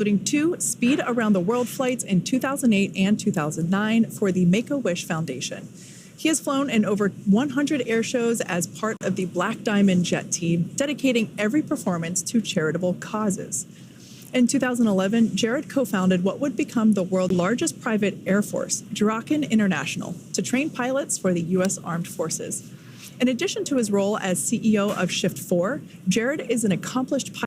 including 2 speed around the world flights in 2008 and 2009 for the Make-A-Wish Foundation. He has flown in over 100 air shows as part of the Black Diamond Jet team, dedicating every performance to charitable causes. In 2011, Jared co-founded what would become the world's largest private air force, Draken International, to train pilots for the U.S. Armed Forces. In addition to his role as CEO of Shift 4, Jared is an accomplished pilot.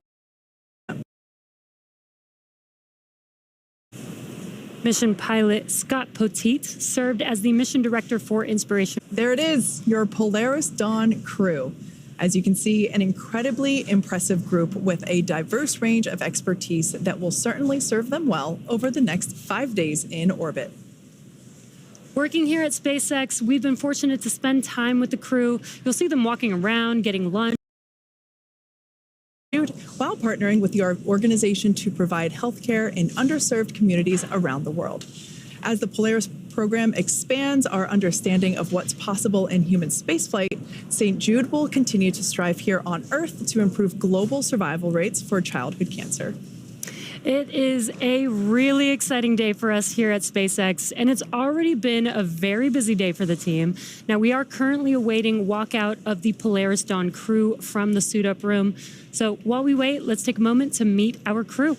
Mission pilot Scott Poteet served as the mission director for Inspiration. There it is, your Polaris Dawn crew. As you can see, an incredibly impressive group with a diverse range of expertise that will certainly serve them well over the next 5 days in orbit. Working here at SpaceX, we've been fortunate to spend time with the crew. You'll see them walking around, getting lunch, while partnering with the organization to provide healthcare in underserved communities around the world. As the Polaris program expands our understanding of what's possible in human spaceflight, St. Jude will continue to strive here on Earth to improve global survival rates for childhood cancer. It is a really exciting day for us here at SpaceX, and it's already been a very busy day for the team. Now, we are currently awaiting walkout of the Polaris Dawn crew from the suit-up room. So while we wait, let's take a moment to meet our crew.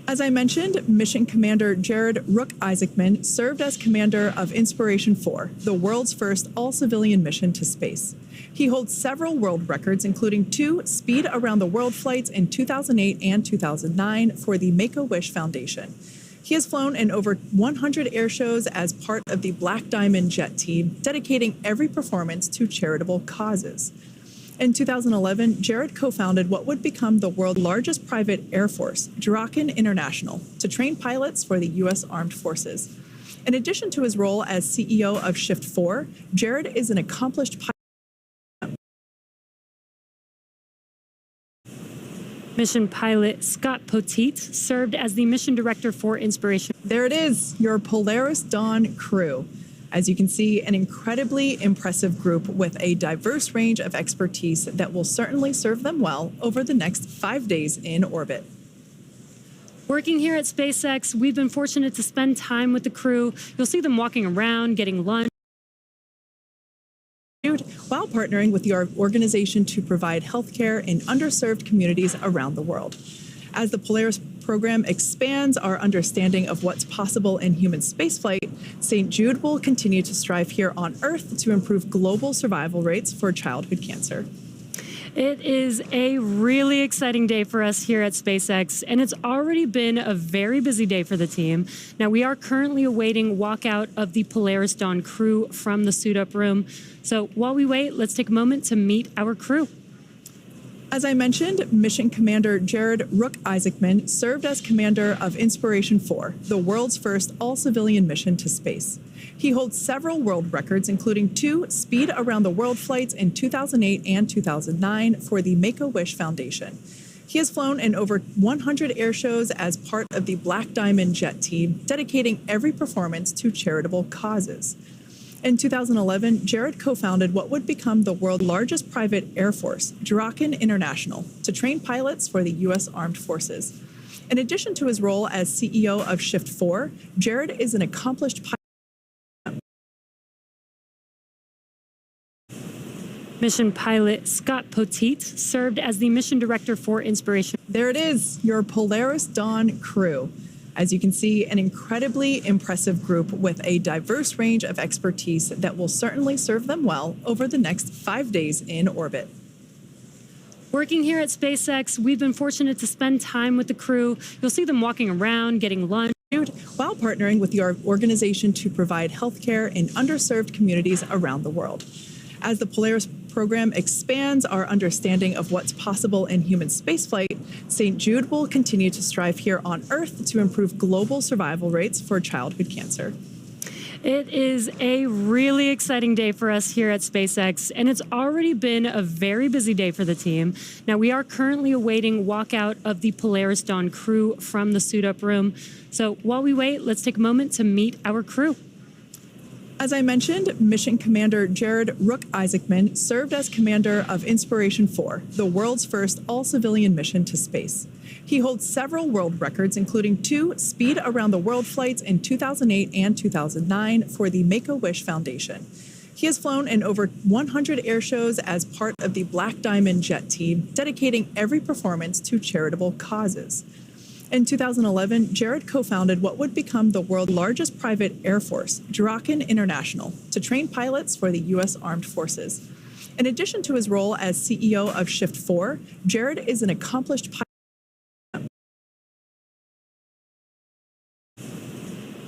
As I mentioned, Mission Commander Jared Isaacman served as commander of Inspiration 4, the world's first all-civilian mission to space. He holds several world records, including 2 speed around the world flights in 2008 and 2009 for the Make-A-Wish Foundation. He has flown in over 100 air shows as part of the Black Diamond Jet team, dedicating every performance to charitable causes. In 2011, Jared co-founded what would become the world's largest private air force, Draken International, to train pilots for the U.S. Armed Forces. In addition to his role as CEO of Shift 4, Jared is an accomplished pilot. Mission pilot Scott Poteet served as the mission director for Inspiration. There it is, your Polaris Dawn crew. As you can see, an incredibly impressive group with a diverse range of expertise that will certainly serve them well over the next 5 days in orbit. Working here at SpaceX, we've been fortunate to spend time with the crew. You'll see them walking around, getting lunch, while partnering with the organization to provide healthcare in underserved communities around the world. As the Polaris program expands our understanding of what's possible in human spaceflight, St. Jude will continue to strive here on Earth to improve global survival rates for childhood cancer. It is a really exciting day for us here at SpaceX, and it's already been a very busy day for the team. Now, we are currently awaiting walkout of the Polaris Dawn crew from the suit-up room. So while we wait, let's take a moment to meet our crew. As I mentioned, Mission Commander Jared Isaacman served as commander of Inspiration 4, the world's first all-civilian mission to space. He holds several world records, including 2 speed around the world flights in 2008 and 2009 for the Make-A-Wish Foundation. He has flown in over 100 air shows as part of the Black Diamond Jet team, dedicating every performance to charitable causes. In 2011, Jared co-founded what would become the world's largest private air force, Draken International, to train pilots for the U.S. Armed Forces. In addition to his role as CEO of Shift 4, Jared is an accomplished pilot. Mission pilot Scott Poteet served as the mission director for Inspiration. There it is, your Polaris Dawn crew. As you can see, an incredibly impressive group with a diverse range of expertise that will certainly serve them well over the next 5 days in orbit. Working here at SpaceX, we've been fortunate to spend time with the crew. You'll see them walking around, getting lunch, while partnering with the organization to provide healthcare in underserved communities around the world. As the Polaris program expands our understanding of what's possible in human spaceflight, St. Jude will continue to strive here on Earth to improve global survival rates for childhood cancer. It is a really exciting day for us here at SpaceX, and it's already been a very busy day for the team. Now, we are currently awaiting walkout of the Polaris Dawn crew from the suit-up room. So while we wait, let's take a moment to meet our crew. As I mentioned, Mission Commander Jared Isaacman served as commander of Inspiration 4, the world's first all-civilian mission to space. He holds several world records, including 2 speed around the world flights in 2008 and 2009 for the Make-A-Wish Foundation. He has flown in over 100 air shows as part of the Black Diamond Jet team, dedicating every performance to charitable causes. In 2011, Jared co-founded what would become the world's largest private air force, Draken International, to train pilots for the U.S. Armed Forces. In addition to his role as CEO of Shift 4, Jared is an accomplished pilot.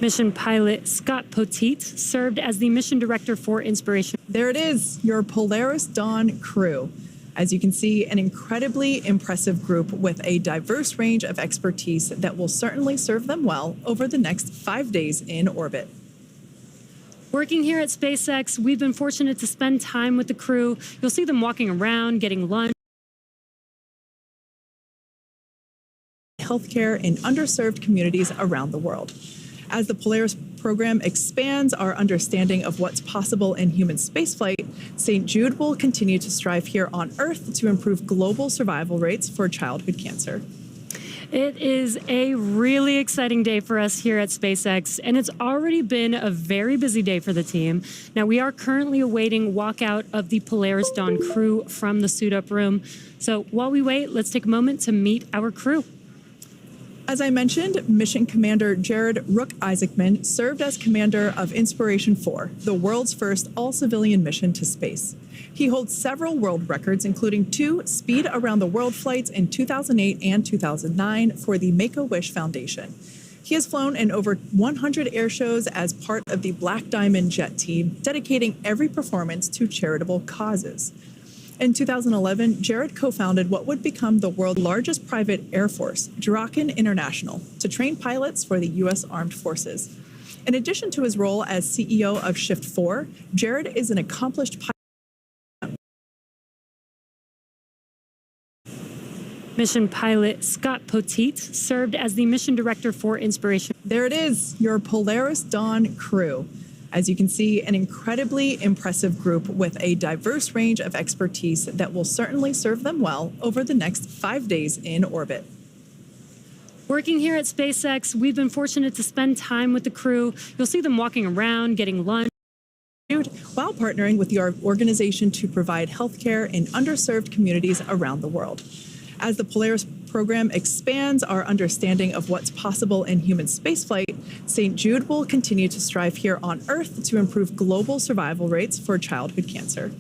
Mission pilot Scott Poteet served as the mission director for Inspiration. There it is, your Polaris Dawn crew. As you can see, an incredibly impressive group with a diverse range of expertise that will certainly serve them well over the next 5 days in orbit. Working here at SpaceX, we've been fortunate to spend time with the crew. You'll see them walking around, getting lunch. Healthcare in underserved communities around the world. As the Polaris program expands our understanding of what's possible in human spaceflight, St. Jude will continue to strive here on Earth to improve global survival rates for childhood cancer. It is a really exciting day for us here at SpaceX, and it's already been a very busy day for the team. Now, we are currently awaiting walkout of the Polaris Dawn crew from the suit-up room. So while we wait, let's take a moment to meet our crew. As I mentioned, Mission Commander Jared Isaacman served as commander of Inspiration 4, the world's first all-civilian mission to space. He holds several world records, including 2 speed around the world flights in 2008 and 2009 for the Make-A-Wish Foundation. He has flown in over 100 air shows as part of the Black Diamond Jet team, dedicating every performance to charitable causes. In 2011, Jared co-founded what would become the world's largest private air force, Draken International, to train pilots for the U.S. Armed Forces. In addition to his role as CEO of Shift 4, Jared is an accomplished pilot. Mission pilot Scott Poteet served as the mission director for Inspiration. There it is, your Polaris Dawn crew. As you can see, an incredibly impressive group with a diverse range of expertise that will certainly serve them well over the next 5 days in orbit. Working here at SpaceX, we've been fortunate to spend time with the crew. You'll see them walking around, getting lunch. While partnering with your organization to provide healthcare in underserved communities around the world. As the Polaris program expands our understanding of what's possible in human spaceflight, St. Jude will continue to strive here on Earth to improve global survival rates for childhood cancer.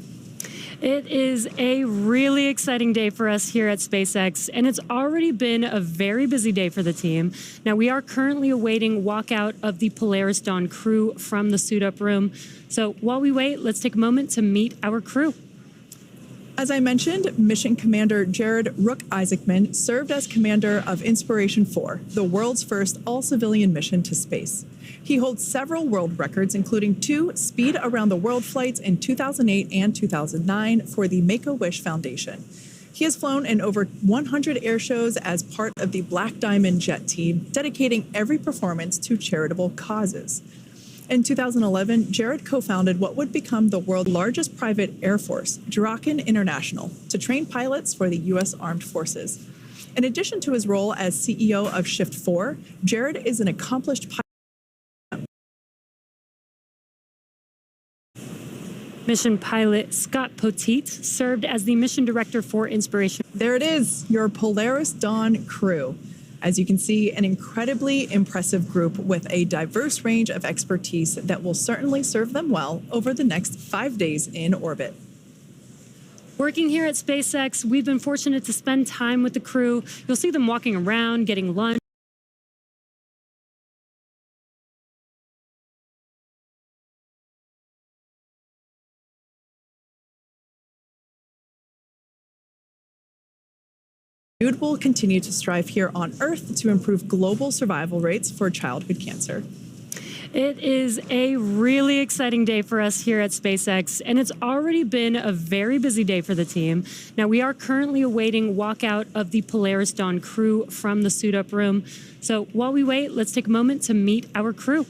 It is a really exciting day for us here at SpaceX, and it's already been a very busy day for the team. Now, we are currently awaiting walkout of the Polaris Dawn crew from the suit-up room. So while we wait, let's take a moment to meet our crew. As I mentioned, Mission Commander Jared Isaacman served as commander of Inspiration 4, the world's first all-civilian mission to space. He holds several world records, including 2 speed around the world flights in 2008 and 2009 for the Make-A-Wish Foundation. He has flown in over 100 air shows as part of the Black Diamond Jet team, dedicating every performance to charitable causes. In 2011, Jared co-founded what would become the world's largest private air force, Draken International, to train pilots for the U.S. Armed Forces. In addition to his role as CEO of Shift 4, Jared is an accomplished pilot. Mission pilot Scott Poteet served as the mission director for Inspiration. There it is, your Polaris Dawn crew. As you can see, an incredibly impressive group with a diverse range of expertise that will certainly serve them well over the next 5 days in orbit. Working here at SpaceX, we've been fortunate to spend time with the crew. You'll see them walking around, getting lunch. Jude will continue to strive here on Earth to improve global survival rates for childhood cancer. It is a really exciting day for us here at SpaceX, and it's already been a very busy day for the team. Now, we are currently awaiting walkout of the Polaris Dawn crew from the suit-up room. So while we wait, let's take a moment to meet our crew.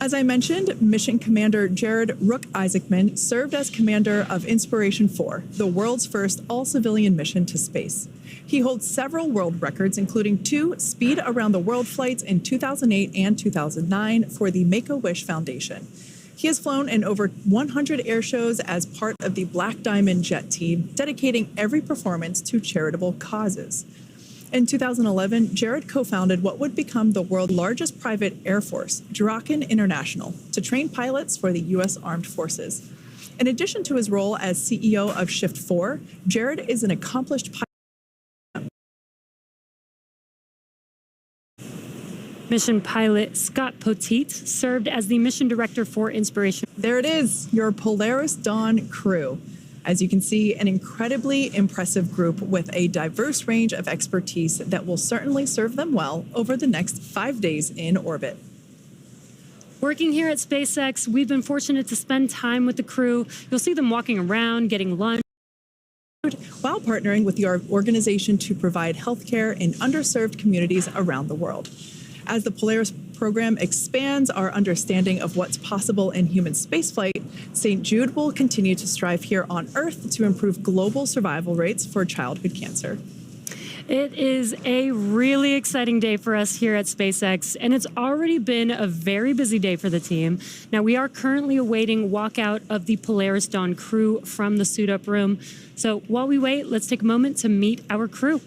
As I mentioned, Mission Commander Jared Isaacman served as commander of Inspiration 4, the world's first all-civilian mission to space. He holds several world records, including 2 speed around the world flights in 2008 and 2009 for the Make-A-Wish Foundation. He has flown in over 100 air shows as part of the Black Diamond Jet team, dedicating every performance to charitable causes. In 2011, Jared co-founded what would become the world's largest private air force, Draken International, to train pilots for the U.S. Armed Forces. In addition to his role as CEO of Shift 4, Jared is an accomplished pilot. Mission pilot Scott Poteet served as the mission director for Inspiration. There it is, your Polaris Dawn crew. As you can see, an incredibly impressive group with a diverse range of expertise that will certainly serve them well over the next 5 days in orbit. Working here at SpaceX, we've been fortunate to spend time with the crew. You'll see them walking around, getting lunch, while partnering with the organization to provide healthcare in underserved communities around the world. As the Polaris program expands our understanding of what's possible in human spaceflight, St. Jude will continue to strive here on Earth to improve global survival rates for childhood cancer. It is a really exciting day for us here at SpaceX, and it's already been a very busy day for the team. Now, we are currently awaiting walkout of the Polaris Dawn crew from the suit-up room. So while we wait, let's take a moment to meet our crew.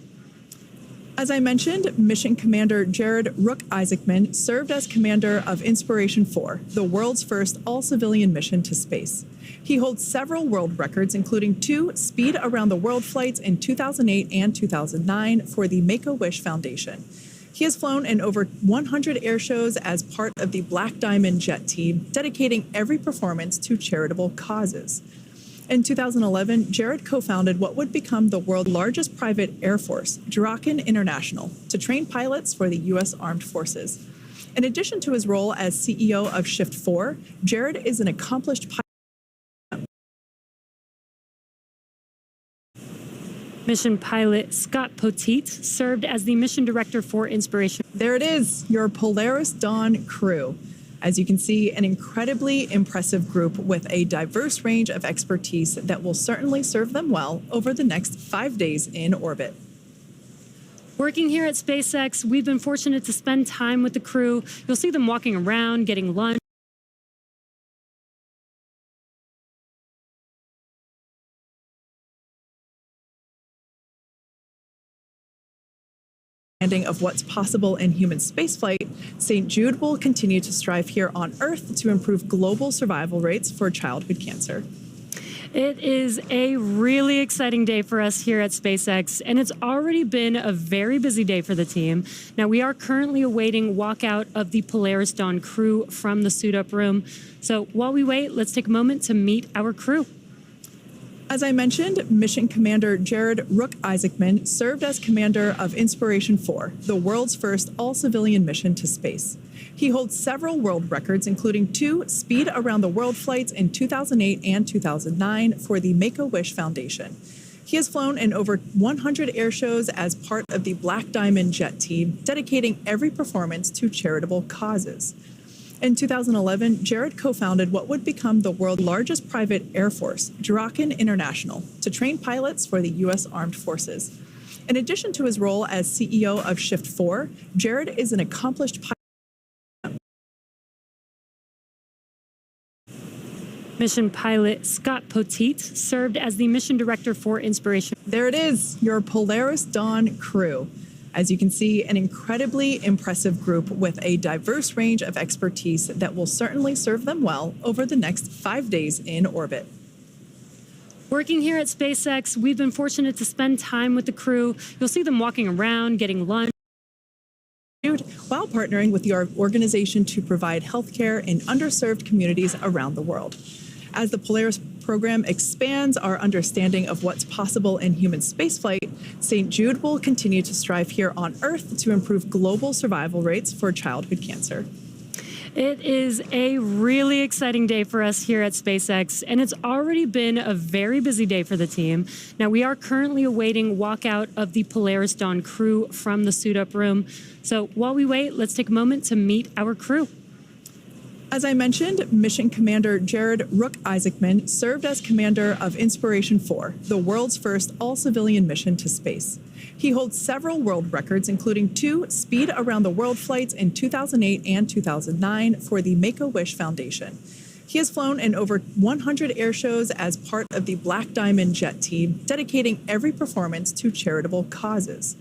As I mentioned, Mission Commander Jared Isaacman served as commander of Inspiration 4, the world's first all-civilian mission to space. He holds several world records, including 2 speed around the world flights in 2008 and 2009 for the Make-A-Wish Foundation. He has flown in over 100 air shows as part of the Black Diamond Jet team, dedicating every performance to charitable causes. In 2011, Jared co-founded what would become the world's largest private air force, Draken International, to train pilots for the U.S. Armed Forces. In addition to his role as CEO of Shift 4, Jared is an accomplished pilot. Mission pilot Scott Poteet served as the mission director for Inspiration. There it is, your Polaris Dawn crew. As you can see, an incredibly impressive group with a diverse range of expertise that will certainly serve them well over the next 5 days in orbit. Working here at SpaceX, we've been fortunate to spend time with the crew. You'll see them walking around, getting lunch, of what's possible in human spaceflight, St. Jude will continue to strive here on Earth to improve global survival rates for childhood cancer. It is a really exciting day for us here at SpaceX, and it's already been a very busy day for the team. Now, we are currently awaiting walkout of the Polaris Dawn crew from the suit-up room. So while we wait, let's take a moment to meet our crew. As I mentioned, Mission Commander Jared Isaacman served as commander of Inspiration 4, the world's first all-civilian mission to space. He holds several world records, including 2 speed around the world flights in 2008 and 2009 for the Make-A-Wish Foundation. He has flown in over 100 air shows as part of the Black Diamond Jet team, dedicating every performance to charitable causes. In 2011, Jared co-founded what would become the world's largest private air force, Draken International, to train pilots for the U.S. Armed Forces. In addition to his role as CEO of Shift 4, Jared is an accomplished pilot. Mission pilot Scott Poteet served as the mission director for Inspiration. There it is, your Polaris Dawn crew. As you can see, an incredibly impressive group with a diverse range of expertise that will certainly serve them well over the next 5 days in orbit. Working here at SpaceX, we've been fortunate to spend time with the crew. You'll see them walking around, getting lunch, while partnering with the organization to provide healthcare in underserved communities around the world. As the Polaris program expands our understanding of what's possible in human spaceflight, St. Jude will continue to strive here on Earth to improve global survival rates for childhood cancer. It is a really exciting day for us here at SpaceX, and it's already been a very busy day for the team. Now, we are currently awaiting walkout of the Polaris Dawn crew from the suit-up room. So while we wait, let's take a moment to meet our crew. As I mentioned, Mission Commander Jared Isaacman served as commander of Inspiration 4, the world's first all-civilian mission to space. He holds several world records, including 2 speed around the world flights in 2008 and 2009 for the Make-A-Wish Foundation. He has flown in over 100 air shows as part of the Black Diamond Jet team, dedicating every performance to charitable causes.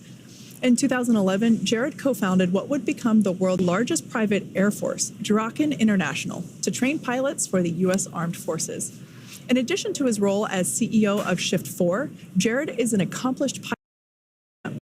In 2011, Jared co-founded what would become the world's largest private air force, Draken International, to train pilots for the U.S. Armed Forces. In addition to his role as CEO of Shift 4, Jared is an accomplished pilot.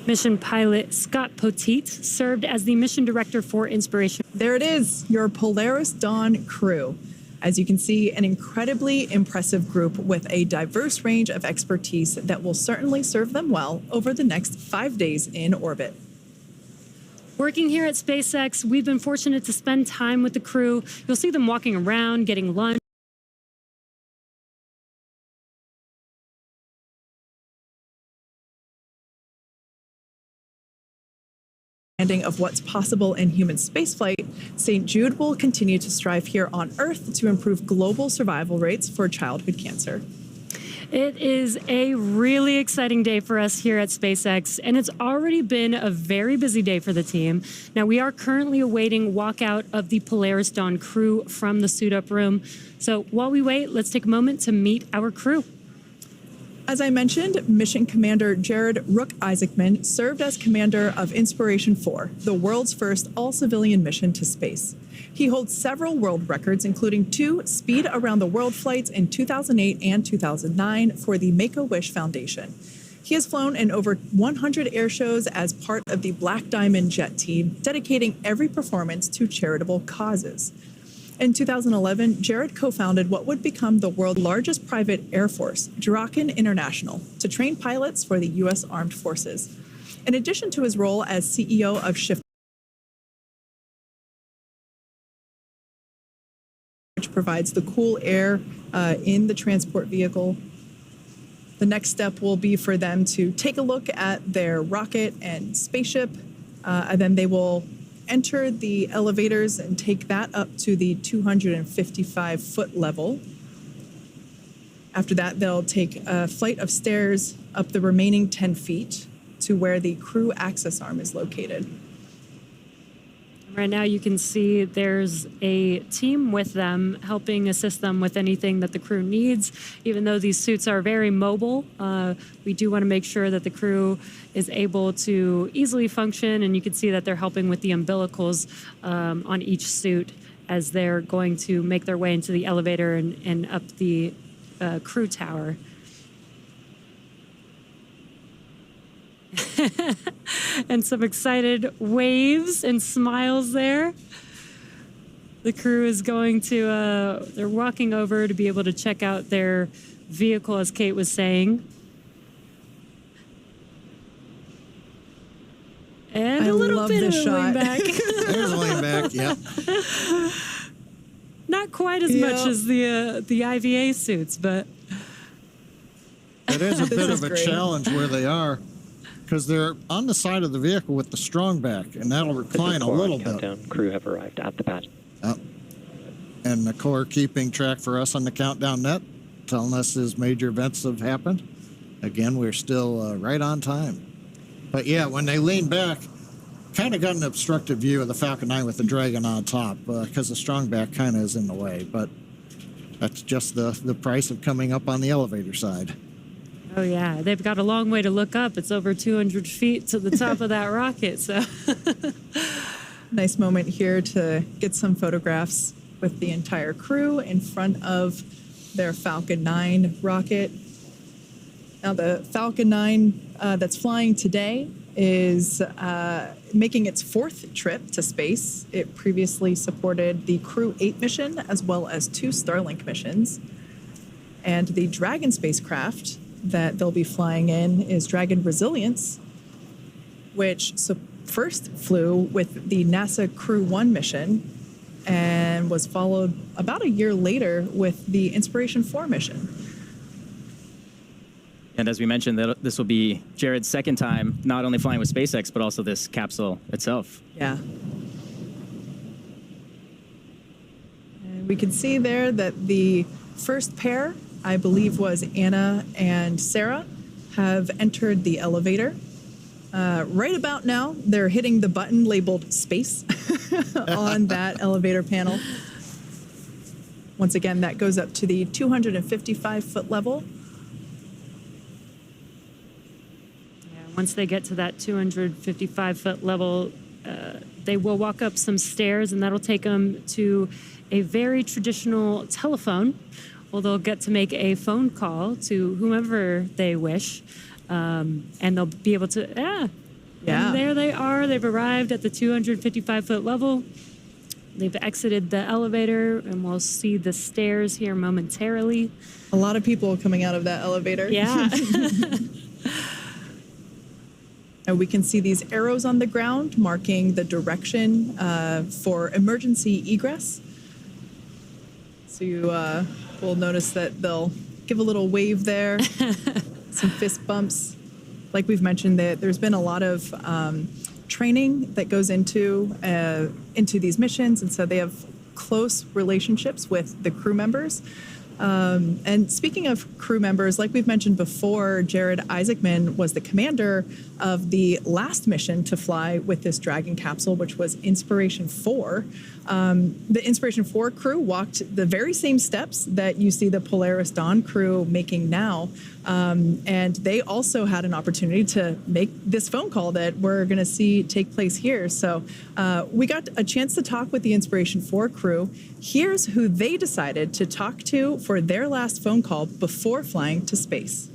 Mission pilot Scott Poteet served as the mission director for Inspiration. There it is, your Polaris Dawn crew. As you can see, an incredibly impressive group with a diverse range of expertise that will certainly serve them well over the next 5 days in orbit. Working here at SpaceX, we've been fortunate to spend time with the crew. You'll see them walking around, getting lunch. Of what's possible in human spaceflight, St. Jude will continue to strive here on Earth to improve global survival rates for childhood cancer. It is a really exciting day for us here at SpaceX, and it's already been a very busy day for the team. Now, we are currently awaiting walkout of the Polaris Dawn crew from the suit-up room. So while we wait, let's take a moment to meet our crew. As I mentioned, Mission Commander Jared Isaacman served as commander of Inspiration 4, the world's first all-civilian mission to space. He holds several world records, including 2 speed around the world flights in 2008 and 2009 for the Make-A-Wish Foundation. He has flown in over 100 air shows as part of the Black Diamond Jet team, dedicating every performance to charitable causes. In 2011, Jared co-founded what would become the world's largest private air force, Draken International, to train pilots for the U.S. Armed Forces. In addition to his role as CEO of Shift, which provides the cool air in the transport vehicle, the next step will be for them to take a look at their rocket and spaceship, and then they will enter the elevators and take that up to the 255-foot level. After that, they'll take a flight of stairs up the remaining 10 feet to where the crew access arm is located. Right now you can see there's a team with them helping assist them with anything that the crew needs. Even though these suits are very mobile, we do want to make sure that the crew is able to easily function, and you can see that they're helping with the umbilicals on each suit as they're going to make their way into the elevator and up the crew tower. And some excited waves and smiles there. The crew is going to, they're walking over to be able to check out their vehicle, as Kate was saying. And a little bit of a lean back. There's a lean back, yeah. Not quite as much as the IVA suits, but it is a bit of a challenge where they are, because they're on the side of the vehicle with the strong back, and that'll recline a little bit. Crew have arrived at the pad. And the core keeping track for us on the countdown net, telling us as major events have happened. Again, we're still right on time. But yeah, when they lean back, kind of got an obstructed view of the Falcon 9 with the Dragon on top, because the strong back kind of is in the way. But that's just the price of coming up on the elevator side. oh yeah, they've got a long way to look up. It's over 200 feet to the top of that rocket. So nice moment here to get some photographs with the entire crew in front of their Falcon 9 rocket. Now the Falcon 9 that's flying today is making its 4th trip to space. It previously supported the Crew 8 mission as well as 2 Starlink missions. And the Dragon spacecraft that they'll be flying in is Dragon Resilience, which first flew with the NASA Crew 1 mission and was followed about a year later with the Inspiration 4 mission. And as we mentioned, this will be Jared's second time not only flying with SpaceX, but also this capsule itself. Yeah. And we can see there that the first pair, I believe was Anna and Sarah, have entered the elevator. Right about now, they're hitting the button labeled space on that elevator panel. Once again, that goes up to the 255-foot level. Yeah, once they get to that 255-foot level, they will walk up some stairs, and that'll take them to a very traditional telephone. Well, they'll get to make a phone call to whomever they wish, and they'll be able to, And there they are. They've arrived at the 255-foot level. They've exited the elevator, and we'll see the stairs here momentarily. A lot of people coming out of that elevator. Yeah. And we can see these arrows on the ground marking the direction for emergency egress. So you will notice that they'll give a little wave there, some fist bumps. Like we've mentioned, that there's been a lot of training that goes into these missions, and so they have close relationships with the crew members. And speaking of crew members, like we've mentioned before, Jared Isaacman was the commander of the last mission to fly with this Dragon capsule, which was Inspiration 4. The Inspiration 4 crew walked the very same steps that you see the Polaris Dawn crew making now. And they also had an opportunity to make this phone call that we're going to see take place here. So we got a chance to talk with the Inspiration 4 crew. Here's who they decided to talk to for their last phone call before flying to space.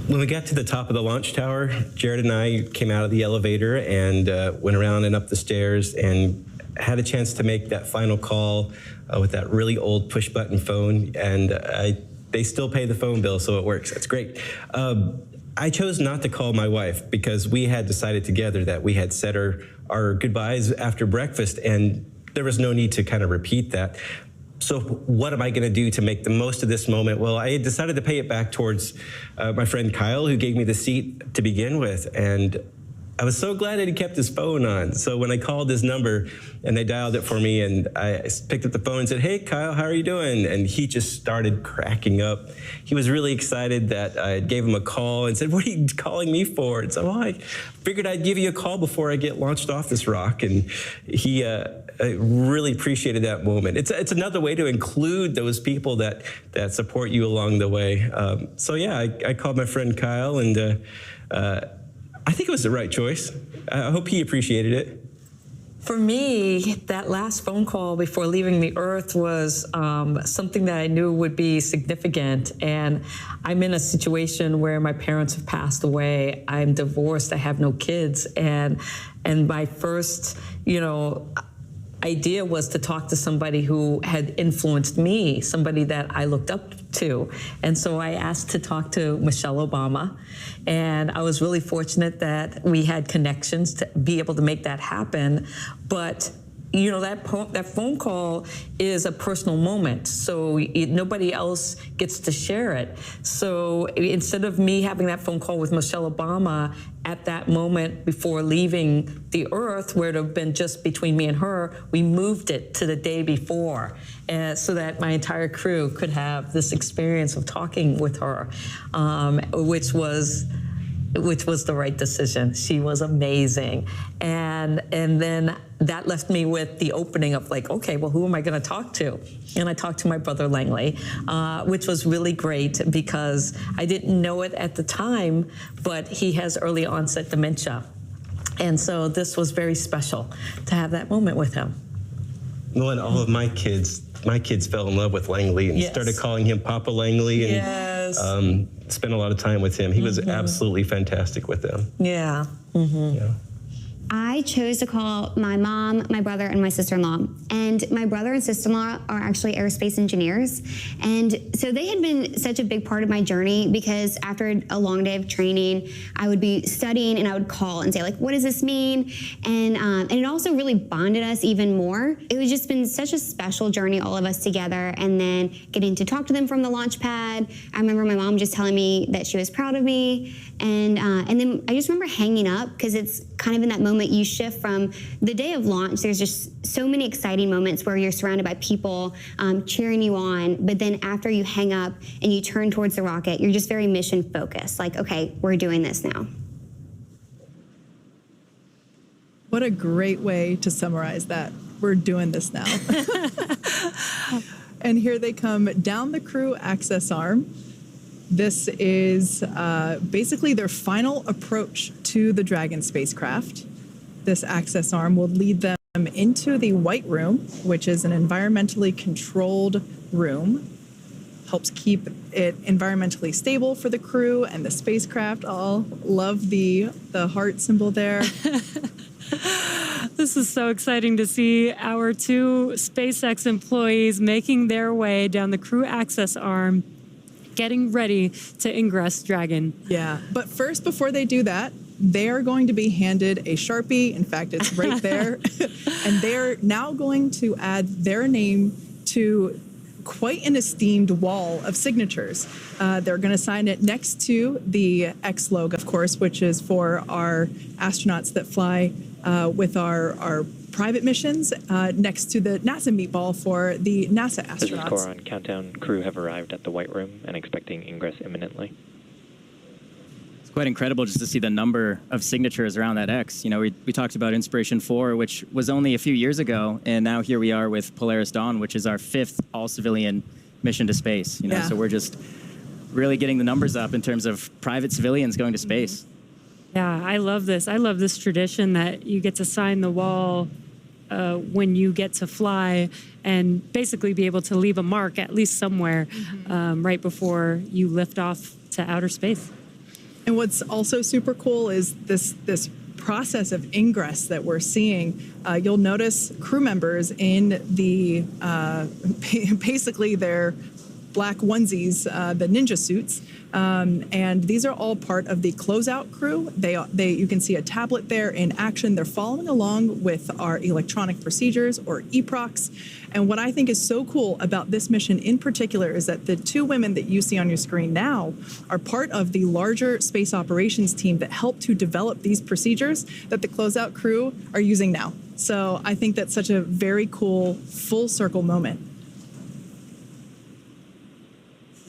When we got to the top of the launch tower, Jared and I came out of the elevator and went around and up the stairs and had a chance to make that final call with that really old push-button phone. And they still pay the phone bill, so it works. That's great. I chose not to call my wife because we had decided together that we had said our goodbyes after breakfast, and there was no need to kind of repeat that. So what am I going to do to make the most of this moment? Well, I decided to pay it back towards my friend Kyle, who gave me the seat to begin with. And I was so glad that he kept his phone on. So when I called his number and they dialed it for me, and I picked up the phone and said, "Hey, Kyle, how are you doing?" And he just started cracking up. He was really excited that I gave him a call and said, "What are you calling me for?" And so, well, I figured I'd give you a call before I get launched off this rock. And he really appreciated that moment. It's another way to include those people that support you along the way. So yeah, I called my friend Kyle, and I think it was the right choice. I hope he appreciated it. For me, that last phone call before leaving the Earth was something that I knew would be significant. And I'm in a situation where my parents have passed away. I'm divorced. I have no kids. And my first, idea was to talk to somebody who had influenced me, somebody that I looked up to. And so I asked to talk to Michelle Obama. And I was really fortunate that we had connections to be able to make that happen. But that phone call is a personal moment, so nobody else gets to share it. So instead of me having that phone call with Michelle Obama at that moment before leaving the Earth, where it would have been just between me and her, we moved it to the day before, so that my entire crew could have this experience of talking with her, which was the right decision. She was amazing. And then that left me with the opening of like, okay, well, who am I going to talk to? And I talked to my brother Langley, which was really great because I didn't know it at the time, but he has early onset dementia. And so this was very special to have that moment with him. Well, and all of my kids fell in love with Langley and started calling him Papa Langley, and spent a lot of time with him. He was absolutely fantastic with them. Yeah. Yeah. I chose to call my mom, my brother, and my sister-in-law. And my brother and sister-in-law are actually aerospace engineers. And so they had been such a big part of my journey because after a long day of training, I would be studying and I would call and say, like, what does this mean? And it also really bonded us even more. It was just been such a special journey, all of us together. And then getting to talk to them from the launch pad. I remember my mom just telling me that she was proud of me. And then I just remember hanging up because it's kind of in that moment you shift from the day of launch. There's just so many exciting moments where you're surrounded by people cheering you on. But then after you hang up and you turn towards the rocket, you're just very mission focused. Like, okay, we're doing this now. What a great way to summarize that. We're doing this now. And here they come down the crew access arm. This is basically their final approach to the Dragon spacecraft. This access arm will lead them into the White Room, which is an environmentally controlled room. Helps keep it environmentally stable for the crew and the spacecraft. All love the heart symbol there. This is so exciting to see our two SpaceX employees making their way down the crew access arm, getting ready to ingress Dragon. Yeah, but first, before they do that, they are going to be handed a Sharpie. In fact, it's right there. And they're now going to add their name to quite an esteemed wall of signatures. They're going to sign it next to the X logo, of course, which is for our astronauts that fly with our private missions, next to the NASA meatball for the NASA astronauts. Business Corps on countdown. Crew have arrived at the White Room and expecting ingress imminently. It's quite incredible just to see the number of signatures around that X. You know, we talked about Inspiration 4, which was only a few years ago, and now here we are with Polaris Dawn, which is our 5th all-civilian mission to space. You know, so we're just really getting the numbers up in terms of private civilians going to space. Yeah, I love this. I love this tradition that you get to sign the wall when you get to fly and basically be able to leave a mark at least somewhere right before you lift off to outer space. And what's also super cool is this process of ingress that we're seeing. You'll notice crew members in the basically their black onesies, the ninja suits, and these are all part of the closeout crew. You can see a tablet there in action. They're following along with our electronic procedures, or EPROCs. And what I think is so cool about this mission in particular is that the two women that you see on your screen now are part of the larger space operations team that helped to develop these procedures that the closeout crew are using now. So I think that's such a very cool full circle moment.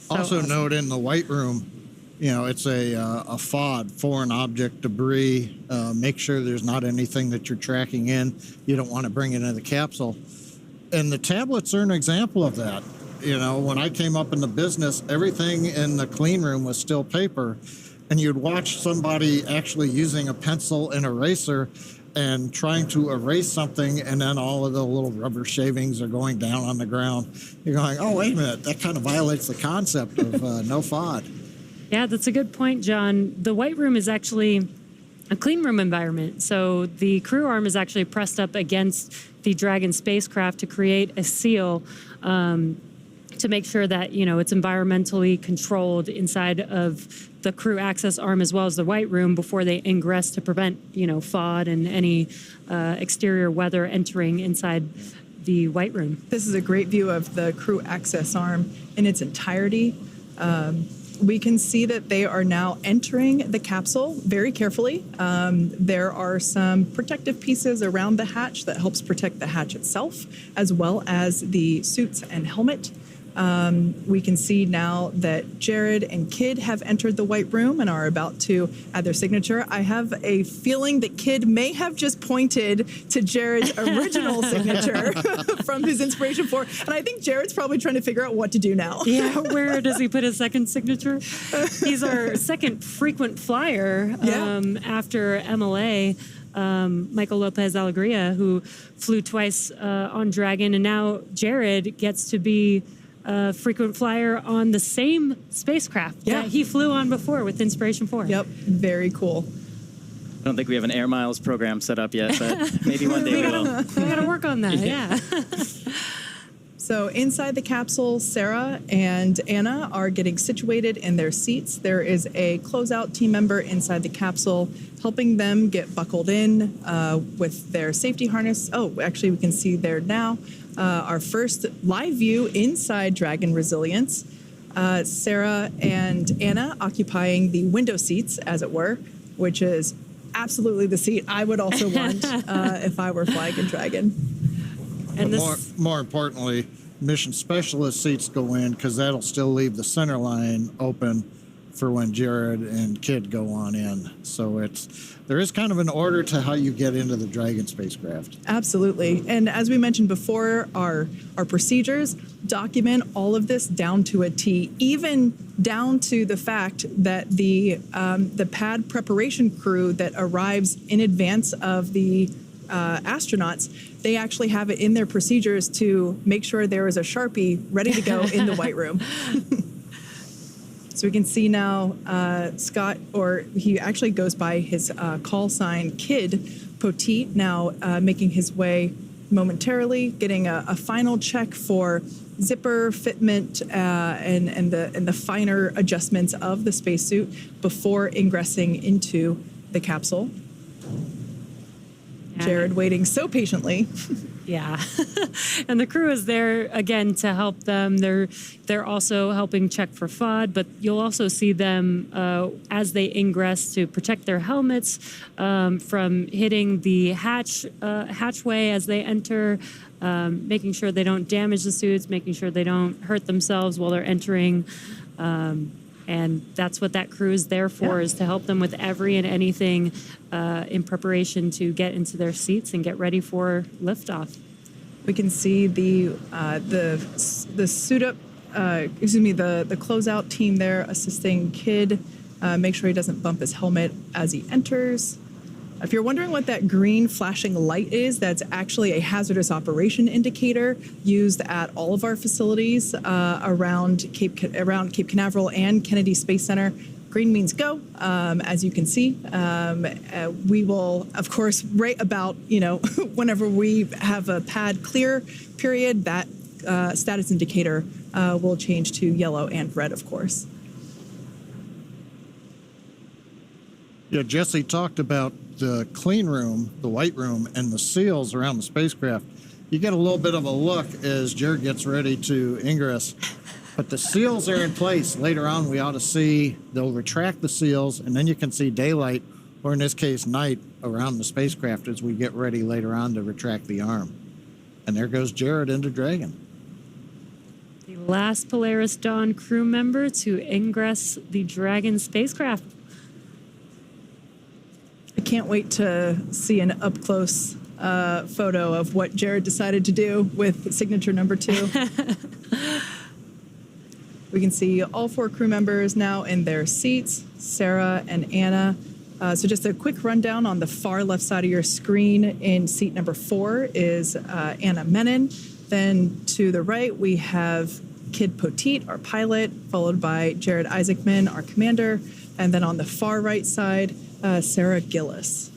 Also note in the White Room, you know, it's a FOD, foreign object debris. Make sure there's not anything that you're tracking in. You don't want to bring it into the capsule. And the tablets are an example of that. You know, when I came up in the business, everything in the clean room was still paper. And you'd watch somebody actually using a pencil and eraser and trying to erase something, and then all of the little rubber shavings are going down on the ground. You're going, oh, wait a minute, that kind of violates the concept of no FOD. Yeah, that's a good point, John. The White Room is actually a clean room environment. So the crew arm is actually pressed up against the Dragon spacecraft to create a seal to make sure that, you know, it's environmentally controlled inside of the crew access arm as well as the White Room before they ingress to prevent, you know, FOD and any exterior weather entering inside the White Room. This is a great view of the crew access arm in its entirety. We can see that they are now entering the capsule very carefully. There are some protective pieces around the hatch that helps protect the hatch itself, as well as the suits and helmet. We can see now that Jared and Kid have entered the White Room and are about to add their signature. I have a feeling that Kid may have just pointed to Jared's original signature from his Inspiration 4. And I think Jared's probably trying to figure out what to do now. Yeah, where does he put his second signature? He's our second frequent flyer after MLA. Michael Lopez Alegria, who flew twice on Dragon, and now Jared gets to be a frequent flyer on the same spacecraft that he flew on before with Inspiration 4. Yep, very cool. don't think we have an air miles program set up yet, but maybe one day we will. We gotta work on that, yeah. So inside the capsule, Sarah and Anna are getting situated in their seats. There is a closeout team member inside the capsule helping them get buckled in with their safety harness. Oh, actually, we can see there now our first live view inside Dragon Resilience. Sarah and Anna occupying the window seats, as it were, which is absolutely the seat I would also want if I were flying a Dragon. And More importantly, mission specialist seats go in because that'll still leave the center line open for when Jared and Kid go on in. So there is kind of an order to how you get into the Dragon spacecraft. Absolutely. And as we mentioned before, our procedures document all of this down to a T, even down to the fact that the pad preparation crew that arrives in advance of the astronauts, they actually have it in their procedures to make sure there is a Sharpie ready to go in the white room. So we can see now Scott, or he actually goes by his call sign Kid Poteet, now making his way momentarily, getting a final check for zipper fitment and the finer adjustments of the spacesuit before ingressing into the capsule. Jared waiting so patiently. Yeah. And the crew is there again to help them. They're also helping check for FOD, but you'll also see them as they ingress to protect their helmets from hitting the hatchway as they enter, making sure they don't damage the suits, making sure they don't hurt themselves while they're entering. And that's what that crew is there for, is to help them with every and anything in preparation to get into their seats and get ready for liftoff. We can see the suit up, the closeout team there assisting Kid, make sure he doesn't bump his helmet as he enters. If you're wondering what that green flashing light is, that's actually a hazardous operation indicator used at all of our facilities around Cape Canaveral and Kennedy Space Center. Green means go, as you can see. We will, of course, right about, whenever we have a pad clear period, that status indicator will change to yellow and red, of course. Yeah, Jesse talked about the clean room, the white room, and the seals around the spacecraft. You get a little bit of a look as Jared gets ready to ingress, but the seals are in place. Later on, we ought to see, they'll retract the seals, and then you can see daylight, or in this case, night, around the spacecraft as we get ready later on to retract the arm. And there goes Jared into Dragon. The last Polaris Dawn crew member to ingress the Dragon spacecraft. I can't wait to see an up-close photo of what Jared decided to do with signature number 2. We can see all 4 crew members now in their seats, Sarah and Anna. So just a quick rundown on the far left side of your screen. In seat number 4 is Anna Menon. Then to the right, we have Kid Poteet, our pilot, followed by Jared Isaacman, our commander. And then on the far right side, Sarah Gillis,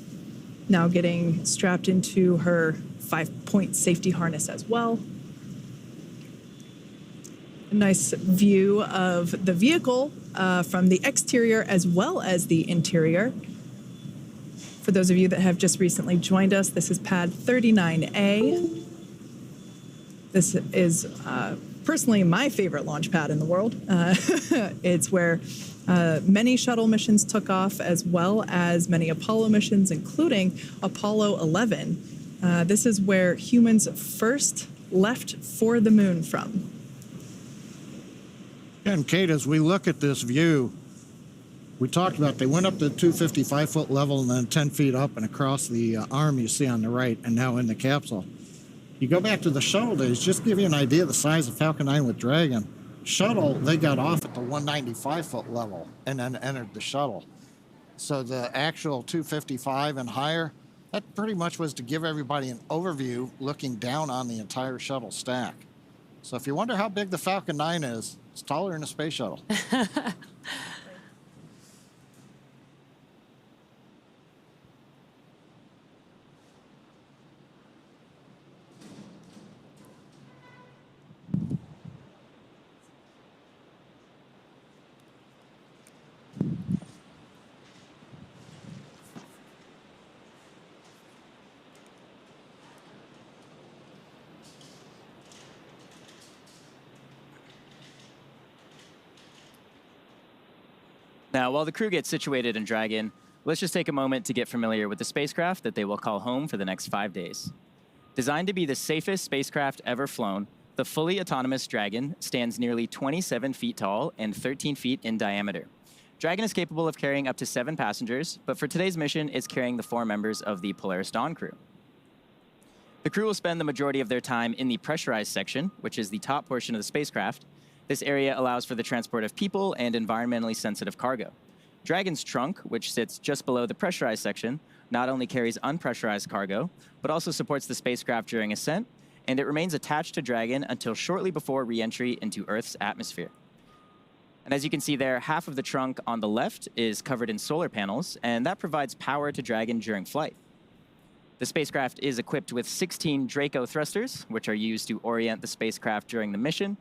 now getting strapped into her 5-point safety harness as well. A nice view of the vehicle from the exterior as well as the interior. For those of you that have just recently joined us, this is pad 39A. This is personally my favorite launch pad in the world. It's where many shuttle missions took off, as well as many Apollo missions, including Apollo 11. This is where humans first left for the moon from. And Kate, as we look at this view, we talked about they went up to the 255-foot level and then 10 feet up and across the arm you see on the right, and now in the capsule. You go back to the shuttle days, just to give you an idea of the size of Falcon 9 with Dragon. Shuttle, they got off at the 195-foot level and then entered the shuttle. So the actual 255 and higher, that pretty much was to give everybody an overview looking down on the entire shuttle stack. So if you wonder how big the Falcon 9 is, it's taller than a space shuttle. Now, while the crew gets situated in Dragon, let's just take a moment to get familiar with the spacecraft that they will call home for the next 5 days. Designed to be the safest spacecraft ever flown, the fully autonomous Dragon stands nearly 27 feet tall and 13 feet in diameter. Dragon is capable of carrying up to 7 passengers, but for today's mission, it's carrying the 4 members of the Polaris Dawn crew. The crew will spend the majority of their time in the pressurized section, which is the top portion of the spacecraft. This area allows for the transport of people and environmentally sensitive cargo. Dragon's trunk, which sits just below the pressurized section, not only carries unpressurized cargo, but also supports the spacecraft during ascent, and it remains attached to Dragon until shortly before re-entry into Earth's atmosphere. And as you can see there, half of the trunk on the left is covered in solar panels, and that provides power to Dragon during flight. The spacecraft is equipped with 16 Draco thrusters, which are used to orient the spacecraft during the mission.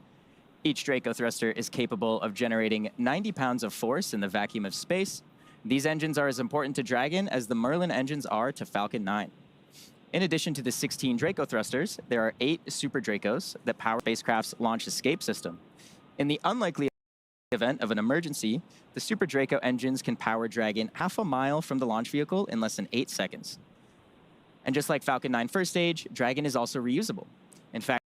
Each Draco thruster is capable of generating 90 pounds of force in the vacuum of space. These engines are as important to Dragon as the Merlin engines are to Falcon 9. In addition to the 16 Draco thrusters, there are 8 Super Dracos that power spacecraft's launch escape system. In the unlikely event of an emergency, the Super Draco engines can power Dragon half a mile from the launch vehicle in less than 8 seconds. And just like Falcon 9 first stage, Dragon is also reusable. In fact,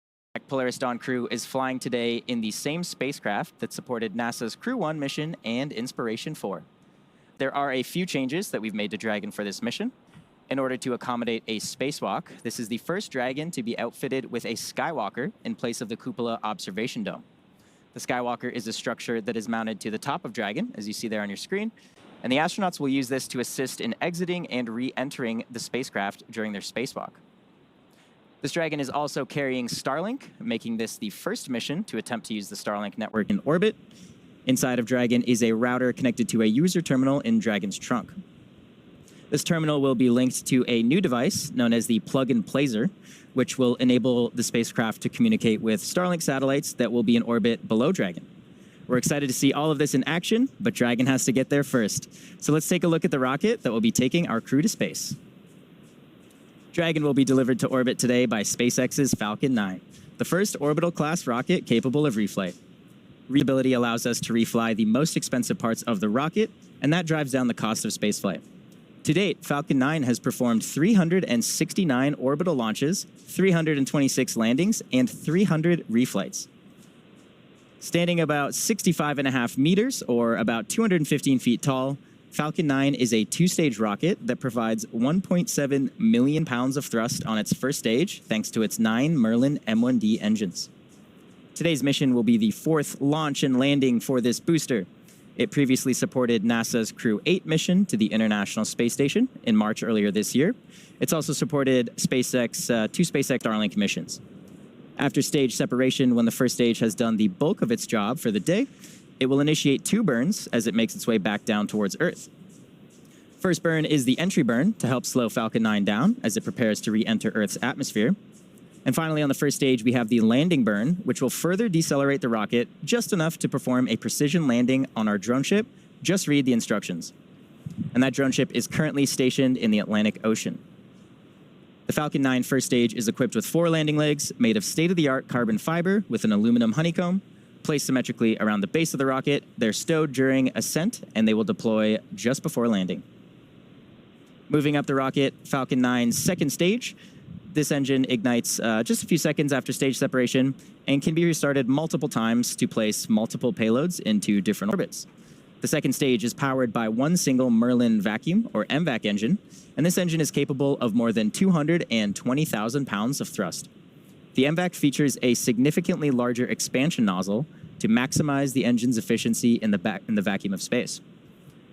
Polaris Dawn crew is flying today in the same spacecraft that supported NASA's Crew 1 mission and Inspiration 4. There are a few changes that we've made to Dragon for this mission. In order to accommodate a spacewalk, this is the first Dragon to be outfitted with a Skywalker in place of the cupola observation dome. The Skywalker is a structure that is mounted to the top of Dragon, as you see there on your screen, and the astronauts will use this to assist in exiting and re-entering the spacecraft during their spacewalk. This Dragon is also carrying Starlink, making this the first mission to attempt to use the Starlink network in orbit. Inside of Dragon is a router connected to a user terminal in Dragon's trunk. This terminal will be linked to a new device known as the plug-and-placer, which will enable the spacecraft to communicate with Starlink satellites that will be in orbit below Dragon. We're excited to see all of this in action, but Dragon has to get there first. So let's take a look at the rocket that will be taking our crew to space. Dragon will be delivered to orbit today by SpaceX's Falcon 9, the first orbital-class rocket capable of reflight. Reusability allows us to refly the most expensive parts of the rocket, and that drives down the cost of spaceflight. To date, Falcon 9 has performed 369 orbital launches, 326 landings, and 300 reflights. Standing about 65.5 meters, or about 215 feet tall, Falcon 9 is a 2-stage rocket that provides 1.7 million pounds of thrust on its first stage, thanks to its 9 Merlin M1D engines. Today's mission will be the 4th launch and landing for this booster. It previously supported NASA's Crew 8 mission to the International Space Station in March earlier this year. It's also supported two SpaceX Starlink missions. After stage separation, when the first stage has done the bulk of its job for the day, it will initiate 2 burns as it makes its way back down towards Earth. First burn is the entry burn to help slow Falcon 9 down as it prepares to re-enter Earth's atmosphere. And finally, on the first stage, we have the landing burn, which will further decelerate the rocket just enough to perform a precision landing on our drone ship. Just read the instructions. And that drone ship is currently stationed in the Atlantic Ocean. The Falcon 9 first stage is equipped with 4 landing legs made of state-of-the-art carbon fiber with an aluminum honeycomb. Placed symmetrically around the base of the rocket, they're stowed during ascent, and they will deploy just before landing. Moving up the rocket, Falcon 9's second stage. This engine ignites just a few seconds after stage separation and can be restarted multiple times to place multiple payloads into different orbits. The second stage is powered by one single Merlin vacuum, or MVAC engine, and this engine is capable of more than 220,000 pounds of thrust. The MVAC features a significantly larger expansion nozzle to maximize the engine's efficiency in the vacuum of space.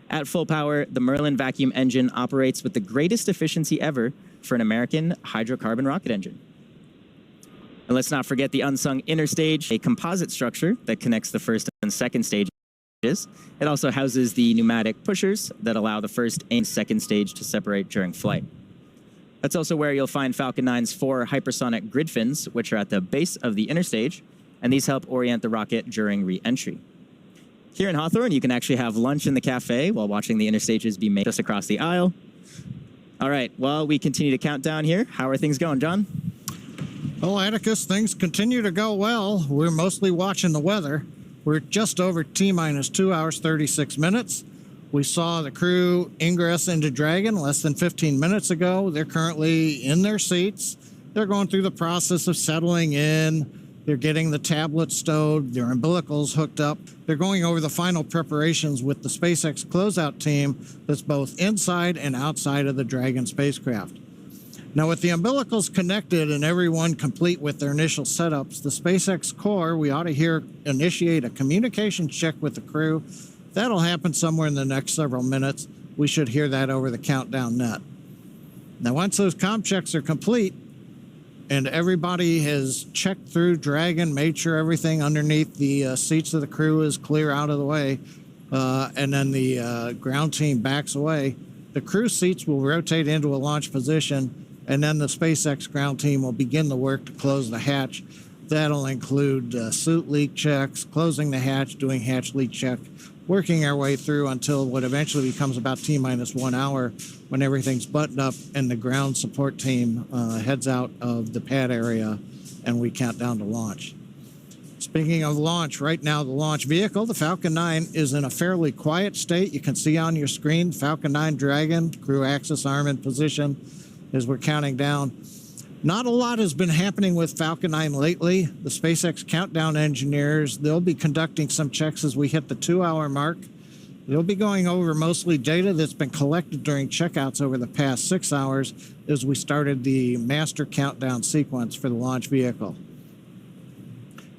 At full power, the Merlin vacuum engine operates with the greatest efficiency ever for an American hydrocarbon rocket engine. And let's not forget the unsung inner stage, a composite structure that connects the first and second stages. It also houses the pneumatic pushers that allow the first and second stage to separate during flight. That's also where you'll find Falcon 9's 4 hypersonic grid fins, which are at the base of the inner stage, and these help orient the rocket during re-entry. Here in Hawthorne, you can actually have lunch in the cafe while watching the inner stages be made just across the aisle. All right, while we continue to count down here, how are things going, John? Well, Atticus, things continue to go well. We're mostly watching the weather. We're just over T-minus 2 hours, 36 minutes. We saw the crew ingress into Dragon less than 15 minutes ago. They're currently in their seats. They're going through the process of settling in. They're getting the tablets stowed, their umbilicals hooked up. They're going over the final preparations with the SpaceX closeout team that's both inside and outside of the Dragon spacecraft. Now, with the umbilicals connected and everyone complete with their initial setups, the SpaceX core, we ought to initiate a communications check with the crew. That'll happen somewhere in the next several minutes. We should hear that over the countdown net. Now, once those comm checks are complete and everybody has checked through Dragon, made sure everything underneath the seats of the crew is clear out of the way, and then the ground team backs away, the crew seats will rotate into a launch position, and then the SpaceX ground team will begin the work to close the hatch. That'll include suit leak checks, closing the hatch, doing hatch leak check, working our way through until what eventually becomes about T-minus 1 hour when everything's buttoned up and the ground support team heads out of the pad area and we count down to launch. Speaking of launch, right now the launch vehicle, the Falcon 9, is in a fairly quiet state. You can see on your screen Falcon 9 Dragon, crew access arm in position as we're counting down. Not a lot has been happening with Falcon 9 lately. The SpaceX countdown engineers, they'll be conducting some checks as we hit the 2-hour mark. They'll be going over mostly data that's been collected during checkouts over the past 6 hours as we started the master countdown sequence for the launch vehicle.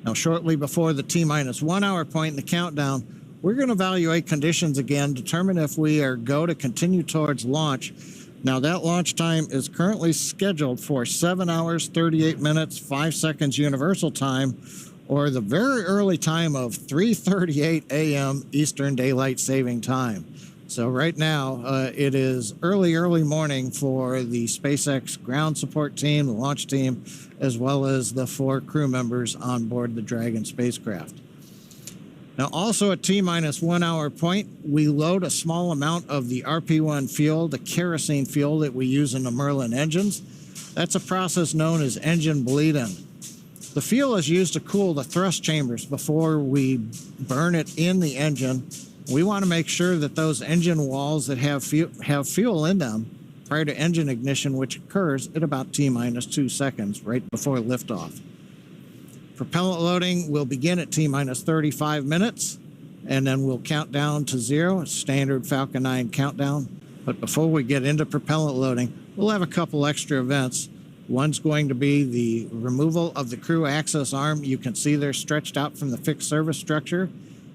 Now, shortly before the T-minus 1 hour point in the countdown, we're going to evaluate conditions again, determine if we are go to continue towards launch. Now, that launch time is currently scheduled for 7 hours, 38 minutes, 5 seconds universal time, or the very early time of 3:38 a.m. Eastern Daylight Saving Time. So right now, it is early morning for the SpaceX ground support team, the launch team, as well as the 4 crew members on board the Dragon spacecraft. Now, also at T-minus 1 hour point, we load a small amount of the RP1 fuel, the kerosene fuel that we use in the Merlin engines. That's a process known as engine bleed-in. The fuel is used to cool the thrust chambers before we burn it in the engine. We want to make sure that those engine walls that have fuel in them prior to engine ignition, which occurs at about T-minus 2 seconds right before liftoff. Propellant loading will begin at T-minus 35 minutes, and then we'll count down to 0, standard Falcon 9 countdown. But before we get into propellant loading, we'll have a couple extra events. One's going to be the removal of the crew access arm. You can see they're stretched out from the fixed service structure.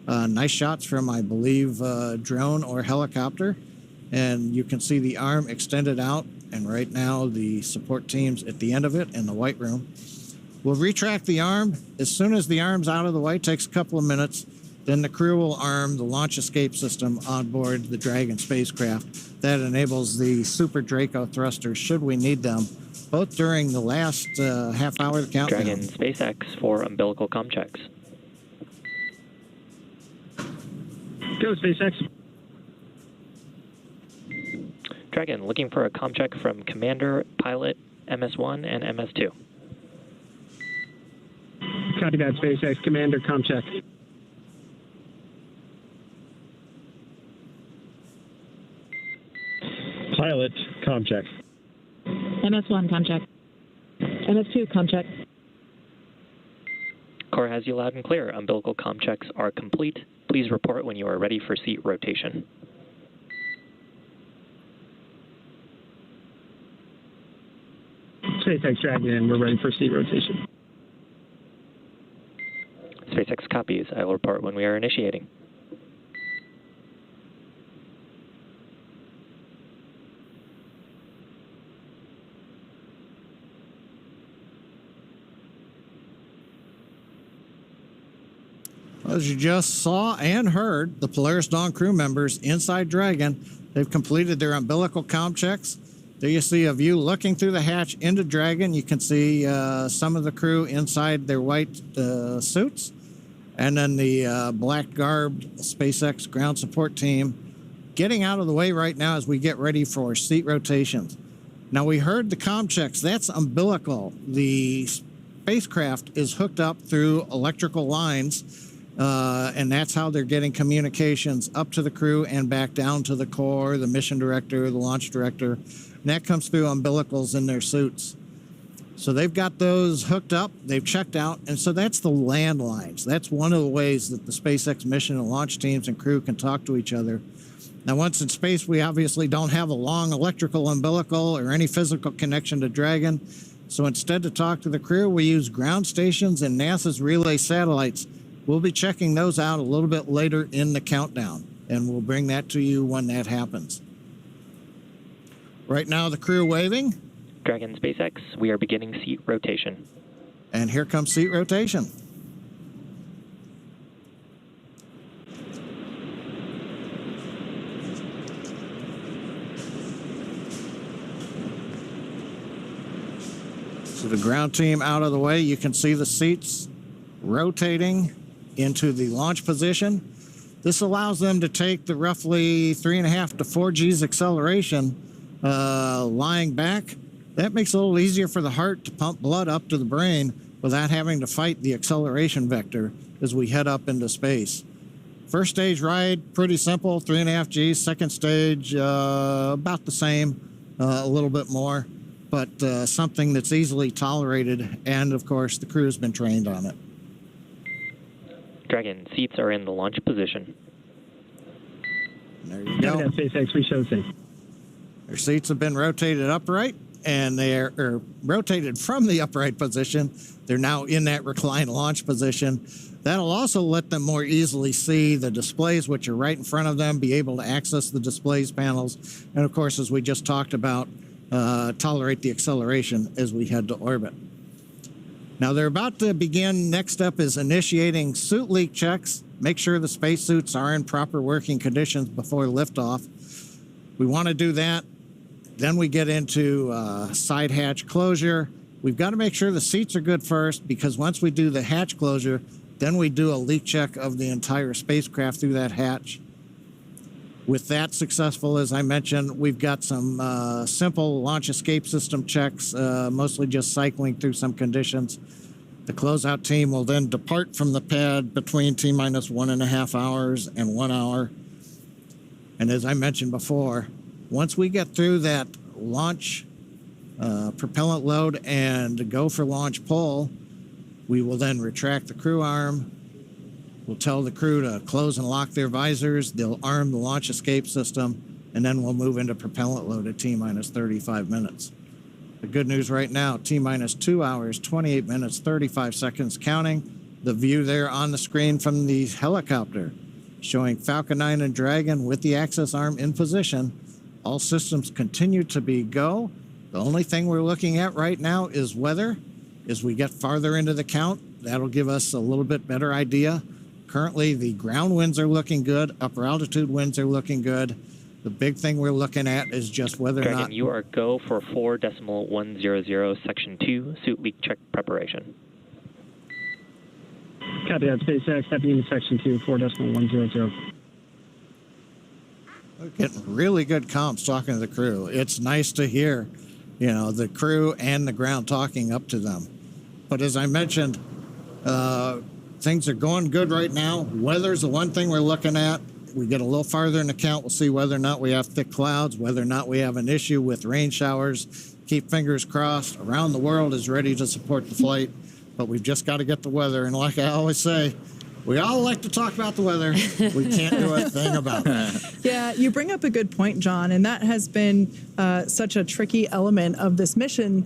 Nice shots from, I believe, drone or helicopter. And you can see the arm extended out, and right now the support team's at the end of it in the white room. We'll retract the arm. As soon as the arm's out of the way, it takes a couple of minutes, then the crew will arm the launch escape system on board the Dragon spacecraft. That enables the Super Draco thrusters, should we need them, both during the last half hour of the countdown. Dragon SpaceX for umbilical comm checks. Go, SpaceX. Dragon, looking for a comm check from Commander, Pilot, MS-1, and MS-2. Copy that, SpaceX. Commander, comm check. Pilot, comm check. MS-1, comm check. MS-2, comm check. Core has you loud and clear. Umbilical comm checks are complete. Please report when you are ready for seat rotation. SpaceX Dragon, we're ready for seat rotation. SpaceX copies. I will report when we are initiating. As you just saw and heard, the Polaris Dawn crew members inside Dragon, they've completed their umbilical comm checks. There you see a view looking through the hatch into Dragon. You can see some of the crew inside their white suits, and then the black-garbed SpaceX ground support team getting out of the way right now as we get ready for seat rotations. Now, we heard the comm checks. That's umbilical. The spacecraft is hooked up through electrical lines, And that's how they're getting communications up to the crew and back down to the core, the mission director, the launch director. And that comes through umbilicals in their suits. So they've got those hooked up, they've checked out, and so that's the landlines. That's one of the ways that the SpaceX mission and launch teams and crew can talk to each other. Now, once in space, we obviously don't have a long electrical umbilical or any physical connection to Dragon. So instead, to talk to the crew, we use ground stations and NASA's relay satellites. We'll be checking those out a little bit later in the countdown, and we'll bring that to you when that happens. Right now, the crew waving. Dragon SpaceX, we are beginning seat rotation. And here comes seat rotation. So the ground team out of the way, you can see the seats rotating into the launch position. This allows them to take the roughly 3.5 to 4 G's acceleration lying back. That makes it a little easier for the heart to pump blood up to the brain without having to fight the acceleration vector as we head up into space. First stage ride, pretty simple, 3.5 G's. Second stage, about the same, a little bit more, but something that's easily tolerated. And of course, the crew has been trained on it. Dragon, seats are in the launch position. There you go. SpaceX, we show the same. Their seats have been rotated upright, and they are rotated from the upright position. They're now in that reclined launch position. That'll also let them more easily see the displays, which are right in front of them, be able to access the displays panels, and of course, as we just talked about, tolerate the acceleration as we head to orbit. Now they're about to begin. Next up is initiating suit leak checks. Make sure the spacesuits are in proper working conditions before liftoff. We want to do that. Then we get into side hatch closure. We've got to make sure the seats are good first, because once we do the hatch closure, then we do a leak check of the entire spacecraft through that hatch. With that successful, as I mentioned, we've got some simple launch escape system checks, mostly just cycling through some conditions. The closeout team will then depart from the pad between T-minus 1.5 hours and 1 hour. And as I mentioned before, once we get through that launch propellant load and go for launch pull, we will then retract the crew arm. We'll tell the crew to close and lock their visors. They'll arm the launch escape system, and then we'll move into propellant load at T-minus 35 minutes. The good news right now, T-minus 2 hours, 28 minutes, 35 seconds counting. The view there on the screen from the helicopter showing Falcon 9 and Dragon with the access arm in position. All systems continue to be go. The only thing we're looking at right now is weather. As we get farther into the count, that'll give us a little bit better idea. Currently, the ground winds are looking good. Upper altitude winds are looking good. The big thing we're looking at is just whether or Dragon, not... you are go for 4.100 Section 2 suit leak check preparation. Copy that, SpaceX. Tapping into Section 2, 4.100. We're getting really good comms talking to the crew. It's nice to hear, the crew and the ground talking up to them. But as I mentioned, things are going good right now. Weather's the one thing we're looking at. We get a little farther in the count, we'll see whether or not we have thick clouds, whether or not we have an issue with rain showers. Keep fingers crossed. Around the world is ready to support the flight, but we've just got to get the weather. And like I always say, we all like to talk about the weather. We can't do a thing about it. Yeah, you bring up a good point, John, and that has been such a tricky element of this mission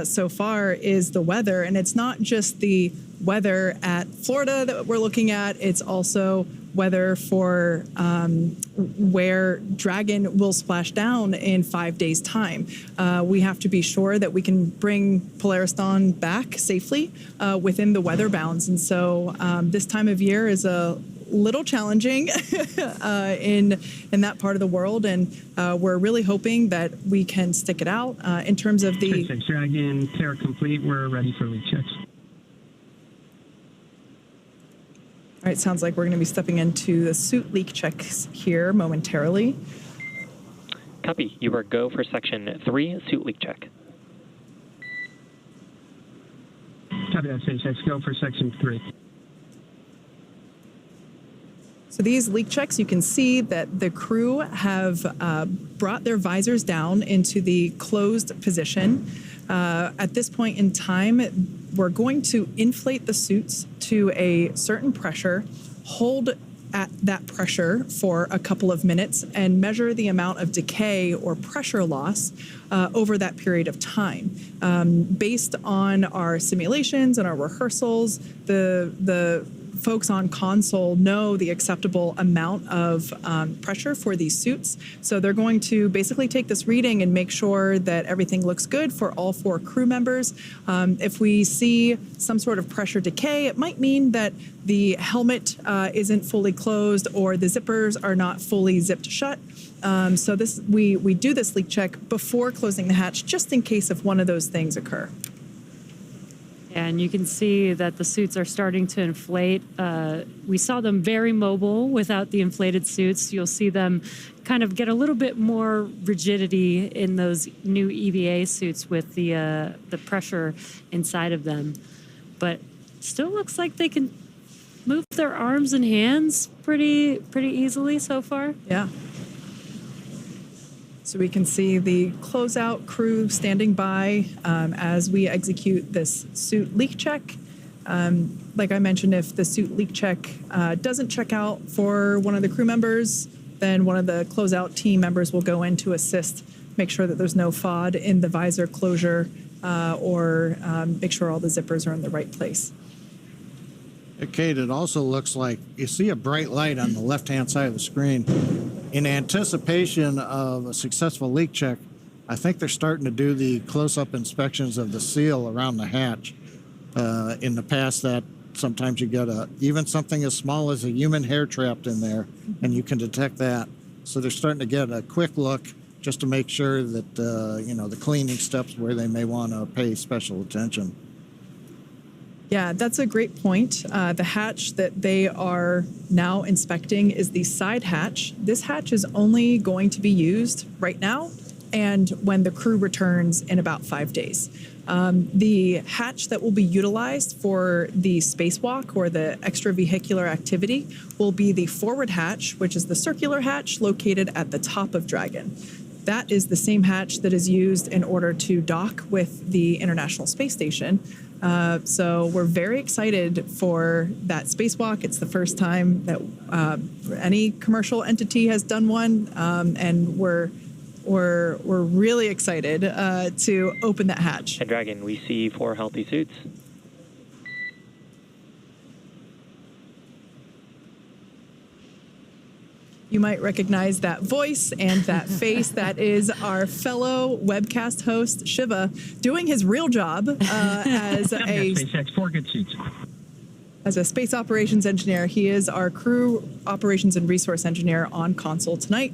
so far is the weather. And it's not just the weather at Florida that we're looking at, it's also weather for where Dragon will splash down in 5 days' time. We have to be sure that we can bring Polaris Dawn back safely within the weather bounds. And so this time of year is a little challenging in that part of the world, and we're really hoping that we can stick it out in terms of the... SpaceX Dragon, Terra complete. We're ready for leak checks. All right, sounds like we're going to be stepping into the suit leak checks here momentarily. Copy. You are go for Section 3 suit leak check. Copy that, SpaceX. Go for Section 3. So these leak checks, you can see that the crew have brought their visors down into the closed position. At this point in time, we're going to inflate the suits to a certain pressure, hold at that pressure for a couple of minutes, and measure the amount of decay or pressure loss over that period of time. Based on our simulations and our rehearsals, the folks on console know the acceptable amount of pressure for these suits. So they're going to basically take this reading and make sure that everything looks good for all 4 crew members. If we see some sort of pressure decay, it might mean that the helmet isn't fully closed or the zippers are not fully zipped shut. So we do this leak check before closing the hatch, just in case if one of those things occur. And you can see that the suits are starting to inflate. We saw them very mobile without the inflated suits. You'll see them kind of get a little bit more rigidity in those new EVA suits with the pressure inside of them. But still looks like they can move their arms and hands pretty easily so far. Yeah. So we can see the closeout crew standing by as we execute this suit leak check. Like I mentioned, if the suit leak check doesn't check out for one of the crew members, then one of the closeout team members will go in to assist, make sure that there's no FOD in the visor closure, or make sure all the zippers are in the right place. Kate, it also looks like you see a bright light on the left-hand side of the screen. In anticipation of a successful leak check, I think they're starting to do the close-up inspections of the seal around the hatch. In the past, that sometimes you get even something as small as a human hair trapped in there, and you can detect that. So they're starting to get a quick look just to make sure that the cleaning steps where they may want to pay special attention. Yeah, that's a great point. The hatch that they are now inspecting is the side hatch. This hatch is only going to be used right now and when the crew returns in about 5 days. The hatch that will be utilized for the spacewalk or the extravehicular activity will be the forward hatch, which is the circular hatch located at the top of Dragon. That is the same hatch that is used in order to dock with the International Space Station. So we're very excited for that spacewalk. It's the first time that any commercial entity has done one, and we're really excited to open that hatch. And Dragon, we see 4 healthy suits. You might recognize that voice and that face. That is our fellow webcast host, Shiva, doing his real job as a SpaceX 4 good suits. As a space operations engineer. He is our crew operations and resource engineer on console tonight.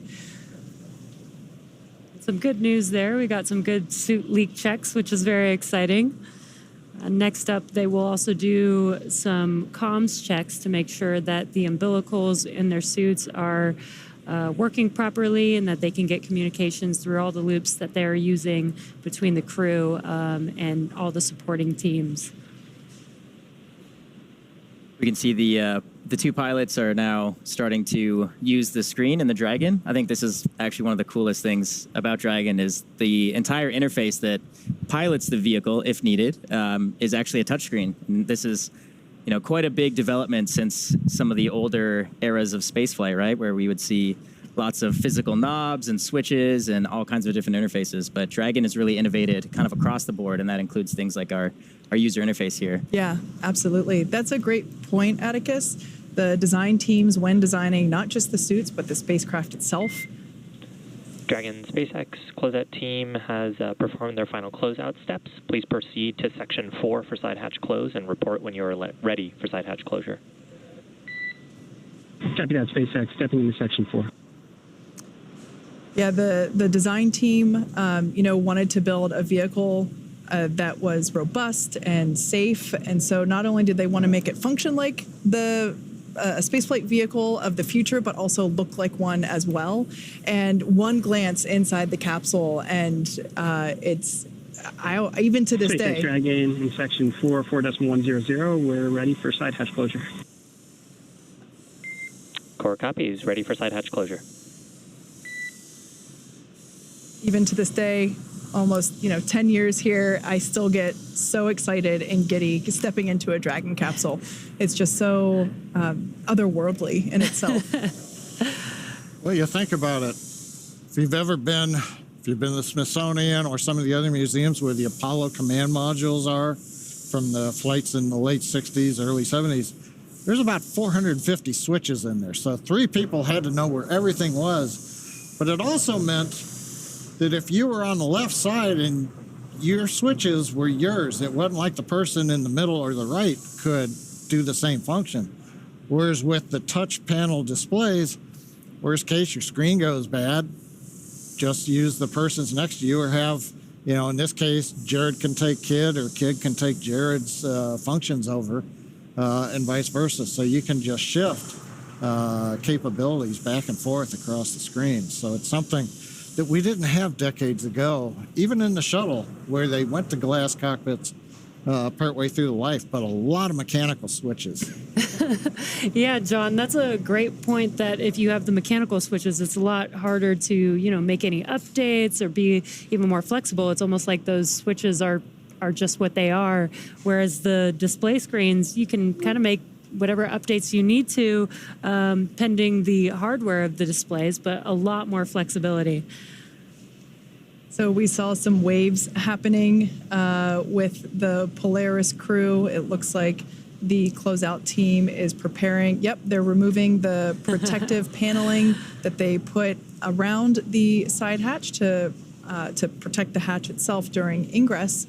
Some good news there. We got some good suit leak checks, which is very exciting. Next up, they will also do some comms checks to make sure that the umbilicals in their suits are working properly and that they can get communications through all the loops that they're using between the crew and all the supporting teams. We can see the 2 pilots are now starting to use the screen in the Dragon. I think this is actually one of the coolest things about Dragon is the entire interface that pilots the vehicle, if needed, is actually a touchscreen. And this is, quite a big development since some of the older eras of spaceflight, right, where we would see lots of physical knobs and switches and all kinds of different interfaces. But Dragon has really innovated kind of across the board, and that includes things like our user interface here. Yeah, absolutely. That's a great point, Atticus. The design teams, when designing not just the suits, but the spacecraft itself. Dragon SpaceX closeout team has performed their final closeout steps. Please proceed to section 4 for side hatch close and report when you are ready for side hatch closure. Copy that, SpaceX. Stepping into section 4. Yeah, the design team, wanted to build a vehicle that was robust and safe. And so not only did they want to make it function like a spaceflight vehicle of the future, but also look like one as well. And one glance inside the capsule, and even to this day. SpaceX Dragon in section 4.100, we're ready for side hatch closure. Core copies. Ready for side hatch closure. Even to this day, almost 10 years here, I still get so excited and giddy stepping into a Dragon capsule. It's just so otherworldly in itself. Well, you think about it. If you've been to the Smithsonian or some of the other museums where the Apollo command modules are from the flights in the late 60s, early 70s, there's about 450 switches in there. So 3 people had to know where everything was. But it also meant that if you were on the left side and your switches were yours, it wasn't like the person in the middle or the right could do the same function. Whereas with the touch panel displays, worst case, your screen goes bad, just use the persons next to you, or have, in this case, Jared can take Kid or Kid can take Jared's functions over, and vice versa. So you can just shift capabilities back and forth across the screen. So it's something that we didn't have decades ago, even in the shuttle, where they went to glass cockpits partway through the life, but a lot of mechanical switches. Yeah, John, that's a great point, that if you have the mechanical switches, it's a lot harder to, make any updates or be even more flexible. It's almost like those switches are just what they are, whereas the display screens, you can kind of make whatever updates you need to, pending the hardware of the displays, but a lot more flexibility. So we saw some waves happening with the Polaris crew. It looks like the closeout team is preparing. Yep, they're removing the protective paneling that they put around the side hatch to protect the hatch itself during ingress.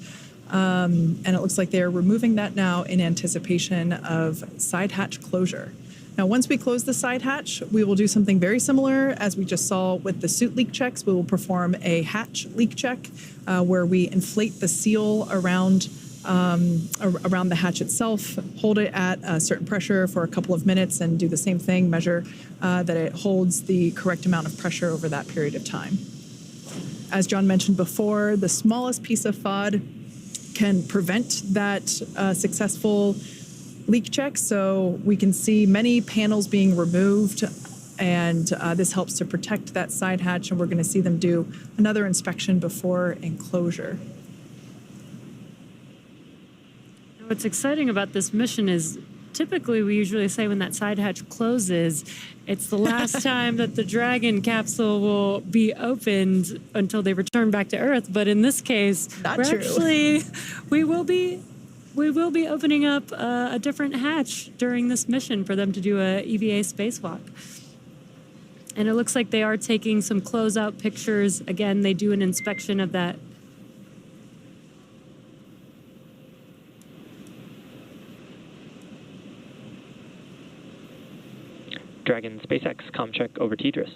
And it looks like they're removing that now in anticipation of side hatch closure. Now, once we close the side hatch, we will do something very similar as we just saw with the suit leak checks. We will perform a hatch leak check where we inflate the seal around the hatch itself, hold it at a certain pressure for a couple of minutes, and do the same thing, measure that it holds the correct amount of pressure over that period of time. As John mentioned before, the smallest piece of FOD can prevent that successful leak check. So we can see many panels being removed, and this helps to protect that side hatch, and we're going to see them do another inspection before enclosure. What's exciting about this mission is typically we usually say when that side hatch closes, it's the last time that the Dragon capsule will be opened until they return back to Earth. But in this case, we will be opening up a different hatch during this mission for them to do a EVA spacewalk. And it looks like they are taking some closeout pictures. Again, they do an inspection of that. Dragon SpaceX, comm check over to Idris.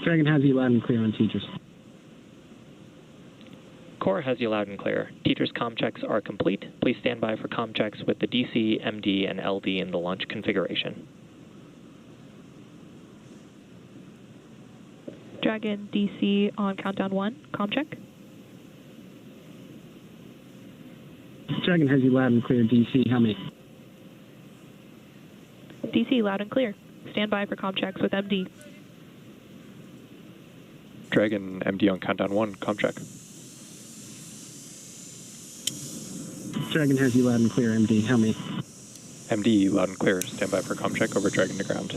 Dragon has you loud and clear on Tetris. Core has you loud and clear. Tetris comm checks are complete. Please stand by for comm checks with the DC, MD, and LD in the launch configuration. Dragon DC on countdown 1, comm check. Dragon has you loud and clear. DC, how many? DC loud and clear. Stand by for comm checks with MD. Dragon MD on countdown 1, comm check. Dragon has you loud and clear. MD, how many? MD loud and clear. Stand by for comm check over Dragon to ground.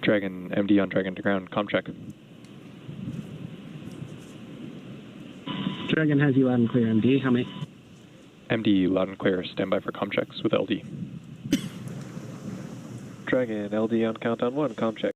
Dragon MD on Dragon to ground, comm check. Dragon has you loud and clear. MD, how many? MD loud and clear. Stand by for comm checks with LD. Dragon LD on countdown 1, comm check.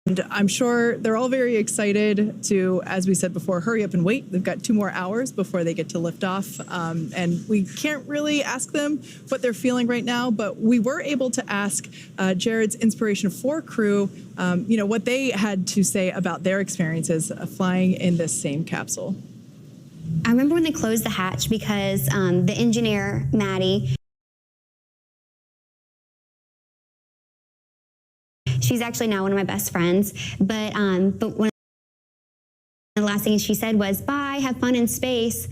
And I'm sure they're all very excited to, as we said before, hurry up and wait. They've got 2 more hours before they get to lift off. And we can't really ask them what they're feeling right now, but we were able to ask Jared's Inspiration 4 crew, what they had to say about their experiences flying in this same capsule. I remember when they closed the hatch because the engineer, Maddie, she's actually now one of my best friends, but one of the last things she said was, "Bye, have fun in space."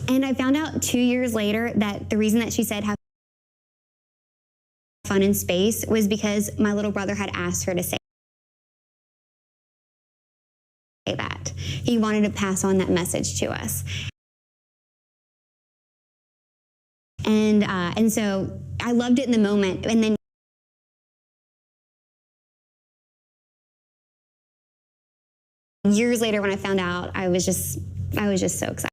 And I found out 2 years later that the reason that she said have fun in space was because my little brother had asked her to say that. He wanted to pass on that message to us. And so I loved it in the moment. And then years later when I found out, I was just so excited.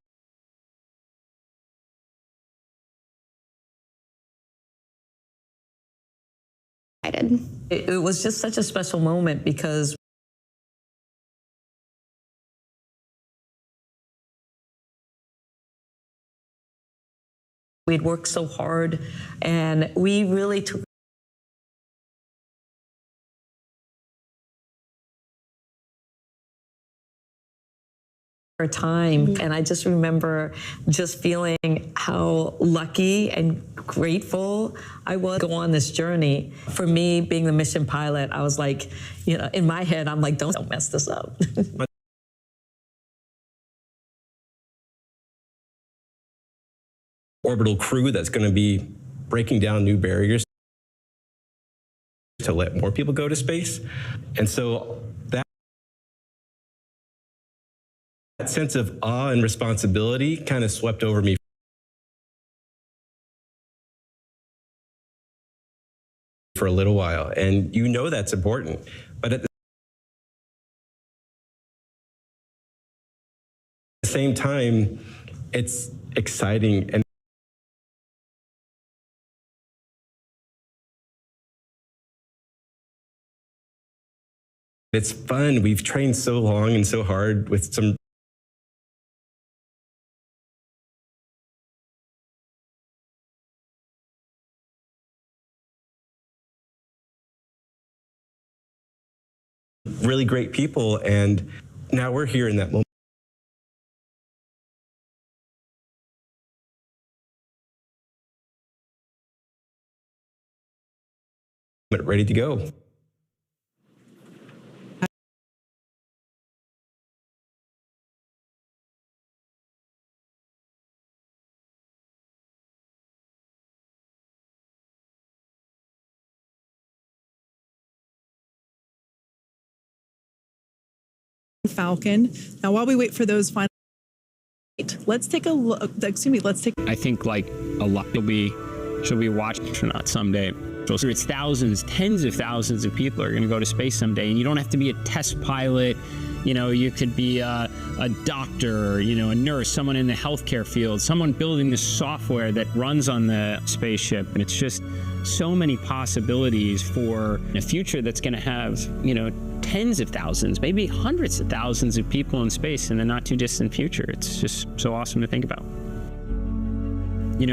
It was just such a special moment because we'd worked so hard, and we really took our time. And I just remember just feeling how lucky and grateful I was to go on this journey. For me, being the mission pilot, I was like, in my head, I'm like, don't mess this up. Orbital crew that's going to be breaking down new barriers to let more people go to space. And so that sense of awe and responsibility kind of swept over me for a little while. And that's important. But at the same time, it's exciting and it's fun. We've trained so long and so hard with some really great people, and now we're here in that moment. Ready to go. Falcon. Now, while we wait for those final, let's take a look. I think like a lot she'll be watching astronauts someday. So it's thousands, tens of thousands of people are going to go to space someday, and you don't have to be a test pilot. You could be a doctor, a nurse, someone in the healthcare field, someone building the software that runs on the spaceship. And it's just so many possibilities for a future that's going to have, tens of thousands, maybe hundreds of thousands of people in space in the not too distant future. It's just so awesome to think about.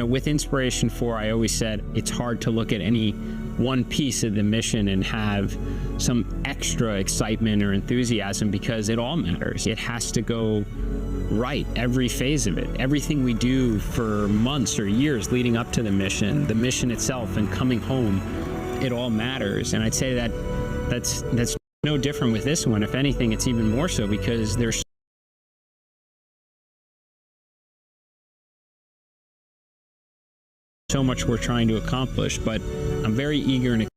With Inspiration 4, I always said it's hard to look at any one piece of the mission and have some extra excitement or enthusiasm because it all matters. It has to go right, every phase of it. Everything we do for months or years leading up to the mission itself and coming home, it all matters. And I'd say that that's no different with this one. If anything, it's even more so because there's so much we're trying to accomplish, but I'm very eager and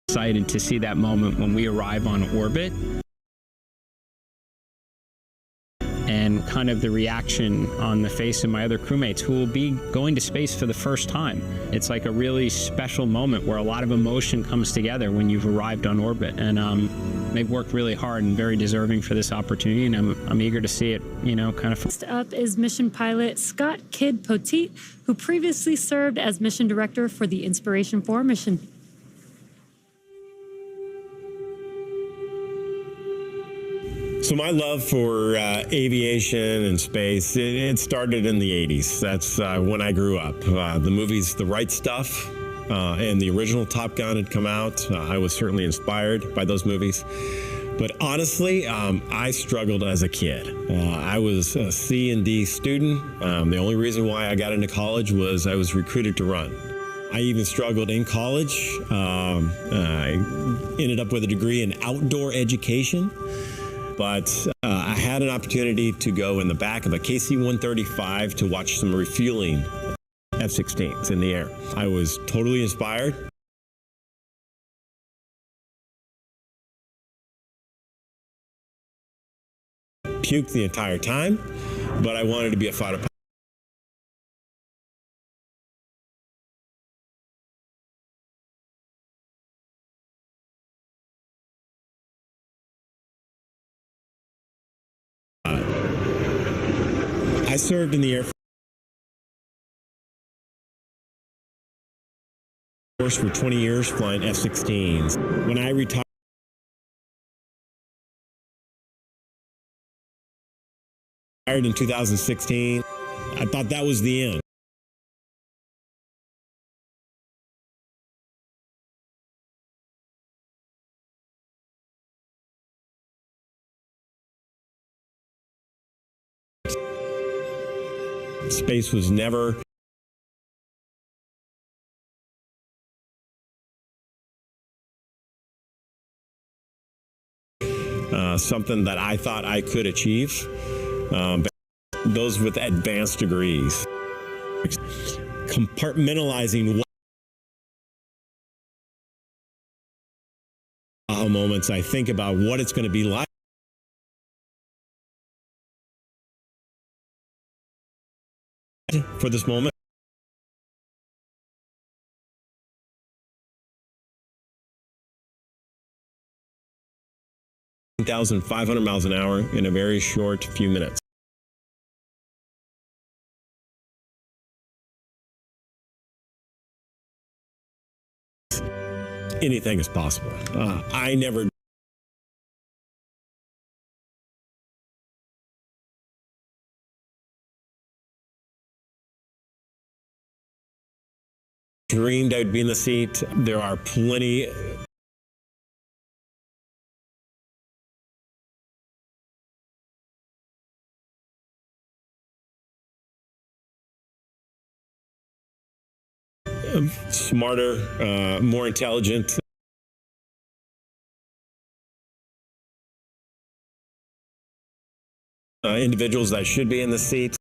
excited to see that moment when we arrive on orbit and and kind of the reaction on the face of my other crewmates who will be going to space for the first time. It's like a really special moment where a lot of emotion comes together when you've arrived on orbit. And they've worked really hard and very deserving for this opportunity, and I'm eager to see it, you know, kind of. Next up is mission pilot Scott Kidd Poteet, who previously served as mission director for the Inspiration 4 mission. So my love for aviation and space, it started in the 80s. That's when I grew up. The movies The Right Stuff and the original Top Gun had come out. I was certainly inspired by those movies. But honestly, I struggled as a kid. I was a C and D student. The only reason why I got into college was I was recruited to run. I even struggled in college. I ended up with a degree in outdoor education. But I had an opportunity to go in the back of a KC-135 to watch some refueling F-16s in the air. I was totally inspired. Puked the entire time, but I wanted to be a fighter pilot. I served in the Air Force for 20 years flying F-16s. When I retired in 2016, I thought that was the end. Space was never something that I thought I could achieve. But those with advanced degrees, compartmentalizing moments, I think about what it's going to be like. For this moment, 1,500 miles an hour in a very short few minutes. Anything is possible. I never dreamed I'd be in the seat. There are plenty smarter, more intelligent individuals that should be in the seat.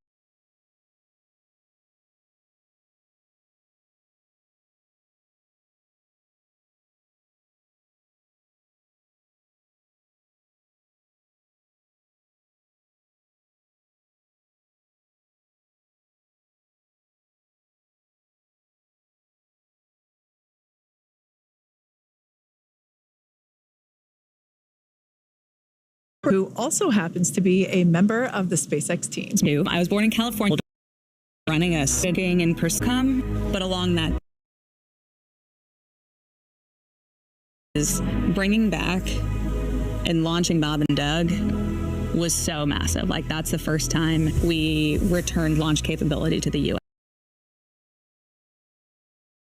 Who also happens to be a member of the SpaceX team. I was born in California, running a sitting in Perscom, but along that is bringing back and launching Bob and Doug was so massive. Like, that's the first time we returned launch capability to the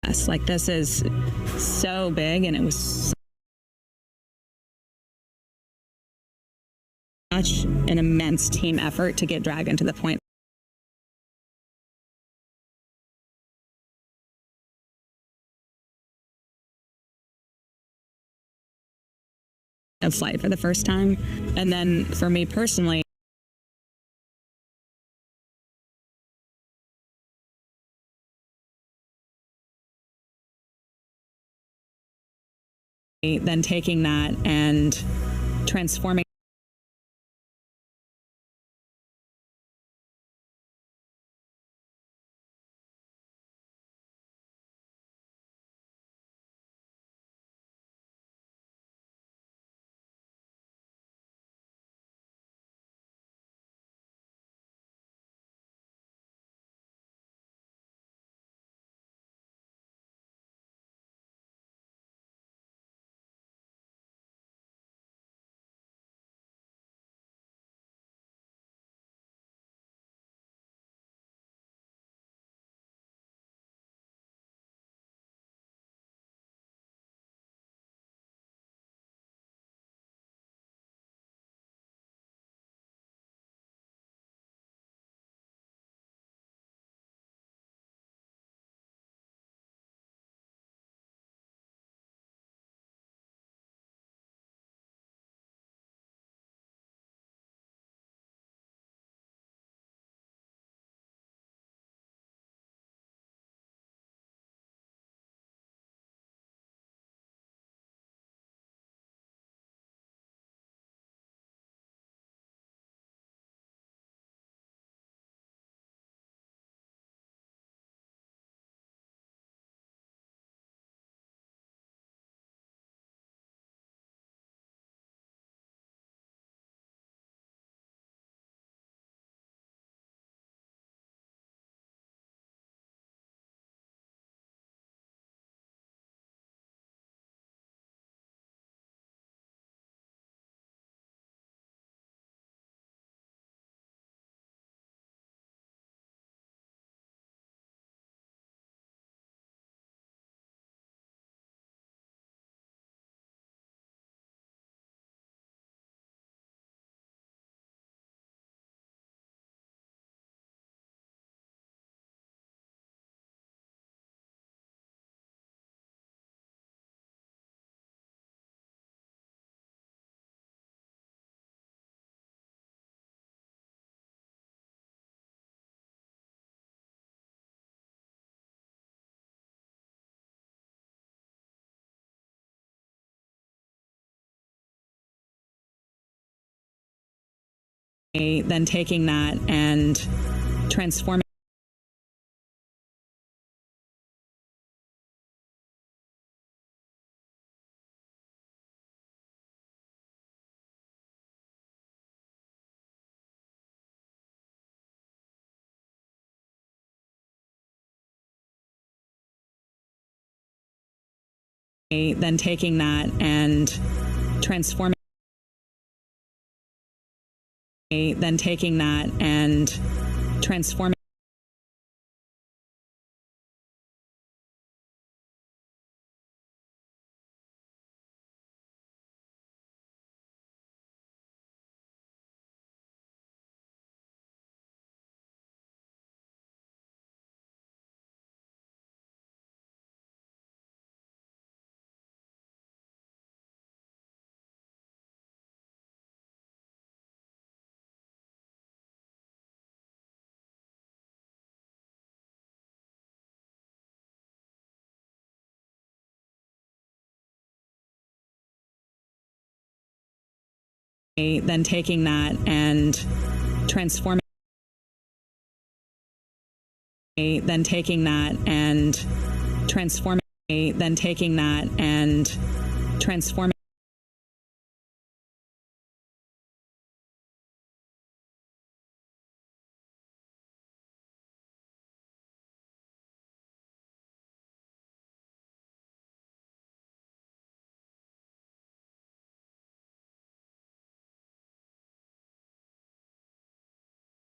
U.S. Like, this is so big, and it was such an immense team effort to get Dragon to the point of flight for the first time. And then for me personally, then taking that and transforming then taking that and transforming then taking that and transforming then taking that and transforming then taking that and transforming then taking that and transforming then taking that and transforming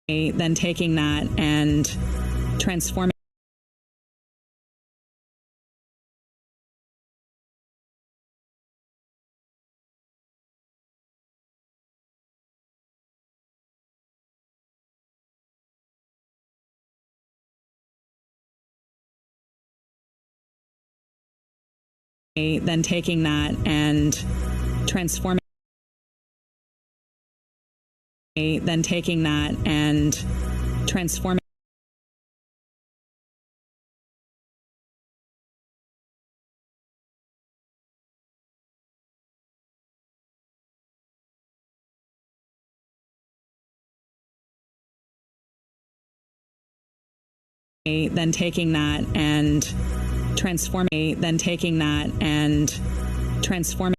then taking that and transforming then taking that and transforming then taking that and transforming then taking that and transforming then taking that and transforming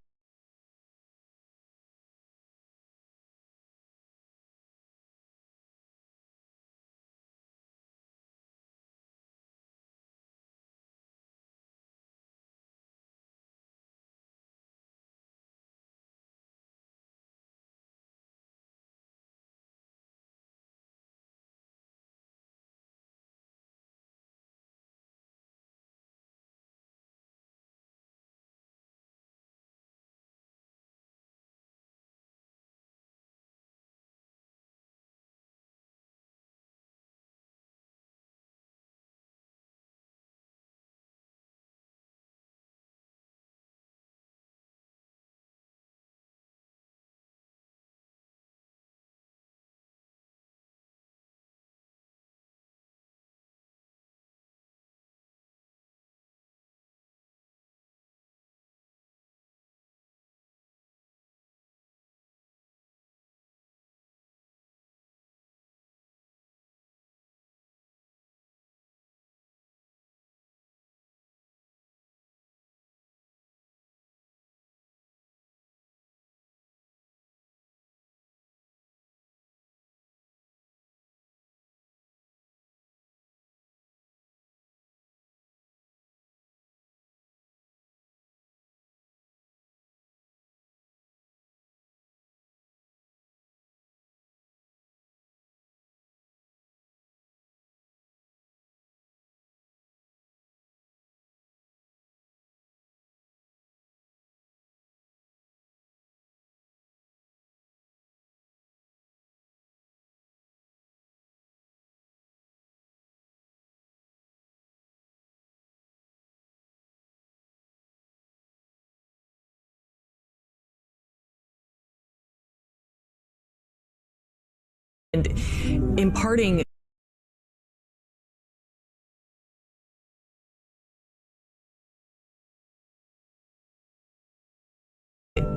and imparting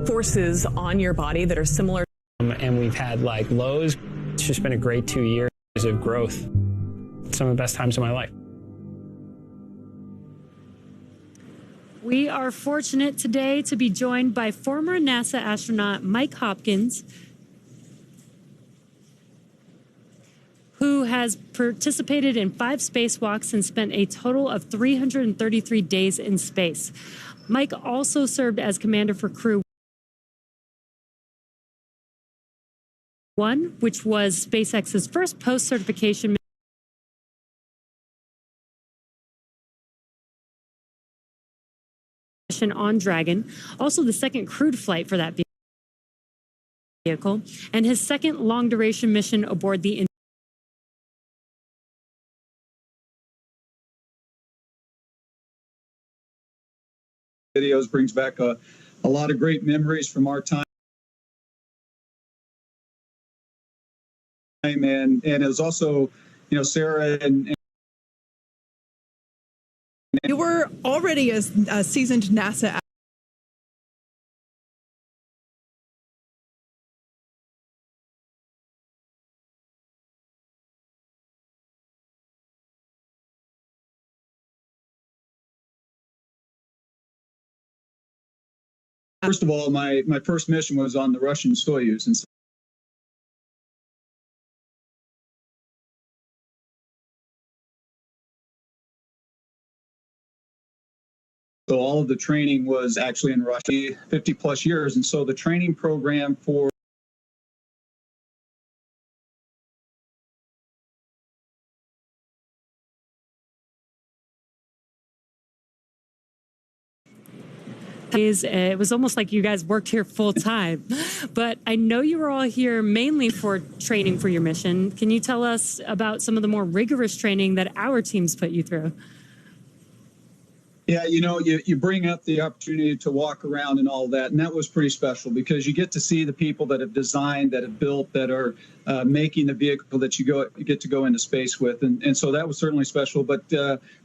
forces on your body that are similar. And we've had like lows It's just been a great 2 years of growth. Some of the best times of my life. We are fortunate today to be joined by former NASA astronaut Mike Hopkins, who has participated in 5 spacewalks and spent a total of 333 days in space. Mike also served as commander for Crew 1, which was SpaceX's first post-certification mission on Dragon, also the second crewed flight for that vehicle, and his second long-duration mission aboard the videos brings back a lot of great memories from our time. And it was also, you know, Sarah and you were already a seasoned NASA. First of all, my first mission was on the Russian Soyuz, and so all of the training was actually in Russia, 50 plus years. And so the training program for it was almost like you guys worked here full time. But I know you were all here mainly for training for your mission. Can you tell us about some of the more rigorous training that our teams put you through? Yeah, you know, you bring up the opportunity to walk around and all that, and that was pretty special because you get to see the people that have designed, that have built, that are making the vehicle that you get to go into space with, and so that was certainly special. But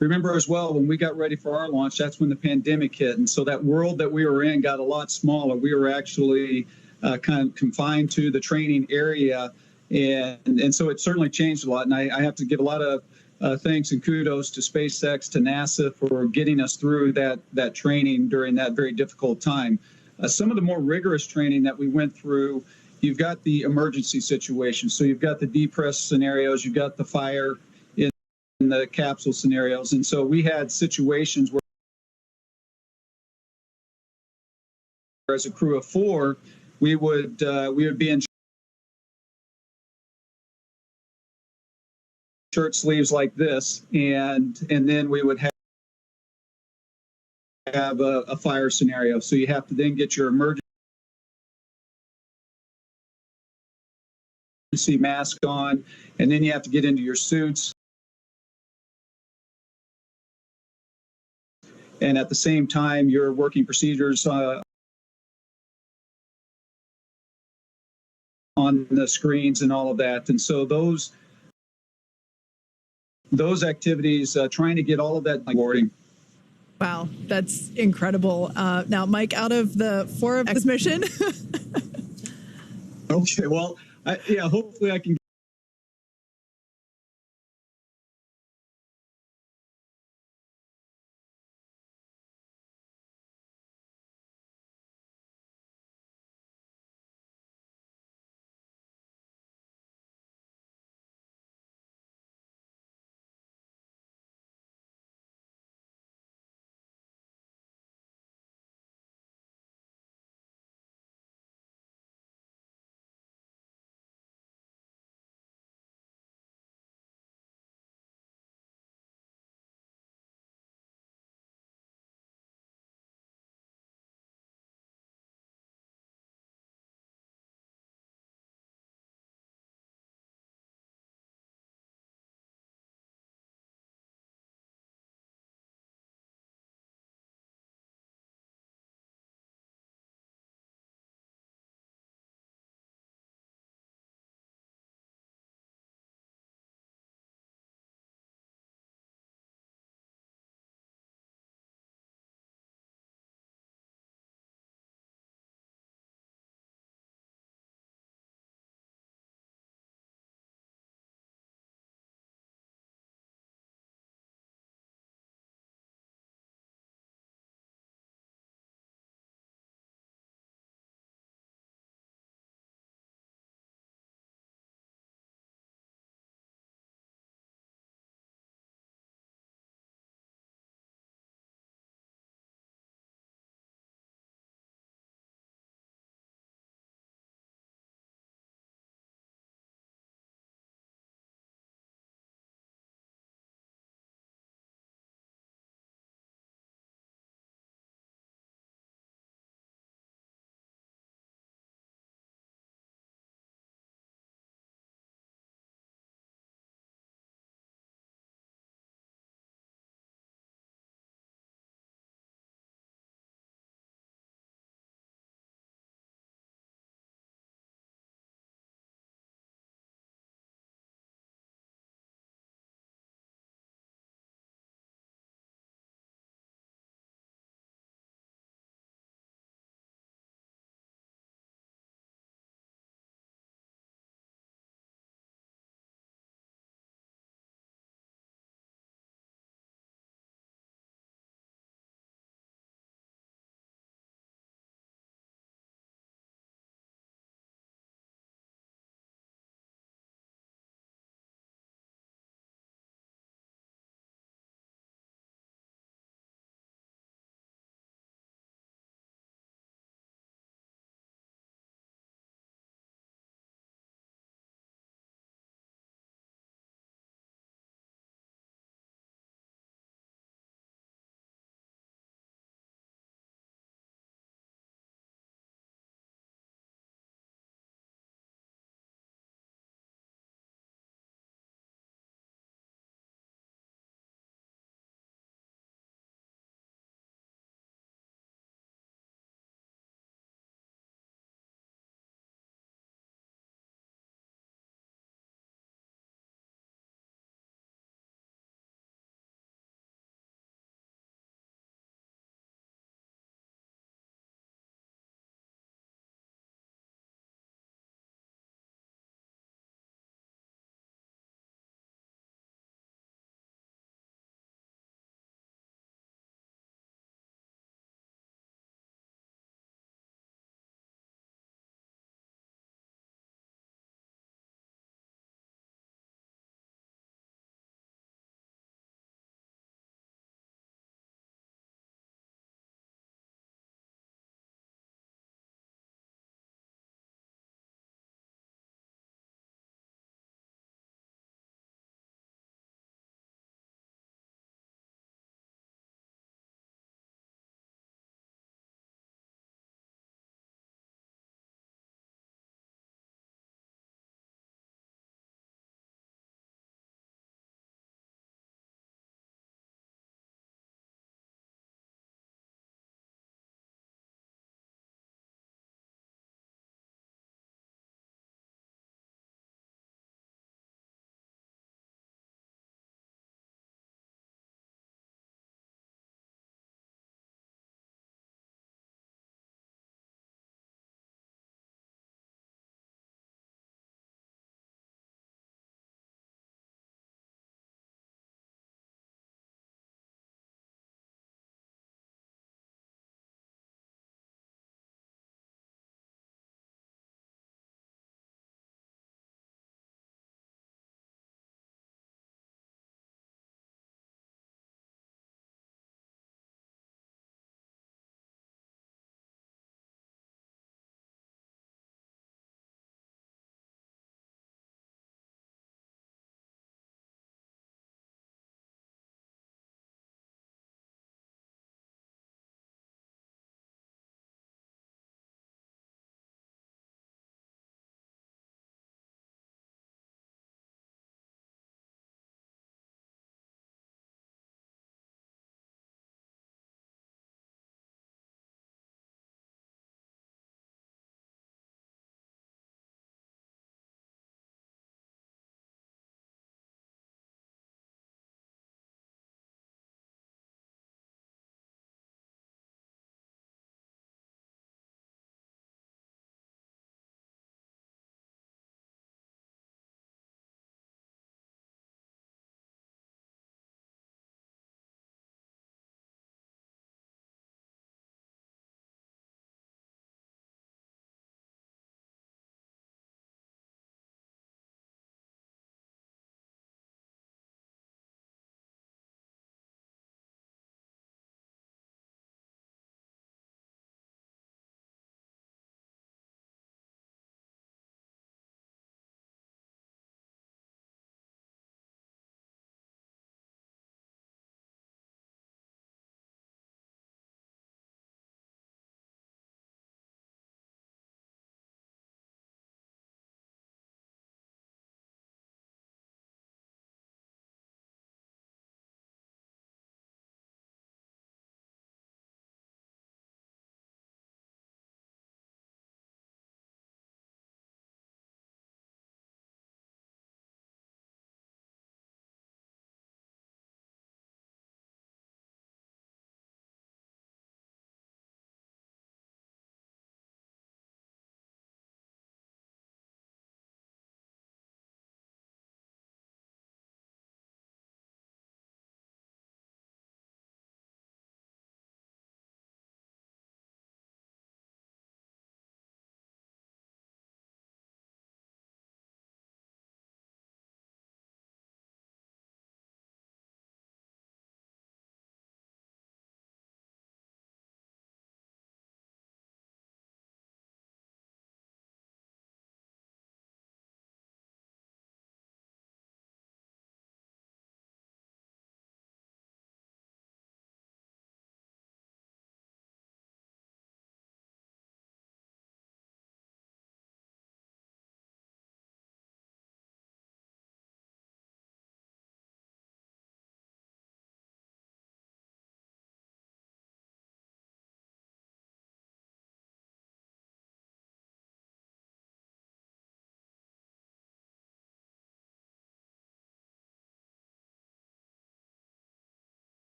remember as well, when we got ready for our launch, that's when the pandemic hit, and so that world that we were in got a lot smaller. We were actually kind of confined to the training area, and so it certainly changed a lot. And I have to give a lot of thanks and kudos to SpaceX, to NASA for getting us through that training during that very difficult time. Some of the more rigorous training that we went through, you've got the emergency situation. So you've got the depress scenarios, you've got the fire in the capsule scenarios. And so we had situations where as a crew of 4, we would be in shirt sleeves like this, and then we would have a fire scenario. So you have to then get your emergency mask on, and then you have to get into your suits. And at the same time, your working procedures on the screens and all of that. And so those activities, trying to get all of that rewarding. Wow, that's incredible. Now, Mike, out of the 4 of this mission. Okay, well, yeah, hopefully I can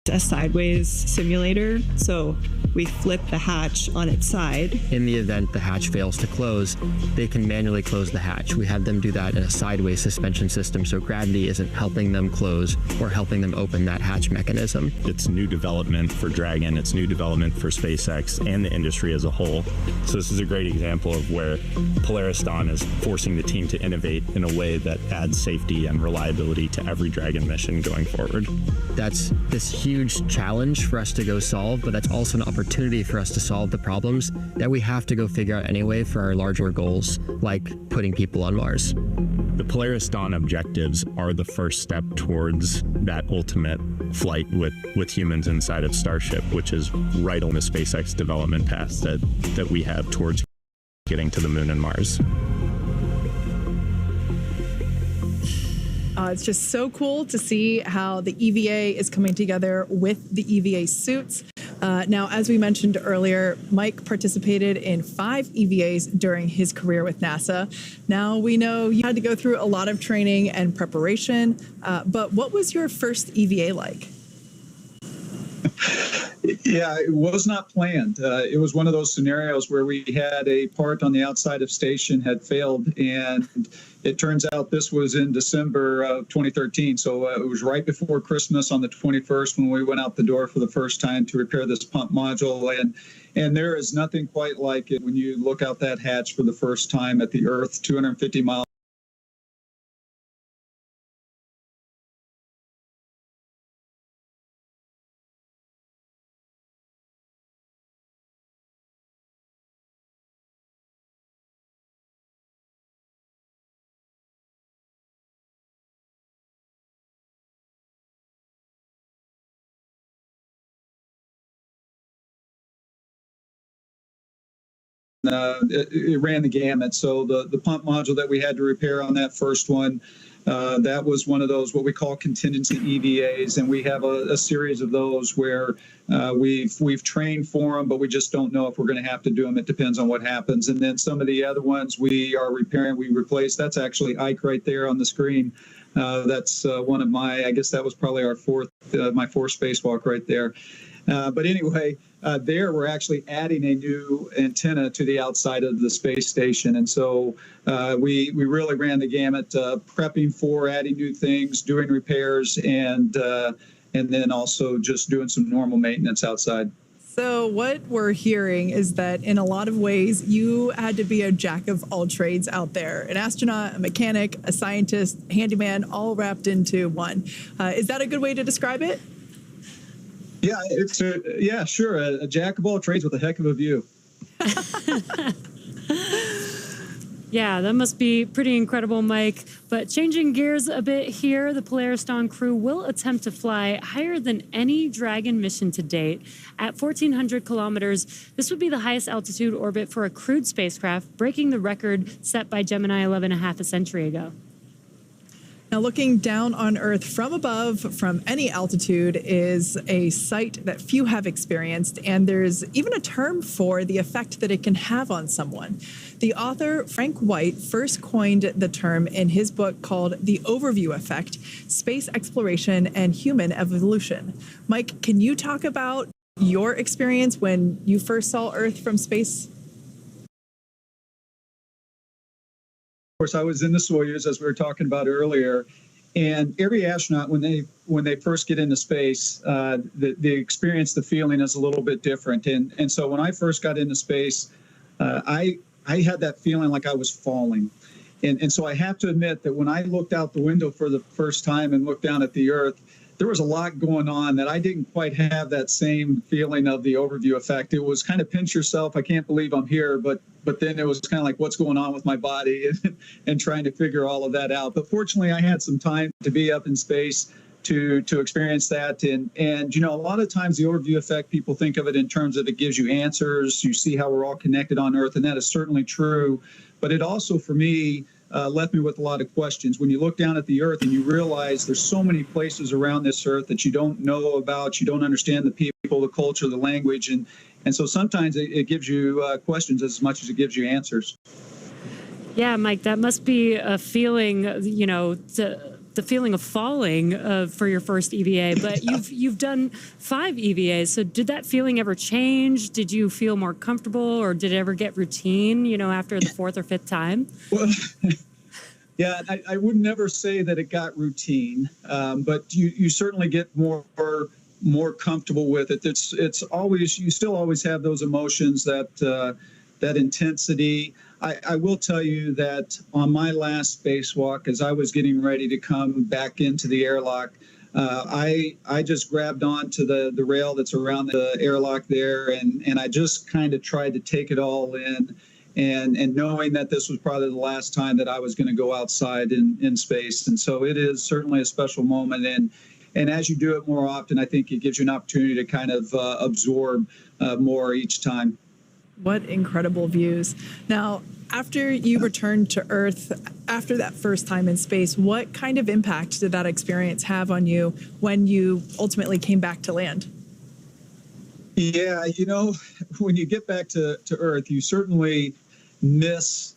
a sideways simulator, so we flip the hatch on its side. In the event the hatch fails to close, they can manually close the hatch. We had them do that in a sideways suspension system, so gravity isn't helping them close or helping them open that hatch mechanism. It's new development for Dragon, it's new development for SpaceX and the industry as a whole. So this is a great example of where Polaris Dawn is forcing the team to innovate in a way that adds safety and reliability to every Dragon mission going forward. That's this huge challenge for us to go solve, but that's also an opportunity for us to solve the problems that we have to go figure out anyway for our larger goals, like putting people on Mars. The Polaris Dawn objectives are the first step towards that ultimate flight with humans inside of Starship, which is right on the SpaceX development path that we have towards getting to the moon and Mars. It's just so cool to see how the EVA is coming together with the EVA suits. Now, as we mentioned earlier, Mike participated in 5 EVAs during his career with NASA. Now, we know you had to go through a lot of training and preparation, but what was your first EVA like? Yeah, it was not planned. It was one of those scenarios where we had a part on the outside of station had failed, and it turns out this was in December of 2013. So it was right before Christmas on the 21st when we went out the door for the first time to repair this pump module. And there is nothing quite like it when you look out that hatch for the first time at the Earth, 250 miles. It ran the gamut. So the pump module that we had to repair on that first one, that was one of those what we call contingency EVAs, and we have a series of those where we've trained for them, but we just don't know if we're going to have to do them. It depends on what happens. And then some of the other ones we are repairing, we replace. That's actually Ike right there on the screen. That's one of I guess that was probably my fourth spacewalk right there. But anyway, there we're actually adding a new antenna to the outside of the space station. And so we really ran the gamut, prepping for adding new things, doing repairs, and then also just doing some normal maintenance outside. So what we're hearing is that in a lot of ways, you had to be a jack of all trades out there, an astronaut, a mechanic, a scientist, handyman, all wrapped into one. Is that a good way to describe it? Yeah, sure. A jack of all trades with a heck of a view. Yeah, that must be pretty incredible, Mike. But changing gears a bit here, the Polaris Dawn crew will attempt to fly higher than any Dragon mission to date. At 1,400 kilometers, this would be the highest altitude orbit for a crewed spacecraft, breaking the record set by Gemini 11 and a half a century ago. Now, looking down on Earth from above, from any altitude, is a sight that few have experienced, and there's even a term for the effect that it can have on someone. The author, Frank White, first coined the term in his book called The Overview Effect, Space Exploration and Human Evolution. Mike, can you talk about your experience when you first saw Earth from space? Of course, I was in the Soyuz, as we were talking about earlier, and every astronaut, when they first get into space, the experience, the feeling is a little bit different. And so when I first got into space, I had that feeling like I was falling. And so I have to admit that when I looked out the window for the first time and looked down at the Earth, there was a lot going on that I didn't quite have that same feeling of the overview effect. It was kind of pinch yourself. I can't believe I'm here. But then it was kind of like, what's going on with my body and trying to figure all of that out. But fortunately, I had some time to be up in space to experience that. And you know, a lot of times the overview effect, people think of it in terms of it gives you answers. You see how we're all connected on Earth, and that is certainly true. But it also, for me, left me with a lot of questions. When you look down at the Earth and you realize there's so many places around this Earth that you don't know about, you don't understand the people, the culture, the language, and so sometimes it gives you questions as much as it gives you answers. Yeah, Mike, that must be a feeling, you know, the feeling of falling for your first EVA, but you've done 5 EVAs. So did that feeling ever change? Did you feel more comfortable, or did it ever get routine, after the 4th or 5th time? Well, yeah, I would never say that it got routine, but you certainly get more comfortable with it. It's always, you still always have those emotions, that intensity. I will tell you that on my last spacewalk, as I was getting ready to come back into the airlock, I just grabbed onto the rail that's around the airlock there, and I just kind of tried to take it all in, and knowing that this was probably the last time that I was going to go outside in space. And so it is certainly a special moment. And as you do it more often, I think it gives you an opportunity to kind of absorb more each time. What incredible views. Now, after you returned to Earth, after that first time in space, what kind of impact did that experience have on you when you ultimately came back to land? Yeah, when you get back to Earth, you certainly miss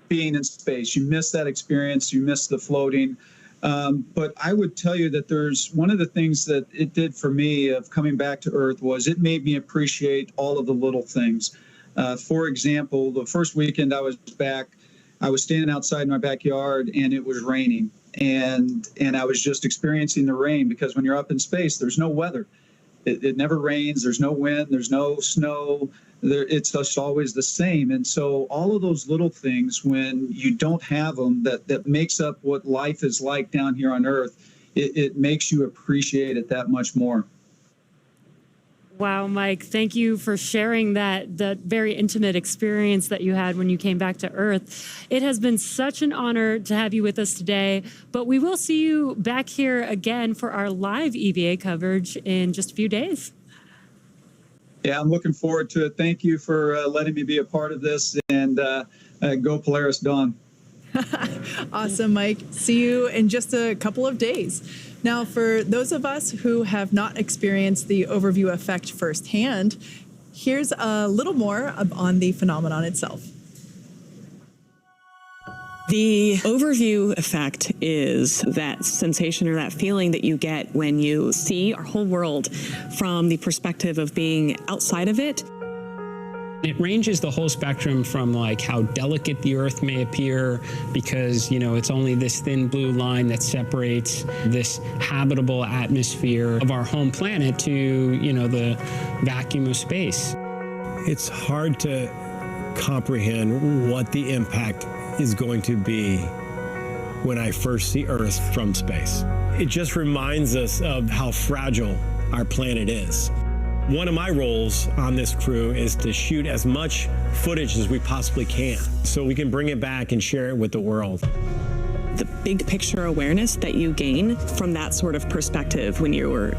being in space. You miss that experience. You miss the floating. But I would tell you that there's one of the things that it did for me of coming back to Earth was it made me appreciate all of the little things. For example, the first weekend I was back, I was standing outside my backyard and it was raining, and I was just experiencing the rain, because when you're up in space, there's no weather. It never rains. There's no wind. There's no snow. It's just always the same. And so all of those little things, when you don't have them, that makes up what life is like down here on Earth, it makes you appreciate it that much more. Wow, Mike, thank you for sharing that very intimate experience that you had when you came back to Earth. It has been such an honor to have you with us today, but we will see you back here again for our live EVA coverage in just a few days. Yeah, I'm looking forward to it. Thank you for letting me be a part of this, and go Polaris Dawn. Awesome, Mike. See you in just a couple of days. Now, for those of us who have not experienced the overview effect firsthand, here's a little more on the phenomenon itself. The overview effect is that sensation or that feeling that you get when you see our whole world from the perspective of being outside of it. It ranges the whole spectrum from like how delicate the Earth may appear because, it's only this thin blue line that separates this habitable atmosphere of our home planet to, the vacuum of space. It's hard to comprehend what the impact is going to be when I first see Earth from space. It just reminds us of how fragile our planet is. One of my roles on this crew is to shoot as much footage as we possibly can so we can bring it back and share it with the world. The big picture awareness that you gain from that sort of perspective when you were,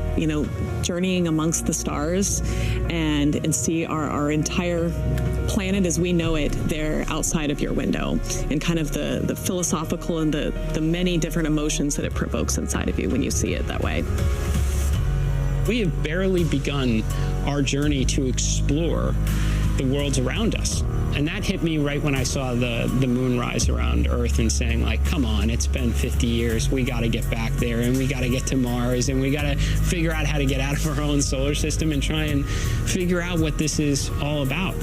journeying amongst the stars and see our entire planet as we know it there outside of your window, and kind of the philosophical and the many different emotions that it provokes inside of you when you see it that way. We have barely begun our journey to explore the worlds around us. And that hit me right when I saw the moon rise around Earth and saying, like, come on, it's been 50 years. We got to get back there, and we got to get to Mars, and we got to figure out how to get out of our own solar system and try and figure out what this is all about.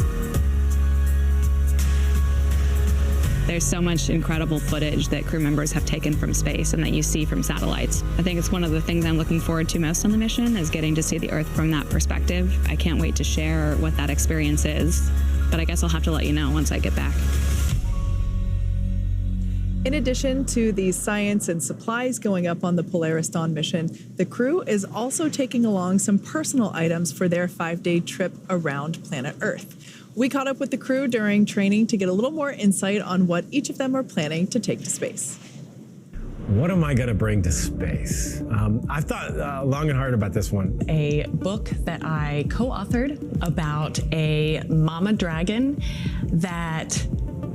There's so much incredible footage that crew members have taken from space and that you see from satellites. I think it's one of the things I'm looking forward to most on the mission is getting to see the Earth from that perspective. I can't wait to share what that experience is, but I guess I'll have to let you know once I get back. In addition to the science and supplies going up on the Polaris Dawn mission, the crew is also taking along some personal items for their 5-day trip around planet Earth. We caught up with the crew during training to get a little more insight on what each of them are planning to take to space. What am I going to bring to space? I've thought long and hard about this one. A book that I co-authored about a mama dragon that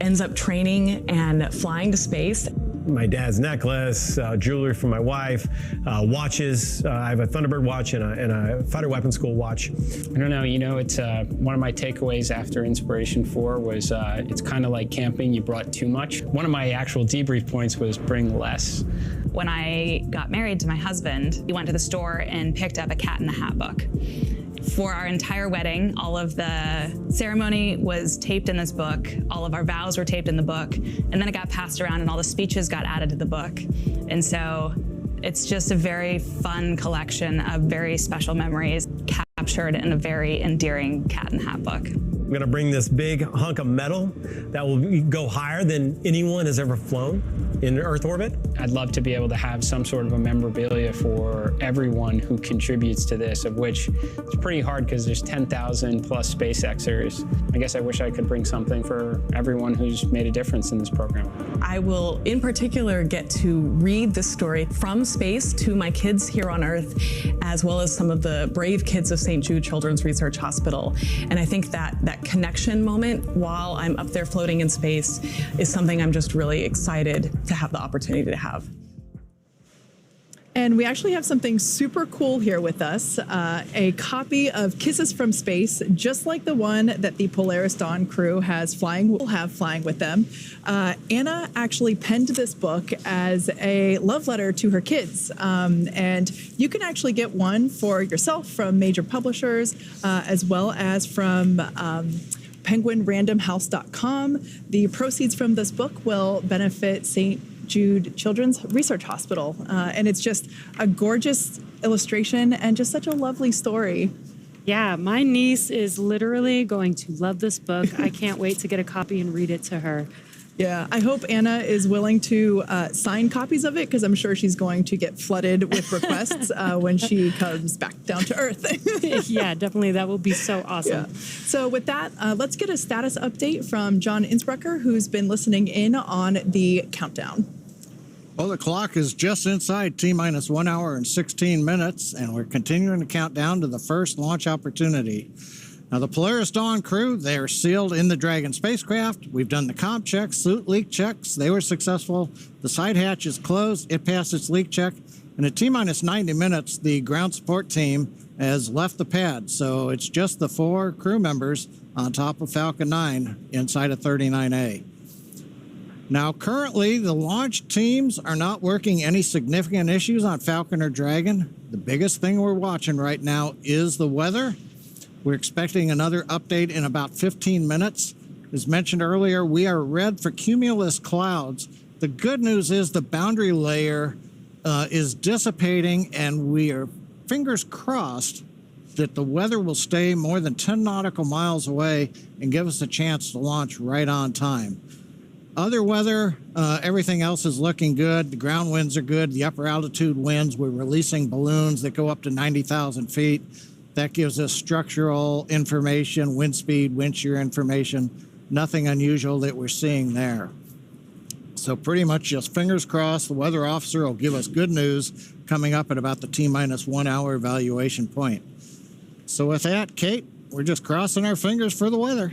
ends up training and flying to space. my dad's necklace, jewelry for my wife, watches. I have a Thunderbird watch and a fighter weapons school watch. I don't know, it's one of my takeaways after Inspiration 4 was it's kind of like camping, you brought too much. One of my actual debrief points was bring less. When I got married to my husband, we went to the store and picked up a Cat in the Hat book. For our entire wedding, all of the ceremony was taped in this book, all of our vows were taped in the book, and then it got passed around and all the speeches got added to the book. And so it's just a very fun collection of very special memories captured in a very endearing Cat in the Hat book. I'm gonna bring this big hunk of metal that will go higher than anyone has ever flown in Earth orbit. I'd love to be able to have some sort of a memorabilia for everyone who contributes to this, of which it's pretty hard because there's 10,000 plus SpaceXers. I guess I wish I could bring something for everyone who's made a difference in this program. I will, in particular, get to read the story from space to my kids here on Earth, as well as some of the brave kids of St. Jude Children's Research Hospital. And I think that connection moment while I'm up there floating in space is something I'm just really excited to have the opportunity to have. And we actually have something super cool here with us, a copy of Kisses from Space, just like the one that the Polaris Dawn crew will have flying with them. Anna actually penned this book as a love letter to her kids. And you can actually get one for yourself from major publishers, as well as from penguinrandomhouse.com. The proceeds from this book will benefit St. Jude Children's Research Hospital. And it's just a gorgeous illustration and just such a lovely story. Yeah, my niece is literally going to love this book. I can't wait to get a copy and read it to her. Yeah, I hope Anna is willing to sign copies of it, because I'm sure she's going to get flooded with requests when she comes back down to Earth. Yeah, definitely. That will be so awesome. Yeah. So with that, let's get a status update from John Innsbrucker, who's been listening in on the countdown. Well, the clock is just inside T-minus 1 hour and 16 minutes, and we're continuing to count down to the first launch opportunity. Now, the Polaris Dawn crew, they're sealed in the Dragon spacecraft. We've done the comp checks, suit leak checks. They were successful. The side hatch is closed. It passed its leak check. And at T-minus 90 minutes, the ground support team has left the pad. So it's just the 4 crew members on top of Falcon 9 inside of 39A. Now, currently, the launch teams are not working any significant issues on Falcon or Dragon. The biggest thing we're watching right now is the weather. We're expecting another update in about 15 minutes. As mentioned earlier, we are red for cumulus clouds. The good news is the boundary layer is dissipating, and we are fingers crossed that the weather will stay more than 10 nautical miles away and give us a chance to launch right on time. Other weather, everything else is looking good. The ground winds are good. The upper altitude winds, we're releasing balloons that go up to 90,000 feet. That gives us structural information, wind speed, wind shear information, nothing unusual that we're seeing there. So pretty much just fingers crossed, the weather officer will give us good news coming up at about the T-minus 1 hour evaluation point. So with that, Kate, we're just crossing our fingers for the weather.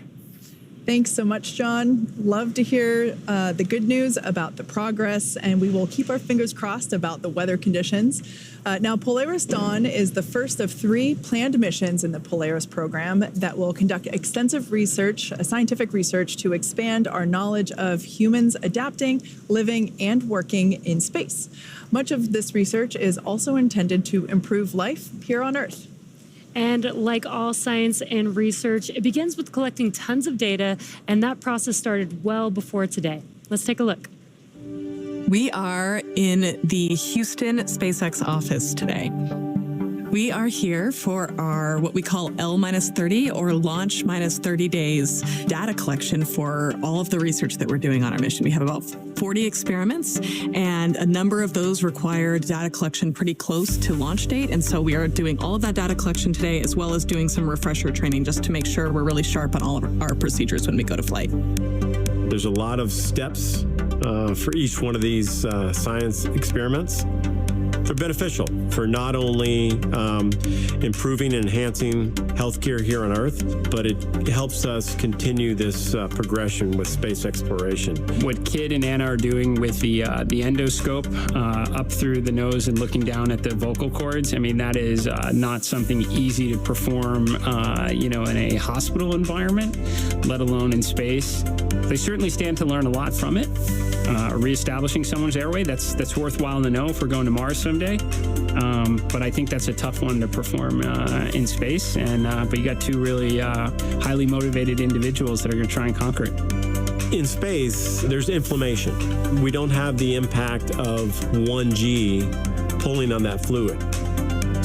Thanks so much, John. Love to hear the good news about the progress, and we will keep our fingers crossed about the weather conditions. Now, Polaris Dawn is the first of 3 planned missions in the Polaris program that will conduct extensive research, scientific research, to expand our knowledge of humans adapting, living, and working in space. Much of this research is also intended to improve life here on Earth. And like all science and research, it begins with collecting tons of data, and that process started well before today. Let's take a look. We are in the Houston SpaceX office today. We are here for our what we call L-30 or launch minus 30 days data collection for all of the research that we're doing on our mission. We have about 40 experiments, and a number of those require data collection pretty close to launch date. And so we are doing all of that data collection today, as well as doing some refresher training just to make sure we're really sharp on all of our procedures when we go to flight. There's a lot of steps for each one of these science experiments. they're beneficial for not only improving and enhancing healthcare here on Earth, but it helps us continue this progression with space exploration. What Kid and Anna are doing with the endoscope up through the nose and looking down at the vocal cords, I mean, that is not something easy to perform, in a hospital environment, let alone in space. They certainly stand to learn a lot from it. Reestablishing someone's airway, that's worthwhile to know if we're going to Mars someday. But I think that's a tough one to perform in space. But you got two really highly motivated individuals that are going to try and conquer it. In space, there's inflammation. We don't have the impact of 1G pulling on that fluid.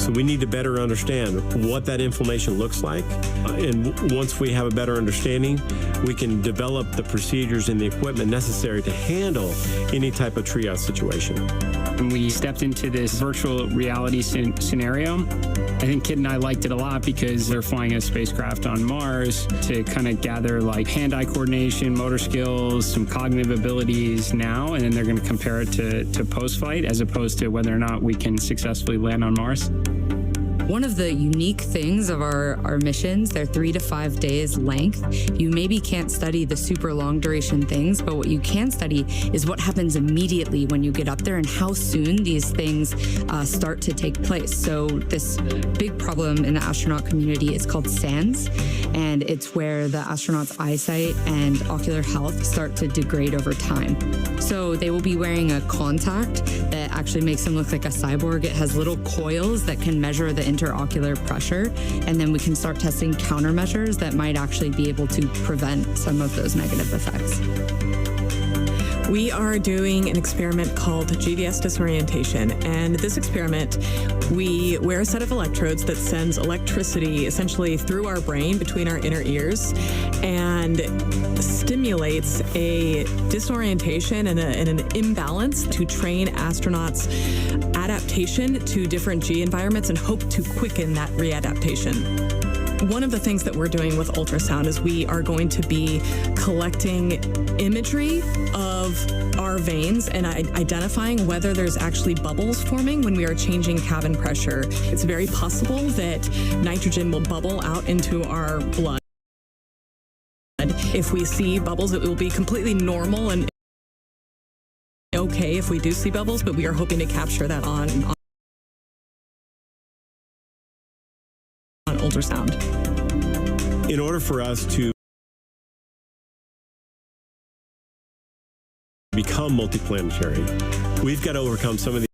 So we need to better understand what that inflammation looks like. And once we have a better understanding, we can develop the procedures and the equipment necessary to handle any type of triage situation. When we stepped into this virtual reality scenario, I think Kid and I liked it a lot because they're flying a spacecraft on Mars to kind of gather like hand-eye coordination, motor skills, some cognitive abilities now, and then they're going to compare it to post-flight as opposed to whether or not we can successfully land on Mars. One of the unique things of our missions, they're 3 to 5 days length. You maybe can't study the super long duration things, but what you can study is what happens immediately when you get up there and how soon these things start to take place. So this big problem in the astronaut community is called SANS, and it's where the astronaut's eyesight and ocular health start to degrade over time. So they will be wearing a contact that actually makes them look like a cyborg. It has little coils that can measure the intraocular pressure, and then we can start testing countermeasures that might actually be able to prevent some of those negative effects. We are doing an experiment called GDS disorientation, and this experiment, we wear a set of electrodes that sends electricity essentially through our brain between our inner ears and stimulates a disorientation and an imbalance to train astronauts' adaptation to different G environments and hope to quicken that readaptation. One of the things that we're doing with ultrasound is we are going to be collecting imagery of our veins and identifying whether there's actually bubbles forming when we are changing cabin pressure. It's very possible that nitrogen will bubble out into our blood. If we see bubbles, it will be completely normal and okay if we do see bubbles, but we are hoping to capture that on ultrasound. In order for us to become multiplanetary, we've got to overcome some of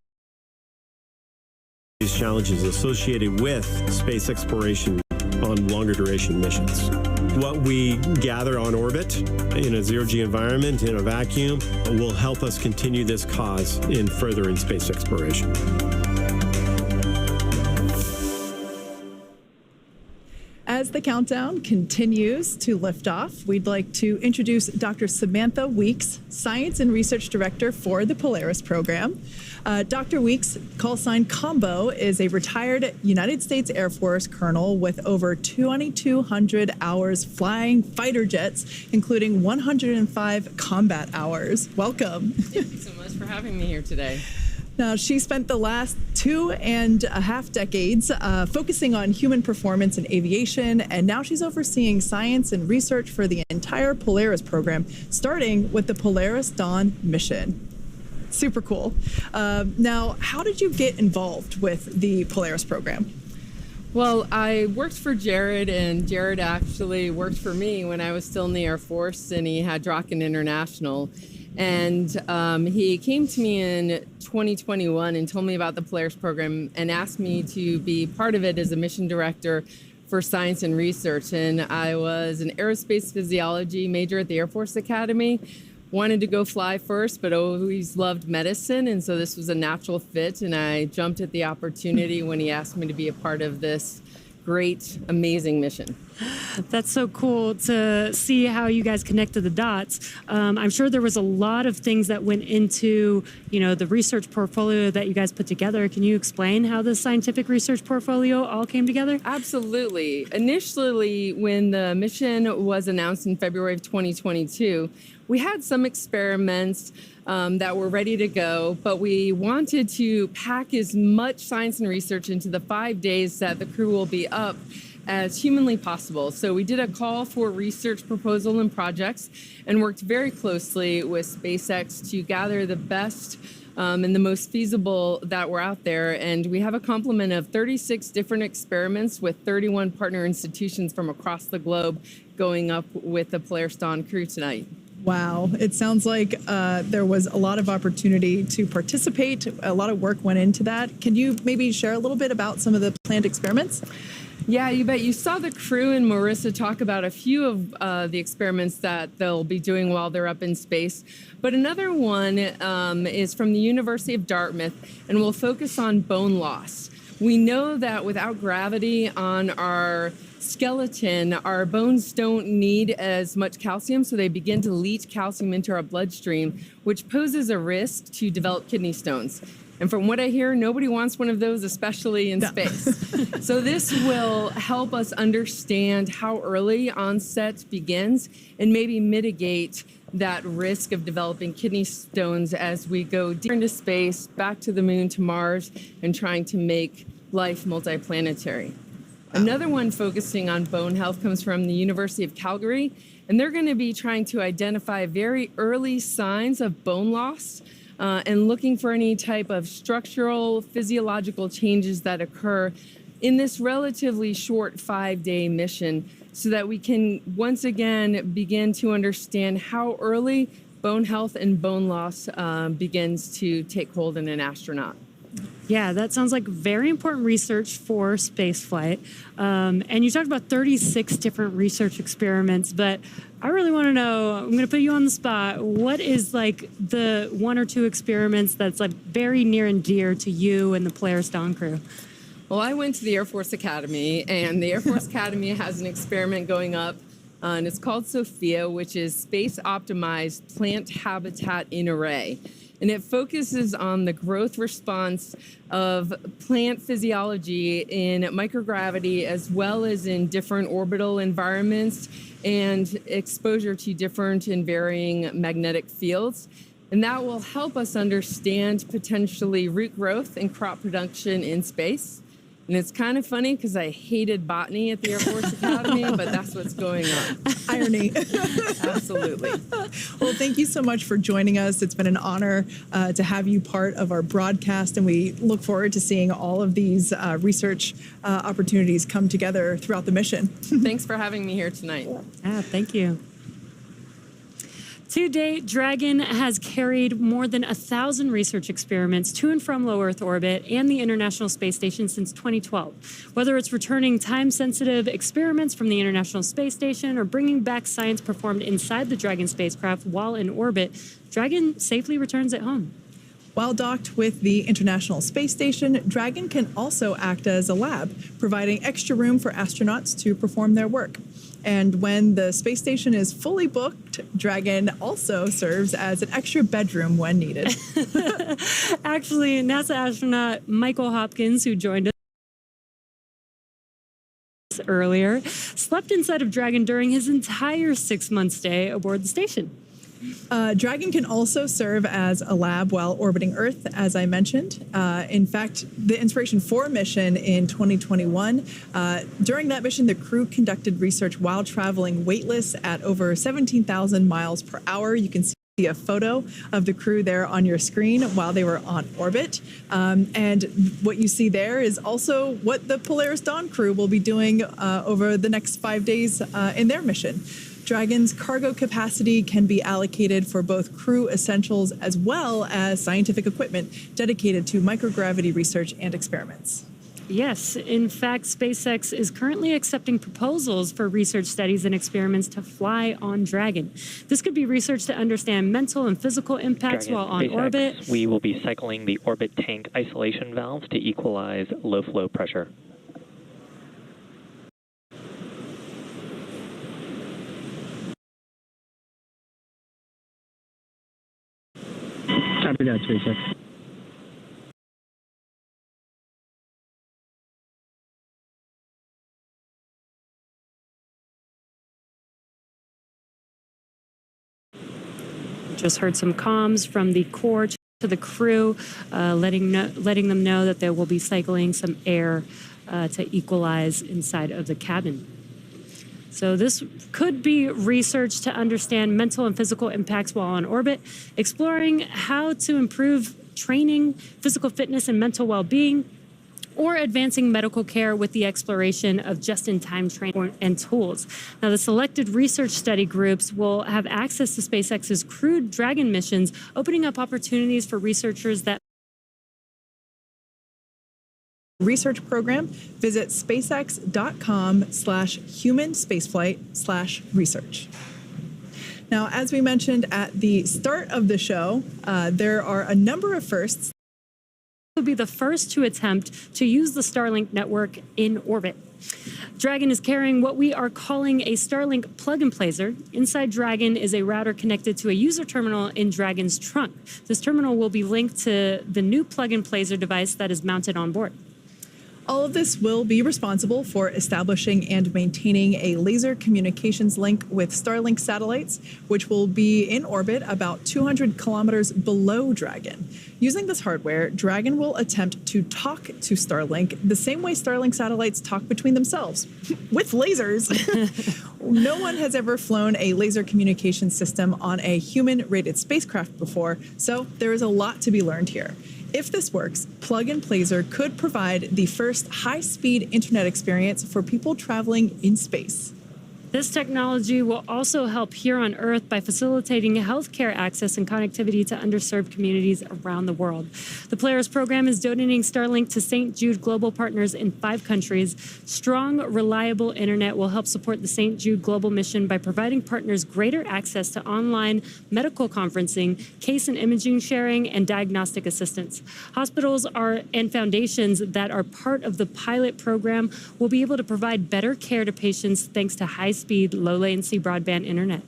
these challenges associated with space exploration on longer duration missions. What we gather on orbit in a zero-G environment, in a vacuum, will help us continue this cause in further in space exploration. As the countdown continues to lift off, we'd like to introduce Dr. Samantha Weeks, Science and Research Director for the Polaris program. Dr. Weeks, call sign Combo, is a retired United States Air Force colonel with over 2,200 hours flying fighter jets, including 105 combat hours. Welcome. Thank you so much for having me here today. Now, she spent the last 2.5 decades focusing on human performance in aviation, and now she's overseeing science and research for the entire Polaris program, starting with the Polaris Dawn mission. Super cool. Now, how did you get involved with the Polaris program? Well, I worked for Jared, and Jared actually worked for me when I was still in the Air Force, and he had Draken International. And he came to me in 2021 and told me about the Polaris program and asked me to be part of it as a mission director for science and research. And I was an aerospace physiology major at the Air Force Academy. Wanted to go fly first, but always loved medicine. And so this was a natural fit. And I jumped at the opportunity when he asked me to be a part of this great, amazing mission. That's so cool to see how you guys connected the dots. I'm sure there was a lot of things that went into, the research portfolio that you guys put together. Can you explain how the scientific research portfolio all came together? Absolutely. Initially, when the mission was announced in February of 2022, we had some experiments that were ready to go, but we wanted to pack as much science and research into the 5 days that the crew will be up as humanly possible. So we did a call for research proposal and projects and worked very closely with SpaceX to gather the best and the most feasible that were out there. And we have a complement of 36 different experiments with 31 partner institutions from across the globe going up with the Polaris Dawn crew tonight. Wow. It sounds like there was a lot of opportunity to participate. A lot of work went into that. Can you maybe share a little bit about some of the planned experiments? Yeah, you bet. You saw the crew and Marissa talk about a few of the experiments that they'll be doing while they're up in space. But another one is from the University of Dartmouth, and will focus on bone loss. We know that without gravity on our skeleton, our bones don't need as much calcium, so they begin to leach calcium into our bloodstream, which poses a risk to develop kidney stones. And from what I hear, nobody wants one of those, especially in space. So this will help us understand how early onset begins and maybe mitigate that risk of developing kidney stones as we go deeper into space, back to the moon, to Mars, and trying to make life multiplanetary. Another one focusing on bone health comes from the University of Calgary, and they're going to be trying to identify very early signs of bone loss and looking for any type of structural, physiological changes that occur in this relatively short 5-day mission, so that we can once again begin to understand how early bone health and bone loss begins to take hold in an astronaut. Yeah, that sounds like very important research for spaceflight. And you talked about 36 different research experiments, but I really want to know, I'm going to put you on the spot, what is like the 1 or 2 experiments that's like very near and dear to you and the Polaris Dawn crew? Well, I went to the Air Force Academy, and the Air Force Academy has an experiment going up, and it's called SOFIA, which is Space-Optimized Plant Habitat in Array. And it focuses on the growth response of plant physiology in microgravity, as well as in different orbital environments and exposure to different and varying magnetic fields. And that will help us understand potentially root growth and crop production in space. And it's kind of funny because I hated botany at the Air Force Academy, but that's what's going on. Irony. Absolutely. Well, thank you so much for joining us. It's been an honor to have you part of our broadcast, and we look forward to seeing all of these research opportunities come together throughout the mission. Thanks for having me here tonight. Thank you. To date, Dragon has carried more than 1,000 research experiments to and from low Earth orbit and the International Space Station since 2012. Whether it's returning time-sensitive experiments from the International Space Station or bringing back science performed inside the Dragon spacecraft while in orbit, Dragon safely returns at home. While docked with the International Space Station, Dragon can also act as a lab, providing extra room for astronauts to perform their work. And when the space station is fully booked, Dragon also serves as an extra bedroom when needed. Actually, NASA astronaut Michael Hopkins, who joined us earlier, slept inside of Dragon during his entire 6-month stay aboard the station. Dragon can also serve as a lab while orbiting Earth, as I mentioned. In fact, the Inspiration 4 mission in 2021, during that mission, the crew conducted research while traveling weightless at over 17,000 miles per hour. You can see a photo of the crew there on your screen while they were on orbit. And what you see there is also what the Polaris Dawn crew will be doing over the next 5 days in their mission. Dragon's cargo capacity can be allocated for both crew essentials as well as scientific equipment dedicated to microgravity research and experiments. Yes, in fact, SpaceX is currently accepting proposals for research studies and experiments to fly on Dragon. This could be research to understand mental and physical impacts Dragon, while on SpaceX, orbit. We will be cycling the orbit tank isolation valves to equalize low flow pressure. Copy that, SpaceX. Just heard some comms from the core to the crew, letting them know that they will be cycling some air to equalize inside of the cabin. So this could be research to understand mental and physical impacts while on orbit, exploring how to improve training, physical fitness, and mental well-being, or advancing medical care with the exploration of just-in-time training and tools. Now, the selected research study groups will have access to SpaceX's crewed Dragon missions, opening up opportunities for researchers that research program, visit spacex.com/human spaceflight/research. Now, as we mentioned at the start of the show, there are a number of firsts. Will be the first to attempt to use the Starlink network in orbit. Dragon is carrying what we are calling a Starlink plug-and placer. Inside Dragon is a router connected to a user terminal in Dragon's trunk. This terminal will be linked to the new plug-and placer device that is mounted on board. All of this will be responsible for establishing and maintaining a laser communications link with Starlink satellites, which will be in orbit about 200 kilometers below Dragon. Using this hardware, Dragon will attempt to talk to Starlink the same way Starlink satellites talk between themselves, with lasers. No one has ever flown a laser communication system on a human-rated spacecraft before, so there is a lot to be learned here. If this works, Plug and Placer could provide the first high-speed internet experience for people traveling in space. This technology will also help here on Earth by facilitating healthcare access and connectivity to underserved communities around the world. The Polaris program is donating Starlink to St. Jude Global partners in 5 countries. Strong, reliable internet will help support the St. Jude Global mission by providing partners greater access to online medical conferencing, case and imaging sharing, and diagnostic assistance. Hospitals and foundations that are part of the pilot program will be able to provide better care to patients thanks to high-speed, low-latency broadband internet.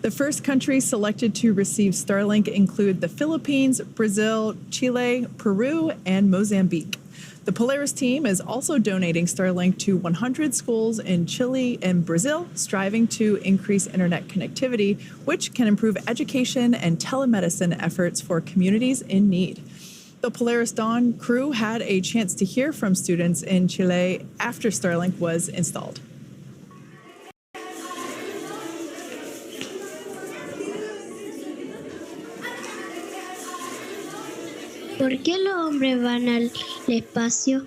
The first countries selected to receive Starlink include the Philippines, Brazil, Chile, Peru, and Mozambique. The Polaris team is also donating Starlink to 100 schools in Chile and Brazil, striving to increase internet connectivity, which can improve education and telemedicine efforts for communities in need. The Polaris Dawn crew had a chance to hear from students in Chile after Starlink was installed. ¿Por qué los hombres van al espacio?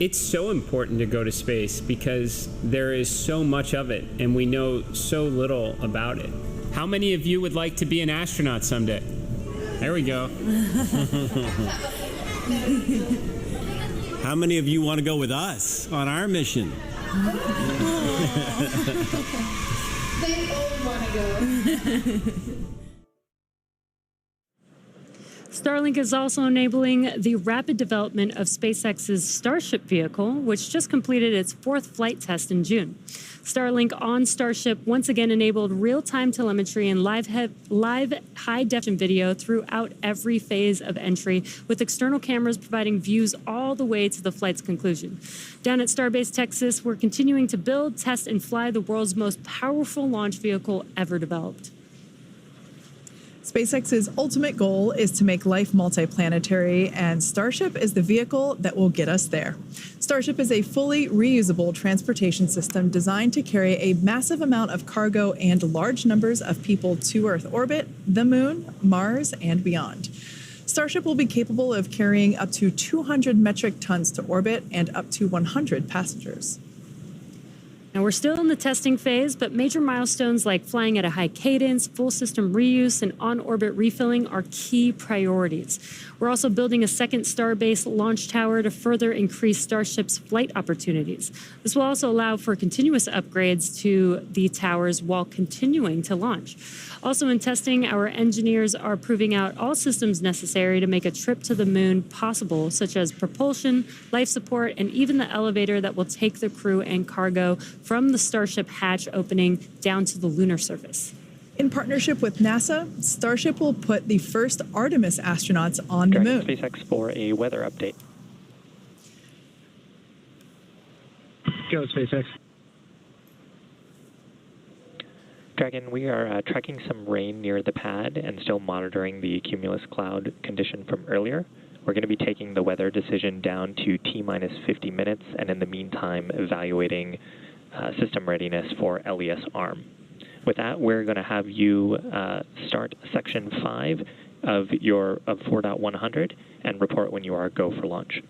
It's so important to go to space because there is so much of it and we know so little about it. How many of you would like to be an astronaut someday? There we go. How many of you want to go with us on our mission? They all want to go. Starlink is also enabling the rapid development of SpaceX's Starship vehicle, which just completed its 4th flight test in June. Starlink on Starship once again enabled real-time telemetry and live high-definition video throughout every phase of entry, with external cameras providing views all the way to the flight's conclusion. Down at Starbase, Texas, we're continuing to build, test, and fly the world's most powerful launch vehicle ever developed. SpaceX's ultimate goal is to make life multiplanetary, and Starship is the vehicle that will get us there. Starship is a fully reusable transportation system designed to carry a massive amount of cargo and large numbers of people to Earth orbit, the Moon, Mars, and beyond. Starship will be capable of carrying up to 200 metric tons to orbit and up to 100 passengers. Now, we're still in the testing phase, but major milestones like flying at a high cadence, full system reuse, and on-orbit refilling are key priorities. We're also building a second Starbase launch tower to further increase Starship's flight opportunities. This will also allow for continuous upgrades to the towers while continuing to launch. Also in testing, our engineers are proving out all systems necessary to make a trip to the Moon possible, such as propulsion, life support, and even the elevator that will take the crew and cargo from the Starship hatch opening down to the lunar surface. In partnership with NASA, Starship will put the first Artemis astronauts on the Moon. SpaceX for a weather update. Go, SpaceX. Dragon, we are tracking some rain near the pad and still monitoring the cumulus cloud condition from earlier. We're going to be taking the weather decision down to T-minus 50 minutes, and in the meantime, evaluating system readiness for LES arm. With that, we're going to have you start section 5 of 4.100 and report when you are go for launch.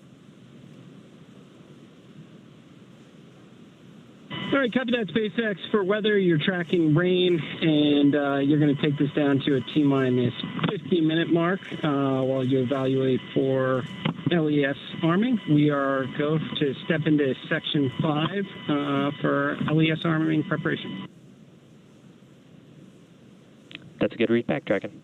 All right, copy that, SpaceX. For weather, you're tracking rain, and you're going to take this down to a T-minus 50-minute mark while you evaluate for LES arming. We are go to step into section 5 for LES arming preparation. That's a good read back, Dragon.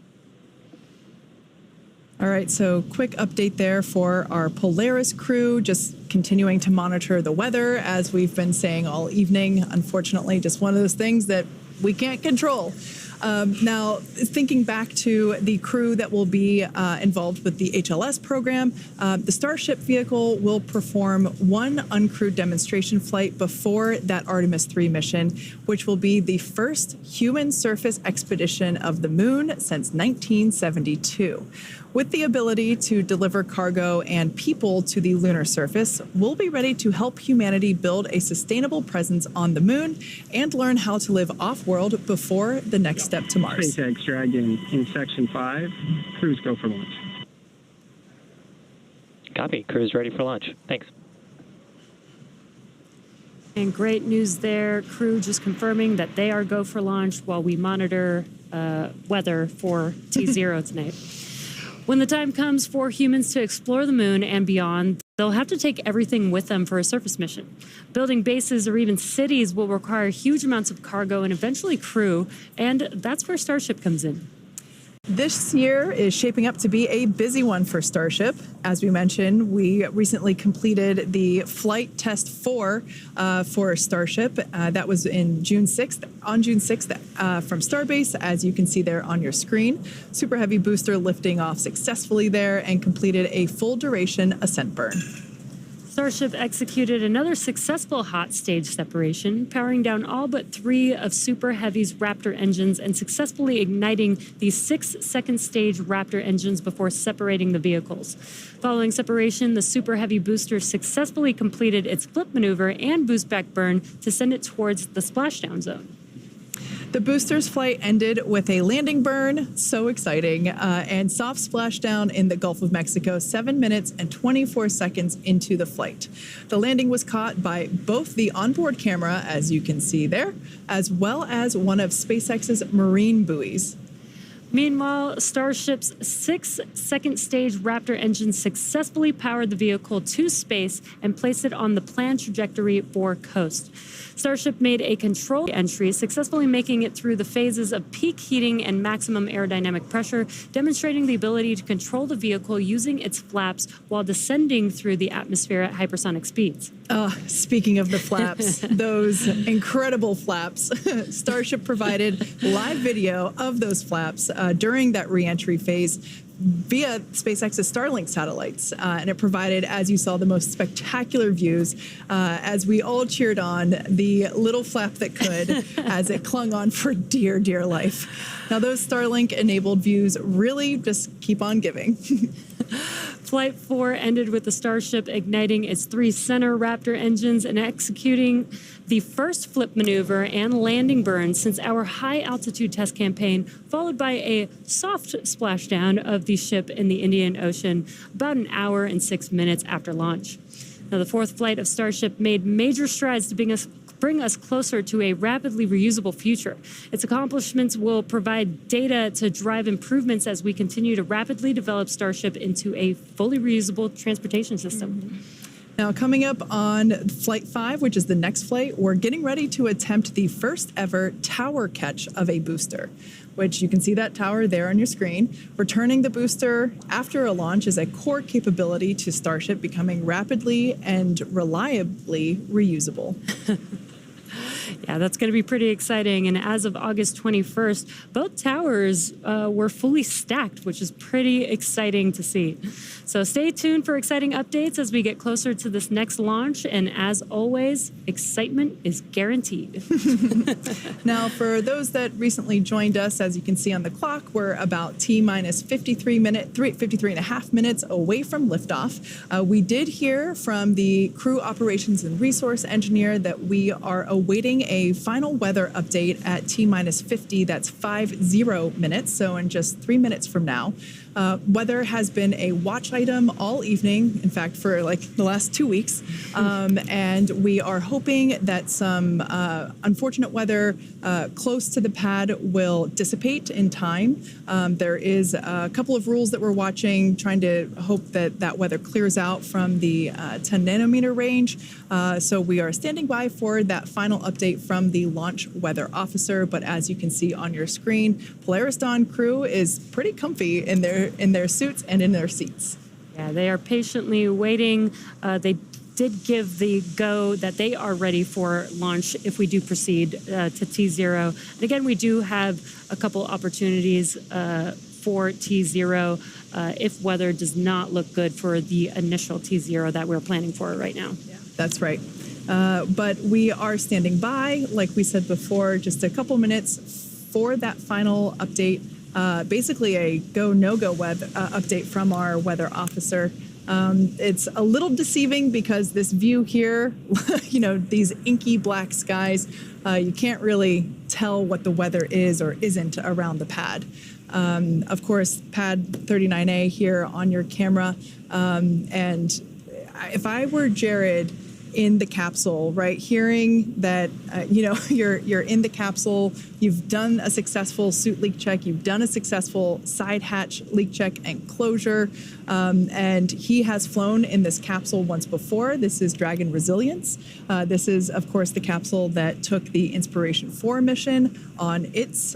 All right, so quick update there for our Polaris crew, just continuing to monitor the weather, as we've been saying all evening. Unfortunately, just one of those things that we can't control. Now, thinking back to the crew that will be involved with the HLS program, the Starship vehicle will perform one uncrewed demonstration flight before that Artemis 3 mission, which will be the first human surface expedition of the moon since 1972. With the ability to deliver cargo and people to the lunar surface, we'll be ready to help humanity build a sustainable presence on the moon and learn how to live off-world before the next step to Mars. SpaceX Dragon in section 5. Crews go for launch. Copy. Crew is ready for launch. Thanks. And great news there. Crew just confirming that they are go for launch while we monitor weather for T0 tonight. When the time comes for humans to explore the moon and beyond, they'll have to take everything with them for a surface mission. Building bases or even cities will require huge amounts of cargo and eventually crew, and that's where Starship comes in. This year is shaping up to be a busy one for Starship. As we mentioned, we recently completed the flight test 4 for Starship. That was on June 6th from Starbase, as you can see there on your screen. Super Heavy booster lifting off successfully there and completed a full duration ascent burn. Starship executed another successful hot stage separation, powering down all but 3 of Super Heavy's Raptor engines and successfully igniting the 6-second stage Raptor engines before separating the vehicles. Following separation, the Super Heavy booster successfully completed its flip maneuver and boost back burn to send it towards the splashdown zone. The booster's flight ended with a landing burn, so exciting, and soft splashdown in the Gulf of Mexico 7 minutes and 24 seconds into the flight. The landing was caught by both the onboard camera, as you can see there, as well as one of SpaceX's marine buoys. Meanwhile, Starship's 6-second stage Raptor engine successfully powered the vehicle to space and placed it on the planned trajectory for coast. Starship made a control entry, successfully making it through the phases of peak heating and maximum aerodynamic pressure, demonstrating the ability to control the vehicle using its flaps while descending through the atmosphere at hypersonic speeds. Speaking of the flaps, those incredible flaps, Starship provided live video of those flaps during that re-entry phase via SpaceX's Starlink satellites. And it provided, as you saw, the most spectacular views as we all cheered on the little flap that could as it clung on for dear, dear life. Now, those Starlink-enabled views really just keep on giving. Flight 4 ended with the Starship igniting its 3 center Raptor engines and executing the first flip maneuver and landing burn since our high-altitude test campaign, followed by a soft splashdown of the ship in the Indian Ocean about an hour and 6 minutes after launch. Now, the 4th flight of Starship made major strides to bring us closer to a rapidly reusable future. Its accomplishments will provide data to drive improvements as we continue to rapidly develop Starship into a fully reusable transportation system. Now, coming up on Flight 5, which is the next flight, we're getting ready to attempt the first ever tower catch of a booster, which you can see that tower there on your screen. Returning the booster after a launch is a core capability to Starship becoming rapidly and reliably reusable. Yeah, that's going to be pretty exciting. And as of August 21st, both towers were fully stacked, which is pretty exciting to see. So stay tuned for exciting updates as we get closer to this next launch. And as always, excitement is guaranteed. Now, for those that recently joined us, as you can see on the clock, we're about T-minus 53 and a half minutes away from liftoff. We did hear from the crew operations and resource engineer that we are awaiting a final weather update at T-minus 50. That's 50 minutes, so in just 3 minutes from now. Weather has been a watch item all evening, in fact, for like the last 2 weeks. And we are hoping that some unfortunate weather close to the pad will dissipate in time. There is a couple of rules that we're watching, trying to hope that that weather clears out from the 10 nanometer range. So we are standing by for that final update from the launch weather officer. But as you can see on your screen, Polaris Dawn crew is pretty comfy in their suits and in their seats. Yeah, they are patiently waiting. They did give the go that they are ready for launch if we do proceed to T0. And again, we do have a couple opportunities for T0 if weather does not look good for the initial T0 that we're planning for right now. Yeah, that's right. But we are standing by, like we said before, just a couple minutes for that final update. Basically a go, no-go update from our weather officer. It's a little deceiving because this view here, these inky black skies, you can't really tell what the weather is or isn't around the pad. Of course, pad 39A here on your camera. And if I were Jared in the capsule, right, hearing that, you're in the capsule, you've done a successful suit leak check, you've done a successful side hatch leak check and closure, and he has flown in this capsule once before. This is Dragon Resilience. This is, of course, the capsule that took the Inspiration 4 mission on its,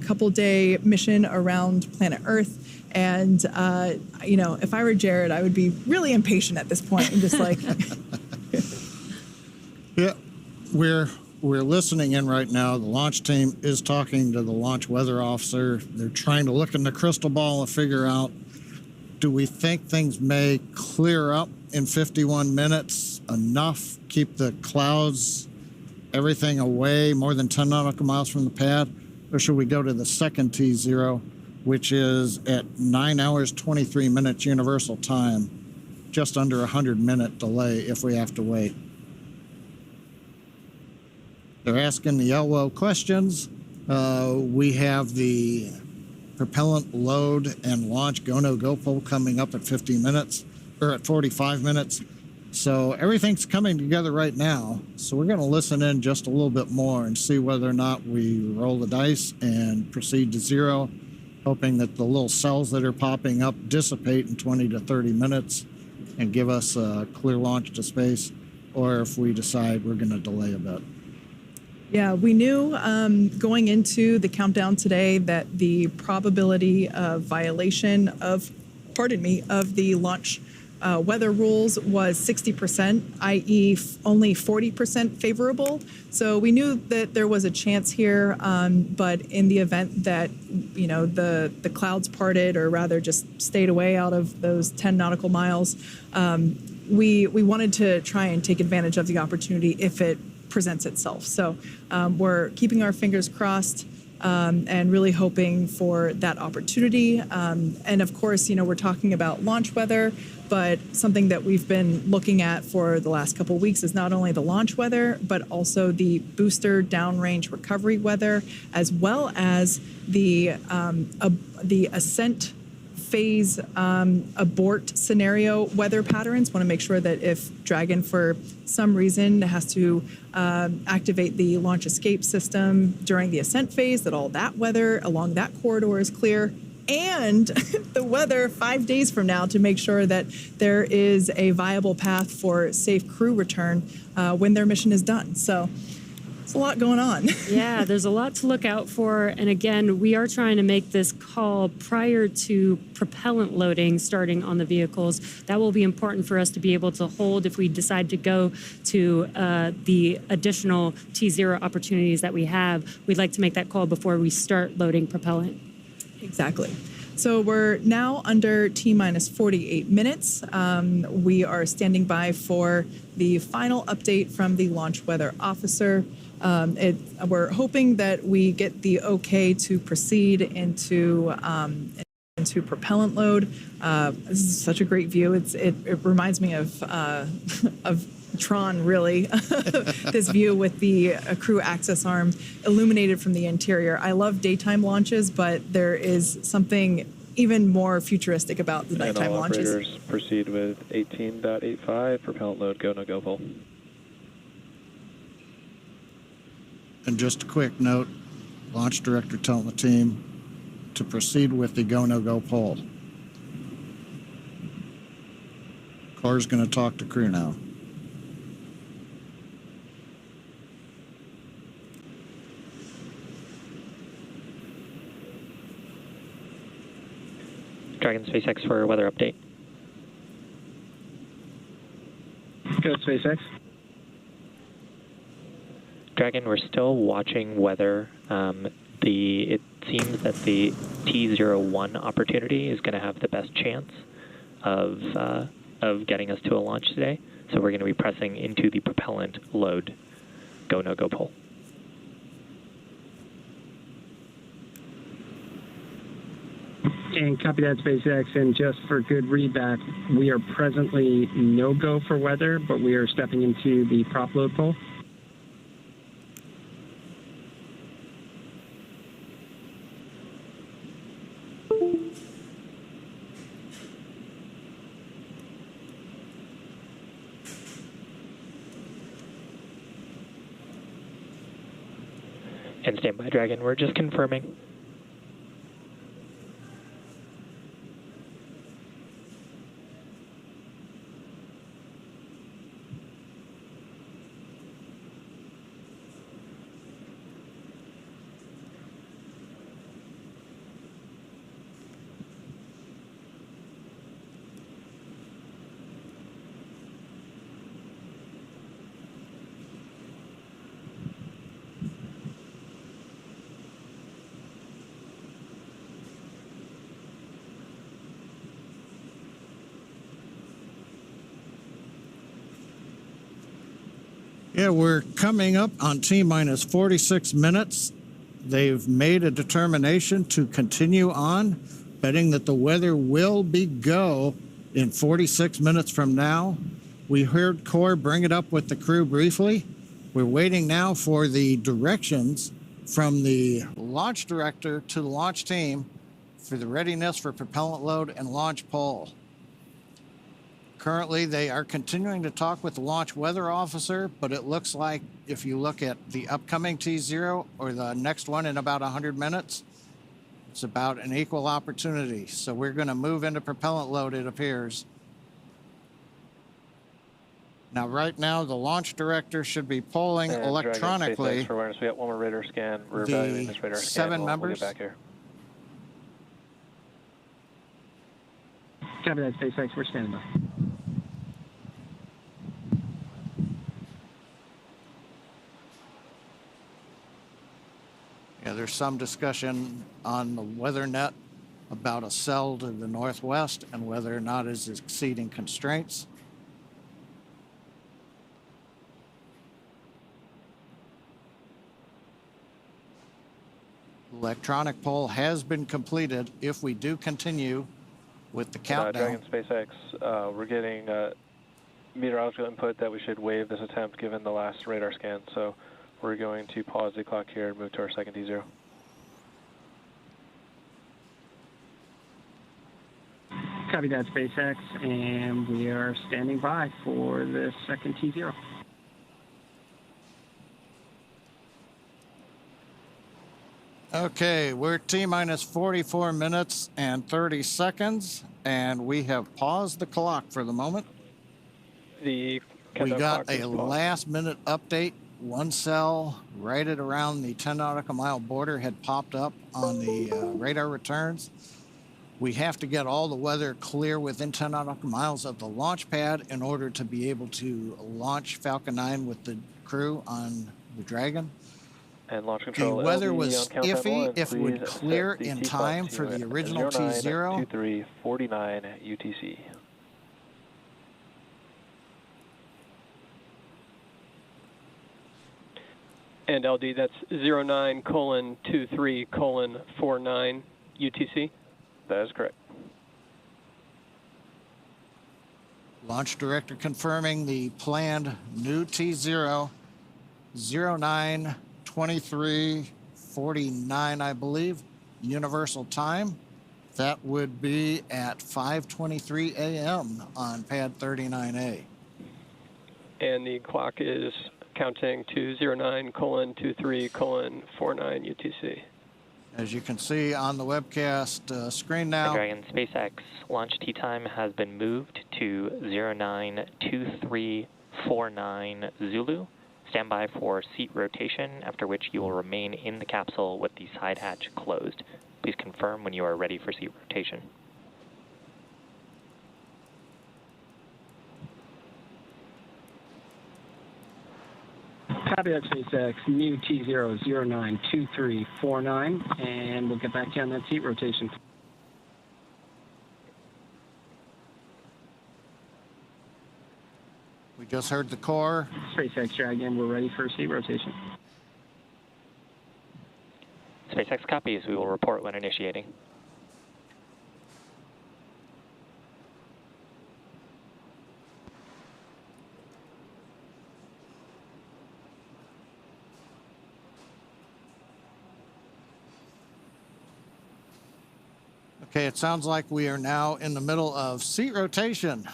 couple-day mission around planet Earth. And, if I were Jared, I would be really impatient at this point and just like... Yeah, we're listening in right now. The launch team is talking to the launch weather officer. They're trying to look in the crystal ball and figure out, do we think things may clear up in 51 minutes enough, keep the clouds, everything away more than 10 nautical miles from the pad? Or should we go to the second T0, which is at 9 hours, 23 minutes universal time, just under 100-minute delay if we have to wait? They're asking the LWO questions. We have the propellant load and launch go-no-go poll coming up at 50 minutes, or at 45 minutes. So everything's coming together right now. So we're going to listen in just a little bit more and see whether or not we roll the dice and proceed to 0, hoping that the little cells that are popping up dissipate in 20 to 30 minutes and give us a clear launch to space, or if we decide we're going to delay a bit. Yeah, we knew going into the countdown today that the probability of violation of the launch weather rules was 60%, i.e. only 40% favorable. So we knew that there was a chance here, but in the event that, the clouds parted, or rather just stayed away out of those 10 nautical miles, we wanted to try and take advantage of the opportunity if it presents itself. So we're keeping our fingers crossed and really hoping for that opportunity. And of course, we're talking about launch weather, but something that we've been looking at for the last couple of weeks is not only the launch weather, but also the booster downrange recovery weather, as well as the ascent phase abort scenario weather patterns. Want to make sure that if Dragon for some reason has to activate the launch escape system during the ascent phase, that all that weather along that corridor is clear, and the weather 5 days from now to make sure that there is a viable path for safe crew return when their mission is done. So It's a lot going on. Yeah, there's a lot to look out for. And again, we are trying to make this call prior to propellant loading starting on the vehicles. That will be important for us to be able to hold if we decide to go to the additional T0 opportunities that we have. We'd like to make that call before we start loading propellant. Exactly. So we're now under T-minus 48 minutes. We are standing by for the final update from the launch weather officer. We're hoping that we get the okay to proceed into propellant load. This is such a great view. It reminds me of Tron, really. This view with the crew access arm illuminated from the interior. I love daytime launches, but there is something even more futuristic about the nighttime all launches. Operators proceed with 18.85, propellant load, go, no go, pull. And just a quick note, launch director telling the team to proceed with the go, no go pull. Car's going to talk to crew now. Dragon SpaceX for weather update. Go SpaceX. Dragon, we're still watching weather. It seems that the T01 opportunity is going to have the best chance of getting us to a launch today. So we're going to be pressing into the propellant load. Go, no go, pull. And copy that, SpaceX. And just for good readback, we are presently no-go for weather, but we are stepping into the prop load pull. And stand by, Dragon. We're just confirming. Yeah, we're coming up on T-minus 46 minutes. They've made a determination to continue on, betting that the weather will be go in 46 minutes from now. We heard Core bring it up with the crew briefly. We're waiting now for the directions from the launch director to the launch team for the readiness for propellant load and launch pull. Currently, they are continuing to talk with the launch weather officer, but it looks like if you look at the upcoming T0 or the next one in about 100 minutes, it's about an equal opportunity. So we're going to move into propellant load, it appears. Now, right now, the launch director should be polling electronically. For awareness, we got one more radar scan. We're evaluating this radar scan. 7 members. We'll get back here. Copy that, SpaceX. We're standing by. Yeah, there's some discussion on the weather net about a cell to the northwest and whether or not it's exceeding constraints. Electronic poll has been completed. If we do continue with the countdown. Dragon SpaceX, we're getting meteorological input that we should waive this attempt given the last radar scan. So we're going to pause the clock here and move to our second T0. Copy that, SpaceX, and we are standing by for the second T0. Okay, we're T-minus 44 minutes and 30 seconds, and we have paused the clock for the moment. We got a last-minute update one cell right at around the 10 nautical mile border had popped up on the radar returns. We have to get all the weather clear within 10 nautical miles of the launch pad in order to be able to launch Falcon 9 with the crew on the Dragon. And launch control. The weather LD was on countdown iffy one, if it would please clear set the in T-clock time to for the at original T0. 092349 UTC. And LD, that's 09:23:49 UTC. That is correct. Launch director confirming the planned new T0, 09:23:49, I believe, universal time. That would be at 5:23 a.m. on pad 39A. And the clock is counting to 09:23:49 UTC. As you can see on the webcast screen now. Dragon SpaceX launch T time has been moved to 09:23:49 Zulu. Stand by for seat rotation, after which you will remain in the capsule with the side hatch closed. Please confirm when you are ready for seat rotation. Copy that, SpaceX. New T0 092349, and we'll get back to you on that seat rotation. We just heard the core. SpaceX Dragon, we're ready for seat rotation. SpaceX copies. We will report when initiating. Okay, it sounds like we are now in the middle of seat rotation.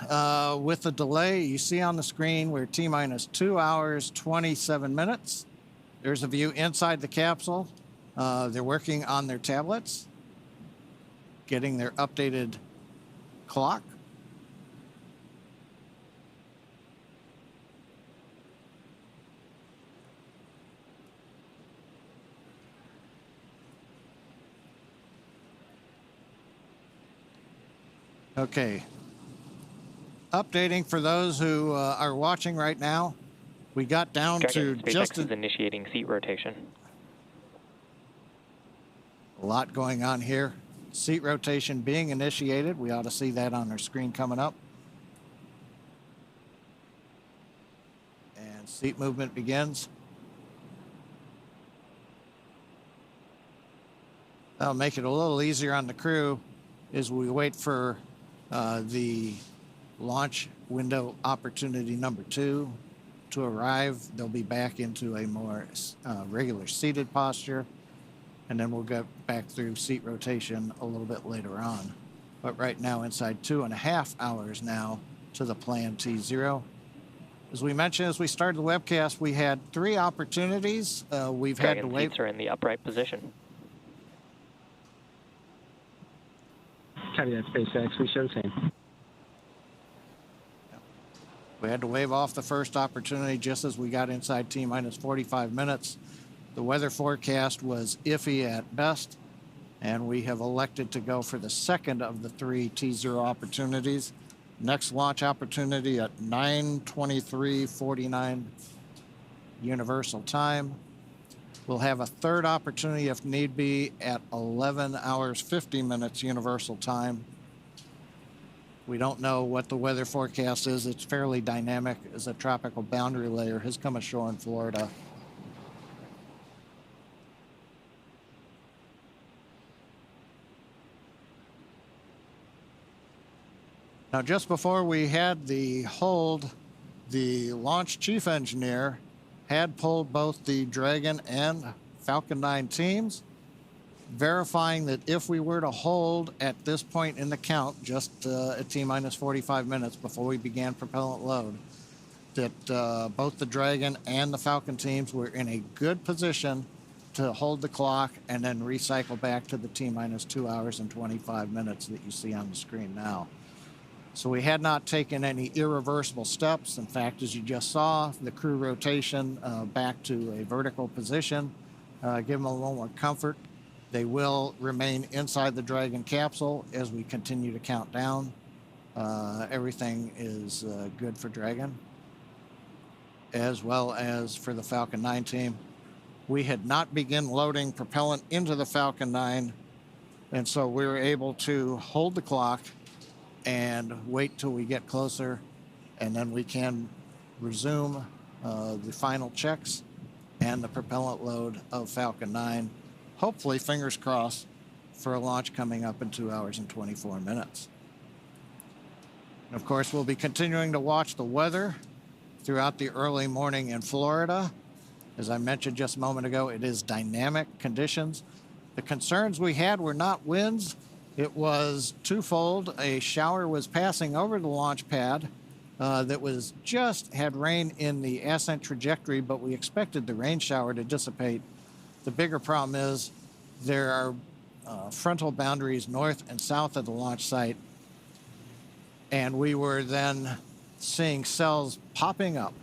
With the delay, you see on the screen, we're T-minus 2 hours, 27 minutes. There's a view inside the capsule. They're working on their tablets, getting their updated clock. Okay. Updating for those who are watching right now. We got down Dragon, to SpaceX just is initiating seat rotation. a lot going on here. Seat rotation being initiated. We ought to see that on our screen coming up. And seat movement begins. That'll make it a little easier on the crew as we wait for the launch window opportunity number 2 to arrive. They'll be back into a more regular seated posture, and then we'll get back through seat rotation a little bit later on. But right now, inside 2.5 hours now to the planned T0. As we mentioned, as we started the webcast, we had 3 opportunities. We've Dragon had to wait. seats are in the upright position. Copy that, SpaceX. We show the same. We had to wave off the first opportunity just as we got inside T-minus 45 minutes. The weather forecast was iffy at best, and we have elected to go for the second of the 3 T0 opportunities. Next launch opportunity at 9:23:49 Universal Time. We'll have a third opportunity if need be at 11 hours 50 minutes Universal Time. We don't know what the weather forecast is. It's fairly dynamic as a tropical boundary layer has come ashore in Florida. Now, just before we had the hold, the launch chief engineer had pulled both the Dragon and Falcon 9 teams, verifying that if we were to hold at this point in the count, just at T-minus 45 minutes before we began propellant load, that both the Dragon and the Falcon teams were in a good position to hold the clock and then recycle back to the T-minus 2 hours and 25 minutes that you see on the screen now. So we had not taken any irreversible steps. In fact, as you just saw, the crew rotation back to a vertical position, give them a little more comfort. They will remain inside the Dragon capsule as we continue to count down. Everything is good for Dragon, as well as for the Falcon 9 team. We had not begun loading propellant into the Falcon 9, and so we were able to hold the clock and wait till we get closer, and then we can resume the final checks and the propellant load of Falcon 9. Hopefully, fingers crossed, for a launch coming up in 2 hours and 24 minutes. And of course, we'll be continuing to watch the weather throughout the early morning in Florida. As I mentioned just a moment ago, it is dynamic conditions. The concerns we had were not winds. It was twofold. A shower was passing over the launch pad that was just had rain in the ascent trajectory, but we expected the rain shower to dissipate. The bigger problem is there are frontal boundaries north and south of the launch site, and we were then seeing cells popping up,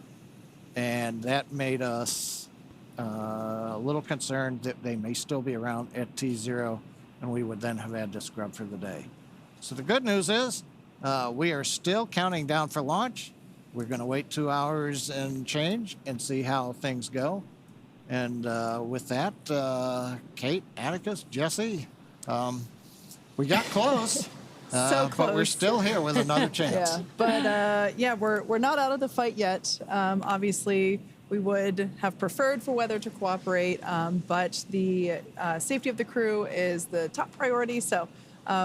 and that made us a little concerned that they may still be around at T0, and we would then have had to scrub for the day. So the good news is we are still counting down for launch. We're going to wait 2 hours and change and see how things go. And with that, Kate, Atticus, Jesse, we got close. So close. But we're still here with another chance. Yeah, but we're not out of the fight yet. Obviously, we would have preferred for weather to cooperate, but the safety of the crew is the top priority. So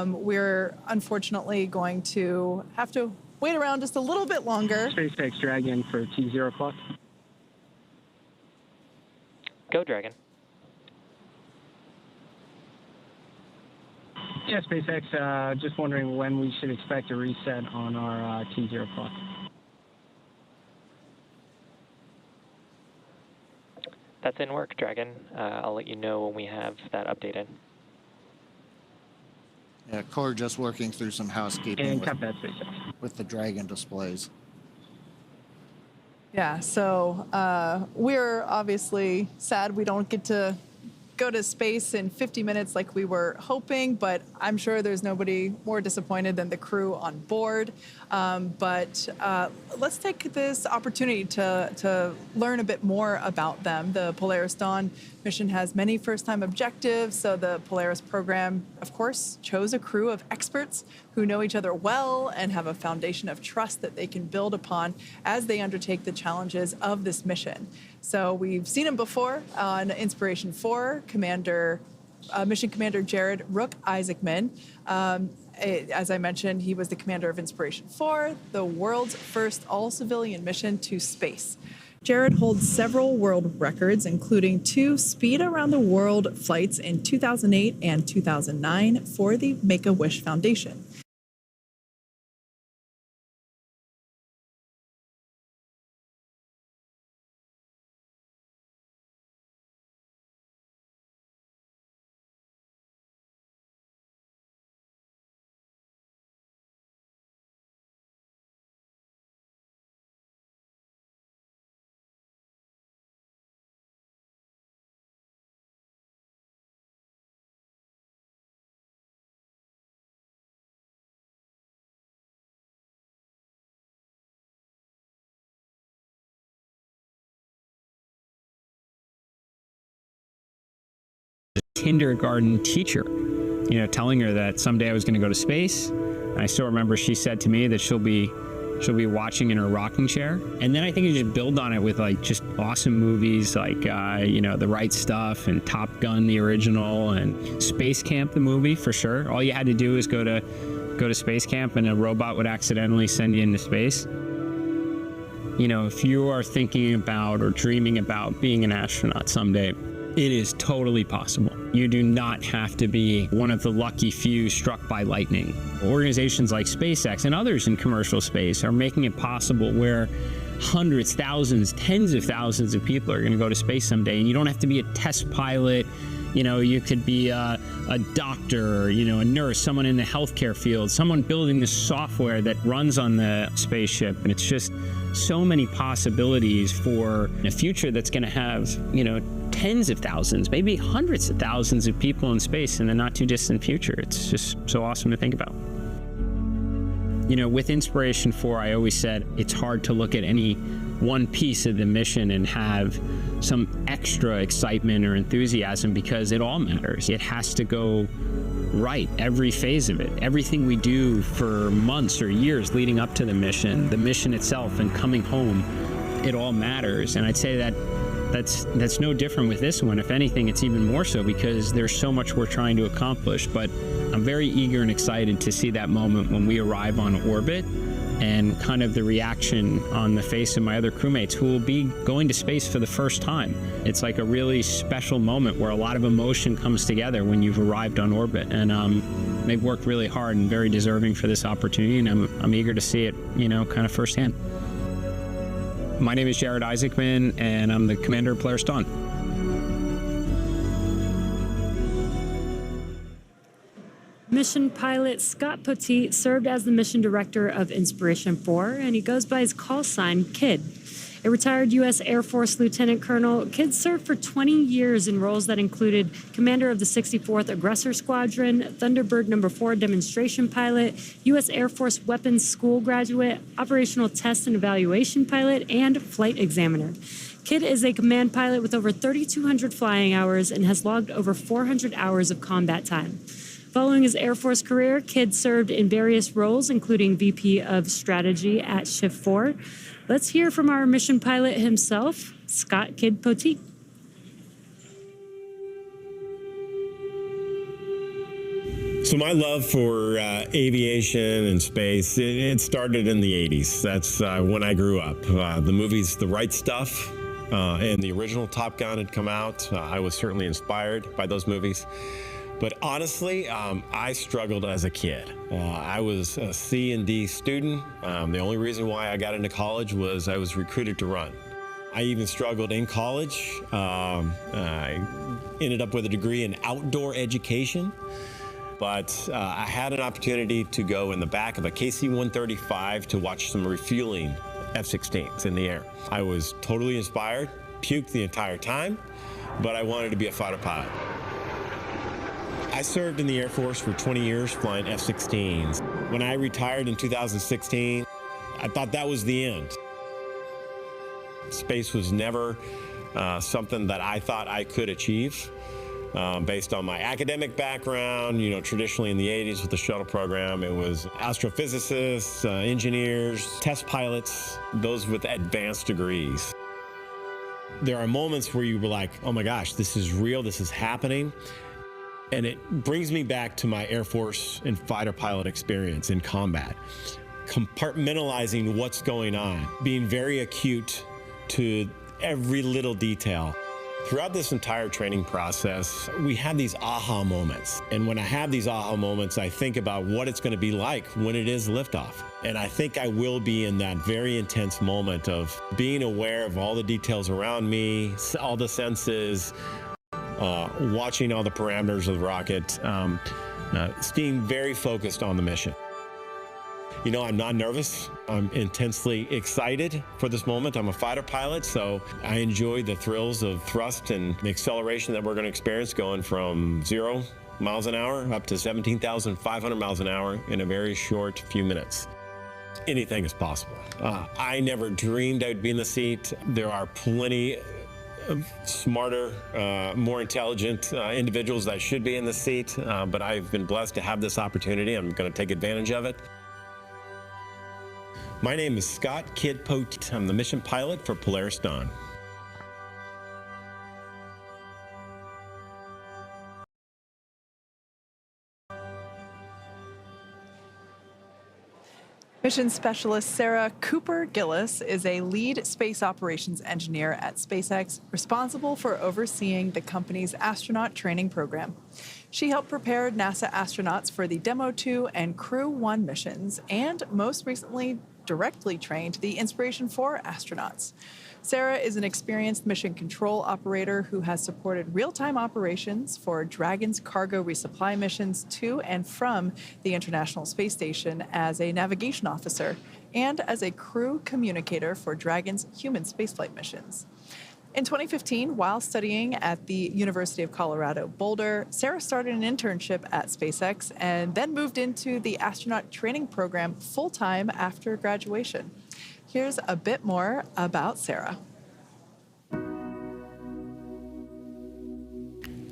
we're unfortunately going to have to wait around just a little bit longer. SpaceX Dragon for T0 clock. Go, Dragon. Yeah, SpaceX, just wondering when we should expect a reset on our T0 clock. That's in work, Dragon. I'll let you know when we have that updated. Yeah, Core just working through some housekeeping And cut that, SpaceX. with the Dragon displays. Yeah, so we're obviously sad we don't get to go to space in 50 minutes like we were hoping, but I'm sure there's nobody more disappointed than the crew on board. But let's take this opportunity to learn a bit more about them. The Polaris Dawn mission has many first-time objectives, so the Polaris program, of course, chose a crew of experts who know each other well and have a foundation of trust that they can build upon as they undertake the challenges of this mission. So we've seen him before on Inspiration 4, Mission Commander Jared Isaacman. As I mentioned, he was the commander of Inspiration 4, the world's first all-civilian mission to space. Jared holds several world records, including 2 speed-around-the-world flights in 2008 and 2009 for the Make-A-Wish Foundation. Kindergarten teacher, telling her that someday I was going to go to space. And I still remember she said to me that she'll be watching in her rocking chair. And then I think you just build on it with just awesome movies like The Right Stuff and Top Gun the original and Space Camp the movie for sure. All you had to do is go to Space Camp and a robot would accidentally send you into space. If you are thinking about or dreaming about being an astronaut someday, it is totally possible. You do not have to be one of the lucky few struck by lightning. Organizations like SpaceX and others in commercial space are making it possible where hundreds, thousands, tens of thousands of people are going to go to space someday, and you don't have to be a test pilot. You know, you could be a doctor, you know, a nurse, someone in the healthcare field, someone building the software that runs on the spaceship. And it's just so many possibilities for a future that's going to have, you know, tens of thousands, maybe hundreds of thousands of people in space in the not too distant future. It's just so awesome to think about. You know, with Inspiration 4, I always said it's hard to look at any one piece of the mission and have some extra excitement or enthusiasm, because it all matters. It has to go right, every phase of it. Everything we do for months or years leading up to the mission itself and coming home, it all matters. And I'd say that that's no different with this one. If anything, it's even more so, because there's so much we're trying to accomplish. But I'm very eager and excited to see that moment when we arrive on orbit, and kind of the reaction on the face of my other crewmates who will be going to space for the first time. It's like a really special moment where a lot of emotion comes together when you've arrived on orbit. And they've worked really hard and very deserving for this opportunity, and I'm eager to see it, you know, kind of firsthand. My name is Jared Isaacman, and I'm the commander of Polaris Dawn. Mission pilot Scott Poteet served as the mission director of Inspiration 4, and he goes by his call sign, Kid. A retired U.S. Air Force Lieutenant Colonel, Kid served for 20 years in roles that included commander of the 64th Aggressor Squadron, Thunderbird No. 4 demonstration pilot, U.S. Air Force Weapons School graduate, operational test and evaluation pilot, and flight examiner. Kid is a command pilot with over 3,200 flying hours and has logged over 400 hours of combat time. Following his Air Force career, Kid served in various roles, including VP of Strategy at Shift 4. Let's hear from our mission pilot himself, Scott Kid Poteet. So my love for aviation and space, it started in the 80s. That's when I grew up. The movies The Right Stuff and the original Top Gun had come out. I was certainly inspired by those movies. But honestly, I struggled as a kid. I was a C and D student. The only reason why I got into college was I was recruited to run. I even struggled in college. I ended up with a degree in outdoor education. But I had an opportunity to go in the back of a KC-135 to watch some refueling F-16s in the air. I was totally inspired, puked the entire time, but I wanted to be a fighter pilot. I served in the Air Force for 20 years flying F-16s. When I retired in 2016, I thought that was the end. Space was never something that I thought I could achieve. Based on my academic background, you know, traditionally in the 80s with the shuttle program, it was astrophysicists, engineers, test pilots, those with advanced degrees. There are moments where you were like, oh my gosh, this is real, this is happening. And it brings me back to my Air Force and fighter pilot experience in combat. Compartmentalizing what's going on, being very acute to every little detail. Throughout this entire training process, we have these aha moments. And when I have these aha moments, I think about what it's going to be like when it is liftoff. And I think I will be in that very intense moment of being aware of all the details around me, all the senses, watching all the parameters of the rocket, staying very focused on the mission. You know, I'm not nervous. I'm intensely excited for this moment. I'm a fighter pilot, so I enjoy the thrills of thrust and the acceleration that we're going to experience going from 0 miles an hour up to 17,500 miles an hour in a very short few minutes. Anything is possible. I never dreamed I'd be in the seat. There are plenty of smarter, more intelligent individuals that should be in the seat, but I've been blessed to have this opportunity. I'm going to take advantage of it. My name is Scott Kid Poteet. I'm the mission pilot for Polaris Dawn. Mission Specialist Sarah Cooper Gillis is a lead space operations engineer at SpaceX, responsible for overseeing the company's astronaut training program. She helped prepare NASA astronauts for the Demo 2 and Crew 1 missions, and most recently directly trained the Inspiration 4 astronauts. Sarah is an experienced mission control operator who has supported real-time operations for Dragon's cargo resupply missions to and from the International Space Station as a navigation officer and as a crew communicator for Dragon's human spaceflight missions. In 2015, while studying at the University of Colorado Boulder, Sarah started an internship at SpaceX and then moved into the astronaut training program full-time after graduation. Here's a bit more about Sarah.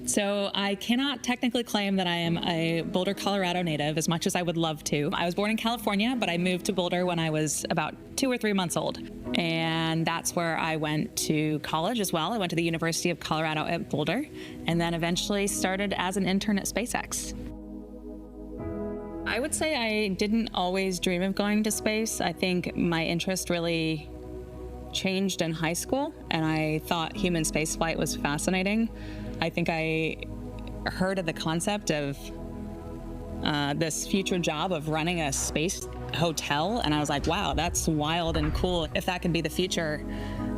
So I cannot technically claim that I am a Boulder, Colorado native as much as I would love to. I was born in California, but I moved to Boulder when I was about 2 or 3 months old. And that's where I went to college as well. I went to the University of Colorado at Boulder and then eventually started as an intern at SpaceX. I would say I didn't always dream of going to space. I think my interest really changed in high school, and I thought human spaceflight was fascinating. I think I heard of the concept of this future job of running a space hotel, and I was like, wow, that's wild and cool. If that could be the future,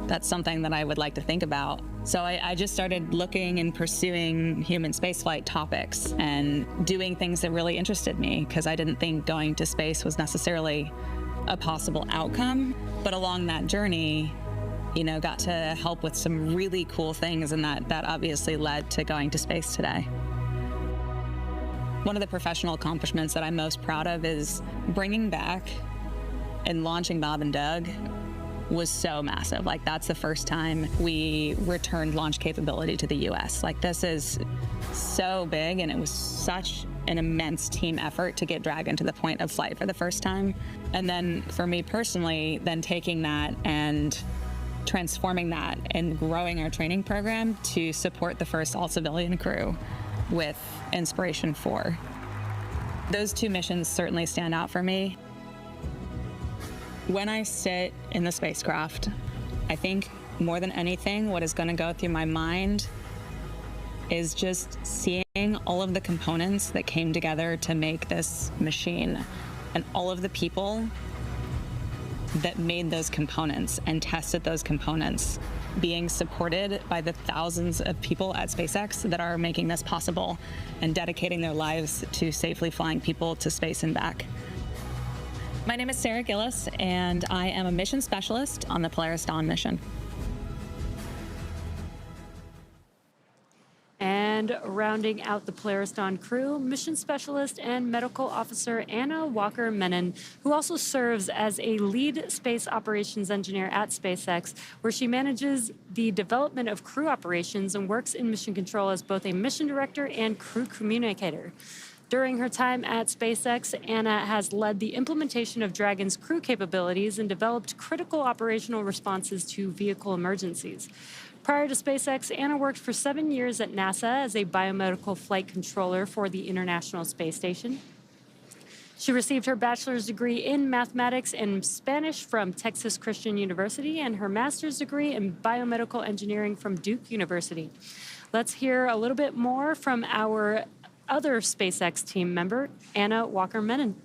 that's something that I would like to think about. So I just started looking and pursuing human spaceflight topics and doing things that really interested me, because I didn't think going to space was necessarily a possible outcome. But along that journey, you know, got to help with some really cool things, and that obviously led to going to space today. One of the professional accomplishments that I'm most proud of is bringing back and launching Bob and Doug was so massive. Like, that's the first time we returned launch capability to the US. Like, this is so big, and it was such an immense team effort to get Dragon to the point of flight for the first time. And then for me personally, then taking that and transforming that and growing our training program to support the first all-civilian crew with Inspiration 4. Those 2 missions certainly stand out for me. When I sit in the spacecraft, I think more than anything, what is going to go through my mind is just seeing all of the components that came together to make this machine, and all of the people that made those components and tested those components, being supported by the thousands of people at SpaceX that are making this possible and dedicating their lives to safely flying people to space and back. My name is Sarah Gillis, and I am a mission specialist on the Polaris Dawn mission. And rounding out the Polaris Dawn crew, mission specialist and medical officer Anna Walker-Menon, who also serves as a lead space operations engineer at SpaceX, where she manages the development of crew operations and works in mission control as both a mission director and crew communicator. During her time at SpaceX, Anna has led the implementation of Dragon's crew capabilities and developed critical operational responses to vehicle emergencies. Prior to SpaceX, Anna worked for 7 years at NASA as a biomedical flight controller for the International Space Station. She received her bachelor's degree in mathematics and Spanish from Texas Christian University and her master's degree in biomedical engineering from Duke University. Let's hear a little bit more from our other SpaceX team member, Anna Walker-Menon.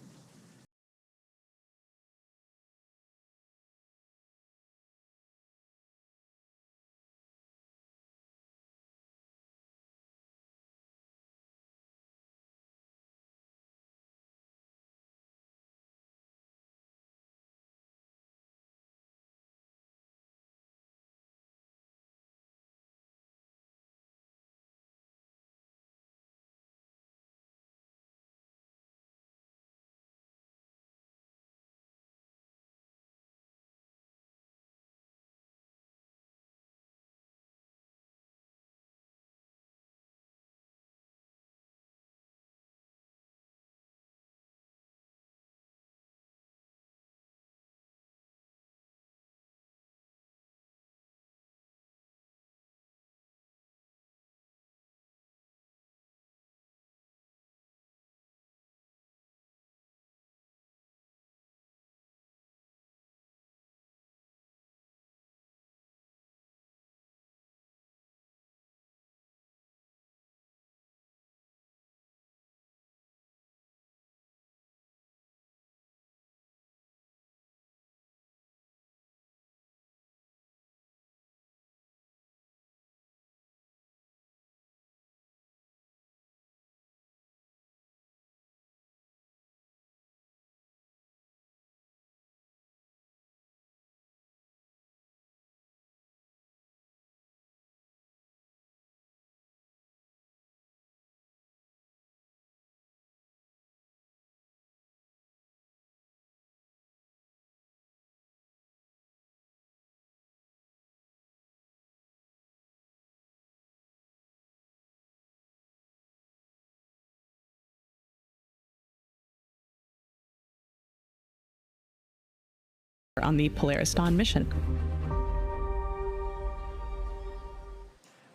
on the Polaris Dawn mission.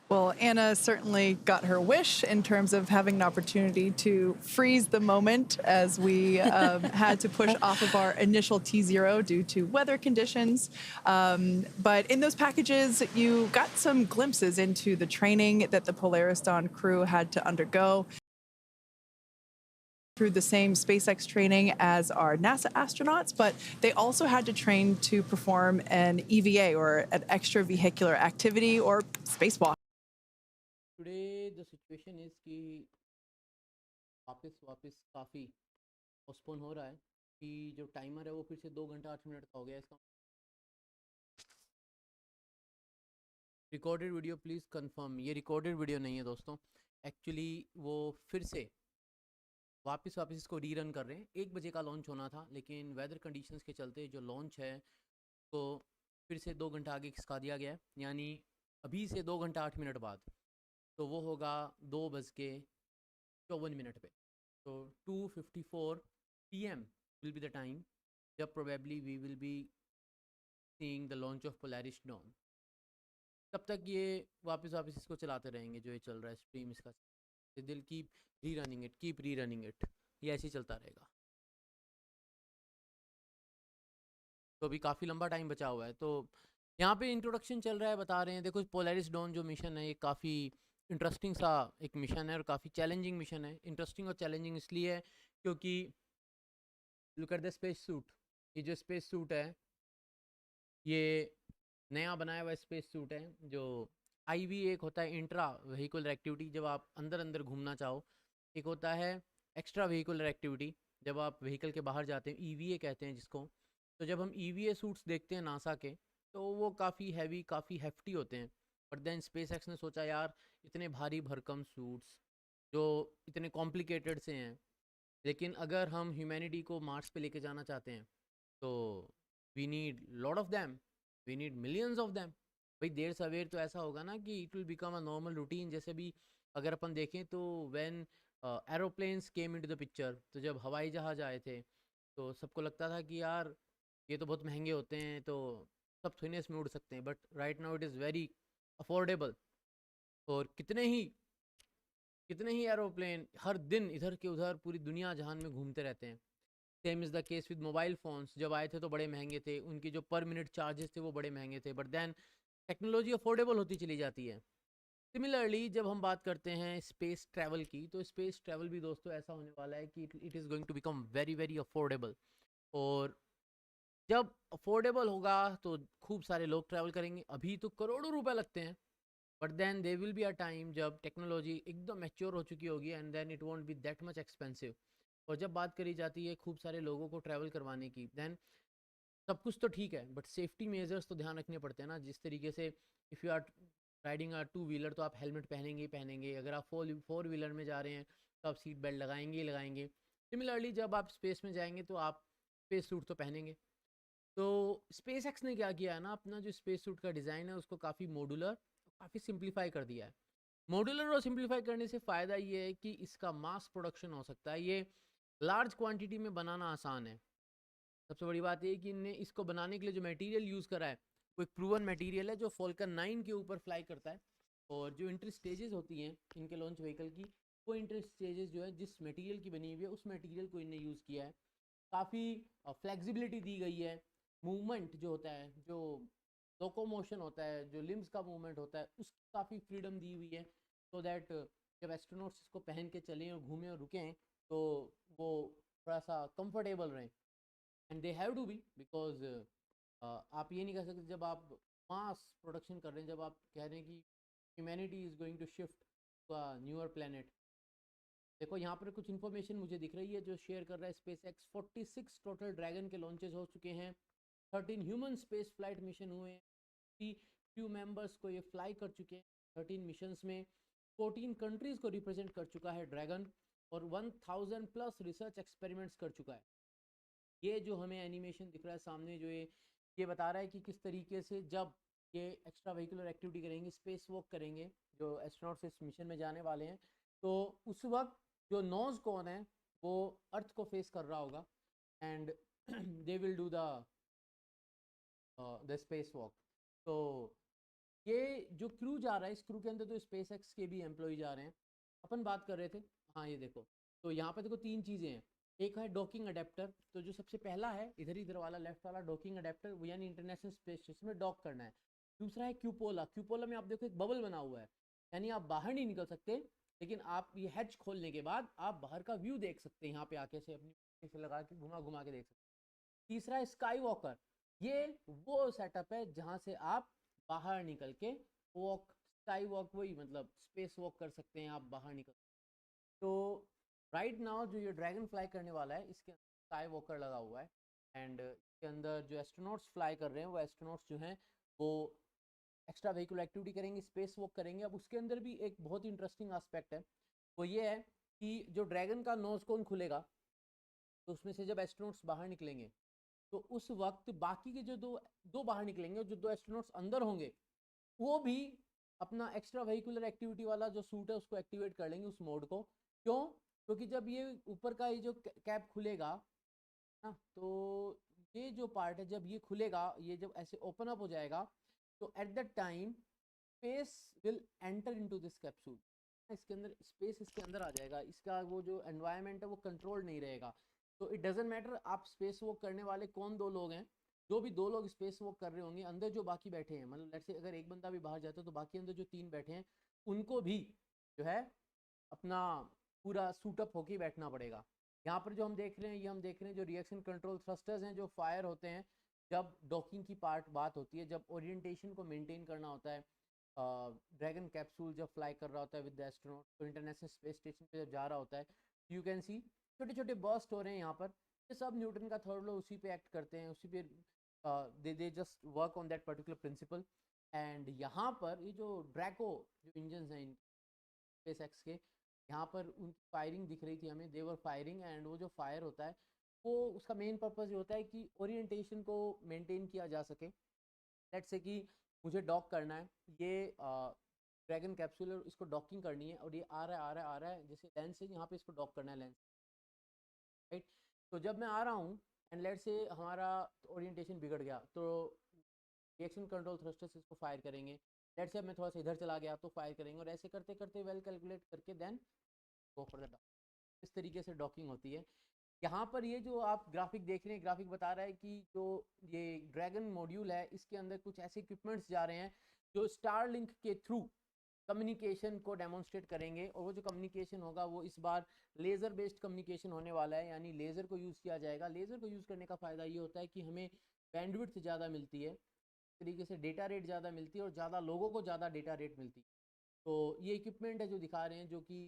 Well, Anna certainly got her wish in terms of having an opportunity to freeze the moment as we had to push off of our initial T0 due to weather conditions. But in those packages, you got some glimpses into the training that the Polaris Dawn crew had to undergo through the same SpaceX training as our NASA astronauts, but they also had to train to perform an EVA, or an extravehicular activity, or spacewalk. Today the situation is कि वापस काफ़ी postpone हो रहा है कि जो timer है वो फिर से 2 घंटा 8 मिनट का हो गया। इसका रिकॉर्डेड वीडियो प्लीज़ कंफर्म, ये रिकॉर्डेड वीडियो नहीं है दोस्तों, एक्चुअली वो फिर से वापस इसको रीरन कर रहे हैं। 1 बजे का लॉन्च होना था, लेकिन वेदर कंडीशंस के चलते जो लॉन्च है तो फिर से 2 घंटा आगे खिसका दिया गया है, यानी अभी से 2 घंटा 8 मिनट बाद तो वो होगा 2:54 पे। तो 2:54 PM will be the time जब probably we will be seeing the launch of Polaris Dawn. तब तक ये वापस इसको चलाते रहेंगे, जो ये चल रहा है स्ट्रीम इसका, दिल कीप री रनिंग इट, ये ऐसे ही चलता रहेगा। तो अभी काफ़ी लंबा टाइम बचा हुआ है। तो यहाँ पे इंट्रोडक्शन चल रहा है, बता रहे हैं देखो पोलैरिस डॉन जो मिशन है ये काफ़ी इंटरेस्टिंग सा एक मिशन है और काफ़ी चैलेंजिंग मिशन है। इंटरेस्टिंग और चैलेंजिंग इसलिए है क्योंकि look at the space suit, ये जो स्पेस सूट है ये नया बनाया हुआ स्पेस सूट है। जो IV एक होता है इंट्रा व्हीकुलर एक्टिविटी, जब आप अंदर घूमना चाहो, एक होता है एक्स्ट्रा व्हीकुलर एक्टिविटी जब आप व्हीकल के बाहर जाते हैं, EVA कहते हैं जिसको। तो जब हम EVA सूट्स देखते हैं नासा के तो वो काफ़ी हैवी काफ़ी हेफ्टी होते हैं, बट देन स्पेसएक्स ने सोचा यार इतने भारी भरकम सूट्स जो इतने कॉम्प्लिकेटेड से हैं, लेकिन अगर हम ह्यूमैनिटी को मार्स पे लेके जाना चाहते हैं तो we need lot of them, we need millions of them. भाई देर सवेर तो ऐसा होगा ना कि it will become a normal routine. जैसे भी अगर अपन देखें तो when aeroplanes came into the picture, तो जब हवाई जहाज़ आए थे तो सबको लगता था कि यार ये तो बहुत महंगे होते हैं, तो सब थोड़ी इसमें उड़ सकते हैं, but right now it is very affordable. और कितने ही एरोप्लेन हर दिन इधर के उधर पूरी दुनिया जहान में घूमते रहते हैं। Same is the case with mobile phones, जब आए थे तो बड़े महंगे थे, उनके जो पर मिनट चार्जेस थे वो बड़े महंगे थे, बट देन टेक्नोलॉजी अफोर्डेबल होती चली जाती है। सिमिलरली जब हम बात करते हैं स्पेस ट्रैवल की, तो स्पेस ट्रैवल भी दोस्तों ऐसा होने वाला है कि it is going to become very very affordable. और जब अफोर्डेबल होगा तो खूब सारे लोग ट्रैवल करेंगे। अभी तो करोड़ों रुपए लगते हैं, but then there will be a time जब टेक्नोलॉजी एकदम मैच्योर हो चुकी होगी and then it won't be that much expensive. और जब बात करी जाती है खूब सारे लोगों को ट्रैवल करवाने की, देन सब कुछ तो ठीक है, बट सेफ्टी मेजर्स तो ध्यान रखने पड़ते हैं ना। जिस तरीके से if you are riding a 2 wheeler तो आप हेलमेट पहनेंगे ही पहनेंगे, अगर आप 4 व्हीलर में जा रहे हैं तो आप सीट बेल्ट लगाएंगे ही लगाएंगे। सिमिलरली जब आप स्पेस में जाएंगे तो आप स्पेस सूट तो पहनेंगे। तो स्पेसएक्स ने क्या किया है ना, अपना जो स्पेस सूट का डिज़ाइन है उसको काफ़ी मॉड्यूलर, काफ़ी सिंप्लीफाई कर दिया है। मॉड्यूलर और सिंप्लीफाई करने से फ़ायदा ये है कि इसका मास प्रोडक्शन हो सकता है, ये लार्ज क्वांटिटी में बनाना आसान है। सबसे बड़ी बात ये कि इनने इसको बनाने के लिए जो मटेरियल यूज़ करा है वो एक प्रूवन मटेरियल है जो फॉल्कन 9 के ऊपर फ्लाई करता है। और जो इंटर स्टेजेस होती हैं इनके लॉन्च व्हीकल की, वो इंटर स्टेजेस जो है जिस मटेरियल की बनी हुई है उस मटेरियल को इनने यूज़ किया है। काफ़ी फ्लेक्सिबिलिटी दी गई है। मूवमेंट जो होता है, जो लोकोमोशन होता है, जो लिम्स का मूवमेंट होता है, उसकी काफ़ी फ्रीडम दी हुई है, सो दैट जब एस्ट्रोनॉट्स इसको पहन के चलें और घूमें और रुकें तो वो थोड़ा सा कंफर्टेबल रहें। And they have to be because आप ये नहीं कह सकते जब आप मास प्रोडक्शन कर रहे हैं, जब आप कह रहे हैं कि humanity is going to shift to a newer planet. देखो यहाँ पर कुछ इन्फॉर्मेशन मुझे दिख रही है जो शेयर कर रहा है स्पेसएक्स। 46 टोटल ड्रैगन के लॉन्चेस हो चुके हैं, 13 ह्यूमन स्पेस फ्लाइट मिशन हुए हैं, 3 क्रू मेंबर्स को ये फ्लाई कर चुके हैं 13 मिशंस में। 14 कंट्रीज़ को रिप्रेजेंट कर चुका है ड्रैगन, और 1000 प्लस रिसर्च एक्सपेरिमेंट्स कर चुका है। ये जो हमें एनिमेशन दिख रहा है सामने, जो ये बता रहा है कि किस तरीके से जब ये एक्स्ट्रा व्हीकुलर एक्टिविटी करेंगे, स्पेस वॉक करेंगे, जो एस्ट्रोनॉट्स इस मिशन में जाने वाले हैं, तो उस वक्त जो नोज कौन है वो अर्थ को फेस कर रहा होगा and they will do the the space walk. तो ये जो क्रू जा रहा है, इस क्रू के अंदर तो स्पेस एक्स के भी एम्प्लॉय जा रहे हैं। अपन बात कर रहे थे, हाँ ये देखो, तो यहाँ पे देखो 3 चीज़ें हैं। एक है डॉकिंग अडेप्टर, तो जो सबसे पहला है इधर वाला लेफ्ट वाला डॉकिंग अडेप्टर, वो यानी इंटरनेशनल स्पेस स्टेशन में डॉक करना है। दूसरा है क्यूपोला। क्यूपोला में आप देखो एक बबल बना हुआ है, यानी आप बाहर नहीं निकल सकते, लेकिन आप ये हैच खोलने के बाद आप बाहर का व्यू देख सकते हैं, यहाँ पे आके से अपनी से लगा के घुमा घुमा के देख सकते हैं। तीसरा है स्काई वॉकर। ये वो सेटअप है जहाँ से आप बाहर निकल के वॉक, स्काई वॉक वही मतलब स्पेस वॉक कर सकते हैं, आप बाहर निकल। तो राइट नाउ जो ये ड्रैगन फ्लाई करने वाला है, इसके अंदर स्काई वॉकर लगा हुआ है, एंड इसके अंदर जो एस्ट्रोनॉट्स फ्लाई कर रहे हैं वो एस्ट्रोनॉट्स जो हैं वो एक्स्ट्रा व्हीकुलर एक्टिविटी करेंगे, स्पेस वॉक करेंगे। अब उसके अंदर भी एक बहुत ही इंटरेस्टिंग एस्पेक्ट है, वो ये है कि जो ड्रैगन का नोज कोन खुलेगा, तो उसमें से जब एस्ट्रोनॉट्स बाहर निकलेंगे, तो उस वक्त बाकी के जो दो बाहर निकलेंगे, जो 2 एस्ट्रोनॉट्स अंदर होंगे, वो भी अपना एक्स्ट्रा व्हीकुलर एक्टिविटी वाला जो सूट है उसको एक्टिवेट कर लेंगे, उस मोड को। क्यों? क्योंकि जब ये ऊपर का ये जो कैप खुलेगा ना, तो ये जो पार्ट है जब ये खुलेगा, ये जब ऐसे ओपन अप हो जाएगा, तो at that time space will enter into this capsule. इसके अंदर स्पेस इसके अंदर आ जाएगा, इसका वो जो एनवायरनमेंट है वो कंट्रोल नहीं रहेगा। तो इट डजेंट मैटर आप स्पेस वॉक करने वाले कौन 2 लोग हैं, जो भी 2 लोग स्पेस वॉक कर रहे होंगे, अंदर जो बाकी बैठे हैं, मतलब लेट्स से अगर एक बंदा भी बाहर जाता है तो बाकी अंदर जो 3 बैठे हैं उनको भी जो है अपना पूरा सूटअप होके बैठना पड़ेगा। यहाँ पर जो हम देख रहे हैं, ये हम देख रहे हैं जो रिएक्शन कंट्रोल थ्रस्टर्स हैं जो फायर होते हैं जब डॉकिंग की बात होती है, जब ओरिएंटेशन को मेंटेन करना होता है। ड्रैगन कैप्सूल जब फ्लाई कर रहा होता है विद द एस्ट्रोनॉट, तो इंटरनेशनल स्पेस स्टेशन पे जब जा रहा होता है, यू कैन सी छोटे छोटे बर्स्ट हो रहे हैं यहाँ पर। ये सब न्यूटन का थर्ड लॉ उसी पे एक्ट करते हैं, उसी पे they just work on that particular principle. And यहाँ पर ये जो ड्रैको जो इंजन हैं स्पेस एक्स के, यहाँ पर उनकी फायरिंग दिख रही थी हमें, देवर फायरिंग। एंड वो जो फायर होता है वो उसका मेन पर्पस ये होता है कि ओरिएंटेशन को मेंटेन किया जा सके। लेट्स से कि मुझे डॉक करना है, ये ड्रैगन कैप्सूल, इसको डॉकिंग करनी है, और ये आ रहा है जैसे लेंस से यहाँ पे इसको डॉक करना है लेंस, राइट। तो जब मैं आ रहा हूँ एंड लेट्स से हमारा ओरिएंटेशन बिगड़ गया, तो रिएक्शन कंट्रोल थ्रस्टर्स इसको फायर करेंगे। लेट्स से मैं थोड़ा सा इधर चला गया तो फायर करेंगे, और ऐसे करते करते वेल कैलकुलेट करके then go for the doc. इस तरीके से डॉकिंग होती है। यहाँ पर ये जो आप ग्राफिक देख रहे हैं, ग्राफिक बता रहा है कि जो ये ड्रैगन मॉड्यूल है, इसके अंदर कुछ ऐसे इक्विपमेंट्स जा रहे हैं जो स्टारलिंक के थ्रू कम्युनिकेशन को डेमोन्स्ट्रेट करेंगे। और वो जो कम्युनिकेशन होगा वो इस बार लेज़र बेस्ड कम्युनिकेशन होने वाला है, यानी लेज़र को यूज़ किया जाएगा। लेज़र को यूज़ करने का फ़ायदा ये होता है कि हमें बैंडविड्थ ज़्यादा मिलती है, तरीके से डेटा रेट ज़्यादा मिलती है, और ज़्यादा लोगों को ज़्यादा डेटा रेट मिलती है। तो ये इक्विपमेंट है जो दिखा रहे हैं, जो कि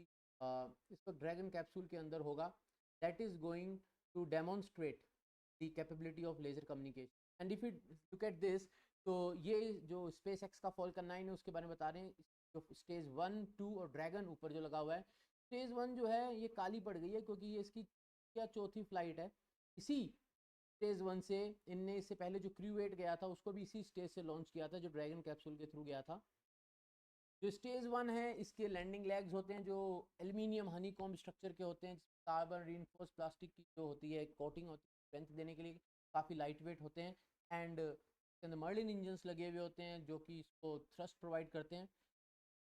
इस वक्त ड्रैगन कैप्सूल के अंदर होगा, that is going to demonstrate the capability of laser communication. And if you look at this, तो ये जो स्पेस एक्स का फॉल्कन 9 है उसके बारे में बता रहे हैं। जो स्टेज 1, 2 और ड्रैगन ऊपर जो लगा हुआ है, स्टेज 1 जो है ये काली पड़ गई है क्योंकि ये इसकी क्या 4थी फ्लाइट है। इसी स्टेज 1 से इनने इससे पहले जो क्रू 8 गया था उसको भी इसी स्टेज से लॉन्च किया था, जो ड्रैगन कैप्सूल के थ्रू गया था। जो स्टेज 1 है इसके लैंडिंग लेग्स होते हैं जो एल्यूमिनियम हनीकॉम्ब स्ट्रक्चर के होते हैं, कार्बन रीइंफोर्स प्लास्टिक की जो होती है कोटिंग होती है, स्ट्रेंथ देने के लिए काफ़ी लाइट वेट होते हैं। एंड इसके अंदर मर्लिन इंजन्स लगे हुए होते हैं जो कि इसको थ्रस्ट प्रोवाइड करते हैं।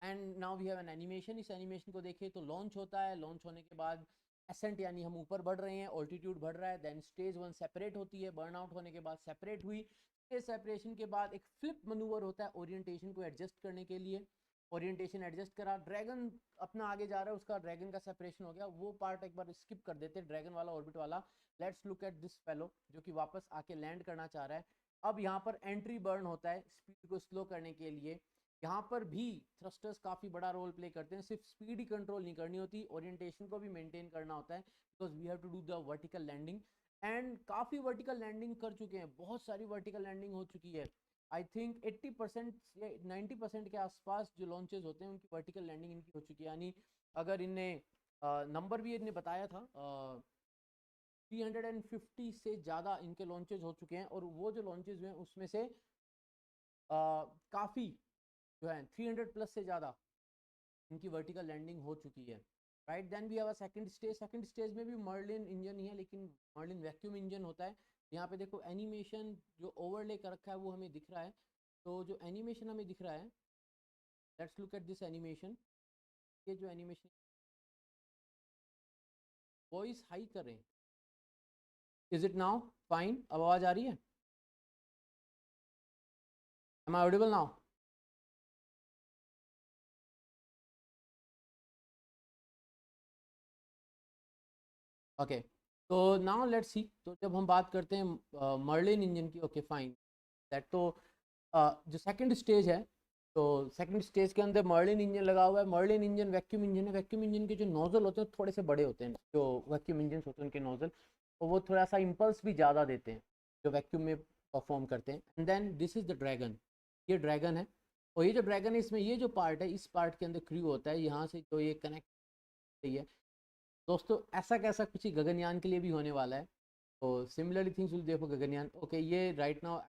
And now we have an animation. इस एनिमेशन को देखिए तो लॉन्च होता है, लॉन्च होने के बाद एसेंट यानी हम ऊपर बढ़ रहे हैं, ऑल्टीट्यूड बढ़ रहा है। देन स्टेज 1 सेपरेट होती है, बर्न आउट होने के बाद सेपरेट हुई। स्टेज सेपरेशन के बाद एक फ्लिप मनूवर होता है ओरिएंटेशन को एडजस्ट करने के लिए। ओरिएंटेशन एडजस्ट करा, ड्रैगन अपना आगे जा रहा है, उसका ड्रैगन का सेपरेशन हो गया। वो पार्ट एक बार स्किप कर देते हैं, ड्रैगन वाला ऑर्बिट वाला। Let's look at this fellow जो कि वापस आके लैंड करना चाह रहा है। अब यहाँ पर एंट्री बर्न होता है स्पीड को स्लो करने के लिए। यहाँ पर भी थ्रस्टर्स काफ़ी बड़ा रोल प्ले करते हैं। सिर्फ स्पीड ही कंट्रोल नहीं करनी होती, ओरिएंटेशन को भी मेंटेन करना होता है, because we have to do the vertical landing. And काफ़ी वर्टिकल लैंडिंग कर चुके हैं, बहुत सारी वर्टिकल लैंडिंग हो चुकी है। आई थिंक 80% या 90% के आसपास जो लॉन्चेस होते हैं उनकी वर्टिकल लैंडिंग इनकी हो चुकी है। यानी अगर इनने नंबर भी इनने बताया था 350 से ज़्यादा इनके लॉन्चेस हो चुके हैं, और वो जो लॉन्चेस हुए हैं उसमें से काफ़ी जो है 300 प्लस से ज़्यादा इनकी वर्टिकल लैंडिंग हो चुकी है, right. Then we have a second stage. Second stage में भी मर्लिन इंजन ही है, लेकिन मर्लिन वैक्यूम इंजन होता है। यहाँ पे देखो एनिमेशन जो ओवरले कर रखा है वो हमें दिख रहा है। तो जो एनिमेशन हमें दिख रहा है, let's look at this animation. ये जो एनिमेशन वॉइस हाई करें, इज इट नाउ फाइन? अब आवाज आ रही है? Am I audible now? Okay, तो नाउ लेट्स सी। तो जब हम बात करते हैं मर्लिन इंजन की, ओके फाइन दैट, तो जो सेकंड स्टेज है, तो सेकंड स्टेज के अंदर मर्लिन इंजन लगा हुआ है। मर्लिन इंजन वैक्यूम इंजन है। वैक्यूम इंजन के जो नोजल होते हैं थोड़े से बड़े होते हैं, जो वैक्यूम इंजन होते हैं उनके नोजल, तो वो थोड़ा सा इम्पल्स भी ज़्यादा देते हैं जो वैक्यूम में परफॉर्म करते हैं। And then this is the Dragon, ये ड्रैगन है। और ये जो ड्रैगन है, इसमें ये जो पार्ट है, इस पार्ट के अंदर क्रू होता है, यहाँ से जो ये कनेक्ट है दोस्तों, ऐसा कैसा कुछ ही गगनयान के लिए भी होने वाला है। तो सिमिलरली थिंग्स विल देखो गगनयान। ओके, ये राइट नाउ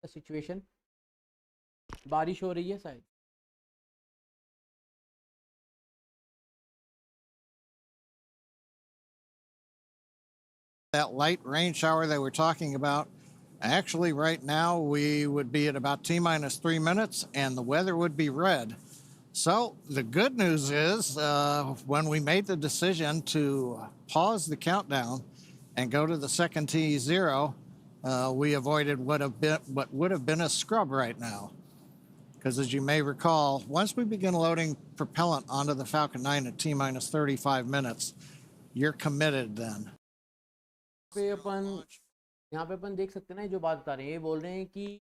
सिचुएशन, बारिश हो रही है शायद। That light rain shower they were talking about, actually right now we would be at about T-minus 3 minutes and the weather would be red. So the good news is when we made the decision to pause the countdown and go to the second T0, we avoided what would have been a scrub right now. Because as you may recall, once we begin loading propellant onto the Falcon 9 at T-minus 35 minutes, you're committed then. यहाँ पे अपन देख सकते हैं ना, जो बात बता रहे हैं, ये बोल रहे हैं कि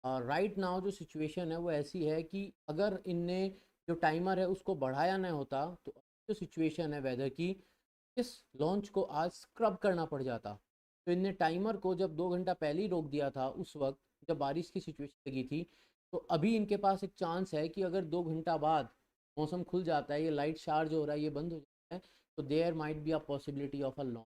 राइट नाउ जो सिचुएशन है वो ऐसी है कि अगर इनने जो टाइमर है उसको बढ़ाया ना होता तो जो सिचुएशन है वेदर की, इस लॉन्च को आज स्क्रब करना पड़ जाता। तो इनने टाइमर को जब 2 घंटा पहले ही रोक दिया था, उस वक्त जब बारिश की सिचुएशन लगी थी, तो अभी इनके पास एक चांस है कि अगर 2 घंटा बाद मौसम खुल जाता है, ये लाइट चार्ज हो रहा है, ये बंद हो जाता है, तो there might be a possibility of a launch.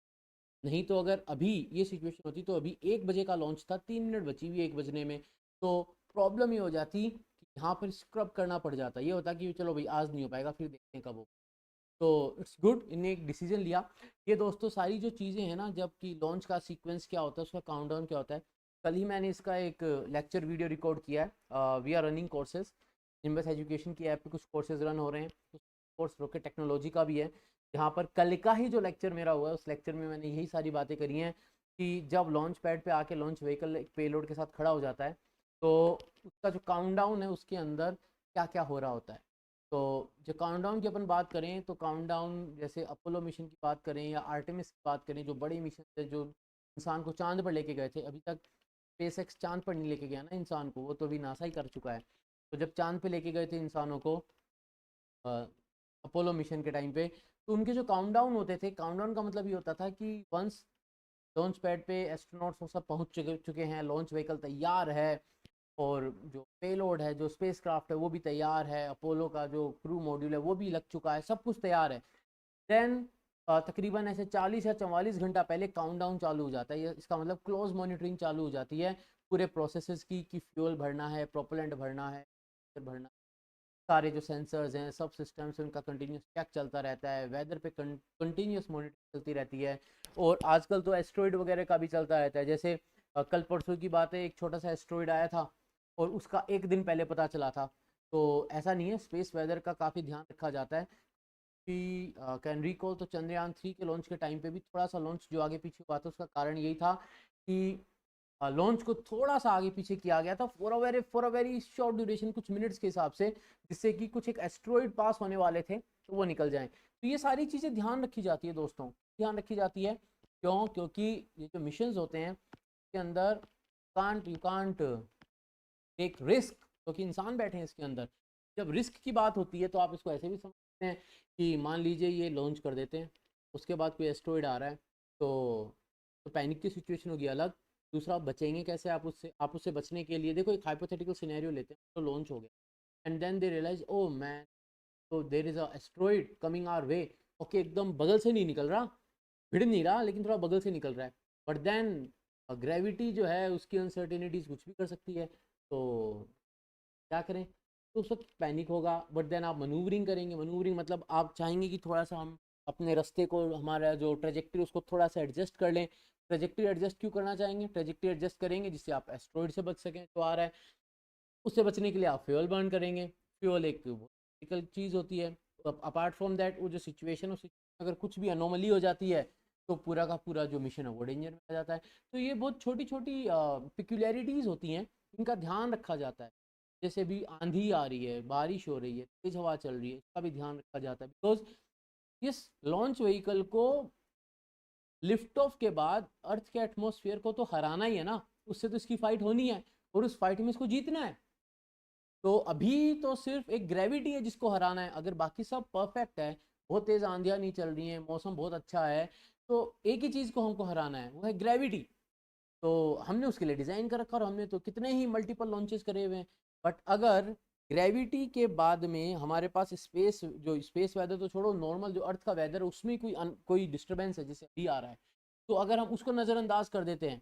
नहीं तो अगर अभी ये सिचुएशन होती तो अभी 1 बजे का लॉन्च था, 3 मिनट बची हुई 1 बजने में, तो प्रॉब्लम ये हो जाती कि यहाँ पर स्क्रब करना पड़ जाता। ये होता कि चलो भाई आज नहीं हो पाएगा, फिर देखते हैं कब हो। तो इट्स गुड, इन्हें एक डिसीजन लिया। ये दोस्तों सारी जो चीज़ें हैं ना, जबकि लॉन्च का सीक्वेंस क्या होता है, उसका काउंटडाउन क्या होता है, कल ही मैंने इसका एक लेक्चर वीडियो रिकॉर्ड किया है। We are running courses, Nimbus Education की ऐप पे कुछ कोर्सेज रन हो रहे हैं, कुछ कोर्स रॉकेट टेक्नोलॉजी का भी है, जहाँ पर कल का ही जो लेक्चर मेरा हुआ है, उस लेक्चर में मैंने यही सारी बातें करी हैं कि जब लॉन्च पैड पे आके लॉन्च व्हीकल एक पेलोड के साथ खड़ा हो जाता है, तो उसका जो काउंटडाउन है उसके अंदर क्या क्या हो रहा होता है। तो जो काउंटडाउन की अपन बात करें, तो काउंटडाउन जैसे अपोलो मिशन की बात करें या आर्टेमिस की बात करें, जो बड़े मिशन थे जो इंसान को चांद पर लेके गए थे, अभी तक स्पेसएक्स चांद पर नहीं लेके गया ना इंसान को, वो तो अभी नासा ही कर चुका है। तो जब चांद पे लेके गए थे इंसानों को अपोलो मिशन के टाइम पे, तो उनके जो काउंटडाउन होते थे, काउंटडाउन का मतलब ये होता था कि वंस लॉन्च पैड पे एस्ट्रोनॉट्स वो सब पहुंच चुके हैं, लॉन्च व्हीकल तैयार है, और जो पेलोड है, जो स्पेसक्राफ्ट है वो भी तैयार है, अपोलो का जो क्रू मॉड्यूल है वो भी लग चुका है, सब कुछ तैयार है, देन तकरीबन ऐसे 40 या 44 घंटा पहले काउंटडाउन चालू हो जाता है। इसका मतलब क्लोज मॉनिटरिंग चालू हो जाती है पूरे प्रोसेसेस की, कि फ्यूल भरना है, प्रोपेलेंट भरना है, भरना, सारे जो सेंसर्स हैं, सब सिस्टम्स, उनका कंटिन्यूस चेक चलता रहता है, वेदर पे कंटिन्यूस मॉनिटरिंग चलती रहती है। और आजकल तो एस्ट्रॉइड वगैरह का भी चलता रहता है। जैसे कल परसों की बात है, एक छोटा सा एस्ट्रॉइड आया था और उसका 1 दिन पहले पता चला था। तो ऐसा नहीं है, स्पेस वेदर का काफ़ी ध्यान रखा जाता है। कि कैन रिकॉल, तो चंद्रयान 3 के लॉन्च के टाइम पे भी थोड़ा सा लॉन्च जो आगे पीछे हुआ था, उसका कारण यही था कि लॉन्च को थोड़ा सा आगे पीछे किया गया था for a very short duration, कुछ मिनट्स के हिसाब से, जिससे कि कुछ एक एस्ट्रॉइड पास होने वाले थे तो वो निकल जाएं। तो ये सारी चीज़ें ध्यान रखी जाती है दोस्तों, ध्यान रखी जाती है। क्यों? क्योंकि ये जो मिशंस होते हैं इसके अंदर यू कांट टेक रिस्क, क्योंकि इंसान बैठे हैं इसके अंदर। जब रिस्क की बात होती है तो आप इसको ऐसे भी समझ सकते हैं कि मान लीजिए ये लॉन्च कर देते हैं, उसके बाद कोई एस्ट्रॉइड आ रहा है, तो पैनिक की सिचुएशन होगी अलग। दूसरा, बचेंगे कैसे आप उससे? आप उससे बचने के लिए देखो, एक हाइपोथेटिकल सिनेरियो लेते हैं, तो लॉन्च हो गया and then they realize, oh man, तो there is a asteroid coming our way. Okay, एकदम बगल से नहीं निकल रहा, भिड़ नहीं रहा, लेकिन थोड़ा बगल से निकल रहा है, बट देन ग्रेविटी जो है उसकी अनसर्टेनिटीज कुछ भी कर सकती है, तो क्या करें? तो उस वक्त पैनिक होगा। बट देन आप मनूवरिंग करेंगे, मनूवरिंग मतलब आप चाहेंगे कि थोड़ा सा हम अपने रास्ते को, हमारा जो ट्रेजेक्टरी उसको थोड़ा सा एडजस्ट कर लें, ट्रेजेक्टरी एडजस्ट क्यों करना चाहेंगे? ट्रेजेक्टरी एडजस्ट करेंगे जिससे आप एस्ट्रॉइड से बच सकें जो आ रहा है, उससे बचने के लिए आप फ्यूल बर्न करेंगे। फ्यूल एक फिजिकल चीज़ होती है। अपार्ट फ्रॉम दैट वो जो सिचुएशन हो, अगर कुछ भी अनोमली हो जाती है तो पूरा का पूरा जो मिशन है वो डेंजर में आ जाता है। तो ये बहुत छोटी छोटी पिक्यूलैरिटीज़ होती हैं, इनका ध्यान रखा जाता है। जैसे भी आंधी आ रही है, बारिश हो रही है, तेज हवा चल रही है, इसका भी ध्यान रखा जाता है। बिकॉज इस लॉन्च व्हीकल को लिफ्ट ऑफ के बाद अर्थ के एटमॉस्फेयर को तो हराना ही है ना, उससे तो इसकी फाइट होनी है और उस फाइट में इसको जीतना है। तो अभी तो सिर्फ एक ग्रेविटी है जिसको हराना है। अगर बाकी सब परफेक्ट है, बहुत तेज़ आंधियाँ नहीं चल रही हैं, मौसम बहुत अच्छा है, तो एक ही चीज़ को हमको हराना है, वो है ग्रेविटी। तो हमने उसके लिए डिज़ाइन कर रखा और हमने तो कितने ही मल्टीपल लॉन्चेस करे हुए हैं। बट अगर ग्रेविटी के बाद में हमारे पास स्पेस वेदर तो छोड़ो, नॉर्मल जो अर्थ का वेदर है उसमें कोई डिस्टर्बेंस है जैसे अभी आ रहा है, तो अगर हम उसको नज़रअंदाज कर देते हैं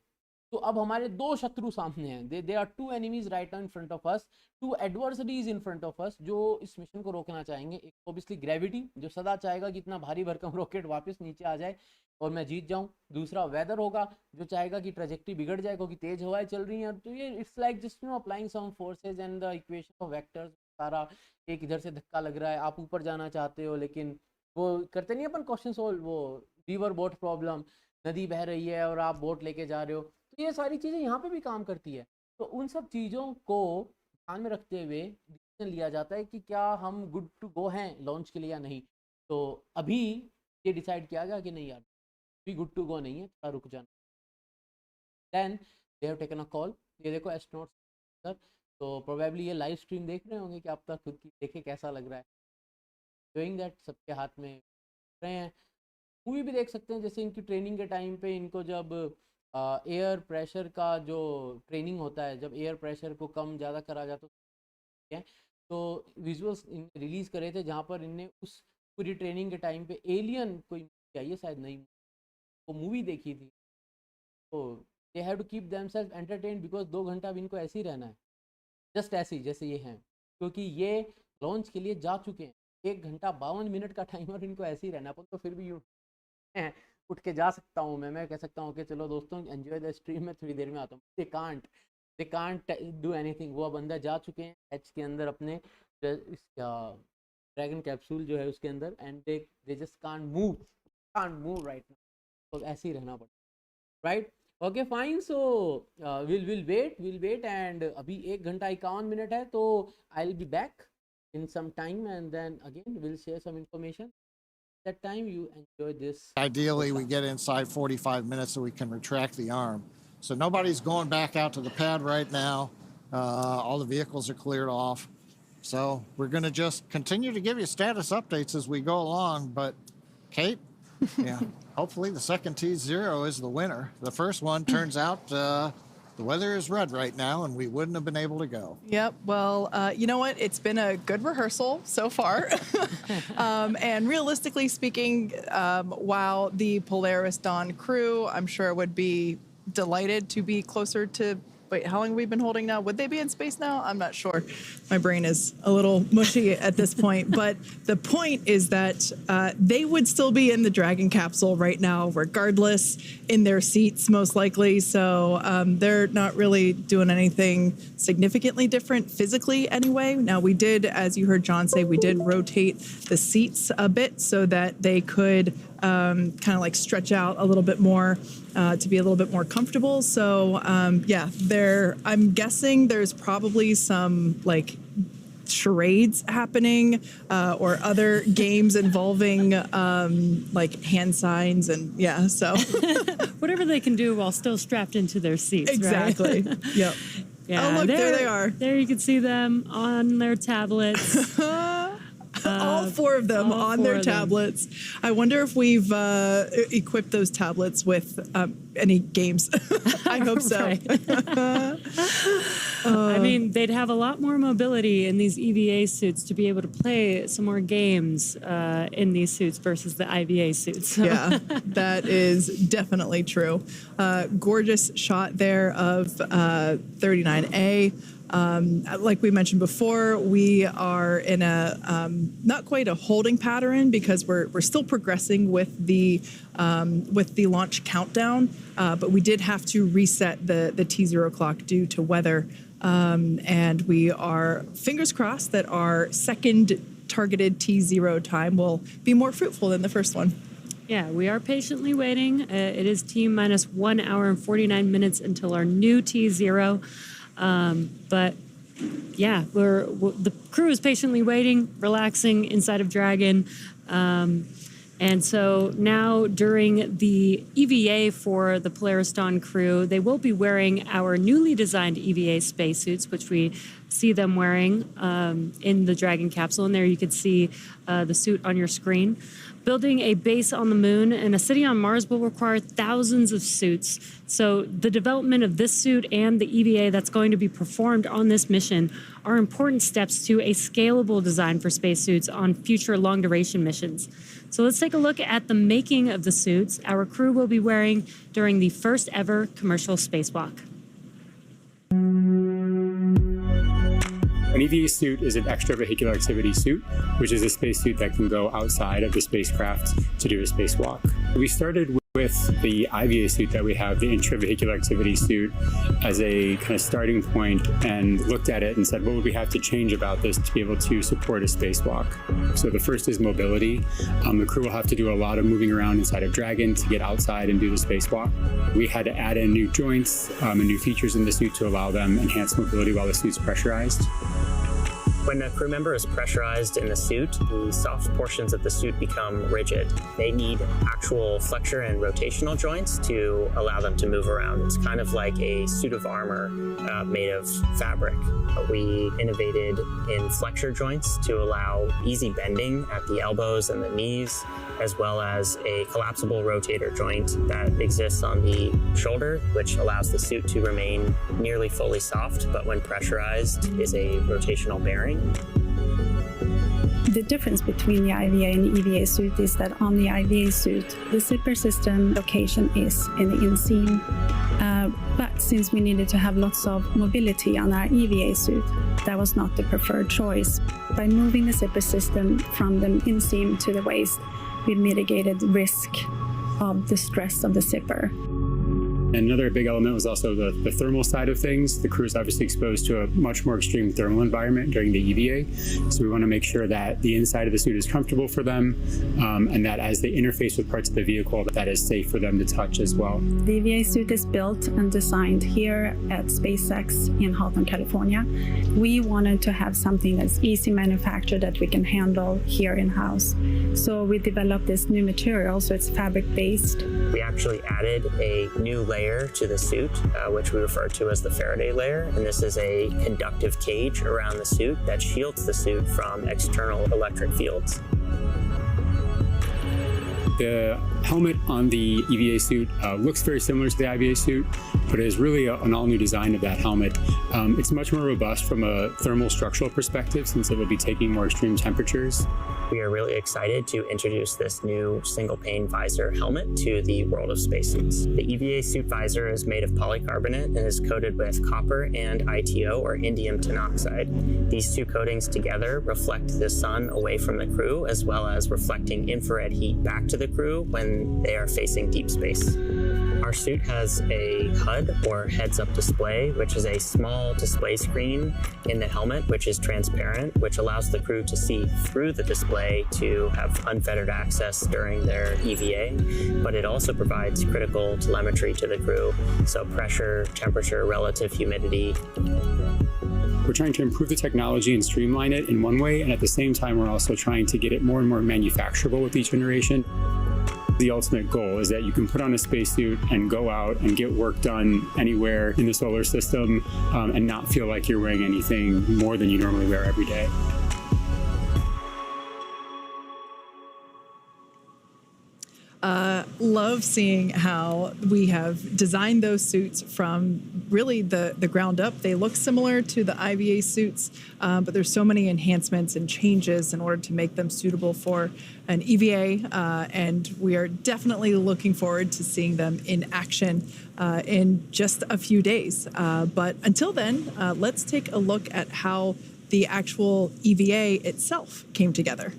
तो अब हमारे दो शत्रु सामने हैं। They are two enemies right in front of us, two adversaries in front of us जो इस मिशन को रोकना चाहेंगे। एक ऑब्वियसली ग्रेविटी जो सदा चाहेगा कि इतना भारी भरकम रॉकेट वापस नीचे आ जाए और मैं जीत जाऊं। दूसरा वेदर होगा जो चाहेगा कि ट्रेजेक्टरी बिगड़ जाए क्योंकि तेज हवाएं चल रही हैं। तो ये it's like just applying some forces and the equation of vectors. सारा एक इधर से धक्का लग रहा है, आप ऊपर जाना चाहते हो लेकिन वो करते नहीं अपन क्वेश्चन सोल्व, वो रिवर बोट प्रॉब्लम, नदी बह रही है और आप बोट लेके जा रहे हो। तो ये सारी चीज़ें यहाँ पे भी काम करती है। तो उन सब चीज़ों को ध्यान में रखते हुए डिसीजन लिया जाता है कि क्या हम गुड टू गो हैं लॉन्च के लिए या नहीं। तो अभी ये डिसाइड किया गया कि नहीं यार, भी गुड टू गो नहीं है, थोड़ा रुक जाना। Then they have taken a call. ये देखो एस्ट्रोनॉट्स सर, तो प्रोबेबली ये लाइव स्ट्रीम देख रहे होंगे कि आप तक खुद की देखे कैसा लग रहा है। डूइंग दैट सबके हाथ में रहे हैं। मूवी भी देख सकते हैं, जैसे इनकी ट्रेनिंग के टाइम पे इनको जब एयर प्रेशर का जो ट्रेनिंग होता है, जब एयर प्रेशर को कम ज़्यादा करा जाता है, तो विजुअल्स रिलीज़ करे थे जहाँ पर इनने उस पूरी ट्रेनिंग के टाइम पे एलियन कोई चाहिए शायद नहीं वो मूवी देखी थी। तो they have to keep themselves entertained because 2 घंटा अब इनको ऐसे ही रहना है, जस्ट ऐसे ही जैसे ये हैं, क्योंकि ये लॉन्च के लिए जा चुके हैं। 1 घंटा 52 मिनट का टाइमर, इनको ऐसे ही रहना। अपन तो फिर भी उठ के जा सकता हूँ, मैं कह सकता हूँ कि चलो दोस्तों एंजॉय द स्ट्रीम, में थोड़ी देर में आता हूँ। They can't do anything. वो अब अंदर जा चुके हैं एच के अंदर अपने ड्रैगन कैप्सूल जो है उसके अंदर, and they just can't move right now. तो ऐसे ही रहना पड़ता, right? Okay fine. So will wait and अभी 1 घंटा 51 मिनट है, तो I will be back in some time and then again we'll share some information. That time you enjoy this. Ideally we get inside 45 minutes so we can retract the arm. So nobody's going back out to the pad right now. All the vehicles are cleared off. So we're going to just continue to give you status updates as we go along. But Kate, yeah, hopefully the second T0 is the winner. The first one turns out the weather is red right now, and we wouldn't have been able to go. Yep. Well, you know what? It's been a good rehearsal so far. And realistically speaking, while the Polaris Dawn crew, I'm sure, would be delighted to be closer to... Wait, how long have we been holding now? Would they be in space now? I'm not sure. My brain is a little mushy at this point. But the point is that they would still be in the Dragon capsule right now, regardless, in their seats, most likely. So they're not really doing anything significantly different physically anyway. Now, we did, as you heard John say, we did rotate the seats a bit so that they could kind of like stretch out a little bit more to be a little bit more comfortable. So yeah, I'm guessing there's probably some like charades happening or other games involving like hand signs and yeah, so whatever they can do while still strapped into their seats. Exactly. Right? Yep. Yeah, oh look, there they are. There you can see them on their tablets. All 4 of them on their tablets. I wonder if we've equipped those tablets with any games. I hope so. I mean, they'd have a lot more mobility in these EVA suits to be able to play some more games in these suits versus the IVA suits. So. Yeah, that is definitely true. Gorgeous shot there of 39A. Like we mentioned before, we are in a not quite a holding pattern because we're still progressing with the launch countdown, but we did have to reset the T0 clock due to weather, and we are fingers crossed that our second targeted T0 time will be more fruitful than the first one. Yeah, we are patiently waiting. It is T-minus 1 hour and 49 minutes until our new T0. But yeah, the crew is patiently waiting, relaxing inside of Dragon. And so now during the EVA for the Polaris Dawn crew, they will be wearing our newly designed EVA spacesuits, which we see them wearing in the Dragon capsule. And there you could see the suit on your screen. Building a base on the moon and a city on Mars will require thousands of suits. So the development of this suit and the EVA that's going to be performed on this mission are important steps to a scalable design for spacesuits on future long-duration missions. So let's take a look at the making of the suits our crew will be wearing during the first ever commercial spacewalk. An EVA suit is an extravehicular activity suit, which is a spacesuit that can go outside of the spacecraft to do a spacewalk. We started with the IVA suit that we have, the intravehicular activity suit, as a kind of starting point and looked at it and said, what would we have to change about this to be able to support a spacewalk? So the first is mobility. The crew will have to do a lot of moving around inside of Dragon to get outside and do the spacewalk. We had to add in new joints and new features in the suit to allow them enhanced mobility while the suit's pressurized. When a crew member is pressurized in the suit, the soft portions of the suit become rigid. They need actual flexure and rotational joints to allow them to move around. It's kind of like a suit of armor made of fabric. We innovated in flexure joints to allow easy bending at the elbows and the knees, as well as a collapsible rotator joint that exists on the shoulder, which allows the suit to remain nearly fully soft, but when pressurized is a rotational bearing. The difference between the IVA and the EVA suit is that on the IVA suit, the zipper system location is in the inseam. But since we needed to have lots of mobility on our EVA suit, that was not the preferred choice. By moving the zipper system from the inseam to the waist, we mitigated risk of the stress of the zipper. And another big element was also the thermal side of things. The crew is obviously exposed to a much more extreme thermal environment during the EVA. So we want to make sure that the inside of the suit is comfortable for them and that as they interface with parts of the vehicle, that is safe for them to touch as well. The EVA suit is built and designed here at SpaceX in Hawthorne, California. We wanted to have something that's easy manufactured that we can handle here in-house. So we developed this new material, so it's fabric-based. We actually added a new layer to the suit, which we refer to as the Faraday layer. And this is a conductive cage around the suit that shields the suit from external electric fields. The helmet on the EVA suit looks very similar to the IVA suit, but it is really an all-new design of that helmet. It's much more robust from a thermal structural perspective since it will be taking more extreme temperatures. We are really excited to introduce this new single-pane visor helmet to the world of spacesuits. The EVA suit visor is made of polycarbonate and is coated with copper and ITO, or indium tinoxide. These two coatings together reflect the sun away from the crew, as well as reflecting infrared heat back to the crew when they are facing deep space. Our suit has a HUD, or heads-up display, which is a small display screen in the helmet, which is transparent, which allows the crew to see through the display to have unfettered access during their EVA, but it also provides critical telemetry to the crew, so pressure, temperature, relative humidity. We're trying to improve the technology and streamline it in one way, and at the same time, we're also trying to get it more and more manufacturable with each generation. The ultimate goal is that you can put on a spacesuit and go out and get work done anywhere in the solar system and not feel like you're wearing anything more than you normally wear every day. love seeing how we have designed those suits from really the ground up. They look similar to the IVA suits, but there's so many enhancements and changes in order to make them suitable for an EVA, and we are definitely looking forward to seeing them in action in just a few days. But until then, let's take a look at how the actual EVA itself came together.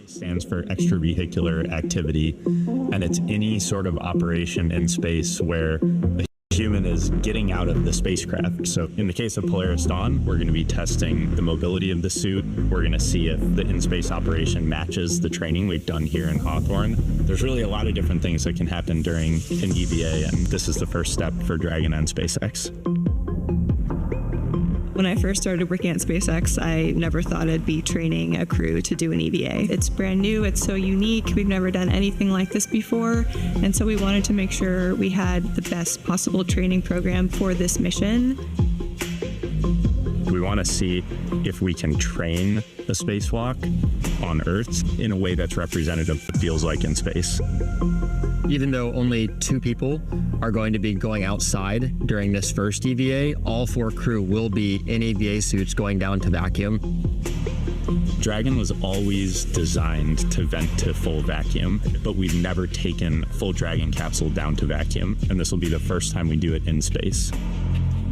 Stands for extravehicular activity, and it's any sort of operation in space where a human is getting out of the spacecraft. So in the case of Polaris Dawn, we're going to be testing the mobility of the suit. We're going to see if the in-space operation matches the training we've done here in Hawthorne. There's really a lot of different things that can happen during an EVA, and this is the first step for Dragon and SpaceX. When I first started working at SpaceX, I never thought I'd be training a crew to do an EVA. It's brand new, it's so unique, we've never done anything like this before, and so we wanted to make sure we had the best possible training program for this mission. We want to see if we can train a spacewalk on Earth in a way that's representative of what it feels like in space. Even though only 2 people are going to be going outside during this first EVA, all 4 crew will be in EVA suits going down to vacuum. Dragon was always designed to vent to full vacuum, but we've never taken a full Dragon capsule down to vacuum, and this will be the first time we do it in space.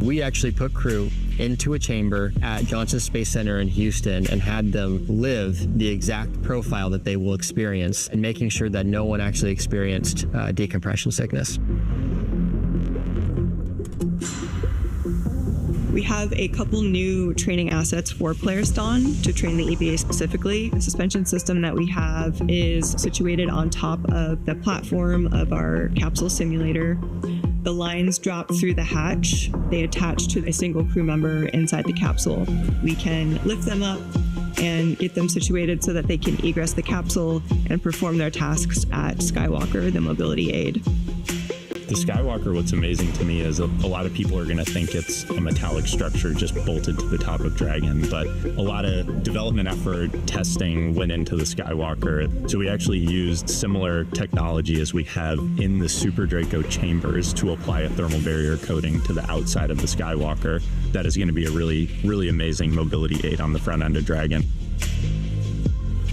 We actually put crew into a chamber at Johnson Space Center in Houston and had them live the exact profile that they will experience, and making sure that no one actually experienced decompression sickness. We have a couple new training assets for Polaris Dawn to train the EVA specifically. The suspension system that we have is situated on top of the platform of our capsule simulator. The lines drop through the hatch. They attach to a single crew member inside the capsule. We can lift them up and get them situated so that they can egress the capsule and perform their tasks at Skywalker, the mobility aid. The Skywalker, what's amazing to me is a lot of people are going to think it's a metallic structure just bolted to the top of Dragon, but a lot of development effort, testing went into the Skywalker. So we actually used similar technology as we have in the Super Draco chambers to apply a thermal barrier coating to the outside of the Skywalker. That is going to be a really, really amazing mobility aid on the front end of Dragon.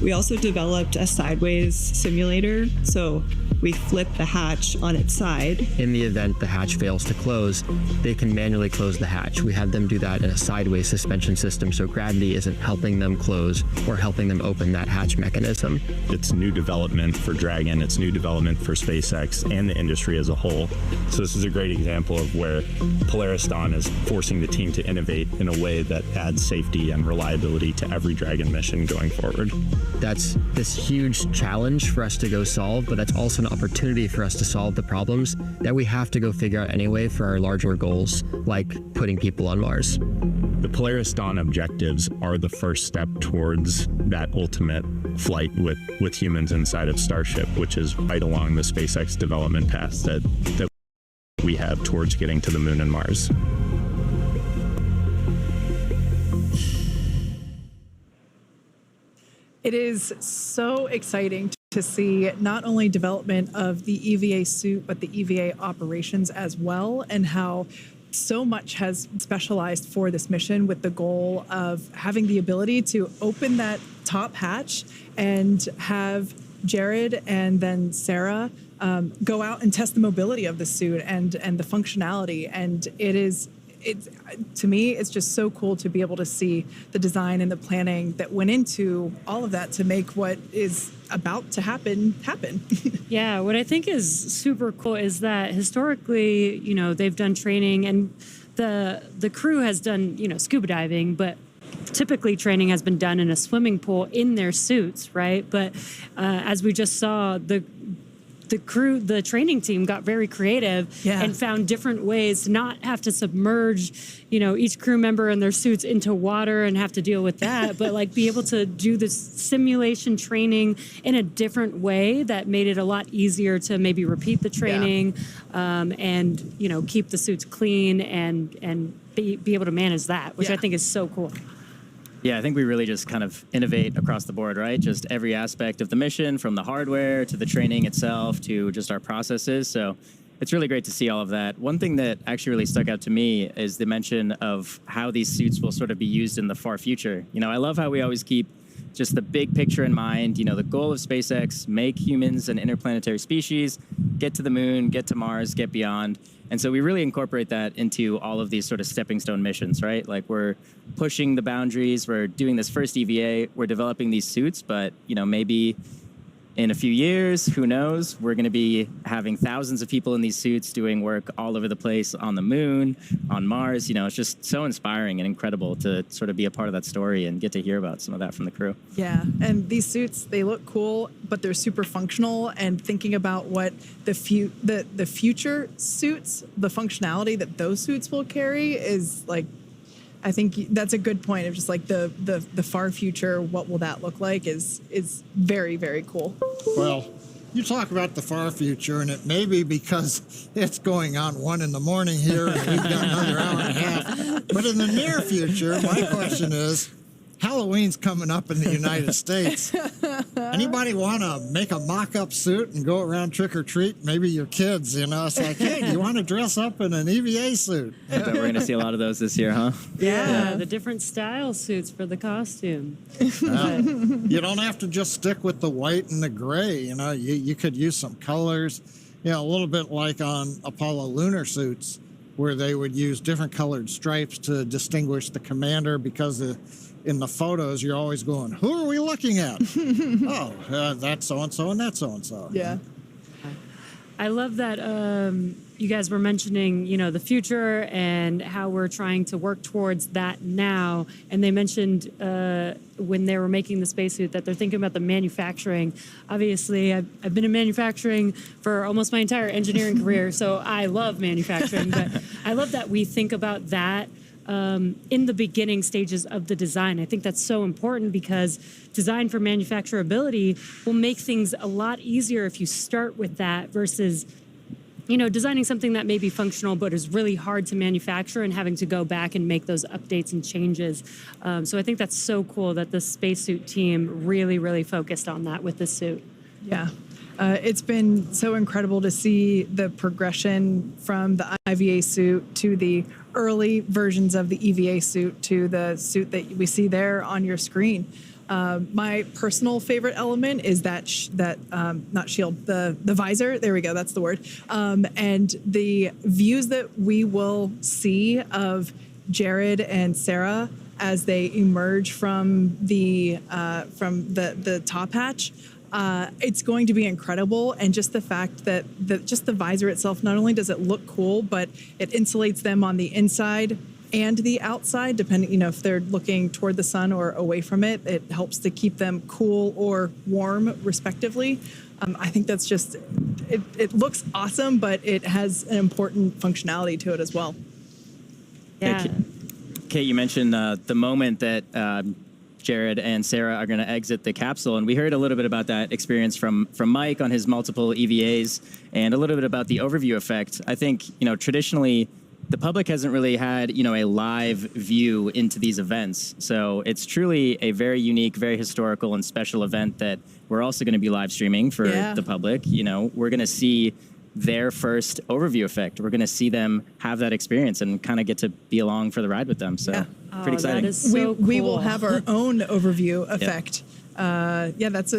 We also developed a sideways simulator, so we flip the hatch on its side. In the event the hatch fails to close, they can manually close the hatch. We have them do that in a sideways suspension system, so gravity isn't helping them close or helping them open that hatch mechanism. It's new development for Dragon, it's new development for SpaceX and the industry as a whole. So this is a great example of where Polaris Dawn is forcing the team to innovate in a way that adds safety and reliability to every Dragon mission going forward. That's this huge challenge for us to go solve, but that's also an opportunity for us to solve the problems that we have to go figure out anyway for our larger goals, like putting people on Mars. The Polaris Dawn objectives are the first step towards that ultimate flight with humans inside of Starship, which is right along the SpaceX development path that we have towards getting to the Moon and Mars. It is so exciting to see not only development of the EVA suit, but the EVA operations as well, and how so much has specialized for this mission with the goal of having the ability to open that top hatch and have Jared and then Sarah go out and test the mobility of the suit and the functionality. And to me, it's just so cool to be able to see the design and the planning that went into all of that to make what is about to happen. Yeah, what I think is super cool is that historically, they've done training, and the crew has done, scuba diving, but typically training has been done in a swimming pool in their suits, right? But as we just saw, the training team got very creative and found different ways to not have to submerge, each crew member and their suits into water and have to deal with that, but like be able to do this simulation training in a different way that made it a lot easier to maybe repeat the training and, keep the suits clean and be able to manage that, which I think is so cool. Yeah, I think we really just kind of innovate across the board, right? Just every aspect of the mission, from the hardware to the training itself to just our processes. So it's really great to see all of that. One thing that actually really stuck out to me is the mention of how these suits will sort of be used in the far future. You know, I love how we always keep just the big picture in mind. You know, the goal of SpaceX, make humans an interplanetary species, get to the moon, get to Mars, get beyond. And so we really incorporate that into all of these sort of stepping stone missions, right? Like, we're pushing the boundaries, we're doing this first EVA, we're developing these suits, but, you know, maybe in a few years, who knows, we're going to be having thousands of people in these suits doing work all over the place on the moon, on Mars. You know, it's just so inspiring and incredible to sort of be a part of that story and get to hear about some of that from the crew. Yeah, and these suits, they look cool, but they're super functional. And thinking about what the future suits, the functionality that those suits will carry is like, I think that's a good point of just like the far future. What will that look like is very, very cool. Well, you talk about the far future, and it may be because it's going on 1 a.m. here, and we've got another hour and a half. But in the near future, my question is, Halloween's coming up in the United States. Anybody want to make a mock-up suit and go around trick-or-treat? Maybe your kids, you know. It's like, hey, do you want to dress up in an EVA suit? I bet we're going to see a lot of those this year, huh? Yeah, the different style suits for the costume. You don't have to just stick with the white and the gray. You know, you could use some colors. You know, a little bit like on Apollo lunar suits, where they would use different colored stripes to distinguish the commander, because in the photos, you're always going, who are we looking at? Oh, that's so-and-so and that's so-and-so. Yeah. I love that you guys were mentioning, you know, the future and how we're trying to work towards that now. And they mentioned when they were making the spacesuit that they're thinking about the manufacturing. Obviously, I've been in manufacturing for almost my entire engineering career, so I love manufacturing. But I love that we think about that in the beginning stages of the design. I think that's so important, because design for manufacturability will make things a lot easier if you start with that versus, you know, designing something that may be functional but is really hard to manufacture and having to go back and make those updates and changes. So I think that's so cool that the spacesuit team really, really focused on that with this suit. Yeah. It's been so incredible to see the progression from the IVA suit to the early versions of the EVA suit to the suit that we see there on your screen. My personal favorite element is that not shield, the visor. There we go. That's the word. And the views that we will see of Jared and Sarah as they emerge from the top hatch. It's going to be incredible, and just the fact that just the visor itself, not only does it look cool, but it insulates them on the inside and the outside, depending, you know, if they're looking toward the sun or away from it. It helps to keep them cool or warm, respectively. I think that's just, it looks awesome, but it has an important functionality to it as well. Yeah. Kate, you mentioned the moment that Jared and Sarah are going to exit the capsule, and we heard a little bit about that experience from Mike on his multiple EVAs, and a little bit about the overview effect. I think, you know, traditionally the public hasn't really had, you know, a live view into these events, so it's truly a very unique, very historical and special event that we're also going to be live streaming for the public. You know, we're going to see their first overview effect. We're going to see them have that experience and kind of get to be along for the ride with them. So pretty exciting. That is so cool. We will have our own overview effect. That's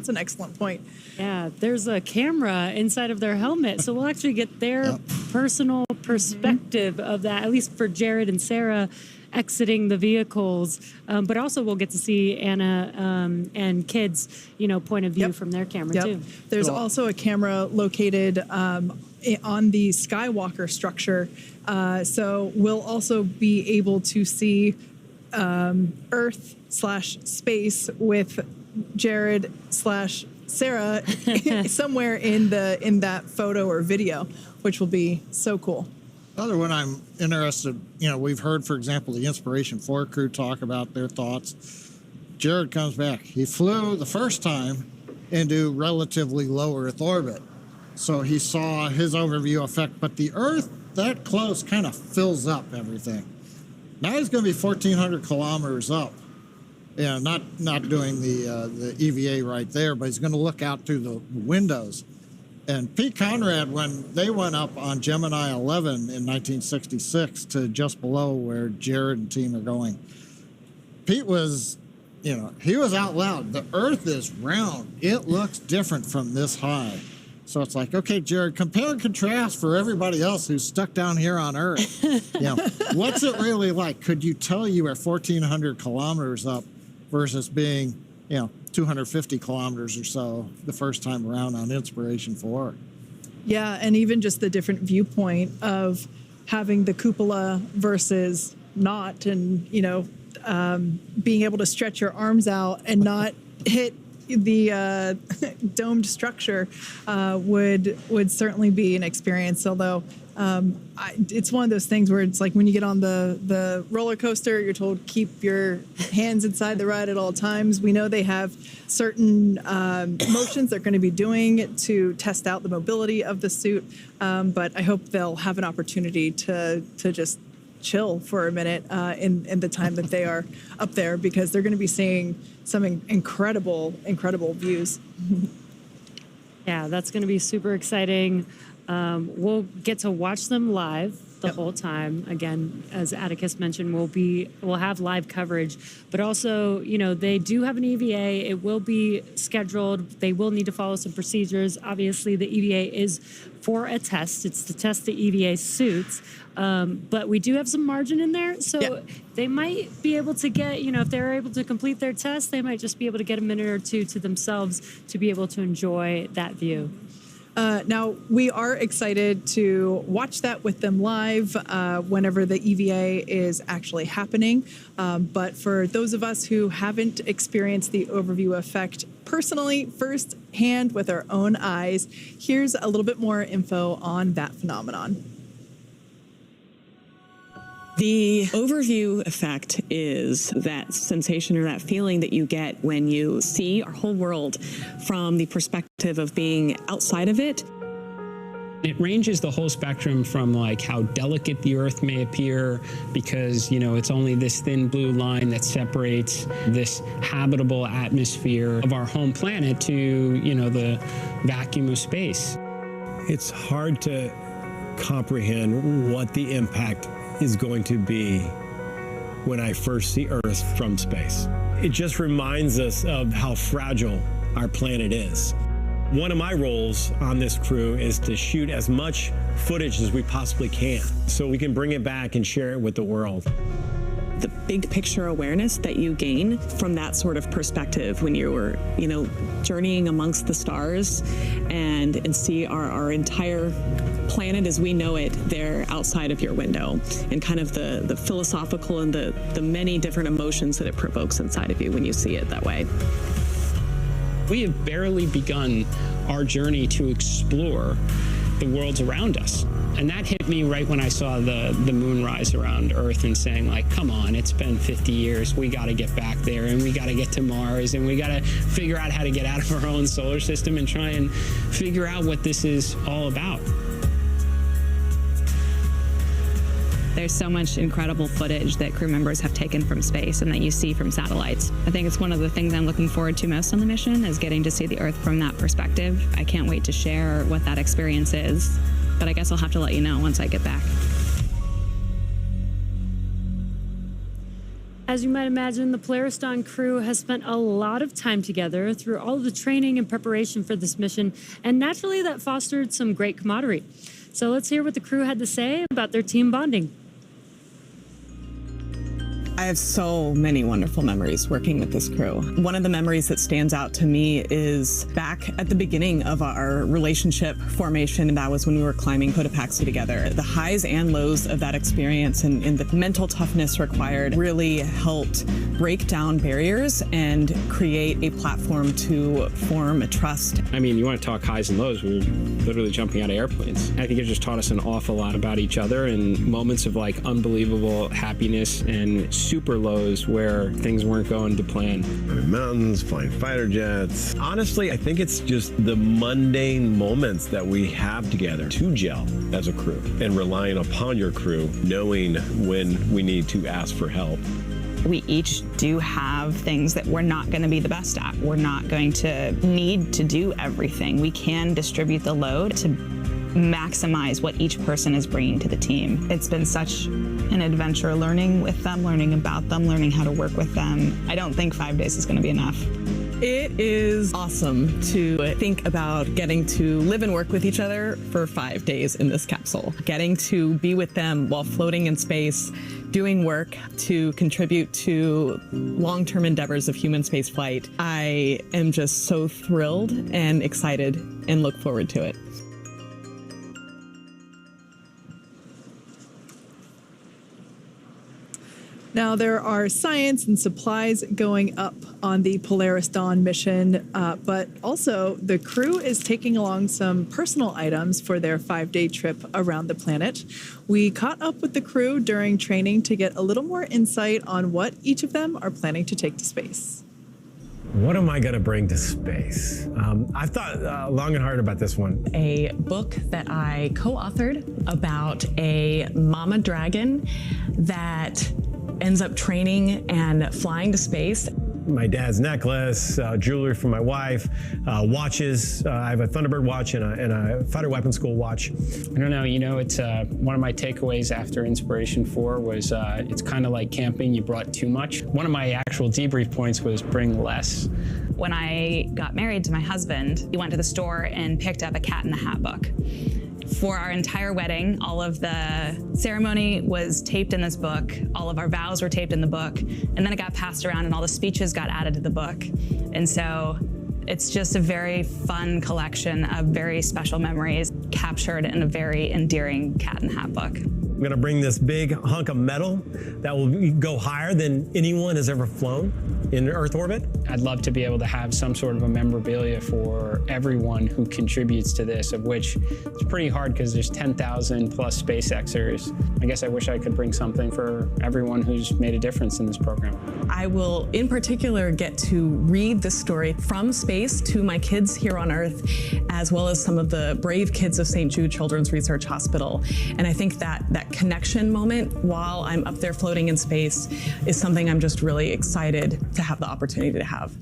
an excellent point. Yeah, there's a camera inside of their helmet, so we'll actually get their personal perspective of that, at least for Jared and Sarah exiting the vehicles, but also we'll get to see Anna and kids, you know, point of view from their camera too. There's also a camera located on the Skywalker structure, so we'll also be able to see Earth/space with Jared/Sarah somewhere in that photo or video, which will be so cool. Another one I'm interested, you know, we've heard, for example, the Inspiration 4 crew talk about their thoughts. Jared comes back. He flew the first time into relatively low Earth orbit. So he saw his overview effect, but the Earth that close kind of fills up everything. Now he's going to be 1,400 kilometers up. Yeah, not doing the EVA right there, but he's going to look out through the windows. And Pete Conrad, when they went up on Gemini 11 in 1966 to just below where Jared and team are going, Pete was, he was out loud. The Earth is round. It looks different from this high. So it's like, okay, Jared, compare and contrast for everybody else who's stuck down here on Earth. What's it really like? Could you tell you are 1,400 kilometers up versus being, 250 kilometers or so the first time around on Inspiration 4? Yeah, and even just the different viewpoint of having the cupola versus not, and, being able to stretch your arms out and not hit the domed structure would certainly be an experience. Although it's one of those things where it's like when you get on the roller coaster, you're told keep your hands inside the ride at all times. We know they have certain motions they're going to be doing to test out the mobility of the suit, but I hope they'll have an opportunity to just chill for a minute in the time that they are up there, because they're going to be seeing some incredible views. Yeah, that's going to be super exciting. We'll get to watch them live the whole time. Again, as Atticus mentioned, we'll have live coverage, but also, they do have an EVA. It will be scheduled. They will need to follow some procedures. Obviously, the EVA is for a test. It's to test the EVA suits. But we do have some margin in there. So they might be able to get, if they're able to complete their test, they might just be able to get a minute or two to themselves to be able to enjoy that view. Now, we are excited to watch that with them live whenever the EVA is actually happening. But for those of us who haven't experienced the overview effect personally, firsthand with our own eyes, here's a little bit more info on that phenomenon. The overview effect is that sensation or that feeling that you get when you see our whole world from the perspective of being outside of it. It ranges the whole spectrum from like how delicate the Earth may appear because, it's only this thin blue line that separates this habitable atmosphere of our home planet to, the vacuum of space. It's hard to comprehend what the impact is going to be when I first see Earth from space. It just reminds us of how fragile our planet is. One of my roles on this crew is to shoot as much footage as we possibly can so we can bring it back and share it with the world. The big picture awareness that you gain from that sort of perspective when you were, journeying amongst the stars and see our entire planet as we know it there outside of your window, and kind of the philosophical and the many different emotions that it provokes inside of you when you see it that way. We have barely begun our journey to explore the worlds around us. And that hit me right when I saw the moon rise around Earth and saying, like, come on, it's been 50 years. We got to get back there, and we got to get to Mars, and we got to figure out how to get out of our own solar system and try and figure out what this is all about. There's so much incredible footage that crew members have taken from space and that you see from satellites. I think it's one of the things I'm looking forward to most on the mission is getting to see the Earth from that perspective. I can't wait to share what that experience is, but I guess I'll have to let you know once I get back. As you might imagine, the Polaris Dawn crew has spent a lot of time together through all of the training and preparation for this mission, and naturally that fostered some great camaraderie. So let's hear what the crew had to say about their team bonding. I have so many wonderful memories working with this crew. One of the memories that stands out to me is back at the beginning of our relationship formation, and that was when we were climbing Cotopaxi together. The highs and lows of that experience and the mental toughness required really helped break down barriers and create a platform to form a trust. I mean, you want to talk highs and lows, we were literally jumping out of airplanes. I think it just taught us an awful lot about each other and moments of like unbelievable happiness and super lows where things weren't going to plan. In mountains, flying fighter jets. Honestly, I think it's just the mundane moments that we have together to gel as a crew and relying upon your crew, knowing when we need to ask for help. We each do have things that we're not going to be the best at. We're not going to need to do everything. We can distribute the load to maximize what each person is bringing to the team. It's been such an adventure learning with them, learning about them, learning how to work with them. I don't think 5 days is going to be enough. It is awesome to think about getting to live and work with each other for 5 days in this capsule. Getting to be with them while floating in space, doing work to contribute to long-term endeavors of human spaceflight. I am just so thrilled and excited and look forward to it. Now, there are science and supplies going up on the Polaris Dawn mission, but also the crew is taking along some personal items for their 5-day trip around the planet. We caught up with the crew during training to get a little more insight on what each of them are planning to take to space. What am I going to bring to space? I've thought long and hard about this one. A book that I co-authored about a mama dragon that ends up training and flying to space. My dad's necklace, jewelry for my wife, watches. I have a Thunderbird watch and a fighter weapons school watch. I don't know, it's one of my takeaways after Inspiration 4 was it's kind of like camping, you brought too much. One of my actual debrief points was bring less. When I got married to my husband, we went to the store and picked up a Cat in the Hat book. For our entire wedding, all of the ceremony was taped in this book, all of our vows were taped in the book, and then it got passed around and all the speeches got added to the book. And so it's just a very fun collection of very special memories captured in a very endearing Cat in the Hat book. I'm gonna bring this big hunk of metal that will go higher than anyone has ever flown in Earth orbit. I'd love to be able to have some sort of a memorabilia for everyone who contributes to this, of which it's pretty hard because there's 10,000 plus SpaceXers. I guess I wish I could bring something for everyone who's made a difference in this program. I will, in particular, get to read this story from space to my kids here on Earth, as well as some of the brave kids of St. Jude Children's Research Hospital. And I think that connection moment while I'm up there floating in space is something I'm just really excited to have the opportunity to have.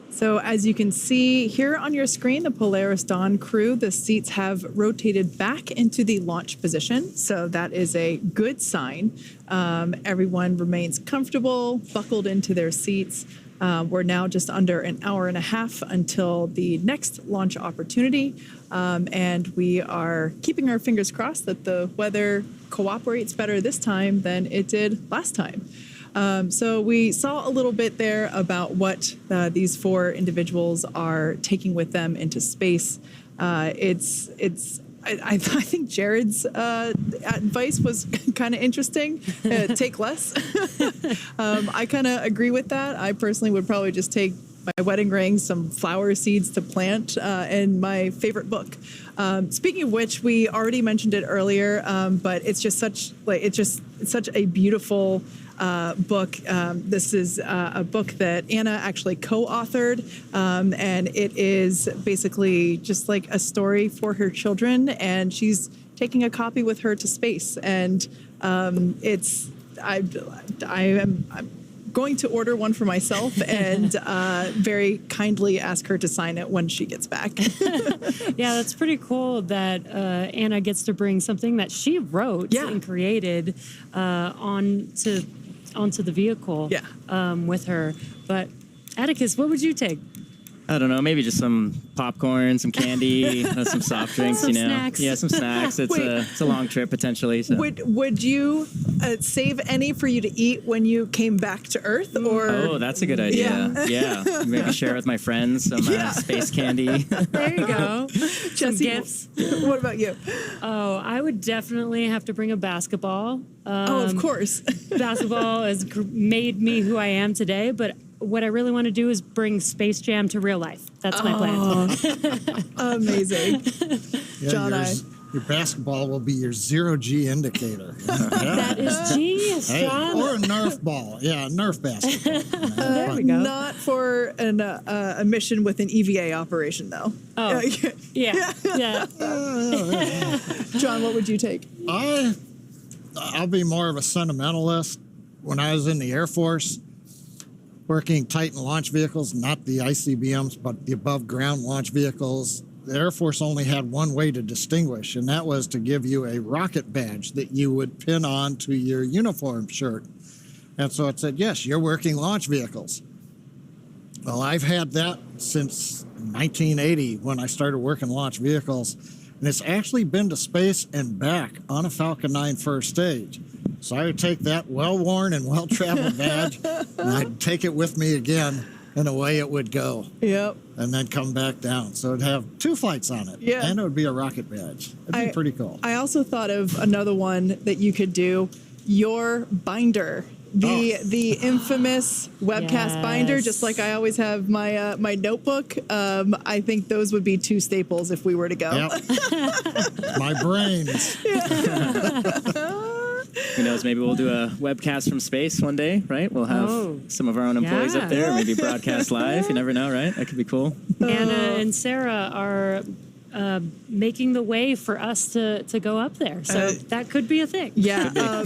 So as you can see here on your screen, the Polaris Dawn crew, the seats have rotated back into the launch position. So that is a good sign. Everyone remains comfortable, buckled into their seats. We're now just under an hour and a half until the next launch opportunity. And we are keeping our fingers crossed that the weather cooperates better this time than it did last time. So we saw a little bit there about what these 4 individuals are taking with them into space. I think Jared's advice was kind of interesting. Take less. I kind of agree with that. I personally would probably just take my wedding ring, some flower seeds to plant, and my favorite book. Speaking of which, we already mentioned it earlier, but it's just such a beautiful book. This is a book that Anna actually co-authored, and it is basically just like a story for her children, and she's taking a copy with her to space. And I'm going to order one for myself and very kindly ask her to sign it when she gets back. Yeah, that's pretty cool that Anna gets to bring something that she wrote and created onto the vehicle with her. But Atticus, what would you take? I don't know, maybe just some popcorn, some candy, some soft drinks, some snacks. Yeah, some snacks. It's a long trip potentially. So. Would you save any for you to eat when you came back to Earth? Or oh, that's a good idea. Yeah. Maybe share with my friends some space candy. There you go. Some gifts. What about you? Oh, I would definitely have to bring a basketball. Of course. Basketball has made me who I am today, but what I really want to do is bring Space Jam to real life. That's my plan. Amazing. Yeah, John, Your basketball will be your zero-G indicator. That is genius, John. Or a Nerf ball. Yeah, a Nerf basketball. There we go. Not for a mission with an EVA operation, though. Oh, yeah. John, what would you take? I'll be more of a sentimentalist. When I was in the Air Force, working Titan launch vehicles, not the ICBMs, but the above-ground launch vehicles, the Air Force only had one way to distinguish, and that was to give you a rocket badge that you would pin on to your uniform shirt. And so it said, yes, you're working launch vehicles. Well, I've had that since 1980 when I started working launch vehicles, and it's actually been to space and back on a Falcon 9 first stage. So I would take that well-worn and well-traveled badge, and I'd take it with me again, and away it would go. Yep. And then come back down. So it'd have 2 flights on it. Yeah. And it would be a rocket badge. It'd be pretty cool. I also thought of another one that you could do, your binder. The infamous webcast binder, just like I always have my my notebook. I think those would be 2 staples if we were to go. Yep. My brains. Who knows, maybe we'll do a webcast from space one day, right? We'll have some of our own employees up there, maybe broadcast live. You never know, right? That could be cool. Anna and Sarah are making the way for us to go up there. So that could be a thing. Yeah.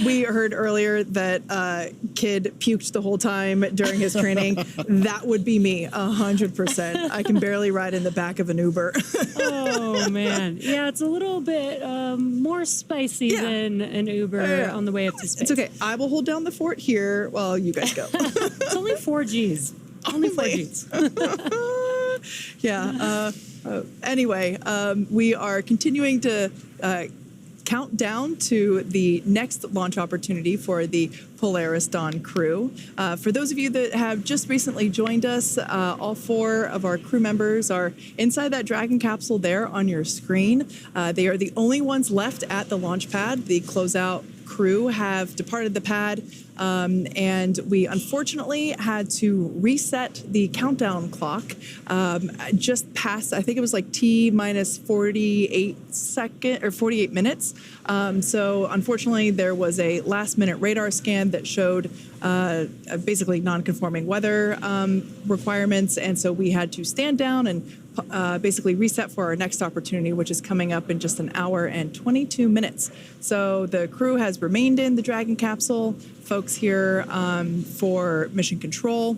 We heard earlier that kid puked the whole time during his training. That would be me, 100%. I can barely ride in the back of an Uber. Oh, man. Yeah, it's a little bit more spicy than an Uber on the way up to space. It's okay. I will hold down the fort here while you guys go. It's only 4 Gs. Only 4 Gs. Yeah. Anyway, we are continuing to count down to the next launch opportunity for the Polaris Dawn crew. For those of you that have just recently joined us, all 4 of our crew members are inside that Dragon capsule there on your screen. They are the only ones left at the launch pad. The closeout crew have departed the pad, and we unfortunately had to reset the countdown clock just past, I think it was like T minus 48 minutes. So unfortunately, there was a last-minute radar scan that showed basically non-conforming weather requirements, and so we had to stand down and basically reset for our next opportunity, which is coming up in just 1 hour and 22 minutes. So the crew has remained in the Dragon capsule. Folks here for mission control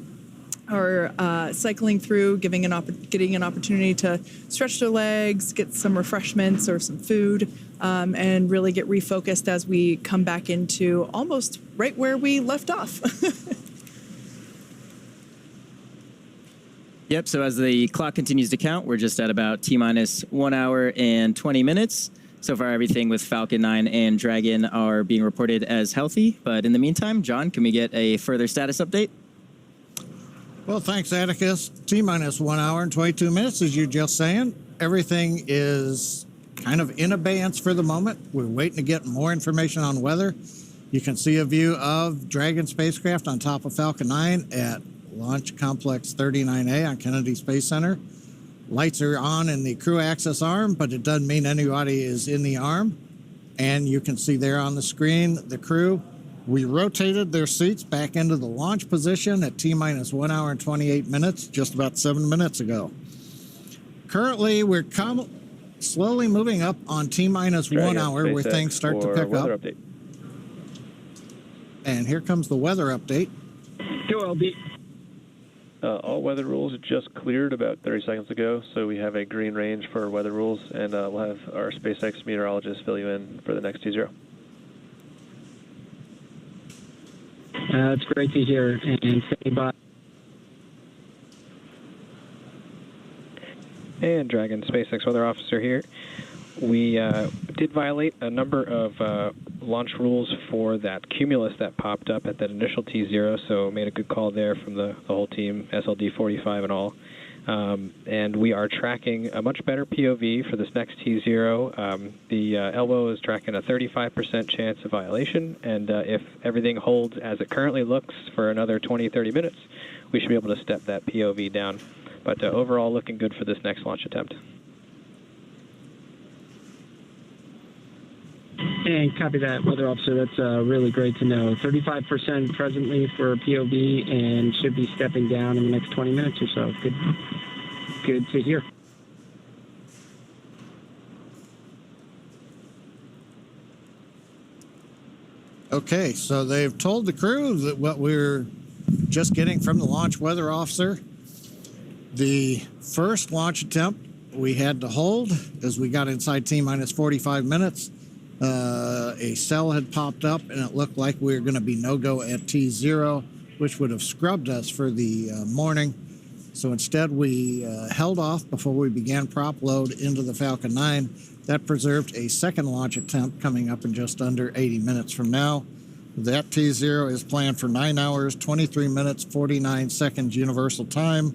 are cycling through, getting an opportunity to stretch their legs, get some refreshments or some food, and really get refocused as we come back into almost right where we left off. Yep, so as the clock continues to count, we're just at about T-minus 1 hour and 20 minutes. So far, everything with Falcon 9 and Dragon are being reported as healthy. But in the meantime, John, can we get a further status update? Well, thanks, Atticus. T-minus 1 hour and 22 minutes, as you're just saying. Everything is kind of in abeyance for the moment. We're waiting to get more information on weather. You can see a view of Dragon spacecraft on top of Falcon 9 at Launch Complex 39A on Kennedy Space Center. Lights are on in the crew access arm, but it doesn't mean anybody is in the arm. And you can see there on the screen the crew. We rotated their seats back into the launch position at T-minus 1 hour and 28 minutes, just about 7 minutes ago. Currently, we're slowly moving up on T-minus 1 hour where things start to pick up. Update. And here comes the weather update. Go, LB. All weather rules just cleared about 30 seconds ago, so we have a green range for weather rules, and we'll have our SpaceX meteorologist fill you in for the next T0. That's great to hear, and stay by. And Dragon SpaceX Weather Officer here. We did violate a number of launch rules for that cumulus that popped up at that initial T0, so made a good call there from the whole team, SLD 45 and all. And we are tracking a much better POV for this next T0. The elbow is tracking a 35% chance of violation, and if everything holds as it currently looks for another 20-30 minutes, we should be able to step that POV down. But overall, looking good for this next launch attempt. And copy that, Weather Officer. That's really great to know. 35% presently for POV and should be stepping down in the next 20 minutes or so. Good to hear. Okay, so they've told the crew that what we're just getting from the launch weather officer. The first launch attempt we had to hold as we got inside T-minus 45 minutes. A cell had popped up and it looked like we were going to be no-go at T0, which would have scrubbed us for the morning. So instead we held off before we began prop load into the Falcon 9. That preserved a second launch attempt coming up in just under 80 minutes from now. That T0 is planned for 9 hours, 23 minutes, 49 seconds universal time,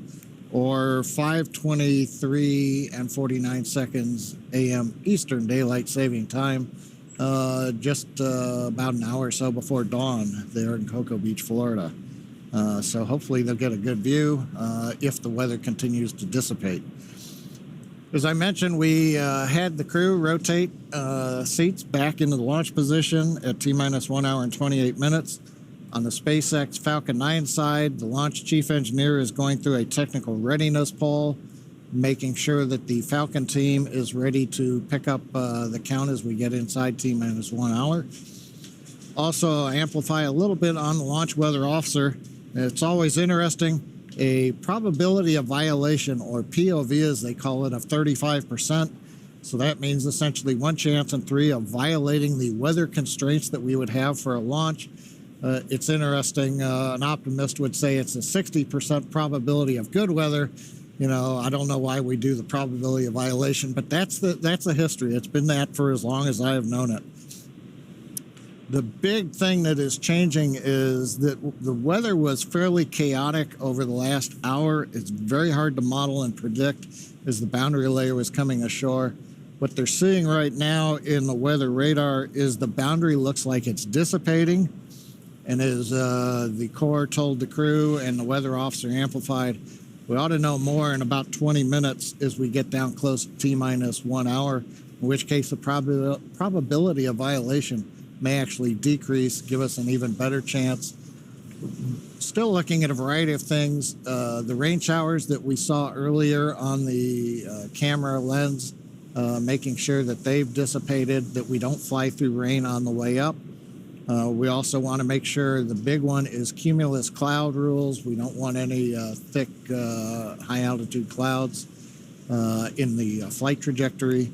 or 5:23 and 49 seconds a.m. Eastern Daylight Saving Time, just about an hour or so before dawn there in Cocoa Beach, Florida. So hopefully they'll get a good view if the weather continues to dissipate. As I mentioned, we had the crew rotate seats back into the launch position at T-minus 1 hour and 28 minutes. On the SpaceX Falcon 9 side, the launch chief engineer is going through a technical readiness poll, making sure that the Falcon team is ready to pick up the count as we get inside T-minus 1 hour. Also, amplify a little bit on the launch weather officer. It's always interesting. A probability of violation, or POV as they call it, of 35%. So that means essentially 1 chance in 3 of violating the weather constraints that we would have for a launch. It's interesting. An optimist would say it's a 60% probability of good weather. You know, I don't know why we do the probability of violation, but that's the history. It's been that for as long as I have known it. The big thing that is changing is that the weather was fairly chaotic over the last hour. It's very hard to model and predict as the boundary layer was coming ashore. What they're seeing right now in the weather radar is the boundary looks like it's dissipating. And as the Corps told the crew and the weather officer amplified, we ought to know more in about 20 minutes as we get down close to T-minus 1 hour, in which case the probability of violation may actually decrease, give us an even better chance. Still looking at a variety of things. The rain showers that we saw earlier on the camera lens, making sure that they've dissipated, that we don't fly through rain on the way up. We also want to make sure the big one is cumulus cloud rules. We don't want any thick, high-altitude clouds in the flight trajectory.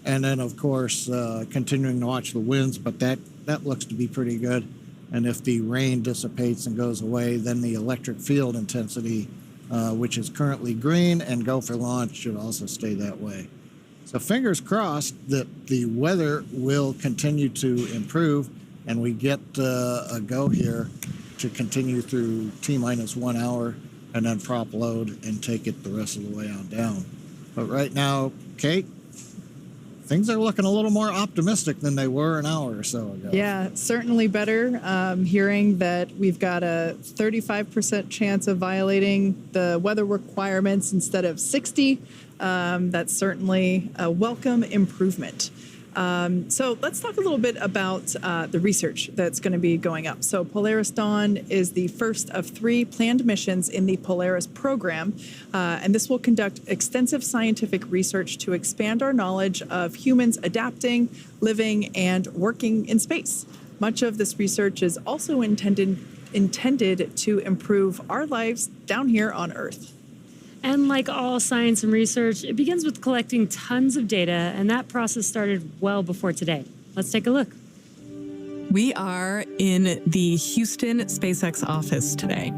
And then, of course, continuing to watch the winds, but that looks to be pretty good. And if the rain dissipates and goes away, then the electric field intensity, which is currently green and go for launch, should also stay that way. So fingers crossed that the weather will continue to improve and we get a go here to continue through T-minus 1 hour and then prop load and take it the rest of the way on down. But right now, Kate, things are looking a little more optimistic than they were an hour or so ago. Yeah, certainly better. Hearing that we've got a 35% chance of violating the weather requirements instead of 60, that's certainly a welcome improvement. So let's talk a little bit about the research that's going to be going up. So Polaris Dawn is the first of 3 planned missions in the Polaris program, and this will conduct extensive scientific research to expand our knowledge of humans adapting, living, and working in space. Much of this research is also intended to improve our lives down here on Earth. And like all science and research, it begins with collecting tons of data, and that process started well before today. Let's take a look. We are in the Houston SpaceX office today.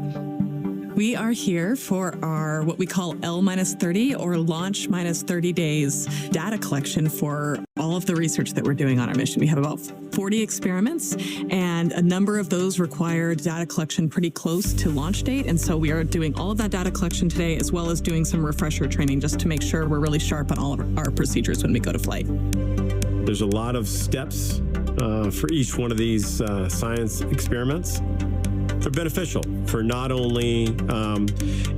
We are here for our what we call L-30 or launch minus 30 days data collection for all of the research that we're doing on our mission. We have about 40 experiments, and a number of those require data collection pretty close to launch date. And so we are doing all of that data collection today, as well as doing some refresher training just to make sure we're really sharp on all of our procedures when we go to flight. There's a lot of steps for each one of these science experiments. They're beneficial for not only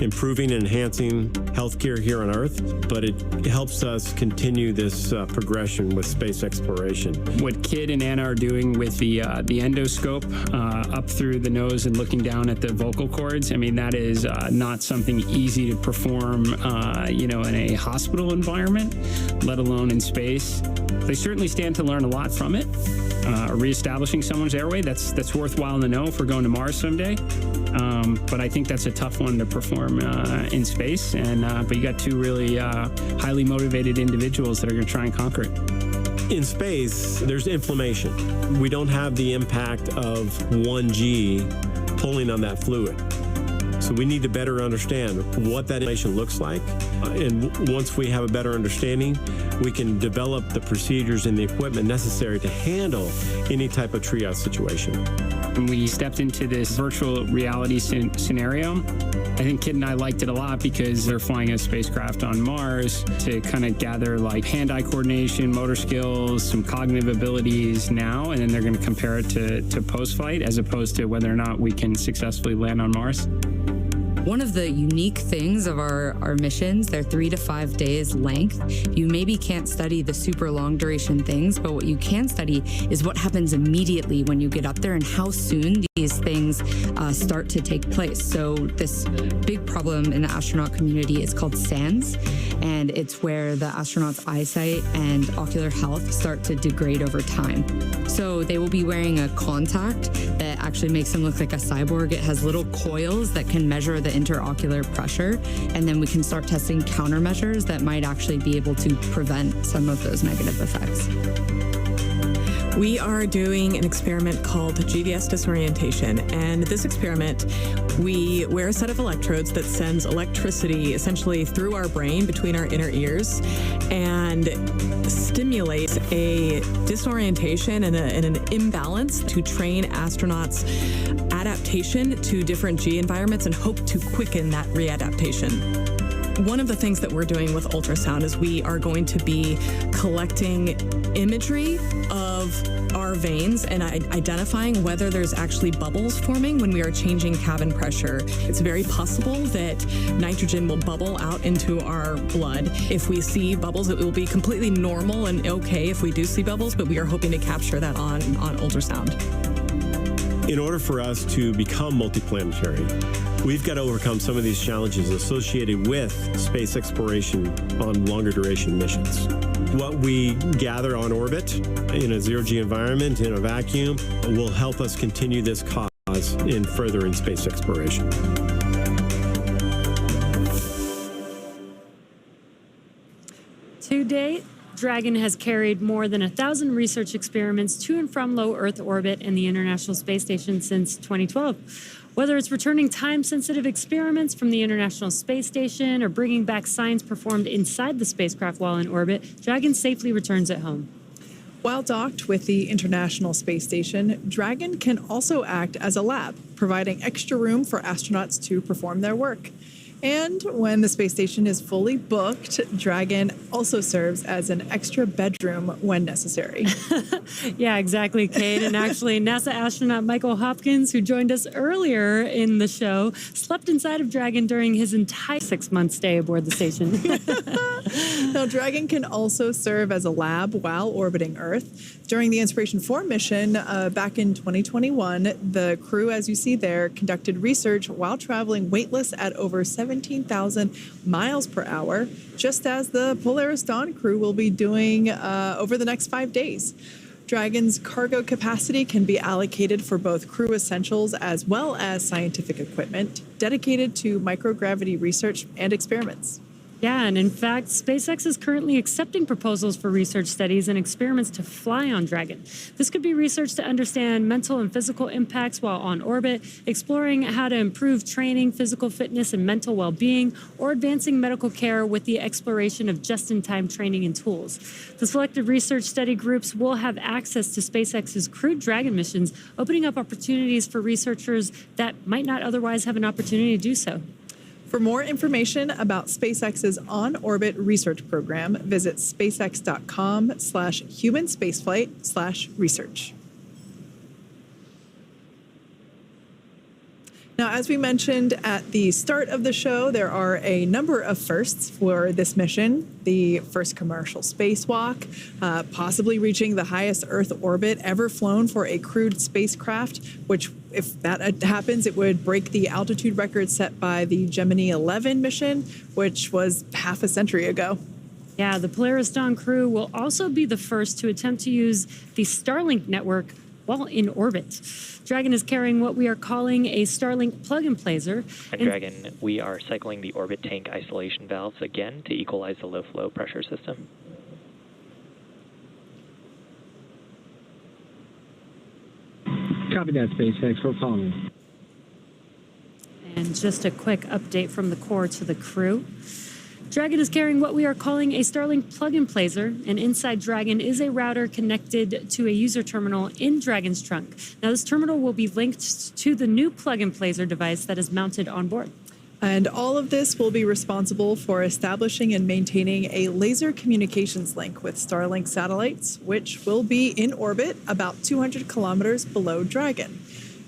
improving and enhancing healthcare here on Earth, but it helps us continue this progression with space exploration. What Kid and Anna are doing with the endoscope up through the nose and looking down at the vocal cords, I mean, that is not something easy to perform, in a hospital environment, let alone in space. They certainly stand to learn a lot from it. Reestablishing someone's airway, that's worthwhile to know if we're going to Mars someday. But I think that's a tough one to perform in space. But you got two really highly motivated individuals that are going to try and conquer it. In space, there's inflammation. We don't have the impact of 1G pulling on that fluid. So we need to better understand what that inflammation looks like. And once we have a better understanding, we can develop the procedures and the equipment necessary to handle any type of triage situation. When we stepped into this virtual reality scenario, I think Kid and I liked it a lot because they're flying a spacecraft on Mars to kind of gather like hand-eye coordination, motor skills, some cognitive abilities now, and then they're going to compare it to post-flight as opposed to whether or not we can successfully land on Mars. One of the unique things of our missions, they're 3 to 5 days length. You maybe can't study the super long duration things, but what you can study is what happens immediately when you get up there and how soon these things start to take place. So this big problem in the astronaut community is called SANS, and it's where the astronauts' eyesight and ocular health start to degrade over time. So they will be wearing a contact that actually makes them look like a cyborg. It has little coils that can measure the interocular pressure, and then we can start testing countermeasures that might actually be able to prevent some of those negative effects. We are doing an experiment called GVS disorientation, and this experiment, we wear a set of electrodes that sends electricity essentially through our brain between our inner ears and stimulates a disorientation and an imbalance to train astronauts' adaptation to different G environments and hope to quicken that readaptation. One of the things that we're doing with ultrasound is we are going to be collecting imagery of our veins and identifying whether there's actually bubbles forming when we are changing cabin pressure. It's very possible that nitrogen will bubble out into our blood. If we see bubbles, it will be completely normal and okay if we do see bubbles, but we are hoping to capture that on ultrasound. In order for us to become multiplanetary, we've got to overcome some of these challenges associated with space exploration on longer duration missions. What we gather on orbit in a zero-G environment, in a vacuum, will help us continue this cause in furthering space exploration. To date, Dragon has carried more than 1,000 research experiments to and from low Earth orbit and the International Space Station since 2012. Whether it's returning time-sensitive experiments from the International Space Station or bringing back science performed inside the spacecraft while in orbit, Dragon safely returns at home. While docked with the International Space Station, Dragon can also act as a lab, providing extra room for astronauts to perform their work. And when the space station is fully booked, Dragon also serves as an extra bedroom when necessary. Yeah, exactly, Kate. And actually, NASA astronaut Michael Hopkins, who joined us earlier in the show, slept inside of Dragon during his entire 6-month stay aboard the station. Now, Dragon can also serve as a lab while orbiting Earth. During the Inspiration 4 mission back in 2021, the crew, as you see there, conducted research while traveling weightless at over 17,000 miles per hour, just as the Polaris Dawn crew will be doing over the next 5 days. Dragon's cargo capacity can be allocated for both crew essentials as well as scientific equipment dedicated to microgravity research and experiments. Yeah, and in fact, SpaceX is currently accepting proposals for research studies and experiments to fly on Dragon. This could be research to understand mental and physical impacts while on orbit, exploring how to improve training, physical fitness, and mental well-being, or advancing medical care with the exploration of just-in-time training and tools. The selected research study groups will have access to SpaceX's crewed Dragon missions, opening up opportunities for researchers that might not otherwise have an opportunity to do so. For more information about SpaceX's on-orbit research program, visit spacex.com/humanspaceflight/research. Now, as we mentioned at the start of the show, there are a number of firsts for this mission. The first commercial spacewalk, possibly reaching the highest Earth orbit ever flown for a crewed spacecraft, which, if that happens, it would break the altitude record set by the Gemini 11 mission, which was half a century ago. Yeah, the Polaris Dawn crew will also be the first to attempt to use the Starlink network while in orbit. Dragon is carrying what we are calling a Starlink plug-and-placer. And Dragon, we are cycling the orbit tank isolation valves again to equalize the low-flow pressure system. Copy that, SpaceX. We're following. And just a quick update from the core to the crew. Dragon is carrying what we are calling a Starlink plug-and-placer, and inside Dragon is a router connected to a user terminal in Dragon's trunk. Now, this terminal will be linked to the new plug-and-placer device that is mounted on board. And all of this will be responsible for establishing and maintaining a laser communications link with Starlink satellites, which will be in orbit about 200 kilometers below Dragon.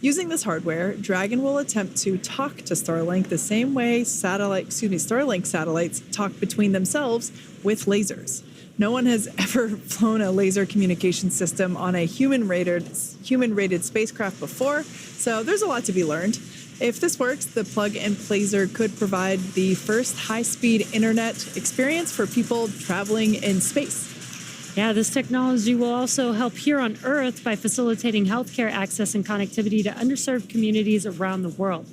Using this hardware, Dragon will attempt to talk to Starlink the same way Starlink satellites talk between themselves with lasers. No one has ever flown a laser communication system on a human-rated spacecraft before, so there's a lot to be learned. If this works, the plug-and-placer could provide the first high-speed internet experience for people traveling in space. Yeah, this technology will also help here on Earth by facilitating healthcare access and connectivity to underserved communities around the world.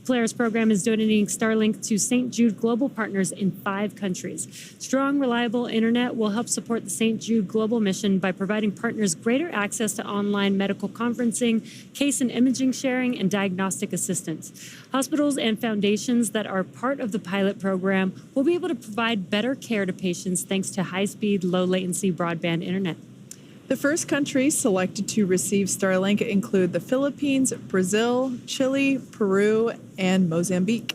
The Polaris program is donating Starlink to St. Jude global partners in 5 countries. Strong, reliable internet will help support the St. Jude global mission by providing partners greater access to online medical conferencing, case and imaging sharing, and diagnostic assistance. Hospitals and foundations that are part of the pilot program will be able to provide better care to patients thanks to high-speed, low-latency broadband internet. The first countries selected to receive Starlink include the Philippines, Brazil, Chile, Peru, and Mozambique.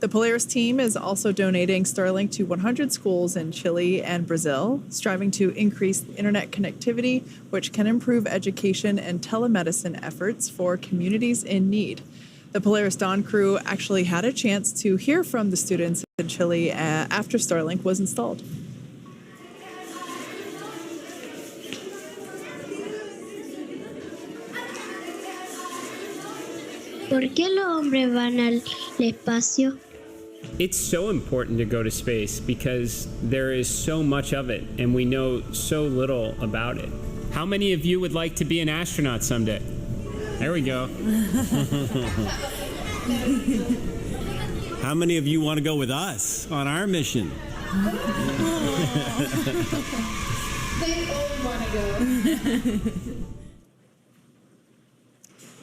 The Polaris team is also donating Starlink to 100 schools in Chile and Brazil, striving to increase internet connectivity, which can improve education and telemedicine efforts for communities in need. The Polaris Dawn crew actually had a chance to hear from the students in Chile after Starlink was installed. ¿Por qué los hombres van al espacio? It's so important to go to space because there is so much of it and we know so little about it. How many of you would like to be an astronaut someday? There we go. How many of you want to go with us on our mission? They all want to go.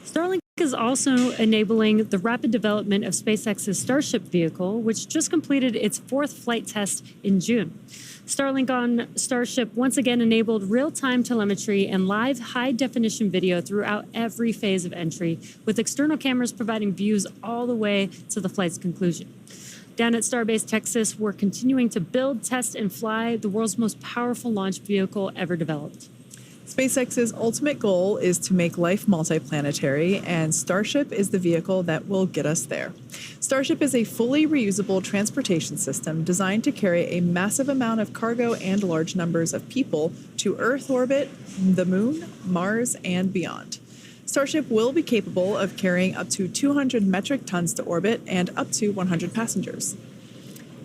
Starlink is also enabling the rapid development of SpaceX's Starship vehicle, which just completed its 4th flight test in June. Starlink on Starship once again enabled real-time telemetry and live high-definition video throughout every phase of entry, with external cameras providing views all the way to the flight's conclusion. Down at Starbase, Texas, we're continuing to build, test, and fly the world's most powerful launch vehicle ever developed. SpaceX's ultimate goal is to make life multiplanetary, and Starship is the vehicle that will get us there. Starship is a fully reusable transportation system designed to carry a massive amount of cargo and large numbers of people to Earth orbit, the Moon, Mars, and beyond. Starship will be capable of carrying up to 200 metric tons to orbit and up to 100 passengers.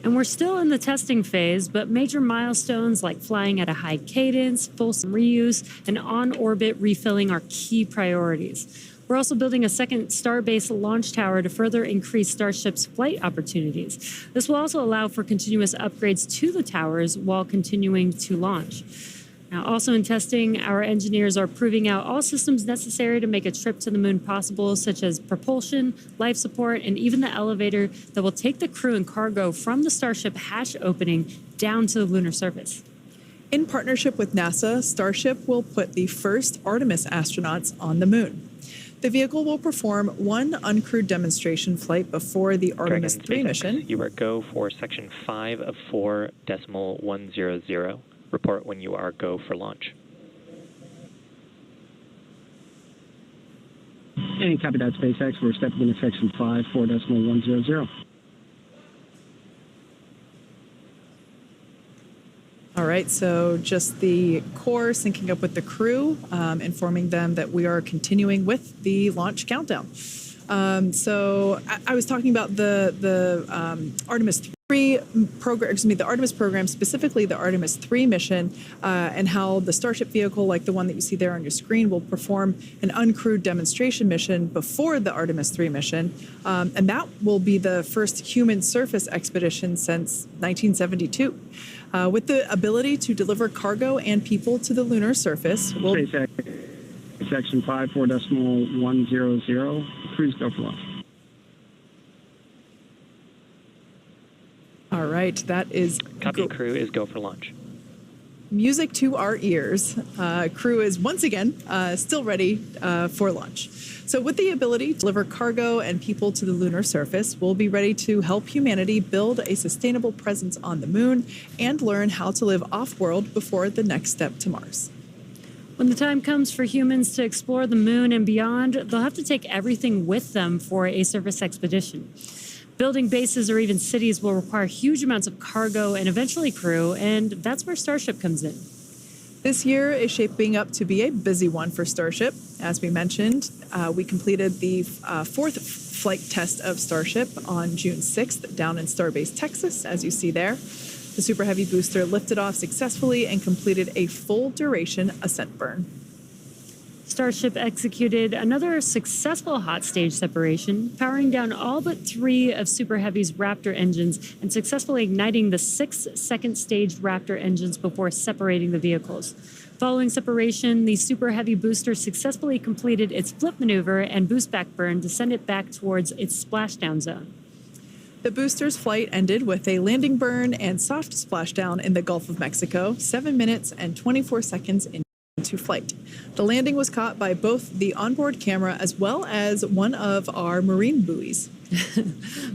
And we're still in the testing phase, but major milestones like flying at a high cadence, full reuse, and on-orbit refilling are key priorities. We're also building a second Starbase launch tower to further increase Starship's flight opportunities. This will also allow for continuous upgrades to the towers while continuing to launch. Now, also in testing, our engineers are proving out all systems necessary to make a trip to the moon possible, such as propulsion, life support, and even the elevator that will take the crew and cargo from the Starship hatch opening down to the lunar surface. In partnership with NASA, Starship will put the first Artemis astronauts on the moon. The vehicle will perform one uncrewed demonstration flight before the Artemis 3 mission. You are go for section 5 of 4.100. Report when you are go for launch. Any copy that, SpaceX. We're stepping into section 5, 4.100. All right, so just the core syncing up with the crew, informing them that we are continuing with the launch countdown. So I was talking about the Artemis 3 program, the Artemis program, specifically the Artemis 3 mission, and how the Starship vehicle, like the one that you see there on your screen, will perform an uncrewed demonstration mission before the Artemis 3 mission. And that will be the first human surface expedition since 1972. With the ability to deliver cargo and people to the lunar surface. SpaceX, section 5, 4.100. Crews go for launch. All right, that is... Copy, crew is go for launch. Music to our ears. Crew is once again still ready for launch. So with the ability to deliver cargo and people to the lunar surface, we'll be ready to help humanity build a sustainable presence on the moon and learn how to live off-world before the next step to Mars. When the time comes for humans to explore the moon and beyond, they'll have to take everything with them for a surface expedition. Building bases or even cities will require huge amounts of cargo and eventually crew, and that's where Starship comes in. This year is shaping up to be a busy one for Starship. As we mentioned, we completed the fourth flight test of Starship on June 6th down in Starbase, Texas, as you see there. The Super Heavy booster lifted off successfully and completed a full duration ascent burn. Starship executed another successful hot stage separation, powering down all but 3 of Super Heavy's Raptor engines and successfully igniting the 6 second stage Raptor engines before separating the vehicles. Following separation, the Super Heavy booster successfully completed its flip maneuver and boost back burn to send it back towards its splashdown zone. The booster's flight ended with a landing burn and soft splashdown in the Gulf of Mexico, 7 minutes and 24 seconds into flight. The landing was caught by both the onboard camera as well as one of our marine buoys.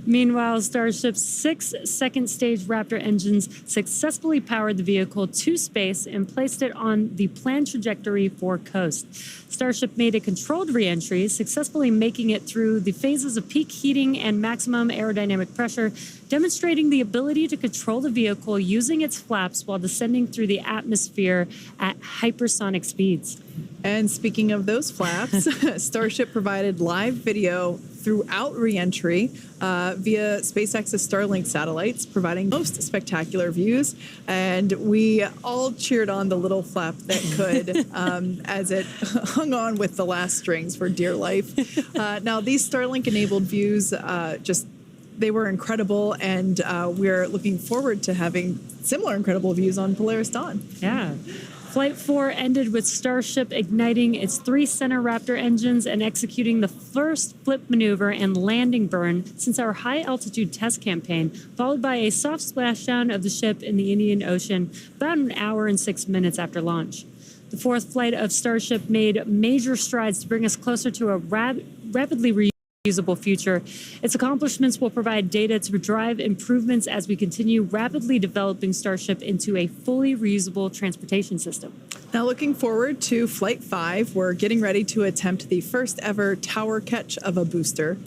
Meanwhile, Starship's 6 second stage Raptor engines successfully powered the vehicle to space and placed it on the planned trajectory for coast. Starship made a controlled re-entry, successfully making it through the phases of peak heating and maximum aerodynamic pressure, demonstrating the ability to control the vehicle using its flaps while descending through the atmosphere at hypersonic speeds. And speaking of those flaps, Starship provided live video throughout re-entry via SpaceX's Starlink satellites, providing most spectacular views. And we all cheered on the little flap that could as it hung on with the last strings for dear life. Now, these Starlink-enabled views they were incredible, and we're looking forward to having similar incredible views on Polaris Dawn. Yeah. Flight 4 ended with Starship igniting its 3 center Raptor engines and executing the first flip maneuver and landing burn since our high-altitude test campaign, followed by a soft splashdown of the ship in the Indian Ocean about an hour and 6 minutes after launch. The 4th flight of Starship made major strides to bring us closer to a rapidly reusable future. Its accomplishments will provide data to drive improvements as we continue rapidly developing Starship into a fully reusable transportation system. Now, looking forward to Flight 5, we're getting ready to attempt the first ever tower catch of a booster.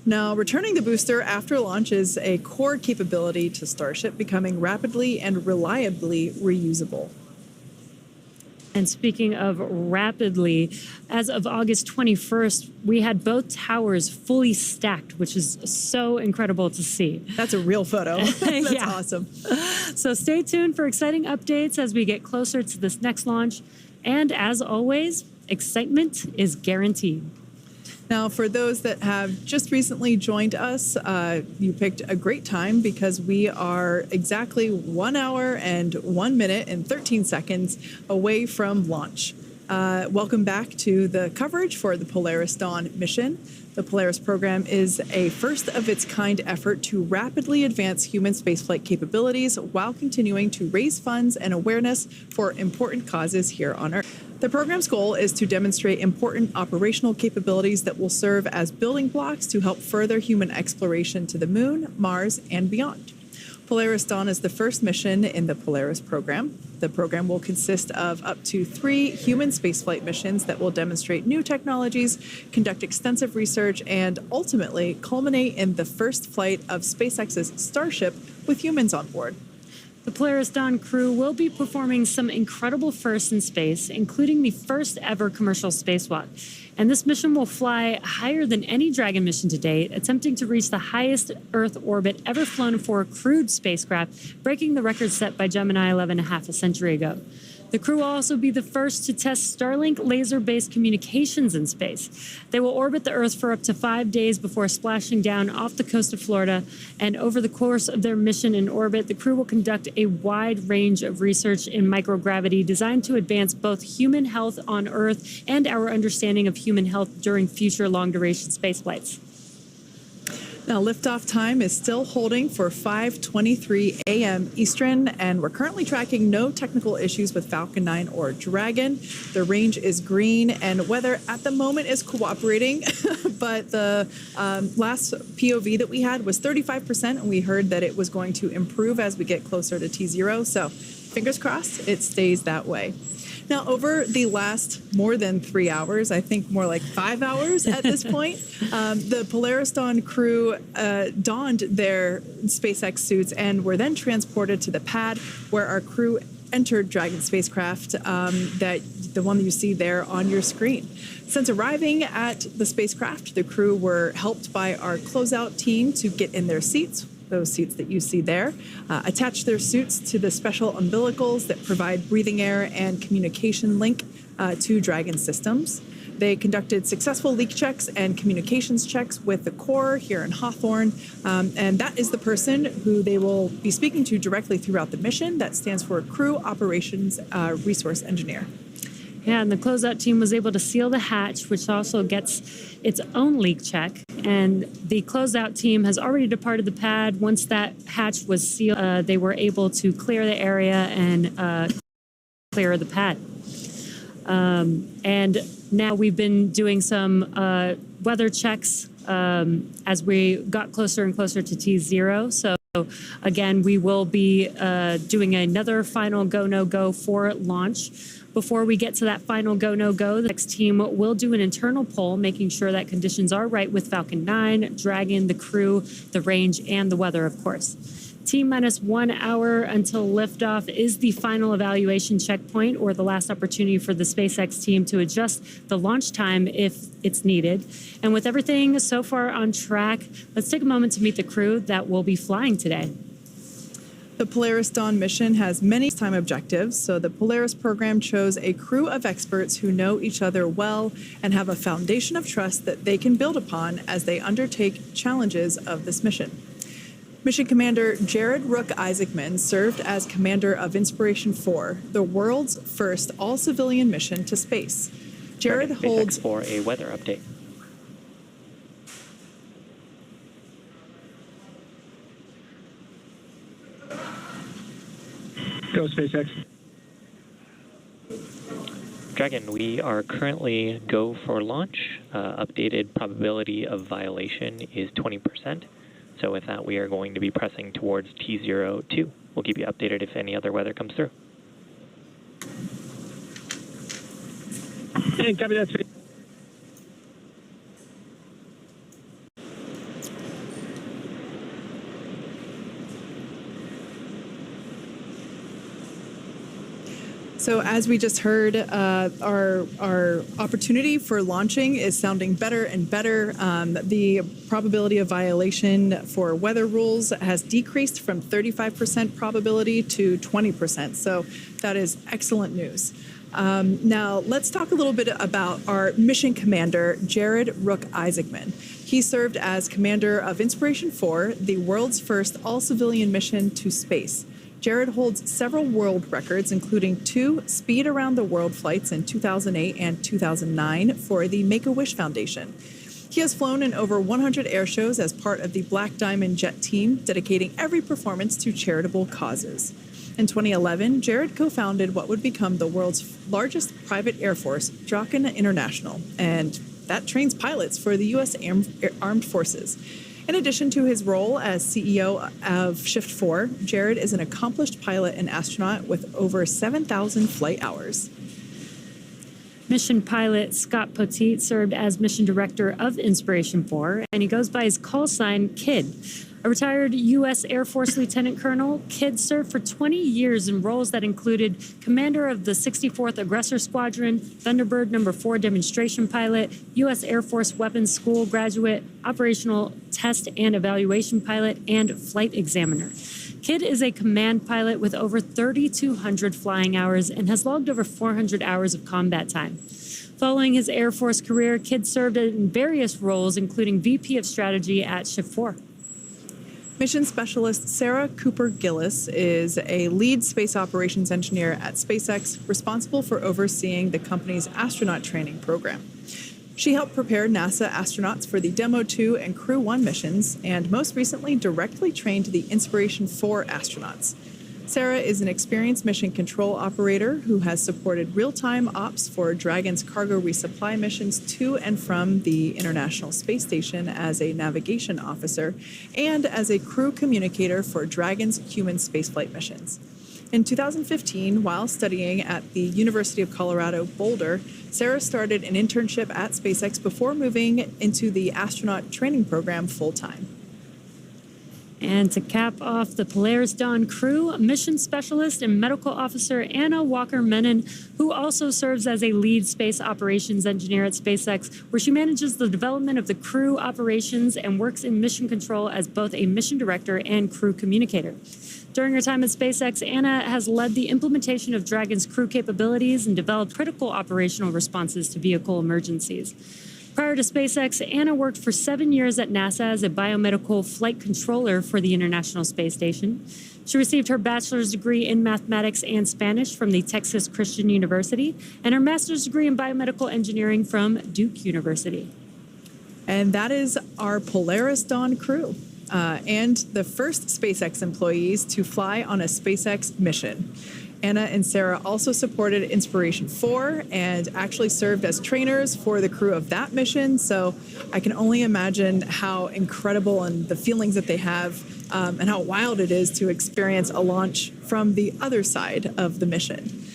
Now, returning the booster after launch is a core capability to Starship, becoming rapidly and reliably reusable. And speaking of rapidly, as of August 21st, we had both towers fully stacked, which is so incredible to see. That's a real photo. That's yeah. Awesome. So stay tuned for exciting updates as we get closer to this next launch. And as always, excitement is guaranteed. Now, for those that have just recently joined us, you picked a great time because we are exactly 1 hour and 1 minute and 13 seconds away from launch. Welcome back to the coverage for the Polaris Dawn mission. The Polaris program is a first-of-its-kind effort to rapidly advance human spaceflight capabilities while continuing to raise funds and awareness for important causes here on Earth. The program's goal is to demonstrate important operational capabilities that will serve as building blocks to help further human exploration to the Moon, Mars, and beyond. Polaris Dawn is the first mission in the Polaris program. The program will consist of up to 3 human spaceflight missions that will demonstrate new technologies, conduct extensive research, and ultimately culminate in the first flight of SpaceX's Starship with humans on board. The Polaris Dawn crew will be performing some incredible firsts in space, including the first ever commercial spacewalk. And this mission will fly higher than any Dragon mission to date, attempting to reach the highest Earth orbit ever flown for a crewed spacecraft, breaking the record set by Gemini 11.5 a century ago. The crew will also be the first to test Starlink laser-based communications in space. They will orbit the Earth for up to 5 days before splashing down off the coast of Florida. And over the course of their mission in orbit, the crew will conduct a wide range of research in microgravity designed to advance both human health on Earth and our understanding of human health during future long-duration space flights. Now, liftoff time is still holding for 5:23 a.m. Eastern, and we're currently tracking no technical issues with Falcon 9 or Dragon. The range is green, and weather at the moment is cooperating, but the last POV that we had was 35%, and we heard that it was going to improve as we get closer to T0, so fingers crossed it stays that way. Now, over the last more than 3 hours, I think more like 5 hours at this point, the Polaris Dawn crew donned their SpaceX suits and were then transported to the pad where our crew entered Dragon spacecraft, the one that you see there on your screen. Since arriving at the spacecraft, the crew were helped by our closeout team to get in their seats, those seats that you see there, attach their suits to the special umbilicals that provide breathing air and communication link to Dragon systems. They conducted successful leak checks and communications checks with the core here in Hawthorne, and that is the person who they will be speaking to directly throughout the mission. That stands for Crew Operations Resource Engineer. Yeah, and the closeout team was able to seal the hatch, which also gets its own leak check. And the closeout team has already departed the pad. Once that hatch was sealed, they were able to clear the area and clear the pad. And now we've been doing some weather checks as we got closer and closer to T0. So again, we will be doing another final go, no go for launch. Before we get to that final go, no go, the next team will do an internal poll, making sure that conditions are right with Falcon 9, Dragon, the crew, the range, and the weather, of course. T-minus 1 hour until liftoff is the final evaluation checkpoint, or the last opportunity for the SpaceX team to adjust the launch time if it's needed. And with everything so far on track, let's take a moment to meet the crew that will be flying today. The Polaris Dawn mission has many time objectives, so the Polaris program chose a crew of experts who know each other well and have a foundation of trust that they can build upon as they undertake challenges of this mission. Mission Commander Jared Isaacman served as commander of Inspiration 4, the world's first all-civilian mission to space. Jared holds for a weather update. Go, SpaceX. Dragon, we are currently go for launch. Updated probability of violation is 20%. So with that, we are going to be pressing towards T02. We'll keep you updated if any other weather comes through. Hey, copy that, SpaceX. So as we just heard, our opportunity for launching is sounding better and better. The probability of violation for weather rules has decreased from 35% probability to 20%. So that is excellent news. Now, let's talk a little bit about our mission commander, Jared Isaacman. He served as commander of Inspiration 4, the world's first all-civilian mission to space. Jared holds several world records, including 2 speed around the world flights in 2008 and 2009 for the Make-A-Wish Foundation. He has flown in over 100 air shows as part of the Black Diamond Jet team, dedicating every performance to charitable causes. In 2011, Jared co-founded what would become the world's largest private air force, Draken International, and that trains pilots for the U.S. Armed Forces. In addition to his role as CEO of Shift 4, Jared is an accomplished pilot and astronaut with over 7,000 flight hours. Mission pilot Scott Poteet served as mission director of Inspiration 4, and he goes by his call sign Kid. A retired U.S. Air Force Lieutenant Colonel, Kid served for 20 years in roles that included commander of the 64th Aggressor Squadron, Thunderbird No. 4 demonstration pilot, U.S. Air Force Weapons School graduate, operational test and evaluation pilot, and flight examiner. Kid is a command pilot with over 3,200 flying hours and has logged over 400 hours of combat time. Following his Air Force career, Kid served in various roles, including VP of Strategy at Shift 4. Mission Specialist Sarah Cooper Gillis is a lead space operations engineer at SpaceX, responsible for overseeing the company's astronaut training program. She helped prepare NASA astronauts for the Demo 2 and Crew 1 missions, and most recently directly trained the Inspiration 4 astronauts. Sarah is an experienced mission control operator who has supported real-time ops for Dragon's cargo resupply missions to and from the International Space Station as a navigation officer and as a crew communicator for Dragon's human spaceflight missions. In 2015, while studying at the University of Colorado Boulder, Sarah started an internship at SpaceX before moving into the astronaut training program full-time. And to cap off the Polaris Dawn crew, mission specialist and medical officer Anna Walker-Menon, who also serves as a lead space operations engineer at SpaceX, where she manages the development of the crew operations and works in mission control as both a mission director and crew communicator. During her time at SpaceX, Anna has led the implementation of Dragon's crew capabilities and developed critical operational responses to vehicle emergencies. Prior to SpaceX, Anna worked for 7 years at NASA as a biomedical flight controller for the International Space Station. She received her bachelor's degree in mathematics and Spanish from the Texas Christian University and her master's degree in biomedical engineering from Duke University. And that is our Polaris Dawn crew and the first SpaceX employees to fly on a SpaceX mission. Anna and Sarah also supported Inspiration 4 and actually served as trainers for the crew of that mission. So I can only imagine how incredible and the feelings that they have and how wild it is to experience a launch from the other side of the mission.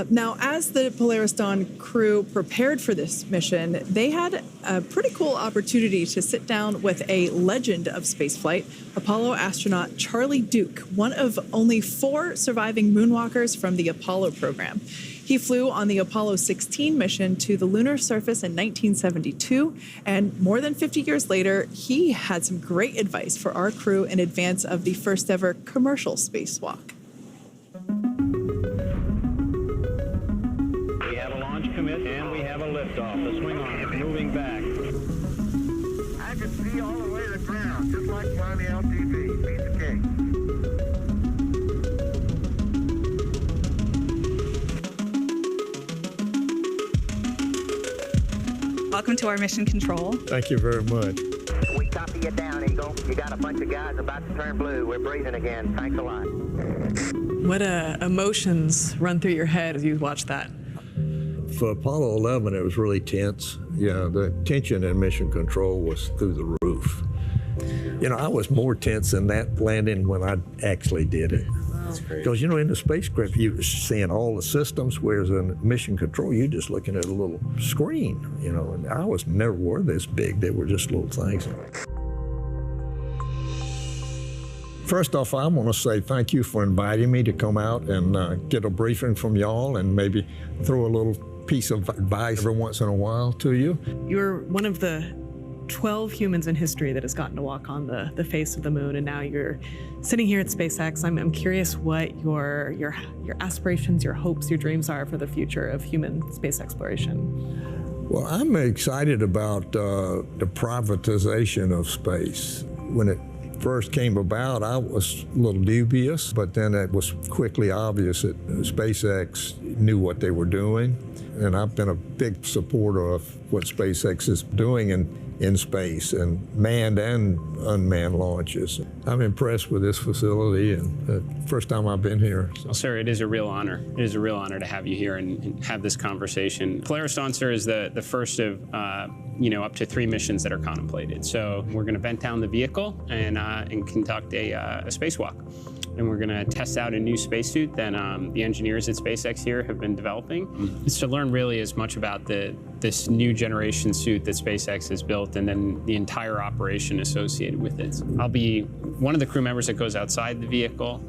Now, as the Polaris Dawn crew prepared for this mission, they had a pretty cool opportunity to sit down with a legend of spaceflight, Apollo astronaut Charlie Duke, one of only 4 surviving moonwalkers from the Apollo program. He flew on the Apollo 16 mission to the lunar surface in 1972, and more than 50 years later, he had some great advice for our crew in advance of the first ever commercial spacewalk. Commit, and we have a liftoff. The swing arm is moving back. I can see all the way to the ground, just like on the LTV. Piece of cake. Welcome to our mission control. Thank you very much. We copy you down, Eagle. You got a bunch of guys about to turn blue. We're breathing again. Thanks a lot. What emotions run through your head as you watch that? For Apollo 11, it was really tense. Yeah, the tension in mission control was through the roof. You know, I was more tense in that landing when I actually did it. That's great. Because, you know, in the spacecraft, you're seeing all the systems, whereas in mission control, you're just looking at a little screen, you know, and ours never were this big. They were just little things. First off, I want to say thank you for inviting me to come out and get a briefing from y'all and maybe throw a little piece of advice every once in a while to you. You're one of the 12 humans in history that has gotten to walk on the face of the moon, and now you're sitting here at SpaceX. I'm curious what your aspirations, your hopes, your dreams are for the future of human space exploration. Well, I'm excited about the privatization of space. When it first came about, I was a little dubious, but then it was quickly obvious that SpaceX knew what they were doing. And I've been a big supporter of what SpaceX is doing in space and manned and unmanned launches. I'm impressed with this facility, and first time I've been here. Well, sir, it is a real honor. It is a real honor to have you here and have this conversation. Polaris Dawn, sir, is the first of up to 3 missions that are contemplated. So we're going to vent down the vehicle and conduct a spacewalk. And we're going to test out a new spacesuit that the engineers at SpaceX here have been developing. It's to learn really as much about this new generation suit that SpaceX has built and then the entire operation associated with it. I'll be one of the crew members that goes outside the vehicle.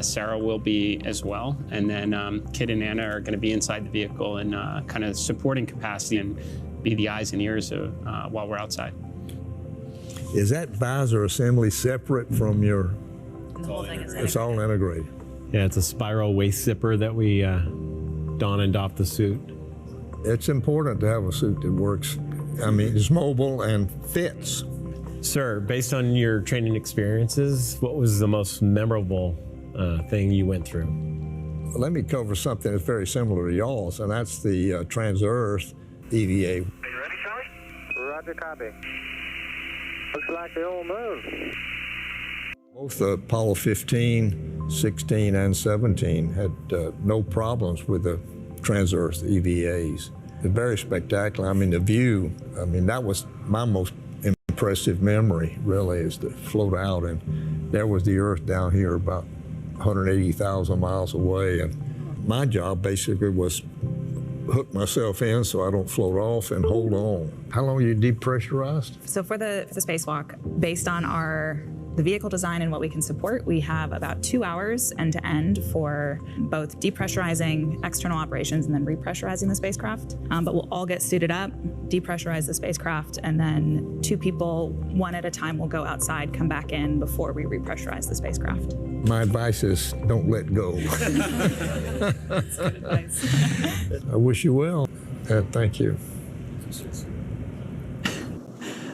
Sarah will be as well. And then Kit and Anna are going to be inside the vehicle in kind of supporting capacity and be the eyes and ears of, while we're outside. Is that visor assembly separate from your... It's all integrated. Yeah, it's a spiral waist zipper that we don and doff the suit. It's important to have a suit that works. I mean, it's mobile and fits. Sir, based on your training experiences, what was the most memorable thing you went through? Let me cover something that's very similar to y'all's, and that's the Trans-Earth EVA. Are you ready, Charlie? Roger, copy. Looks like the old move. Both Apollo 15, 16, and 17 had no problems with the Trans-Earth EVAs. It's very spectacular. I mean, the view, that was my most impressive memory, really, is to float out, and there was the Earth down here about 180,000 miles away. And my job basically was hook myself in so I don't float off and hold on. How long are you depressurized? So for the spacewalk, based on the vehicle design and what we can support, we have about 2 hours end to end for both depressurizing external operations and then repressurizing the spacecraft. But we'll all get suited up, depressurize the spacecraft, and then 2 people, one at a time, will go outside, come back in before we repressurize the spacecraft. My advice is don't let go. That's good advice. I wish you well. Thank you.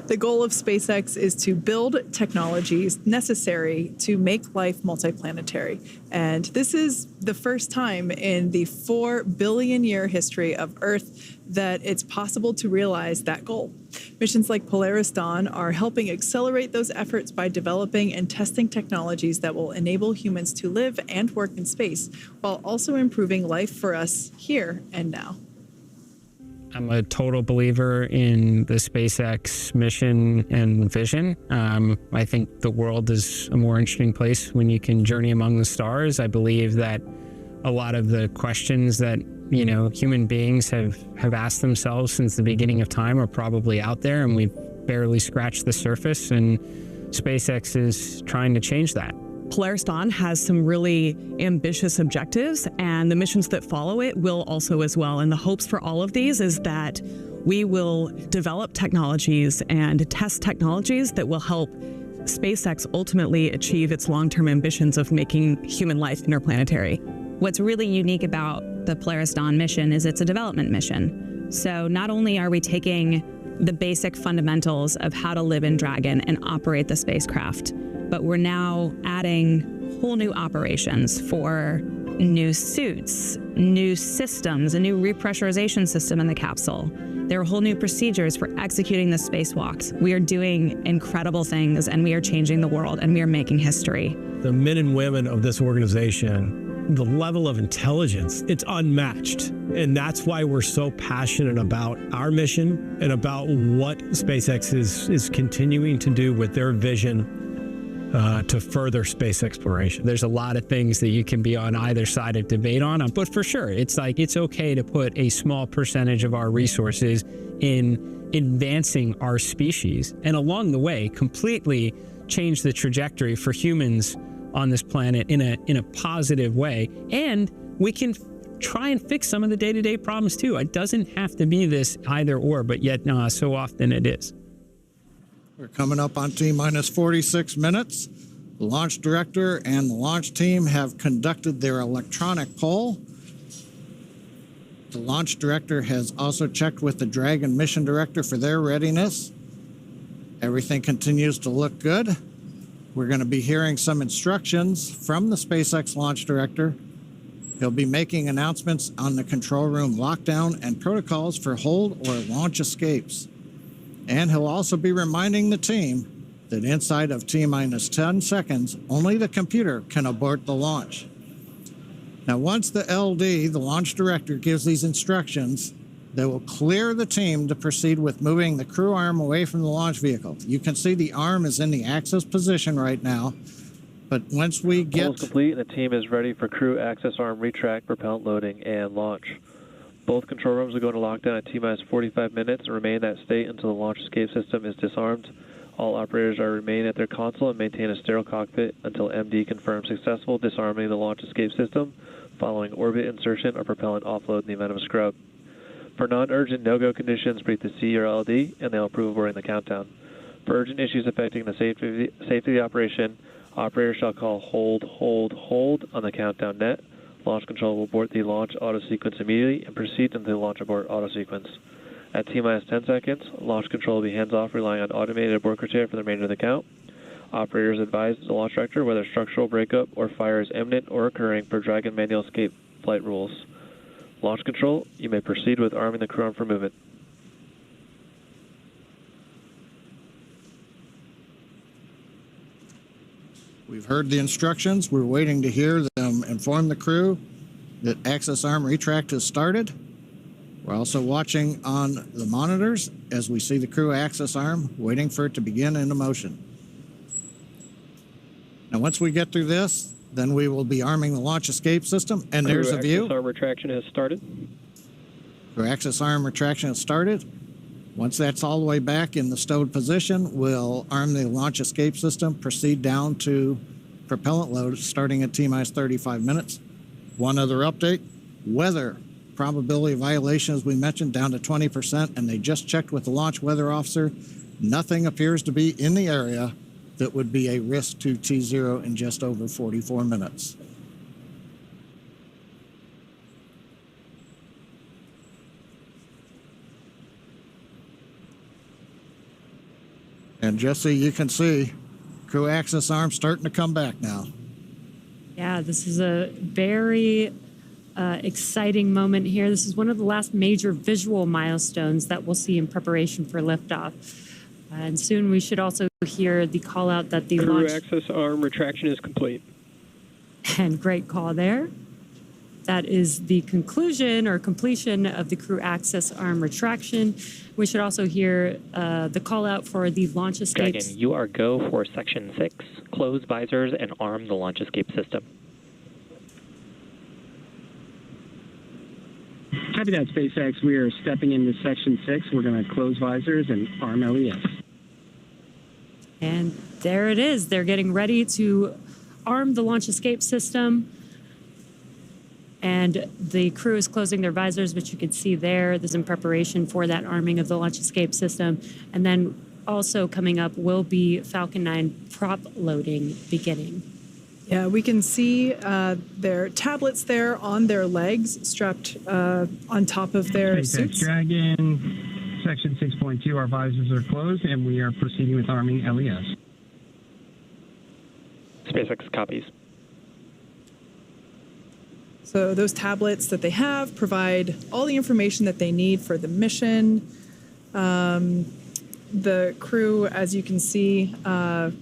The goal of SpaceX is to build technologies necessary to make life multiplanetary. And this is the first time in the 4 billion year history of Earth that it's possible to realize that goal. Missions like Polaris Dawn are helping accelerate those efforts by developing and testing technologies that will enable humans to live and work in space, while also improving life for us here and now. I'm a total believer in the SpaceX mission and vision. I think the world is a more interesting place when you can journey among the stars. I believe that a lot of the questions that human beings have asked themselves since the beginning of time are probably out there, and we've barely scratched the surface, and SpaceX is trying to change that. Polaris Dawn has some really ambitious objectives, and the missions that follow it will also as well. And the hopes for all of these is that we will develop technologies and test technologies that will help SpaceX ultimately achieve its long-term ambitions of making human life interplanetary. What's really unique about the Polaris Dawn mission is it's a development mission. So not only are we taking the basic fundamentals of how to live in Dragon and operate the spacecraft, but we're now adding whole new operations for new suits, new systems, a new repressurization system in the capsule. There are whole new procedures for executing the spacewalks. We are doing incredible things, and we are changing the world, and we are making history. The men and women of this organization, the level of intelligence, it's unmatched. And that's why we're so passionate about our mission and about what SpaceX is continuing to do with their vision to further space exploration. There's a lot of things that you can be on either side of debate on, but for sure, it's okay to put a small percentage of our resources in advancing our species, and along the way, completely change the trajectory for humans on this planet in a positive way. And we can try and fix some of the day-to-day problems too. It doesn't have to be this either or, but yet so often it is. We're coming up on T-minus 46 minutes. The launch director and the launch team have conducted their electronic poll. The launch director has also checked with the Dragon mission director for their readiness. Everything continues to look good. We're going to be hearing some instructions from the SpaceX launch director He'll be making announcements on the control room lockdown and protocols for hold or launch escapes. And he'll also be reminding the team that inside of T-minus 10 seconds, only the computer can abort the launch. Now, once the LD, the launch director, gives these instructions, they will clear the team to proceed with moving the crew arm away from the launch vehicle. You can see the arm is in the access position right now, but once we get... Pull is complete and the team is ready for crew access arm retract, propellant loading, and launch. Both control rooms will go into lockdown at T-minus 45 minutes and remain in that state until the launch escape system is disarmed. All operators are remain at their console and maintain a sterile cockpit until MD confirms successful disarming of the launch escape system following orbit insertion or propellant offload in the event of a scrub. For non-urgent no-go conditions, breathe the C or LD, and they'll approve aborting the countdown. For urgent issues affecting the safety of the operation, operators shall call hold on the countdown net. Launch control will abort the launch auto sequence immediately and proceed into the launch abort auto sequence. At T-minus 10 seconds, launch control will be hands-off, relying on automated abort criteria for the remainder of the count. Operators advise the launch director whether structural breakup or fire is imminent or occurring per Dragon manual escape flight rules. Launch control, you may proceed with arming the crew arm for movement. We've heard the instructions. We're waiting to hear them inform the crew that access arm retract has started. We're also watching on the monitors as we see the crew access arm, waiting for it to begin into motion. Now, once we get through this, then we will be arming the launch escape system. And there's a view. Access arm retraction has started. Crew access arm retraction has started. Once that's all the way back in the stowed position, we'll arm the launch escape system, proceed down to propellant load starting at T-minus 35 minutes. One other update, weather probability of violation, as we mentioned, down to 20%, and they just checked with the launch weather officer. Nothing appears to be in the area that would be a risk to T0 in just over 44 minutes. And Jesse, you can see crew access arm starting to come back now. Yeah, this is a very exciting moment here. This is one of the last major visual milestones that we'll see in preparation for liftoff. And soon we should also hear the call out that the Crew launch... access arm retraction is complete. And great call there. That is the conclusion or completion of the crew access arm retraction. We should also hear the call out for the launch escapes. Dragon, you are go for Section 6. Close visors and arm the launch escape system. Copy that, SpaceX. We are stepping into Section 6. We're going to close visors and arm LES. And there it is. They're getting ready to arm the launch escape system. And the crew is closing their visors, which you can see there. This is in preparation for that arming of the launch escape system. And then also coming up will be Falcon 9 prop loading beginning. Yeah, we can see their tablets there on their legs, strapped on top of their suits. Dragon, Section 6.2, our visors are closed, and we are proceeding with arming LES. SpaceX copies. So those tablets that they have provide all the information that they need for the mission. The crew, as you can see,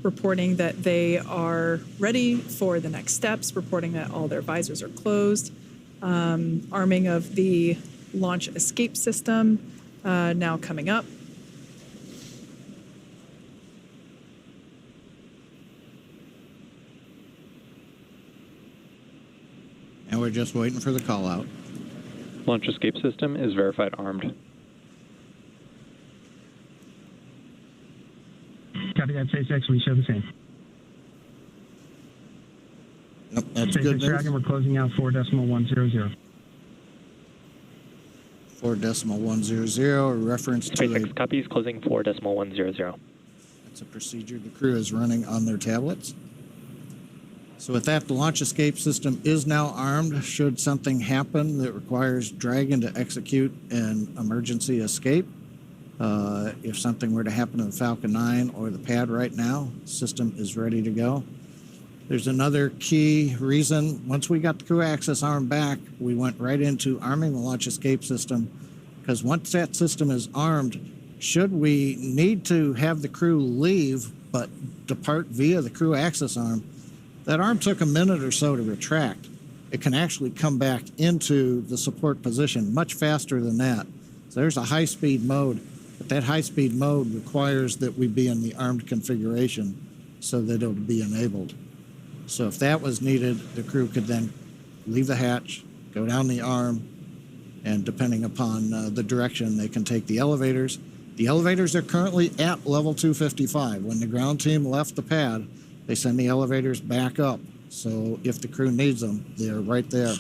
reporting that they are ready for the next steps, reporting that all their visors are closed. Arming of the launch escape system now coming up. And we're just waiting for the call out. Launch escape system is verified armed. Copy that, SpaceX. We show the same. Nope, that's SpaceX good news. Dragon, we're closing out 4.100. 4.100, a reference to SpaceX copies closing 4.100. That's a procedure the crew is running on their tablets. So with that, the launch escape system is now armed. Should something happen that requires Dragon to execute an emergency escape, if something were to happen to the Falcon 9 or the pad right now, the system is ready to go. There's another key reason. Once we got the crew access arm back, we went right into arming the launch escape system, because once that system is armed, should we need to have the crew leave but depart via the crew access arm, that arm took a minute or so to retract. It can actually come back into the support position much faster than that. So there's a high-speed mode, but that high-speed mode requires that we be in the armed configuration so that it'll be enabled. So if that was needed, the crew could then leave the hatch, go down the arm, and depending upon the direction, they can take the elevators. The elevators are currently at level 255. When the ground team left the pad, they send the elevators back up. So if the crew needs them, they're right there.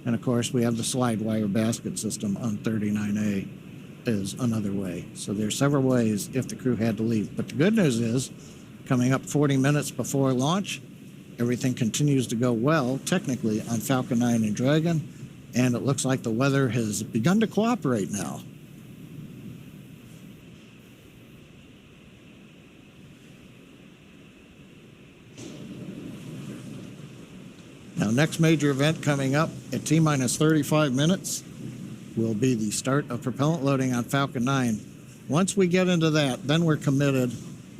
And of course, we have the slide wire basket system on 39A is another way. So there's several ways if the crew had to leave. But the good news is, coming up 40 minutes before launch, everything continues to go well, technically, on Falcon 9 and Dragon, and it looks like the weather has begun to cooperate now. Now, next major event coming up at T-minus 35 minutes will be the start of propellant loading on Falcon 9. Once we get into that, then we're committed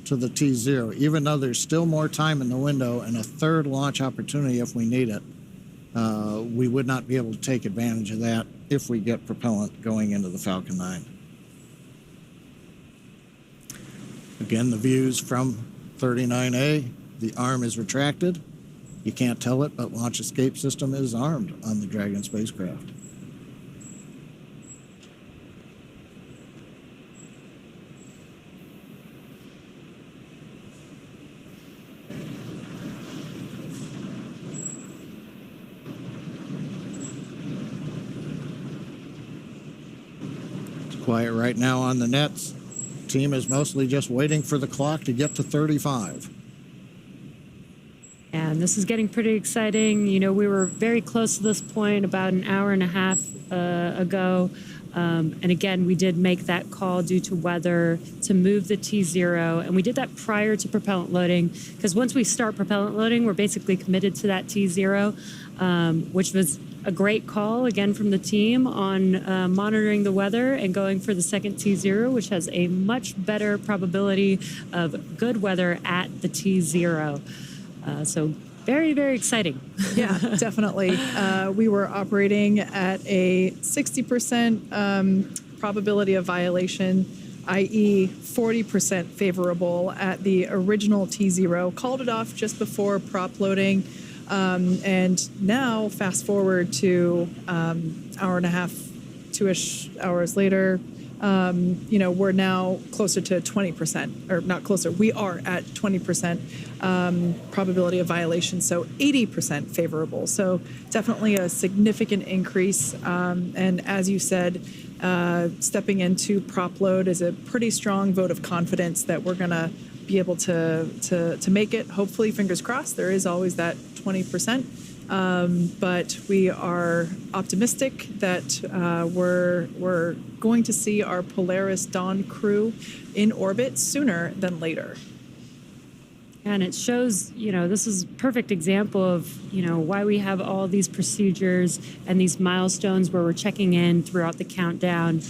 to the T0, even though there's still more time in the window and a third launch opportunity if we need it. We would not be able to take advantage of that if we get propellant going into the Falcon 9. Again, the views from 39A, the arm is retracted. You can't tell it, but launch escape system is armed on the Dragon spacecraft. It's quiet right now on the nets. Team is mostly just waiting for the clock to get to 35. And this is getting pretty exciting. You know, we were very close to this point about an hour and a half ago. And again, we did make that call due to weather to move the T0. And we did that prior to propellant loading, because once we start propellant loading, we're basically committed to that T0, which was a great call, again, from the team on monitoring the weather and going for the second T0, which has a much better probability of good weather at the T0. So very, very exciting. Yeah, definitely. We were operating at a 60% probability of violation, i.e. 40% favorable at the original T0. Called it off just before prop loading. And now, fast forward to hour and a half, 2-ish hours later, you know, we're now closer to 20%, or not closer, we are at 20% probability of violation, so 80% favorable. So definitely a significant increase. And as you said, stepping into prop load is a pretty strong vote of confidence that we're going to be able to make it. Hopefully, fingers crossed, there is always that 20%. But we are optimistic that we're going to see our Polaris Dawn crew in orbit sooner than later. And it shows, you know, this is a perfect example of, you know, why we have all these procedures and these milestones where we're checking in throughout the countdown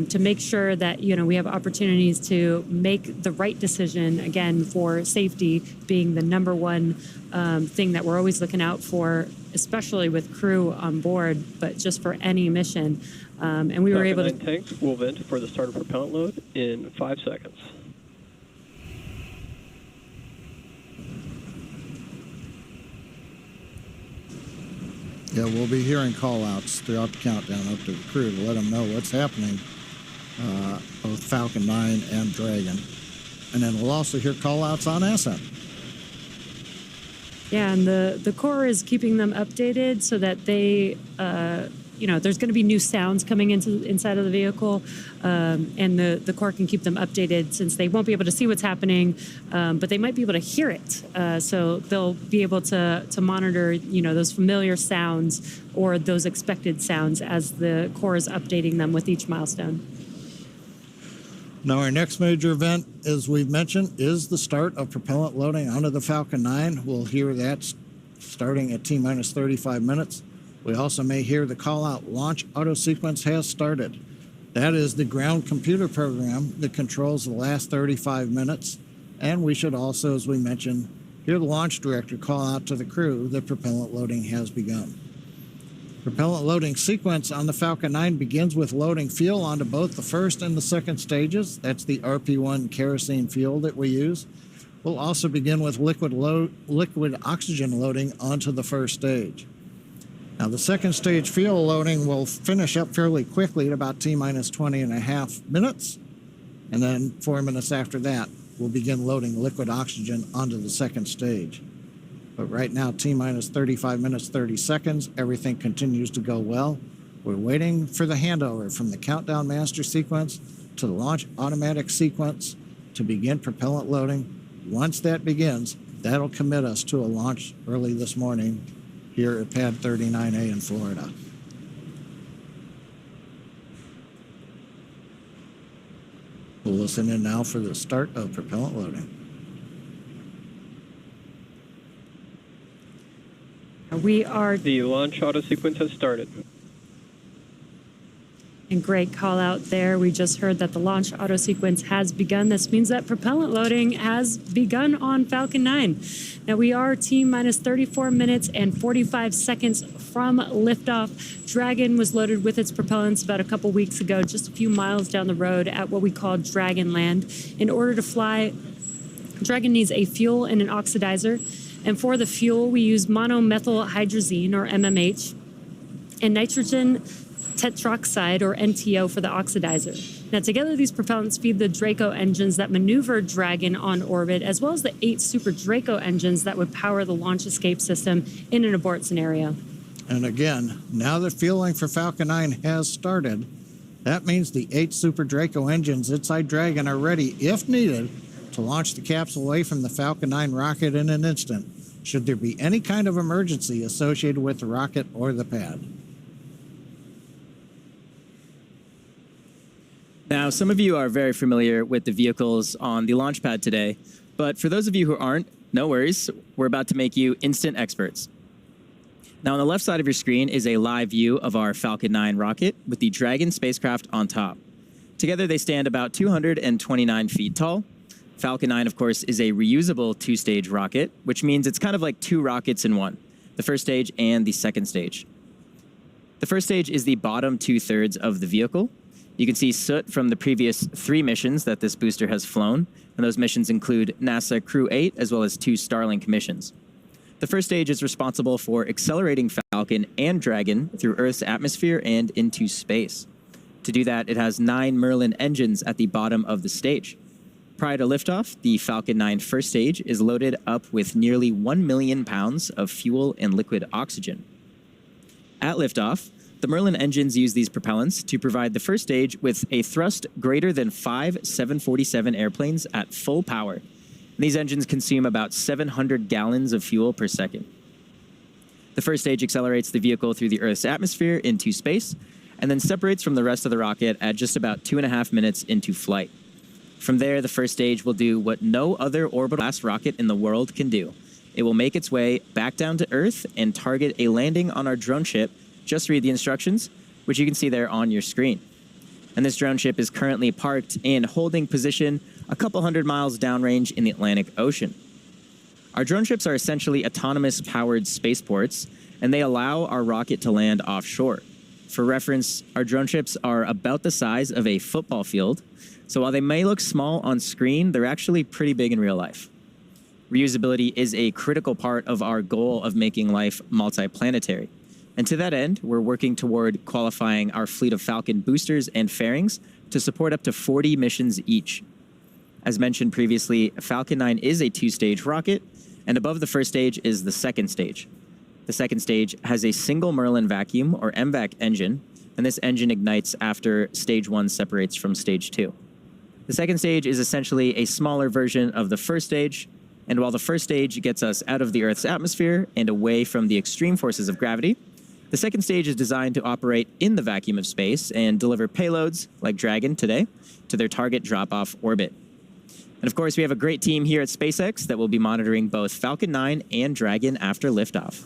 to make sure that, you know, we have opportunities to make the right decision, again, for safety being the number one thing that we're always looking out for, especially with crew on board, but just for any mission. And we were able to... tanks will vent for the start of propellant load in 5 seconds. Yeah, we'll be hearing call-outs throughout the countdown up to the crew to let them know what's happening, both Falcon 9 and Dragon. And then we'll also hear call-outs on ascent. Yeah, and the Corps is keeping them updated so that they, you know, there's going to be new sounds coming inside of the vehicle, and the Corps can keep them updated since they won't be able to see what's happening, but they might be able to hear it. So they'll be able to monitor, you know, those familiar sounds or those expected sounds as the Corps is updating them with each milestone. Now, our next major event, as we've mentioned, is the start of propellant loading onto the Falcon 9. We'll hear that starting at T-minus 35 minutes. We also may hear the call-out launch auto sequence has started. That is the ground computer program that controls the last 35 minutes. And we should also, as we mentioned, hear the launch director call out to the crew that propellant loading has begun. Propellant loading sequence on the Falcon 9 begins with loading fuel onto both the first and the second stages. That's the RP1 kerosene fuel that we use. We'll also begin with liquid oxygen loading onto the first stage. Now, the second stage fuel loading will finish up fairly quickly at about T-minus 20.5 minutes. And then 4 minutes after that, we'll begin loading liquid oxygen onto the second stage. But right now, T-minus 35 minutes, 30 seconds. Everything continues to go well. We're waiting for the handover from the countdown master sequence to the launch automatic sequence to begin propellant loading. Once that begins, that'll commit us to a launch early this morning here at Pad 39A in Florida. We'll listen in now for the start of propellant loading. The launch auto sequence has started. And great call out there. We just heard that the launch auto sequence has begun. This means that propellant loading has begun on Falcon 9. Now we are T-minus 34 minutes and 45 seconds from liftoff. Dragon was loaded with its propellants about a couple weeks ago, just a few miles down the road at what we call Dragon Land. In order to fly, Dragon needs a fuel and an oxidizer. And for the fuel, we use monomethylhydrazine, or MMH, and nitrogen tetroxide, or NTO, for the oxidizer. Now, together, these propellants feed the Draco engines that maneuver Dragon on orbit, as well as the 8 Super Draco engines that would power the launch escape system in an abort scenario. And again, now that fueling for Falcon 9 has started, that means the 8 Super Draco engines inside Dragon are ready, if needed, to launch the capsule away from the Falcon 9 rocket in an instant, should there be any kind of emergency associated with the rocket or the pad. Now, some of you are very familiar with the vehicles on the launch pad today, but for those of you who aren't, no worries. We're about to make you instant experts. Now, on the left side of your screen is a live view of our Falcon 9 rocket with the Dragon spacecraft on top. Together, they stand about 229 feet tall. Falcon 9, of course, is a reusable 2-stage rocket, which means it's kind of like 2 rockets in one, the first stage and the second stage. The first stage is the bottom 2/3 of the vehicle. You can see soot from the previous 3 missions that this booster has flown, and those missions include NASA Crew 8 as well as 2 Starlink missions. The first stage is responsible for accelerating Falcon and Dragon through Earth's atmosphere and into space. To do that, it has 9 Merlin engines at the bottom of the stage. Prior to liftoff, the Falcon 9 first stage is loaded up with nearly 1 million pounds of fuel and liquid oxygen. At liftoff, the Merlin engines use these propellants to provide the first stage with a thrust greater than 5 747 airplanes at full power. And these engines consume about 700 gallons of fuel per second. The first stage accelerates the vehicle through the Earth's atmosphere into space, and then separates from the rest of the rocket at just about 2.5 minutes into flight. From there, the first stage will do what no other orbital-class rocket in the world can do. It will make its way back down to Earth and target a landing on our drone ship. Just read the instructions, which you can see there on your screen. And this drone ship is currently parked in holding position a couple hundred miles downrange in the Atlantic Ocean. Our drone ships are essentially autonomous powered spaceports, and they allow our rocket to land offshore. For reference, our drone ships are about the size of a football field, so while they may look small on screen, they're actually pretty big in real life. Reusability is a critical part of our goal of making life multiplanetary. And to that end, we're working toward qualifying our fleet of Falcon boosters and fairings to support up to 40 missions each. As mentioned previously, Falcon 9 is a 2-stage rocket, and above the first stage is the second stage. The second stage has a single Merlin vacuum, or MVAC engine, and this engine ignites after stage 1 separates from stage 2. The second stage is essentially a smaller version of the first stage, and while the first stage gets us out of the Earth's atmosphere and away from the extreme forces of gravity, The second stage is designed to operate in the vacuum of space and deliver payloads, like Dragon today, to their target drop-off orbit. And of course, we have a great team here at SpaceX that will be monitoring both Falcon 9 and Dragon after liftoff.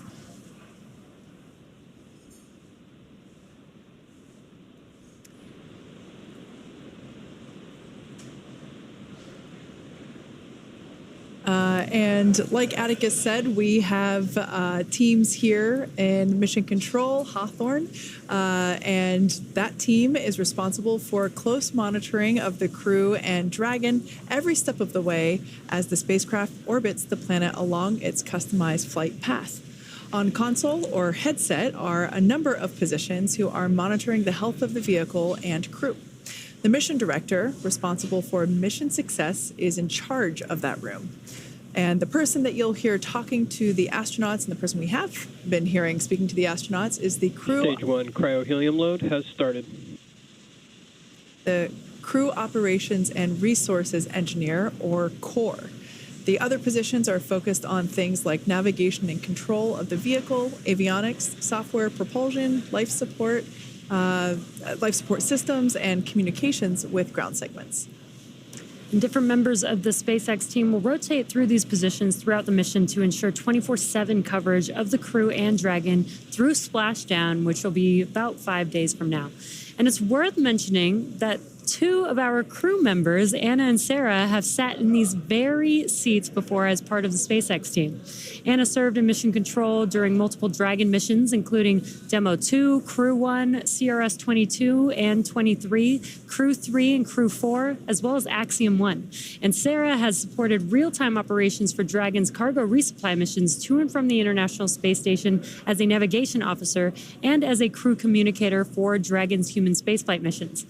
And like Atticus said, we have teams here in Mission Control, Hawthorne, and that team is responsible for close monitoring of the crew and Dragon every step of the way as the spacecraft orbits the planet along its customized flight path. On console or headset are a number of positions who are monitoring the health of the vehicle and crew. The mission director, responsible for mission success, is in charge of that room. And the person that you'll hear talking to the astronauts, and the person we have been hearing speaking to the astronauts, is the crew. Stage 1 cryohelium load has started. The Crew Operations and Resources Engineer, or CORE. The other positions are focused on things like navigation and control of the vehicle, avionics, software, propulsion, life support systems, and communications with ground segments. And different members of the SpaceX team will rotate through these positions throughout the mission to ensure 24/7 coverage of the crew and Dragon through splashdown, which will be about 5 days from now. And it's worth mentioning that two of our crew members, Anna and Sarah, have sat in these very seats before as part of the SpaceX team. Anna served in mission control during multiple Dragon missions, including Demo 2, Crew 1, CRS 22 and 23, Crew 3 and Crew 4, as well as Axiom 1. And Sarah has supported real-time operations for Dragon's cargo resupply missions to and from the International Space Station as a navigation officer and as a crew communicator for Dragon's human spaceflight missions.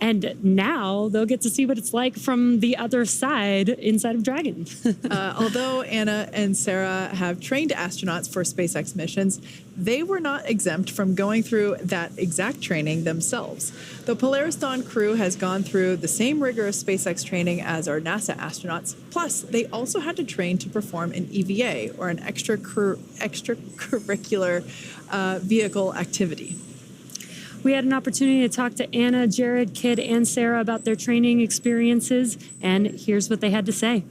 And now they'll get to see what it's like from the other side inside of Dragon. Although Anna and Sarah have trained astronauts for SpaceX missions, they were not exempt from going through that exact training themselves. The Polaris Dawn crew has gone through the same rigorous SpaceX training as our NASA astronauts. Plus, they also had to train to perform an EVA, or an extracurricular vehicle activity. We had an opportunity to talk to Anna, Jared, Kid, and Sarah about their training experiences, and here's what they had to say.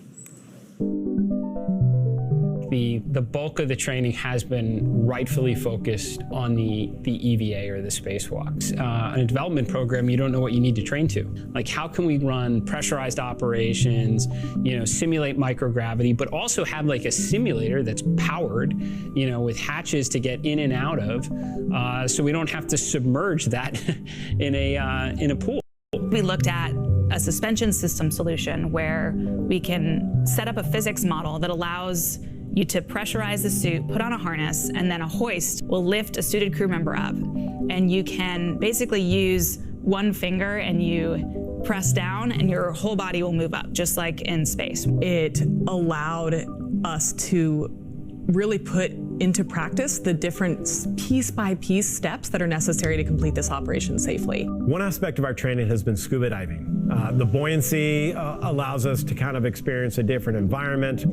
The bulk of the training has been rightfully focused on the EVA, or the spacewalks. In a development program, you don't know what you need to train to. Like, how can we run pressurized operations, simulate microgravity, but also have like a simulator that's powered, with hatches to get in and out of, so we don't have to submerge that in a pool. We looked at a suspension system solution where we can set up a physics model that allows you to pressurize the suit, put on a harness, and then a hoist will lift a suited crew member up. And you can basically use one finger and you press down and your whole body will move up, just like in space. It allowed us to really put into practice the different piece-by-piece steps that are necessary to complete this operation safely. One aspect of our training has been scuba diving. The buoyancy allows us to kind of experience a different environment.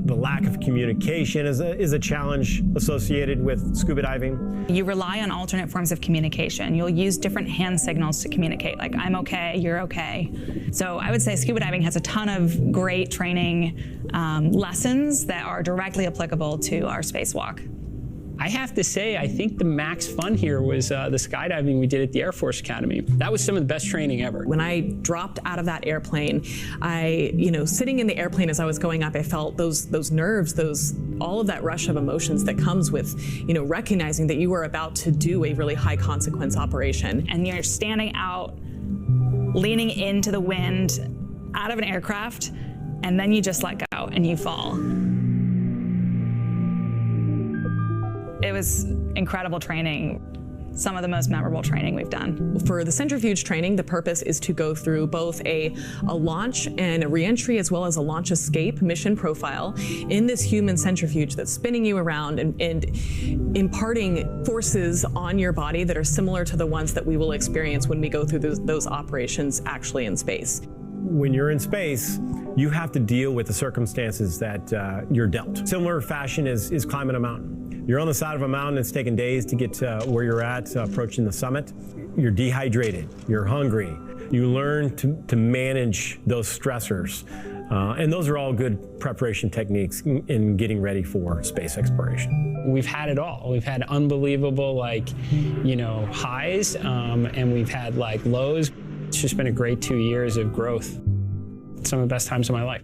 The lack of communication is a challenge associated with scuba diving. You rely on alternate forms of communication. You'll use different hand signals to communicate, like I'm okay, you're okay. So I would say scuba diving has a ton of great training lessons that are directly applicable to our spacewalk. I have to say, I think the max fun here was the skydiving we did at the Air Force Academy. That was some of the best training ever. When I dropped out of that airplane, sitting in the airplane as I was going up, I felt those nerves, all of that rush of emotions that comes with, recognizing that you are about to do a really high consequence operation. And you're standing out, leaning into the wind, out of an aircraft, and then you just let go and you fall. It was incredible training, some of the most memorable training we've done. For the centrifuge training, the purpose is to go through both a launch and a reentry, as well as a launch escape mission profile in this human centrifuge that's spinning you around and imparting forces on your body that are similar to the ones that we will experience when we go through those operations actually in space. When you're in space, you have to deal with the circumstances that you're dealt. Similar fashion is climbing a mountain. You're on the side of a mountain. It's taken days to get to where you're at, approaching the summit. You're dehydrated. You're hungry. You learn to manage those stressors. And those are all good preparation techniques in getting ready for space exploration. We've had it all. We've had unbelievable, highs, and we've had, lows. It's just been a great 2 years of growth. Some of the best times of my life.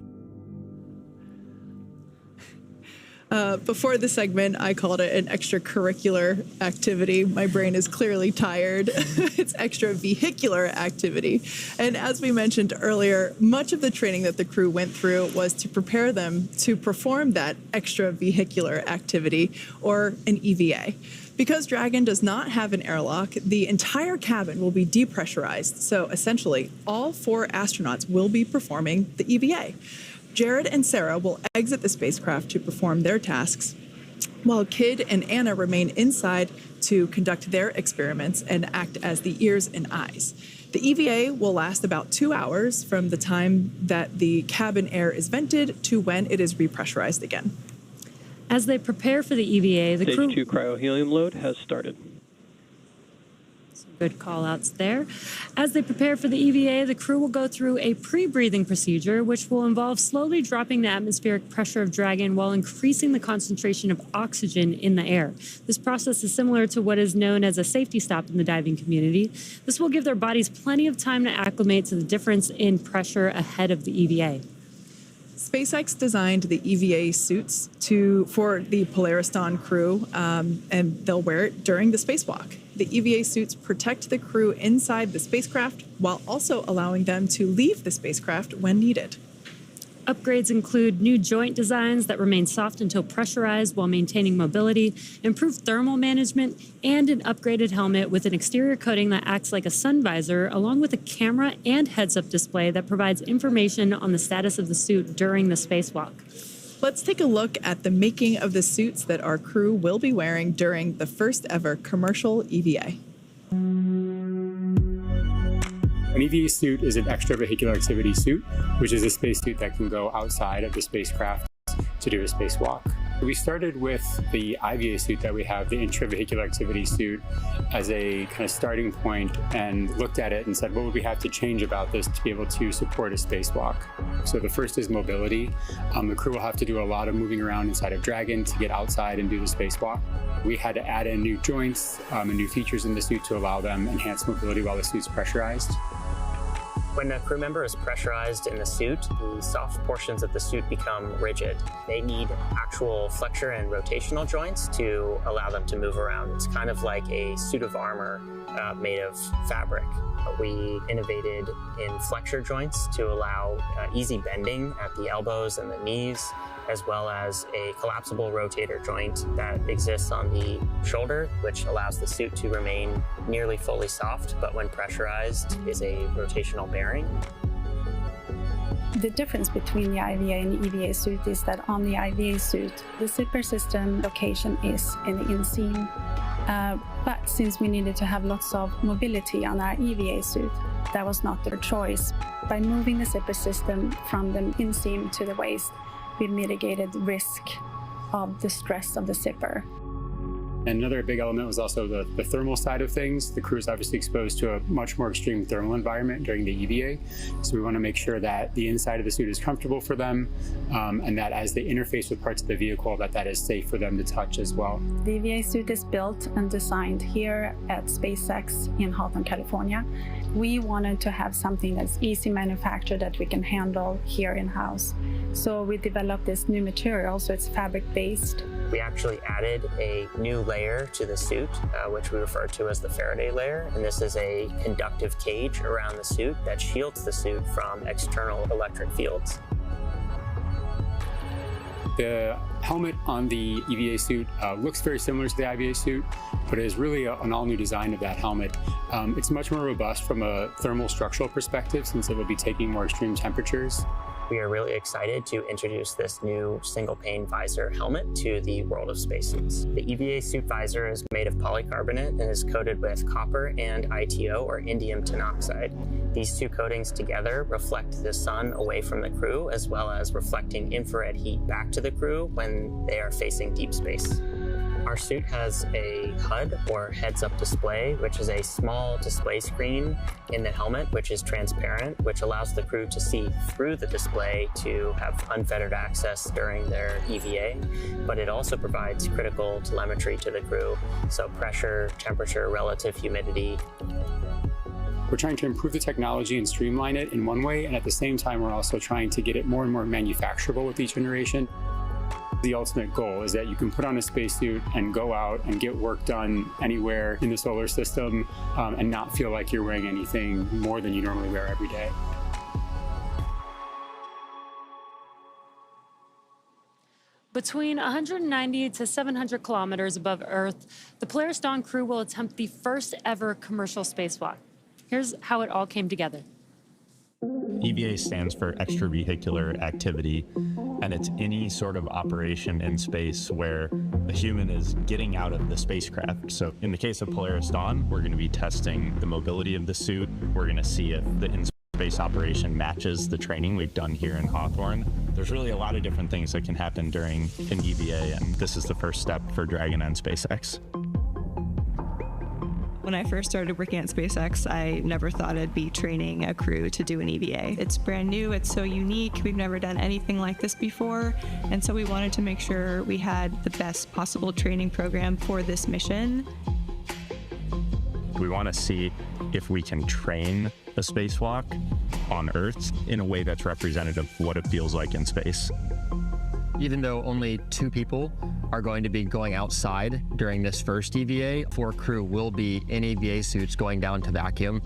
Before the segment, I called it an extracurricular activity. My brain is clearly tired. It's extravehicular activity. And as we mentioned earlier, much of the training that the crew went through was to prepare them to perform that extravehicular activity, or an EVA. Because Dragon does not have an airlock, the entire cabin will be depressurized. So essentially, all 4 astronauts will be performing the EVA. Jared and Sarah will exit the spacecraft to perform their tasks, while Kid and Anna remain inside to conduct their experiments and act as the ears and eyes. The EVA will last about 2 hours from the time that the cabin air is vented to when it is repressurized again. As they prepare for the EVA, the crew... Stage 2 cryohelium load has started. Good call-outs there. As they prepare for the EVA, the crew will go through a pre-breathing procedure, which will involve slowly dropping the atmospheric pressure of Dragon while increasing the concentration of oxygen in the air. This process is similar to what is known as a safety stop in the diving community. This will give their bodies plenty of time to acclimate to the difference in pressure ahead of the EVA. SpaceX designed the EVA suits for the Polaris Dawn crew, and they'll wear it during the spacewalk. The EVA suits protect the crew inside the spacecraft while also allowing them to leave the spacecraft when needed. Upgrades include new joint designs that remain soft until pressurized while maintaining mobility, improved thermal management, and an upgraded helmet with an exterior coating that acts like a sun visor, along with a camera and heads-up display that provides information on the status of the suit during the spacewalk. Let's take a look at the making of the suits that our crew will be wearing during the first ever commercial EVA. An EVA suit is an extravehicular activity suit, which is a spacesuit that can go outside of the spacecraft to do a spacewalk. We started with the IVA suit that we have, the intravehicular activity suit, as a kind of starting point, and looked at it and said, what would we have to change about this to be able to support a spacewalk? So the first is mobility. The crew will have to do a lot of moving around inside of Dragon to get outside and do the spacewalk. We had to add in new joints and new features in the suit to allow them enhanced mobility while the suit's pressurized. When a crew member is pressurized in the suit, the soft portions of the suit become rigid. They need actual flexure and rotational joints to allow them to move around. It's kind of like a suit of armor made of fabric. We innovated in flexure joints to allow easy bending at the elbows and the knees, as well as a collapsible rotator joint that exists on the shoulder, which allows the suit to remain nearly fully soft, but when pressurized is a rotational bearing. The difference between the IVA and the EVA suit is that on the IVA suit, the zipper system location is in the inseam. But since we needed to have lots of mobility on our EVA suit, that was not their choice. By moving the zipper system from the inseam to the waist, we mitigated risk of the stress of the zipper. And another big element was also the thermal side of things. The crew is obviously exposed to a much more extreme thermal environment during the EVA. So we want to make sure that the inside of the suit is comfortable for them, and that as they interface with parts of the vehicle, that is safe for them to touch as well. The EVA suit is built and designed here at SpaceX in Houghton, California. We wanted to have something that's easy manufactured that we can handle here in-house. So we developed this new material, so it's fabric-based. We actually added a new layer to the suit, which we refer to as the Faraday layer. And this is a conductive cage around the suit that shields the suit from external electric fields. The helmet on the EVA suit looks very similar to the IVA suit, but it is really an all-new design of that helmet. It's much more robust from a thermal structural perspective, since it will be taking more extreme temperatures. We are really excited to introduce this new single-pane visor helmet to the world of spacesuits. The EVA suit visor is made of polycarbonate and is coated with copper and ITO, or indium tenoxide. These two coatings together reflect the sun away from the crew, as well as reflecting infrared heat back to the crew when they are facing deep space. Our suit has a HUD, or heads-up display, which is a small display screen in the helmet, which is transparent, which allows the crew to see through the display to have unfettered access during their EVA, but it also provides critical telemetry to the crew, so pressure, temperature, relative humidity. We're trying to improve the technology and streamline it in one way, and at the same time, we're also trying to get it more and more manufacturable with each generation. The ultimate goal is that you can put on a spacesuit and go out and get work done anywhere in the solar system and not feel like you're wearing anything more than you normally wear every day. Between 190 to 700 kilometers above Earth, the Polaris Dawn crew will attempt the first ever commercial spacewalk. Here's how it all came together. EVA stands for extravehicular activity, and it's any sort of operation in space where a human is getting out of the spacecraft. So in the case of Polaris Dawn, we're going to be testing the mobility of the suit. We're going to see if the in-space operation matches the training we've done here in Hawthorne. There's really a lot of different things that can happen during an EVA, and this is the first step for Dragon and SpaceX. When I first started working at SpaceX, I never thought I'd be training a crew to do an EVA. It's brand new, it's so unique, we've never done anything like this before, and so we wanted to make sure we had the best possible training program for this mission. We want to see if we can train a spacewalk on Earth in a way that's representative of what it feels like in space. Even though only 2 people are going to be going outside during this first EVA, 4 crew will be in EVA suits going down to vacuum.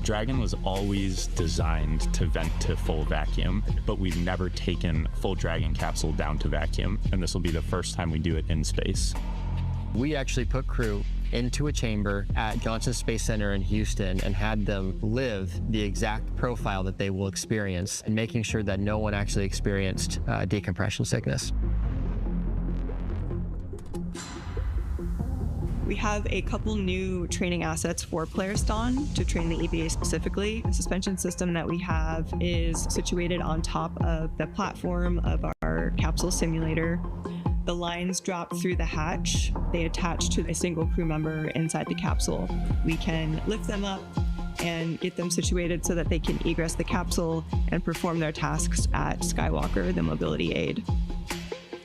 Dragon was always designed to vent to full vacuum, but we've never taken a full Dragon capsule down to vacuum, and this will be the first time we do it in space. We actually put crew into a chamber at Johnson Space Center in Houston and had them live the exact profile that they will experience, and making sure that no one actually experienced decompression sickness. We have a couple new training assets for Polaris Dawn to train the EVA specifically. The suspension system that we have is situated on top of the platform of our capsule simulator. The lines drop through the hatch. They attach to a single crew member inside the capsule. We can lift them up and get them situated so that they can egress the capsule and perform their tasks at Skywalker, the mobility aid.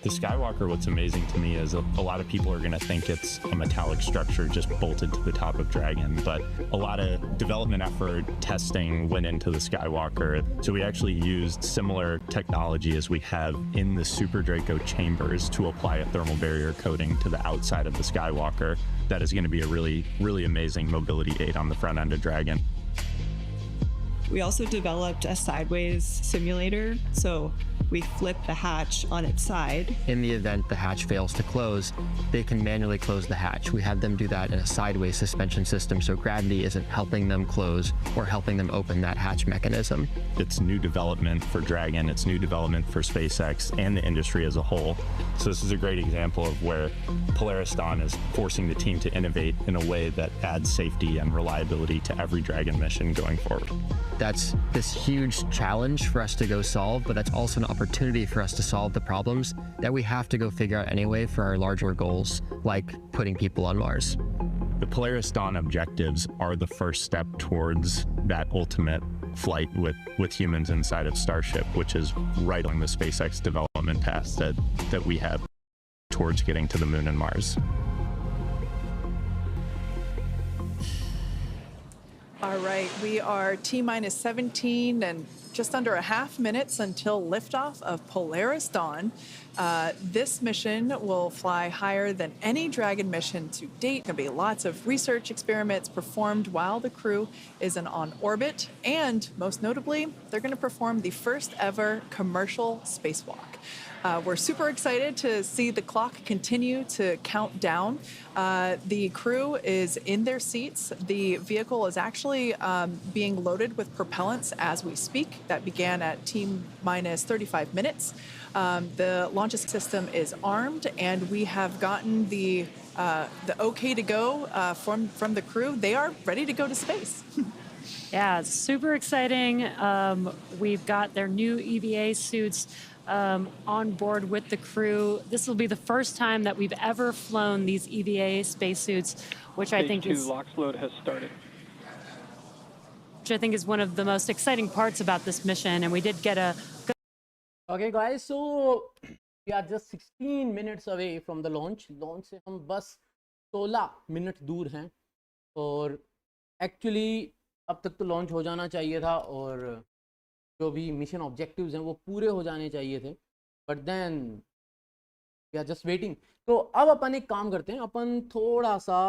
The Skywalker, what's amazing to me is a lot of people are going to think it's a metallic structure just bolted to the top of Dragon, but a lot of development effort, testing went into the Skywalker. So we actually used similar technology as we have in the Super Draco chambers to apply a thermal barrier coating to the outside of the Skywalker. That is going to be a really, really amazing mobility aid on the front end of Dragon. We also developed a sideways simulator, so we flip the hatch on its side. In the event the hatch fails to close, they can manually close the hatch. We have them do that in a sideways suspension system, so gravity isn't helping them close or helping them open that hatch mechanism. It's new development for Dragon, it's new development for SpaceX and the industry as a whole. So this is a great example of where Polaris Dawn is forcing the team to innovate in a way that adds safety and reliability to every Dragon mission going forward. That's this huge challenge for us to go solve, but that's also an opportunity for us to solve the problems that we have to go figure out anyway for our larger goals, like putting people on Mars. The Polaris Dawn objectives are the first step towards that ultimate flight with humans inside of Starship, which is right on the SpaceX development path that we have towards getting to the Moon and Mars. All right, we are T-minus 17 and just under a half minutes until liftoff of Polaris Dawn. This mission will fly higher than any Dragon mission to date. There'll be lots of research experiments performed while the crew is on orbit, and most notably, they're going to perform the first ever commercial spacewalk. We're super excited to see the clock continue to count down. The crew is in their seats. The vehicle is actually being loaded with propellants as we speak. That began at T-minus 35 minutes. The launch system is armed, and we have gotten the okay to go from the crew. They are ready to go to space. Yeah, it's super exciting. We've got their new EVA suits on board with the crew. This will be the first time that we've ever flown these EVA spacesuits, which I think is LOX load has started. Which I think is one of the most exciting parts about this mission. And we did get a Okay guys, so we are just 16 minutes away from the launch. Launch से हम बस 16 minute दूर हैं और actually अब तक तो launch हो जाना चाहिए था और जो भी मिशन ऑब्जेक्टिव्स हैं वो पूरे हो जाने चाहिए थे, but then we are just waiting. तो अब अपन एक काम करते हैं, अपन थोड़ा सा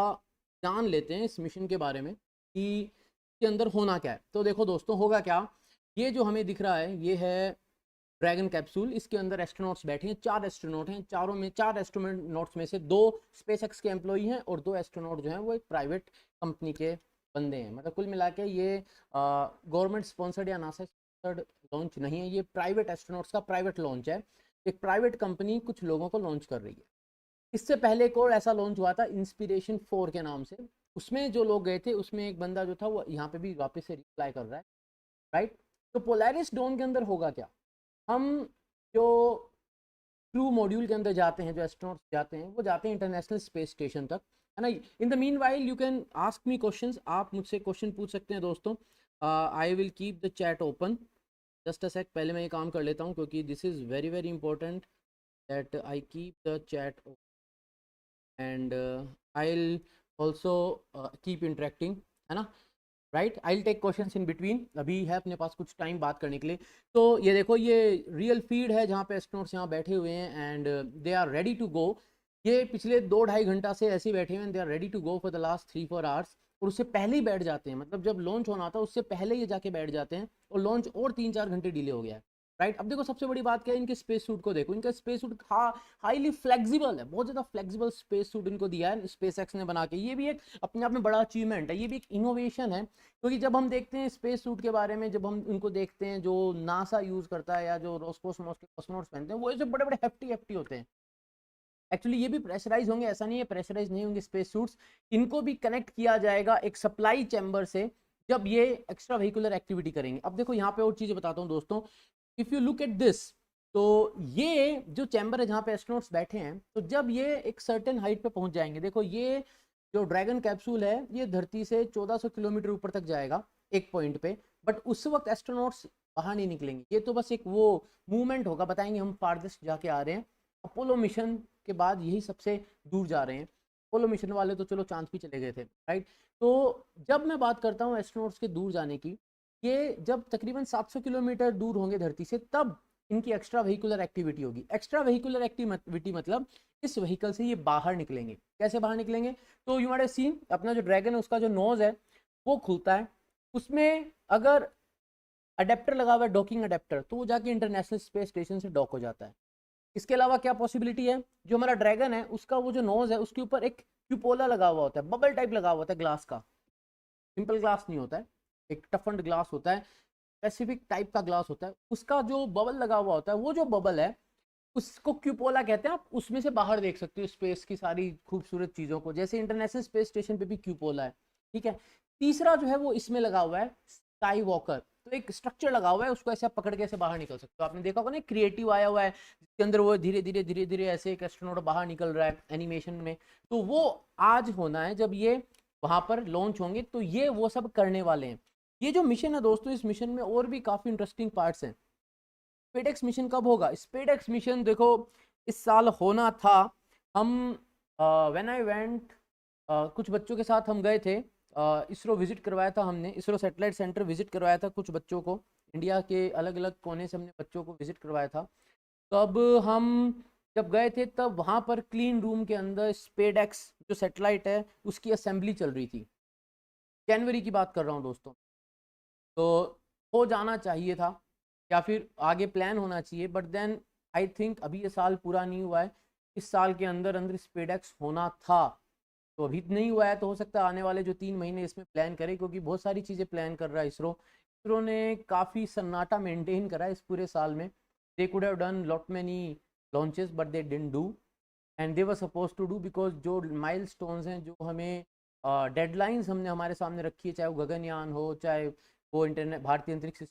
जान लेते हैं इस मिशन के बारे में कि इसके अंदर होना क्या है। तो देखो दोस्तों, होगा क्या, ये जो हमें दिख रहा है ये है ड्रैगन कैप्सूल। इसके अंदर एस्ट्रोनॉट्स बैठे हैं, 4 एस्ट्रोनॉट हैं। चार एस्ट्रोनॉट्स में से 2 स्पेसएक्स के एम्प्लॉई हैं और 2 एस्ट्रोनॉट जो हैं वो एक प्राइवेट कंपनी के बंदे हैं। मतलब कुल मिला के ये गवर्नमेंट स्पॉन्सर्ड या नासा स्पॉन्सर्ड लॉन्च नहीं है, ये प्राइवेट एस्ट्रोनॉट्स का प्राइवेट लॉन्च है। एक प्राइवेट कंपनी कुछ लोगों को लॉन्च कर रही है। इससे पहले एक और ऐसा लॉन्च हुआ था इंस्पिरेशन 4 के नाम से, उसमें जो लोग गए थे उसमें एक बंदा जो था वो यहाँ पे भी वापस से रिप्लाई कर रहा है, राइट। तो पोलैरिस डॉन के अंदर होगा क्या, हम जो क्रू मॉड्यूल के अंदर जाते हैं, जो एस्ट्रोनॉट्स जाते हैं वो जाते हैं इंटरनेशनल स्पेस स्टेशन तक, है ना। In the meanwhile you can ask me questions, आप मुझसे क्वेश्चन पूछ सकते हैं दोस्तों। I will keep the chat open just a sec. पहले मैं ये काम कर लेता हूँ क्योंकि this is very very important that I keep the chat open and I will also keep interacting, है ना, right. I will take questions in between. अभी है अपने पास कुछ टाइम बात करने के लिए। तो ये देखो, ये रियल फीड है जहाँ पे एस्ट्रोनॉट्स यहाँ बैठे हुए हैं and they are ready to go. ये पिछले 2-2.5 घंटा से ऐसे ही बैठे हुए हैं, they are ready to go for the last 3-4 hours. और उससे पहले ही बैठ जाते हैं, मतलब जब लॉन्च होना था उससे पहले ये जाके बैठ जाते हैं और लॉन्च और 3-4 घंटे डिले हो गया है, राइट। अब देखो सबसे बड़ी बात क्या है, इनके स्पेस सूट को देखो। इनका स्पेस सूट हाईली फ्लेक्सिबल है, बहुत ज़्यादा फ्लेक्सिबल स्पेस सूट इनको दिया है स्पेसएक्स ने बना के। ये भी एक अपने आप में बड़ा अचीवमेंट है, ये भी एक इनोवेशन है। क्योंकि जब हम देखते हैं स्पेस सूट के बारे में, जब हम उनको देखते हैं जो नासा यूज़ करता है या जो रोस्कोसमोस के कॉस्मोनॉट्स पहनते हैं, वो ऐसे बड़े बड़े हेफ्टी होते हैं। एक्चुअली ये भी प्रेशराइज होंगे, ऐसा नहीं है प्रेशराइज नहीं होंगे स्पेस सूट्स। इनको भी कनेक्ट किया जाएगा एक सप्लाई चैम्बर से जब ये एक्स्ट्रा व्हीकुलर एक्टिविटी करेंगे। अब देखो यहाँ पे और चीज़ें बताता हूँ दोस्तों। If you look at this, तो ये जो चैम्बर है जहाँ पे एस्ट्रोनॉट्स बैठे हैं, तो जब ये एक सर्टेन हाइट पे पहुँच जाएंगे, देखो ये जो ड्रैगन कैप्सूल है ये धरती से 1400 किलोमीटर ऊपर तक जाएगा एक पॉइंट पे, बट उस वक्त एस्ट्रोनॉट्स बाहर नहीं निकलेंगे। ये तो बस एक वो मूवमेंट होगा, बताएंगे हम फारदेस्ट जाके आ रहे हैं। अपोलो मिशन के बाद यही सबसे दूर जा रहे हैं। अपोलो मिशन वाले तो चलो चांद पे चले गए थे, राइट। तो जब मैं बात करता हूँ एस्ट्रोनॉट्स के दूर जाने की, ये जब तकरीबन 700 किलोमीटर दूर होंगे धरती से, तब इनकी एक्स्ट्रा व्हीकुलर एक्टिविटी होगी। एक्स्ट्रा व्हीकुलर एक्टिविटी मतलब इस व्हीकल से ये बाहर निकलेंगे। कैसे बाहर निकलेंगे, तो यू माइट हैव सीन अपना जो ड्रैगन है उसका जो नोज है वो खुलता है, उसमें अगर अडेप्टर लगा हुआ है, डॉकिंग अडेप्टर, तो वो जाके इंटरनेशनल स्पेस स्टेशन से डॉक हो जाता है। इसके अलावा क्या पॉसिबिलिटी है, जो हमारा ड्रैगन है उसका वो जो नोज है उसके ऊपर एक क्यूपोला लगा हुआ होता है, बबल टाइप लगा हुआ होता है ग्लास का। सिंपल ग्लास नहीं होता है, एक टफन्ड ग्लास होता है, स्पेसिफिक टाइप का ग्लास होता है। उसका जो बबल लगा हुआ होता है, वो जो बबल है उसको क्यूपोला कहते हैं। आप उसमें से बाहर देख सकते हो स्पेस की सारी खूबसूरत चीज़ों को, जैसे इंटरनेशनल स्पेस स्टेशन पे भी क्यूपोला है, ठीक है। तीसरा जो है वो इसमें लगा हुआ है स्काई वॉकर, तो एक स्ट्रक्चर लगा हुआ है, उसको ऐसे आप पकड़ के ऐसे बाहर निकल सकते हो। आपने देखा होगा ना, क्रिएटिव आया हुआ है जिसके अंदर वो धीरे धीरे ऐसे एक एस्ट्रोनॉट बाहर निकल रहा है एनिमेशन में। तो वो आज होना है जब ये वहाँ पर लॉन्च होंगे, तो ये वो सब करने वाले हैं। ये जो मिशन है दोस्तों, इस मिशन में और भी काफ़ी इंटरेस्टिंग पार्ट्स हैं। स्पेसएक्स मिशन कब होगा, स्पेसएक्स मिशन देखो इस साल होना था। हम व्हेन आई वेंट, कुछ बच्चों के साथ हम गए थे, इसरो विजिट करवाया था हमने, इसरो सैटेलाइट सेंटर विजिट करवाया था कुछ बच्चों को, इंडिया के अलग अलग कोने से हमने बच्चों को विजिट करवाया था। तब हम जब गए थे तब वहाँ पर क्लीन रूम के अंदर स्पेसएक्स जो सैटेलाइट है उसकी असेंबली चल रही थी। जनवरी की बात कर रहा हूँ दोस्तों। तो हो जाना चाहिए था या फिर आगे प्लान होना चाहिए, बट देन आई थिंक अभी ये साल पूरा नहीं हुआ है, इस साल के अंदर अंदर स्पेसएक्स होना था, तो अभी नहीं हुआ है। तो हो सकता है आने वाले जो 3 महीने इसमें प्लान करें, क्योंकि बहुत सारी चीज़ें प्लान कर रहा है इसरो ने काफ़ी सन्नाटा मेंटेन करा है इस पूरे साल में। They could have done lot many launches but they didn't do and they were suppose to do, because जो माइलस्टोन्स हैं, जो हमें डेडलाइंस हमने हमारे सामने रखी है, चाहे वो गगनयान हो, चाहे वो भारतीय अंतरिक्ष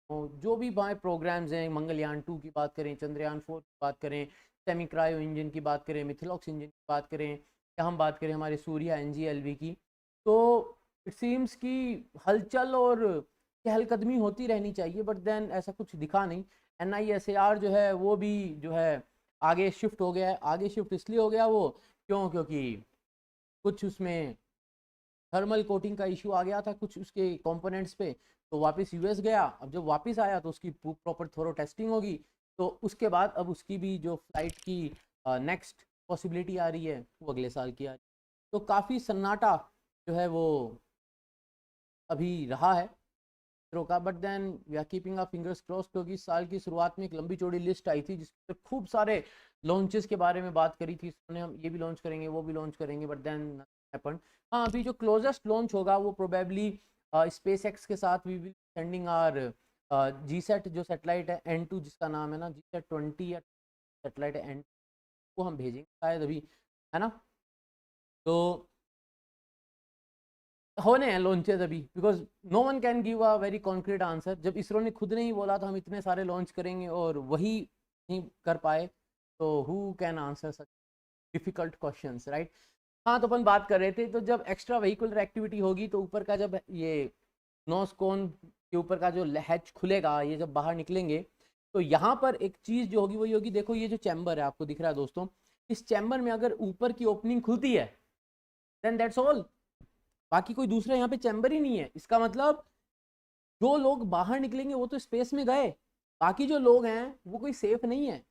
जो भी हमारे प्रोग्राम्स हैं, मंगलयान 2 की बात करें, चंद्रयान 4 की बात करें, सेमी क्रायो इंजन की बात करें, मिथिलॉक्स इंजन की बात करें, या हम बात करें हमारे सूर्या NGLV की, तो इट सीम्स कि हलचल और चहलकदमी होती रहनी चाहिए, बट देन ऐसा कुछ दिखा नहीं। NISAR जो है वो भी जो है आगे शिफ्ट हो गया है। आगे शिफ्ट इसलिए हो गया वो क्योंकि कुछ उसमें थर्मल कोटिंग का इशू आ गया था कुछ उसके कंपोनेंट्स पे, तो वापस US गया। अब जब वापस आया तो उसकी प्रॉपर थोरो टेस्टिंग होगी, तो उसके बाद अब उसकी भी जो फ्लाइट की नेक्स्ट पॉसिबिलिटी आ रही है वो अगले साल की आ रही है। तो काफ़ी सन्नाटा जो है वो अभी रहा है इसरो का, but then we are keeping our fingers crossed, क्योंकि इस साल की शुरुआत में एक लंबी चौड़ी लिस्ट आई थी जिसमें खूब सारे लॉन्चेस के बारे में बात करी थी। इसमें हम ये भी लॉन्च करेंगे, वो भी लॉन्च करेंगे, बट देन हैपेंड। हाँ, अभी जो क्लोजेस्ट लॉन्च होगा वो प्रोबेबली SpaceX के साथ we will sending our GSAT जो सैटेलाइट है N2 जिसका नाम है ना GSAT 20 या सैटेलाइट है N2, वो हम भेजेंगे शायद अभी, है ना। तो होने हैं लॉन्चेस अभी, because no one can give a very concrete answer. जब इसरो ने खुद ने ही बोला था हम इतने सारे लॉन्च करेंगे और वही नहीं कर पाए, तो who can answer such difficult questions, right. हाँ, तो अपन बात कर रहे थे, तो जब एक्स्ट्रा व्हीकुलर एक्टिविटी होगी तो ऊपर का जब ये नोज कोन के ऊपर का जो हैच खुलेगा, ये जब बाहर निकलेंगे, तो यहाँ पर एक चीज़ जो होगी वही होगी, देखो ये जो चैम्बर है आपको दिख रहा है दोस्तों, इस चैम्बर में अगर ऊपर की ओपनिंग खुलती है देन दैट्स ऑल, बाकी कोई दूसरा यहाँ पे चैम्बर ही नहीं है। इसका मतलब जो लोग बाहर निकलेंगे वो तो स्पेस में गए, बाकी जो लोग हैं वो कोई सेफ नहीं है।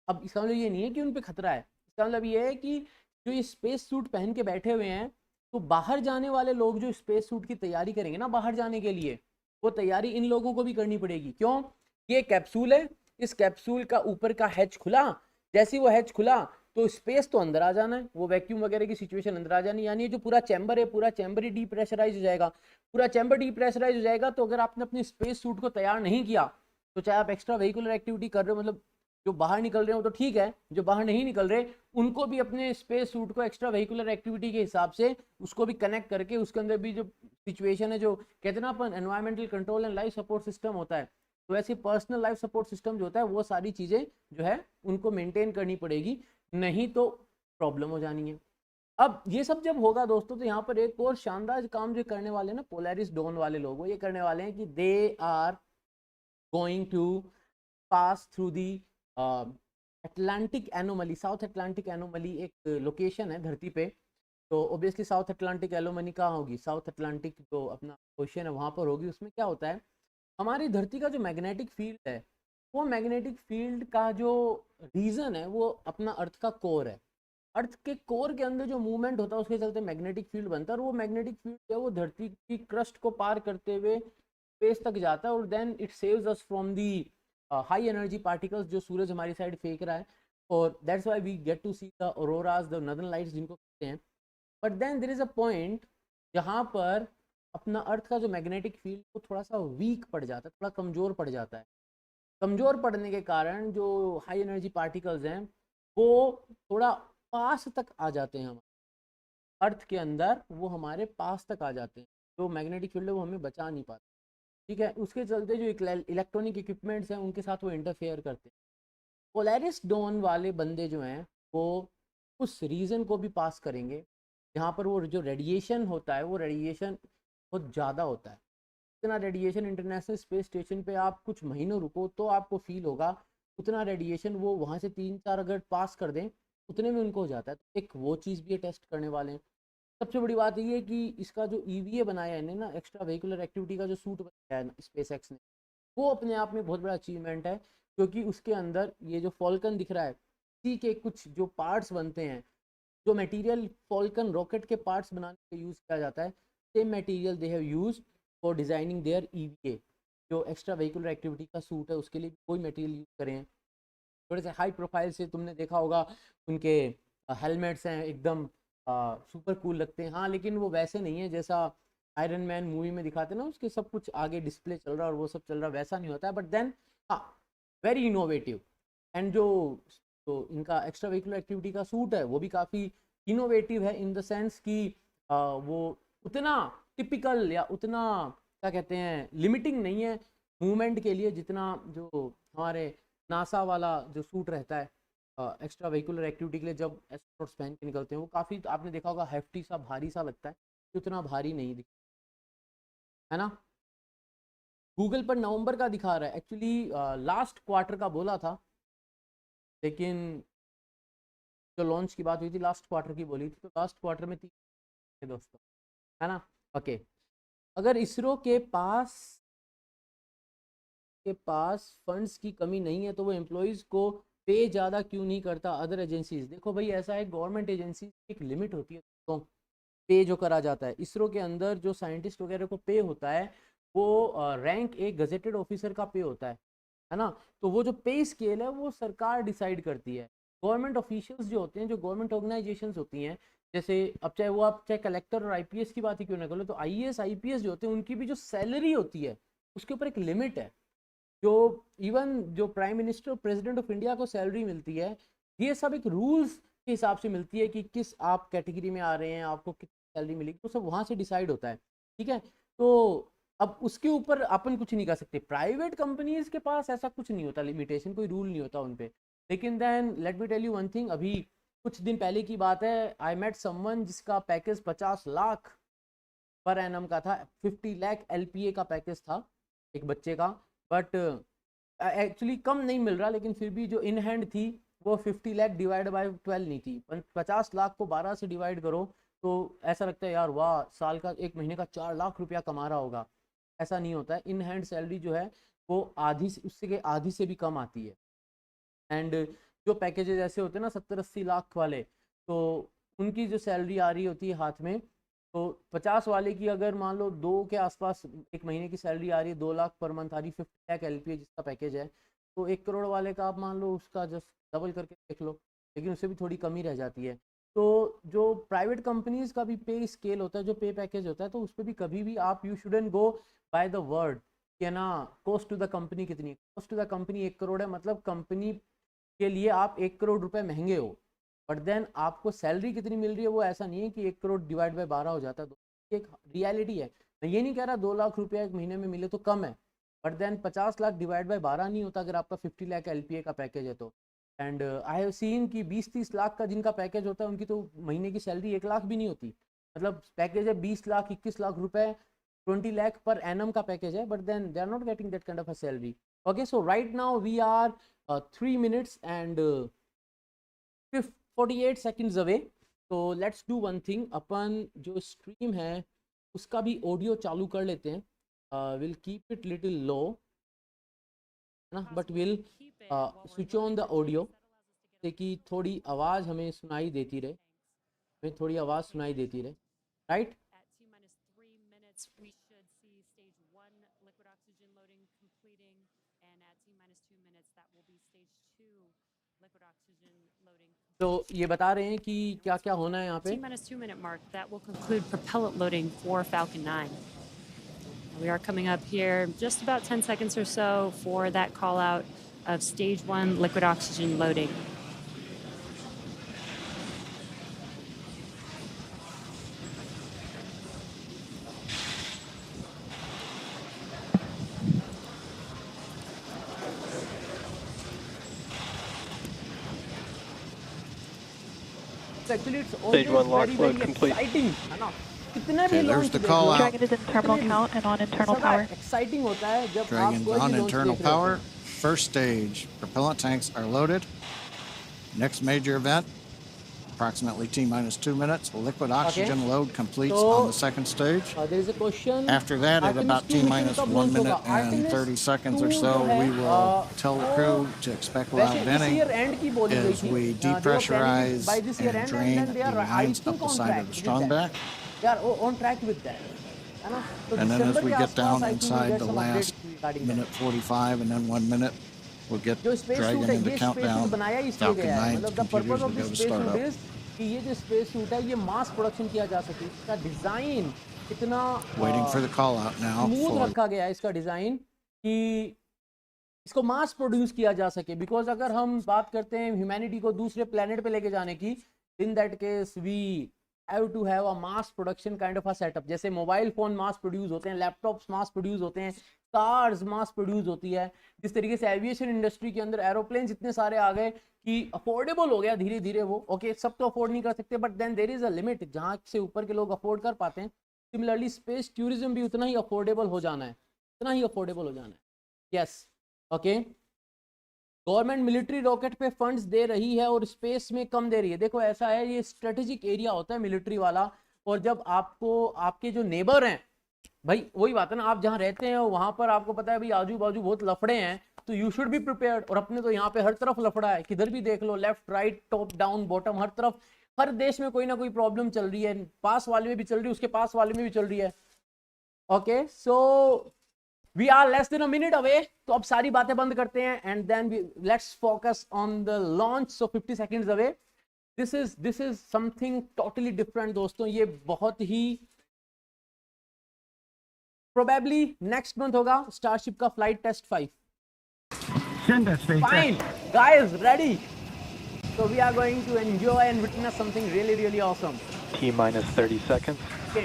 अब इसका मतलब ये नहीं है कि उन पे खतरा है, इसका मतलब ये है कि जो ये स्पेस सूट पहन के बैठे हुए हैं, तो बाहर जाने वाले लोग जो स्पेस सूट की तैयारी करेंगे ना बाहर जाने के लिए, वो तैयारी इन लोगों को भी करनी पड़ेगी। क्यों? ये कैप्सूल है, इस कैप्सूल का ऊपर का हैच खुला, जैसे वो हैच खुला तो स्पेस तो अंदर आ जाना है, वो वैक्यूम वगैरह की सिचुएशन अंदर आ जानी, यानी जो पूरा चैम्बर है पूरा चैम्बर ही डीप्रेशराइज हो जाएगा। पूरा चैम्बर डीप्रेशराइज हो जाएगा, तो अगर आपने अपने स्पेस सूट को तैयार नहीं किया, तो चाहे आप एक्स्ट्रा व्हीकुलर एक्टिविटी कर रहे हो, मतलब जो बाहर निकल रहे हो तो ठीक है, जो बाहर नहीं निकल रहे उनको भी अपने स्पेस सूट को एक्स्ट्रा व्हीकुलर एक्टिविटी के हिसाब से उसको भी कनेक्ट करके उसके अंदर भी जो सिचुएशन है, जो कहते हैं ना अपन environmental control and life support system होता है, तो ऐसे पर्सनल लाइफ सपोर्ट सिस्टम जो होता है वो सारी चीज़ें जो है उनको मेंटेन करनी पड़ेगी, नहीं तो प्रॉब्लम हो जानी है। अब ये सब जब होगा दोस्तों, तो यहाँ पर एक और शानदार काम जो करने वाले हैं ना पोलैरिस डॉन वाले लोग, वो ये करने वाले हैं कि they are going to pass through the Atlantic anomaly. South Atlantic anomaly एक लोकेशन है धरती पे, तो ऑब्वियसली साउथ अटलांटिक एनोमली कहाँ होगी? साउथ अटलांटिक जो अपना ओशन है वहाँ पर होगी। उसमें क्या होता है, हमारी धरती का जो मैग्नेटिक फील्ड है, वो मैग्नेटिक फील्ड का जो रीजन है वो अपना अर्थ का कोर है। अर्थ के कोर के अंदर जो मूवमेंट होता है उसके चलते मैग्नेटिक फील्ड बनता है, और वो मैग्नेटिक फील्ड जो है वो धरती की क्रस्ट को पार करते हुए स्पेस तक जाता है, और then it saves us from the high energy particles जो सूरज हमारी साइड फेंक रहा है, और that's why we get to see the auroras, the northern lights जिनको कहते हैं। But then there is a point जहाँ पर अपना अर्थ का जो मैग्नेटिक फील्ड वो थोड़ा सा वीक पड़ जाता है, थोड़ा कमज़ोर पड़ जाता है। कमज़ोर पड़ने के कारण जो हाई एनर्जी पार्टिकल्स हैं वो थोड़ा पास तक आ जाते हैं, हमारे अर्थ के अंदर वो हमारे पास तक आ जाते हैं, जो मैग्नेटिक फील्ड है वो हमें बचा नहीं पाता, ठीक है। उसके चलते जो इलेक्ट्रॉनिक इक्विपमेंट्स हैं उनके साथ वो इंटरफेयर करते हैं। पोलैरिस डॉन वाले बंदे जो हैं वो उस रीजन को भी पास करेंगे जहाँ पर वो जो रेडिएशन होता है वो रेडिएशन बहुत ज़्यादा होता है। इतना रेडिएशन इंटरनेशनल स्पेस स्टेशन पे आप कुछ महीनों रुको तो आपको फील होगा, उतना रेडिएशन वो वहाँ से 3-4 अगर पास कर दें उतने में उनको हो जाता है। तो एक वो चीज़ भी टेस्ट करने वाले हैं। सबसे बड़ी बात ये है कि इसका जो EVA बनाया है ना, एक्स्ट्रा व्हीकुलर एक्टिविटी का जो सूट बनाया है SpaceX ने, वो अपने आप में बहुत बड़ा अचीवमेंट है, क्योंकि उसके अंदर ये जो फॉल्कन दिख रहा है इसी के कुछ जो पार्ट्स बनते हैं, जो मटेरियल फॉल्कन रॉकेट के पार्ट्स बनाने के यूज़ किया जाता है, same material they have use for designing their EVA। जो एक्स्ट्रा व्हीकुलर एक्टिविटी का सूट है उसके लिए कोई मटेरियल यूज़ करें। थोड़े से हाई प्रोफाइल से तुमने देखा होगा उनके हेलमेट्स हैं एकदम सुपर कूल लगते हैं, हाँ, लेकिन वो वैसे नहीं है जैसा आयरन मैन मूवी में दिखाते ना, उसके सब कुछ आगे डिस्प्ले चल रहा है और वो सब चल रहा है, वैसा नहीं होता है। बट देन हाँ, वेरी इनोवेटिव। एंड जो इनका एक्स्ट्रा व्हीकुलर एक्टिविटी का सूट है वो भी काफ़ी इनोवेटिव है, इन द सेंस कि वो उतना टिपिकल या उतना क्या कहते हैं लिमिटिंग नहीं है। मूवमेंट के लिए जितना जो हमारे नासा वाला जो सूट रहता है एक्स्ट्रा व्हीकुलर एक्टिविटी के लिए, जब एस्ट्रोनॉट्स पहन के निकलते हैं वो काफ़ी, तो आपने देखा होगा हेफ्टी सा, भारी सा लगता है, उतना भारी नहीं दिखता है ना। गूगल पर नवंबर का दिखा रहा है, एक्चुअली लास्ट क्वार्टर का बोला था, लेकिन जो लॉन्च की बात हुई थी लास्ट क्वार्टर की बोली थी, तो लास्ट क्वार्टर में 3 दोस्तों, है ना। ओके, अगर इसरो के पास फंड्स की कमी नहीं है तो वो एम्प्लॉयज़ को पे ज़्यादा क्यों नहीं करता अदर एजेंसीज। देखो भाई ऐसा है, गवर्नमेंट एजेंसी एक लिमिट होती है तो पे जो करा जाता है। इसरो के अंदर जो साइंटिस्ट वगैरह को पे होता है वो रैंक एक गजेटेड ऑफिसर का पे होता है ना। तो वो जो पे स्केल है वो सरकार डिसाइड करती है। गवर्नमेंट ऑफिशियल्स जो होते हैं, जो गवर्नमेंट ऑर्गेनाइजेशंस होती हैं, जैसे अब चाहे वो आप चाहे कलेक्टर और आईपीएस की बात ही क्यों ना करो, तो आईएएस आईपीएस जो होते हैं उनकी भी जो सैलरी होती है उसके ऊपर एक लिमिट है। जो इवन जो प्राइम मिनिस्टर और प्रेसिडेंट ऑफ इंडिया को सैलरी मिलती है, ये सब एक रूल्स के हिसाब से मिलती है कि किस आप कैटेगरी में आ रहे हैं, आपको कितनी सैलरी मिलेगी, तो सब वहाँ से डिसाइड होता है। ठीक है, तो अब उसके ऊपर अपन कुछ नहीं कर सकते। प्राइवेट कंपनीज के पास ऐसा कुछ नहीं होता, लिमिटेशन, कोई रूल नहीं होता उन पे। लेकिन then let me tell you one thing, अभी कुछ दिन पहले की बात है, आई मेट समवन जिसका पैकेज 50 लाख पर एनम का था, 50 लाख LPA का पैकेज था एक बच्चे का, बट एक्चुअली कम नहीं मिल रहा, लेकिन फिर भी जो इन हैंड थी वो 50 लाख डिवाइड बाय 12 नहीं थी। 50 लाख को 12 से डिवाइड करो तो ऐसा लगता है यार वाह, साल का, एक महीने का 4 लाख रुपया कमा रहा होगा। ऐसा नहीं होता है। इन हैंड सैलरी जो है वो उससे आधी से भी कम आती है। एंड जो पैकेजेस ऐसे होते हैं ना 70-80 लाख वाले, तो उनकी जो सैलरी आ रही होती है हाथ में, तो 50 वाले की अगर मान लो 2 के आसपास एक महीने की सैलरी आ रही है, 2 लाख पर मंथ आ रही, 50 लाख LPA जिसका पैकेज है, तो 1 करोड़ वाले का आप मान लो उसका जस्ट डबल करके देख लो, लेकिन उससे भी थोड़ी कमी रह जाती है। तो जो प्राइवेट कंपनीज का भी पे स्केल होता है, जो पे पैकेज होता है, तो उस पर भी कभी भी आप you shouldn't go by the word कि ना कॉस्ट टू द कंपनी कितनी है। Cost to the company 1 crore है, मतलब कंपनी के लिए आप 1 करोड़ रुपए महंगे हो, बट देन आपको सैलरी कितनी मिल रही है वो ऐसा नहीं है कि 1 करोड़ डिवाइड बाय 12 हो जाता है। तो एक रियलिटी है। मैं ये नहीं कह रहा 2 लाख रुपया एक महीने में मिले तो कम है, but then 50 lakh divide by 12 नहीं होता अगर आपका 50 लाख LPA का पैकेज है तो। एंड आई हैव सीन कि 20-30 लाख का जिनका पैकेज होता है उनकी तो महीने की सैलरी 1 लाख भी नहीं होती। मतलब पैकेज है 20 लाख 21 लाख रुपए, 20 लाख पर एनम का पैकेज है, but then they are not getting that kind of a salary. Okay, so right now we are 3 minutes and 48 seconds away. तो लेट्स डू वन थिंग, अपन जो स्ट्रीम है उसका भी ऑडियो चालू कर लेते हैं। विल कीप इट लिटिल लो ना, but will switch on the audio ताकि थोड़ी आवाज़ हमें सुनाई देती रहे, हमें थोड़ी आवाज़ सुनाई देती रहे, राइट। तो ये बता रहे हैं कि क्या क्या होना है यहाँ पे। T-2 mark, that will conclude propellant loading for Falcon 9. We are coming up here just about 10 seconds or so for that call out of stage 1 liquid oxygen loading. Actually, it's Stage 1 launch load complete. Exciting, है ना? कितने भी Okay, there's launch the देख call low, out. Dragon is in terminal count and on internal power. exciting होता है जब आप Dragon's कोई भी on launch internal देख रहे हो। power. First stage, propellant tanks are loaded. Next major event, approximately T-2 minutes. Liquid oxygen load completes So, on the second stage. There is a question. After that, at about T-1 minute and 30 seconds or so, we will tell the crew to expect loud venting as we depressurize and drain the lines up the side of the strongback. They are on track with that. है ना? तो And then as December we के get आसपास down I think we'll inside get the some last updates regarding that. minute 45 and then 1 minute, we'll get जो space Dragon suit है, into ये space countdown. suit बनाया इसलिए Falcon गया है। 9 मतलब the continues purpose to of go this to space start suit up. is कि ये जो space suit है ये mass production किया जा सके। इसका डिजाइन इतना Waiting for the call out now smooth for रखा गया है इसका डिजाइन कि इसको मास प्रोड्यूस किया जा सके। बिकॉज अगर हम बात करते हैं ह्यूमैनिटी को दूसरे प्लेनेट पे लेके जाने की, in that case we have to have a mass production kind of a setup. जैसे मोबाइल फोन मास प्रोड्यूस होते हैं, लैपटॉप्स मास प्रोड्यूस होते हैं, कार्स मास प्रोड्यूस होती है, जिस तरीके से एविएशन इंडस्ट्री के अंदर एरोप्लेन्स इतने सारे आ गए कि अफोर्डेबल हो गया धीरे धीरे वो, ओके सब तो अफोर्ड नहीं कर सकते, but then there is a limit जहाँ से ऊपर के लोग अफोर्ड कर पाते हैं। सिमिलरली स्पेस टूरिज्म भी उतना ही अफोर्डेबल हो जाना है, उतना ही अफोर्डेबल हो जाना है। Yes, okay. Government military rocket पे फंड्स दे रही है और स्पेस में कम दे रही है। देखो ऐसा है, ये स्ट्रेटेजिक एरिया होता है मिलिट्री वाला, और जब आपको आपके जो नेबर हैं, भाई वही बात है ना, आप जहाँ रहते हैं वहां पर आपको पता है भाई आजू बाजू बहुत लफड़े हैं, तो यू शुड बी प्रिपेयर्ड। और अपने तो यहाँ पे हर तरफ लफड़ा है, किधर भी देख लो, left right top down bottom, हर तरफ हर देश में कोई ना कोई प्रॉब्लम चल रही है, पास वाले में भी चल रही है, उसके पास वाले में भी चल रही है। Okay, so we are less than a minute away, तो अब सारी बातें बंद करते हैं and then let's focus on the launch. So 50 seconds away, this is something totally different दोस्तों। ये बहुत ही प्रोबेबली नेक्स्ट मंथ होगा स्टारशिप का flight test 5। Fine, guys, ready? So we are going to enjoy and witness something really, really awesome. T minus 30 seconds. Okay,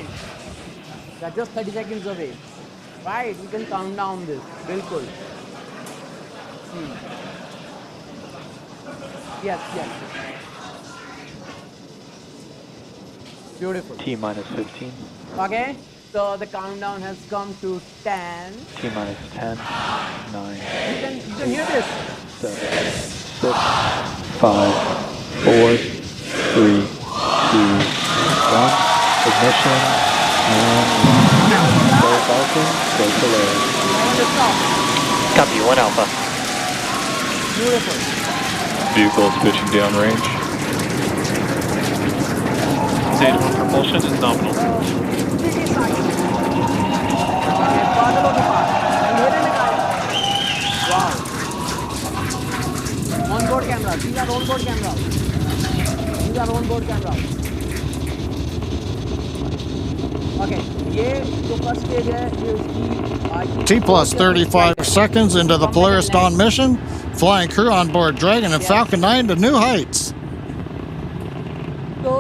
we are just 30 seconds away. Right, we can count down this. Bilkul. Yes, yes. Beautiful. T minus 15. Okay, so the countdown has come to 10. T minus 10, 9. You can hear this. 7, 6, 5, 4, 3, 2, 1. Ignition and go Falcon, go Polaris. Copy, 1 Alpha. Beautiful. Vehicle switching downrange. State of propulsion is nominal. Wow. On-board camera. These are on-board cameras. These are on-board cameras. Okay. ये जो first stage है, ये उसकी T plus 35 seconds into the Polaris Dawn mission, flying crew on board Dragon and Falcon 9 to new heights. So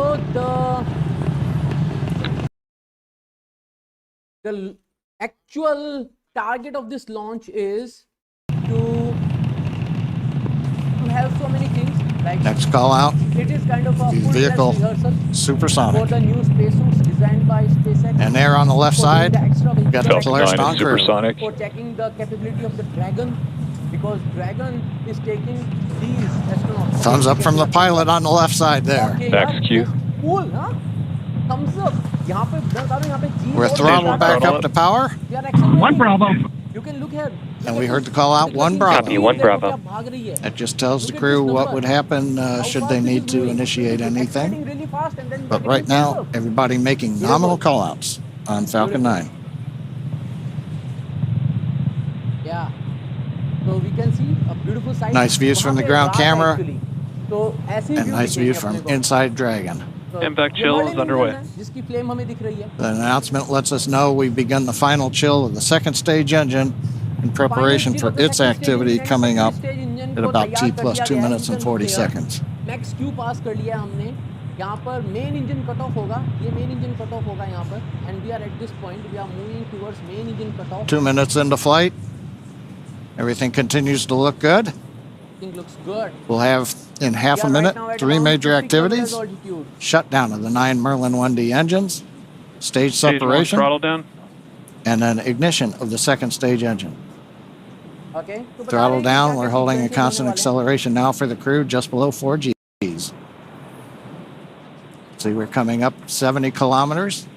the actual target of this launch is to have so many things. Like Next call out. It is kind of a full Vehicle rehearsal supersonic. for the new spacesuits designed by SpaceX. And there on the left side, we got the Polaris Dawn crew. For checking the capability of the Dragon, because Dragon is taking these astronauts. Thumbs up from the pilot on the left side there. Max Q. Cool, huh? Thumbs up. यहाँ पे यहाँ पे G We're throttled back up to power. We are accelerating. 1 Bravo. You can look here. And we heard the call out, 1 Bravo. Copy, 1 Bravo. That just tells the crew what would happen should they need to initiate anything. Really fast and then But right now, everybody making nominal callouts on Falcon 9. Yeah. So we can see a beautiful sight. Nice views from the ground camera. So And nice views from inside Dragon. Impact chill is underway. जिसकी flame हमें दिख रही है. The announcement lets us know we've begun the final chill of the second stage engine in preparation for its activity coming up at about T plus 2 minutes and 40 seconds. Max Q pass कर लिया हमने. यहाँ पर main engine cut off होगा. ये main engine cut off होगा यहाँ पर. And we are at this point. We are moving towards main engine cut off. 2 minutes into flight. Everything continues to look good. Everything looks good. We'll have in half a minute 3 major activities. Shutdown of the 9 Merlin 1D engines, stage separation, throttle down, and then ignition of the second stage engine. Okay. Throttle down, we're holding a constant acceleration now for the crew just below 4 Gs. See, we're coming up 70 kilometers.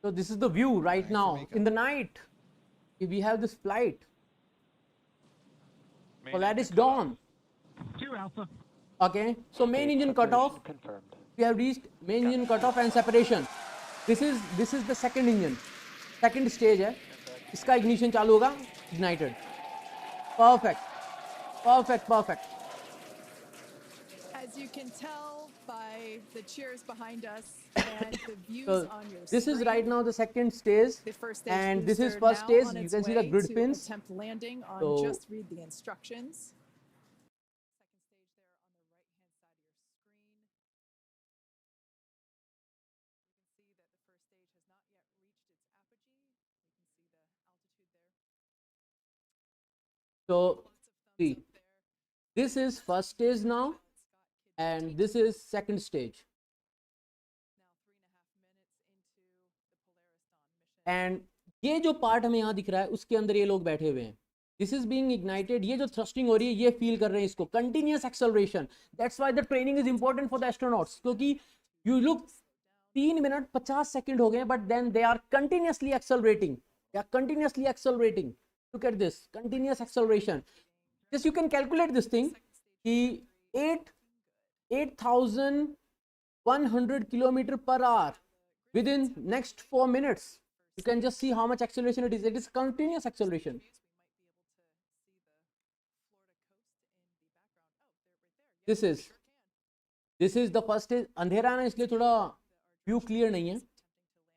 So this is the view right now in the night. We have this flight. Polaris Dawn. 2 Alpha. Okay, so main engine cutoff. Confirmed. We have reached main engine cutoff and separation. This is the second engine, second stage है. इसका ignition चालू होगा, ignited. Perfect, perfect, perfect. As you can tell by the cheers behind us and the views So on your this is screen, right now the second stage, the first stage and this is booster first now stage. on You its can see the way grid to pins. attempt landing on So- just read the instructions. So see, this is first stage now and this is second stage. And ये जो part हमें यहाँ दिख रहा है उसके अंदर ये लोग बैठे हुए हैं. This is being ignited. ये जो थ्रस्टिंग हो रही है ये फील कर रहे हैं इसको. Continuous acceleration. That's why the training is important for the astronauts. क्योंकि you look 3 मिनट 50 सेकंड हो गए but then they are continuously accelerating. They are continuously accelerating. Look at this. Continuous acceleration. Just you can calculate this thing. कि 8,100 kilometer per hour within next 4 minutes. You can just see how much acceleration it is. It is continuous acceleration. This is the first stage. अंधेरा है ना इसलिए थोड़ा view clear नहीं है.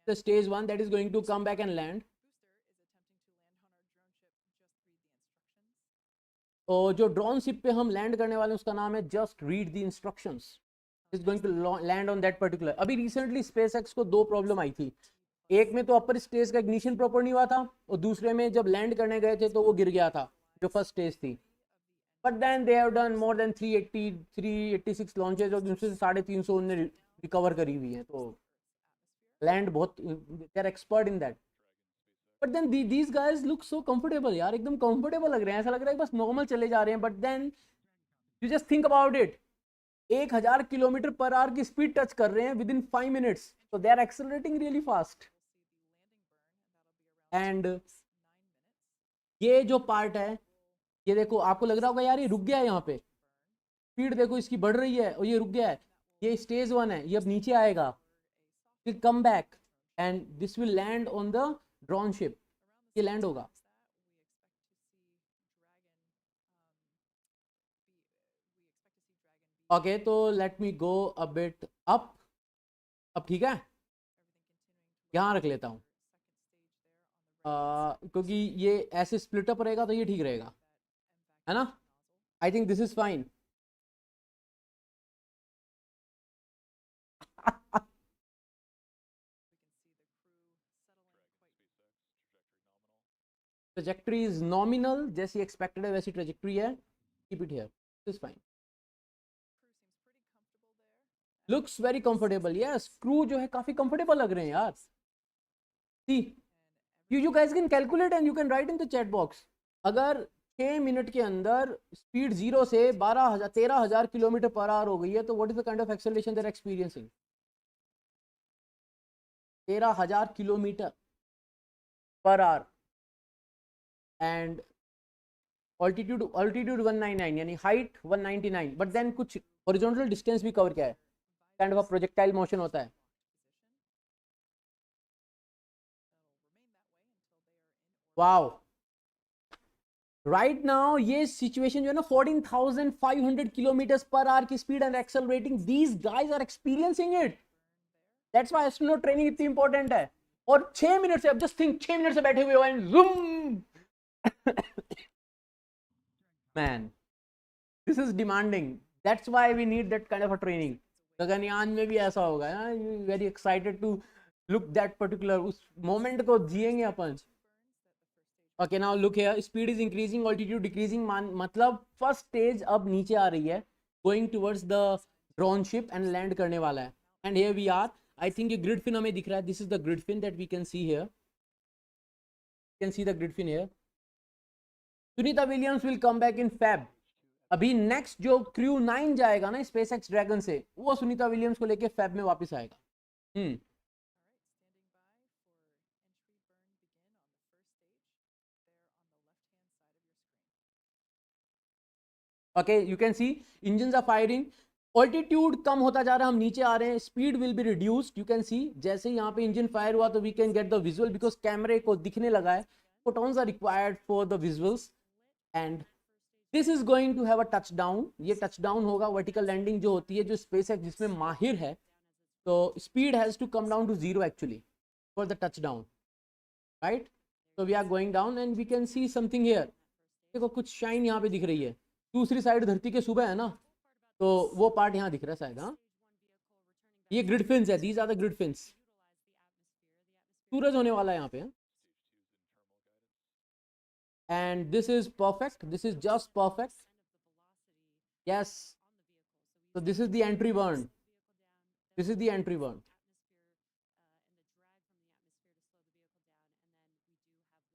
The stage 1 that is going to come back and land. और जो drone ship पे हम लैंड करने वाले हैं उसका नाम है just read the instructions. Is going to land on that particular. अभी रिसेंटली स्पेसएक्स को 2 प्रॉब्लम आई थी. एक में तो अपर स्टेज का इग्निशन प्रॉपर नहीं हुआ था और दूसरे में जब लैंड करने गए थे तो वो गिर गया था जो फर्स्ट स्टेज थी. But then they have done more than 386 launches और उनसे 350 उन्होंने रिकवर करी हुई है. तो लैंड बहुत they are expert in that. But then these guys look so comfortable यार. एकदम कंफर्टेबल लग रहे हैं. ऐसा लग रहा है बस नॉर्मल चले जा रहे हैं. But then you just think about it. 1000 kilometre per hour की स्पीड टच कर रहे हैं विद इन 5 मिनट्स. तो they are accelerating really fast. And ये जो पार्ट है ये देखो आपको लग रहा होगा यार ये रुक गया है. यहाँ पे स्पीड देखो इसकी बढ़ रही है और ये रुक गया है. ये स्टेज 1 है. ये अब नीचे आएगा. Will come back and this will land on the drone ship. ये लैंड होगा. ओके तो let me go a bit up. अब ठीक है यहाँ रख लेता हूँ क्योंकि ये ऐसे स्प्लिट अप रहेगा तो ये ठीक रहेगा है ना. I think this is fine. Trajectory is nominal. जैसी एक्सपेक्टेड है वैसी ट्रेजेक्ट्री है. Keep it here. This is fine. Looks very comfortable. Yes crew जो है काफी कंफर्टेबल लग रहे हैं यार. सी you guys can calculate and you can write in the chat box. अगर 6 मिनट के अंदर स्पीड 0 से 13,000 किलोमीटर पर आवर हो गई है तो what is the kind of acceleration they're experiencing? 13,000 kilometre per hour and altitude 199 यानी height 199. बट देन कुछ horizontal distance भी कवर किया है. kind of a projectile motion होता है. वाओ. राइट नाउ ये सिचुएशन जो है ना 14,500 किलोमीटर पर आवर की speed and accelerating. These guys are experiencing it. That's why astronaut training इतनी इंपॉर्टेंट है. और 6 मिनट से अब जस्ट थिंक 6 मिनट से बैठे हुए हो and zoom. Man this is demanding. That's why we need that kind of a training. Gaganyaan में भी ऐसा होगा ना. Very excited to look that particular. उस मोमेंट को जिएंगे अपन. Okay, now look here. Speed is increasing, altitude decreasing. मतलब first stage अब नीचे आ रही है, going towards the drone ship and land करने वाला है. And here we are. I think ये grid fin हमें दिख रहा है. This is the grid fin that we can see here. You can see the grid fin here. Sunita Williams will come back in Feb. अभी next जो crew 9 जाएगा ना SpaceX Dragon से, वो सुनीता विलियम्स को लेके Feb में वापस आएगा. Okay, you can see engines are firing. Altitude कम होता जा रहा है. हम नीचे आ रहे हैं. Speed will be reduced. You can see जैसे यहाँ पे engine fire हुआ तो we can get the visual because कैमरे को दिखने लगा है. Photons are required for the visuals and this is going to have a touchdown. ये touchdown होगा. Vertical landing जो होती है जो SpaceX जिसमें माहिर है. तो speed has to come down to 0 actually for the touchdown. Right? So we are going down and we can see something here. देखो कुछ shine यहाँ पे दिख रही है. दूसरी साइड धरती के सुबह है ना तो वो पार्ट यहाँ दिख रहा है शायद. हाँ ये ग्रिड फिन्स है. These are the grid fins. सूरज होने वाला है यहाँ पे. and this is perfect. This is just perfect. Yes. So this is the entry burn. This is the entry burn.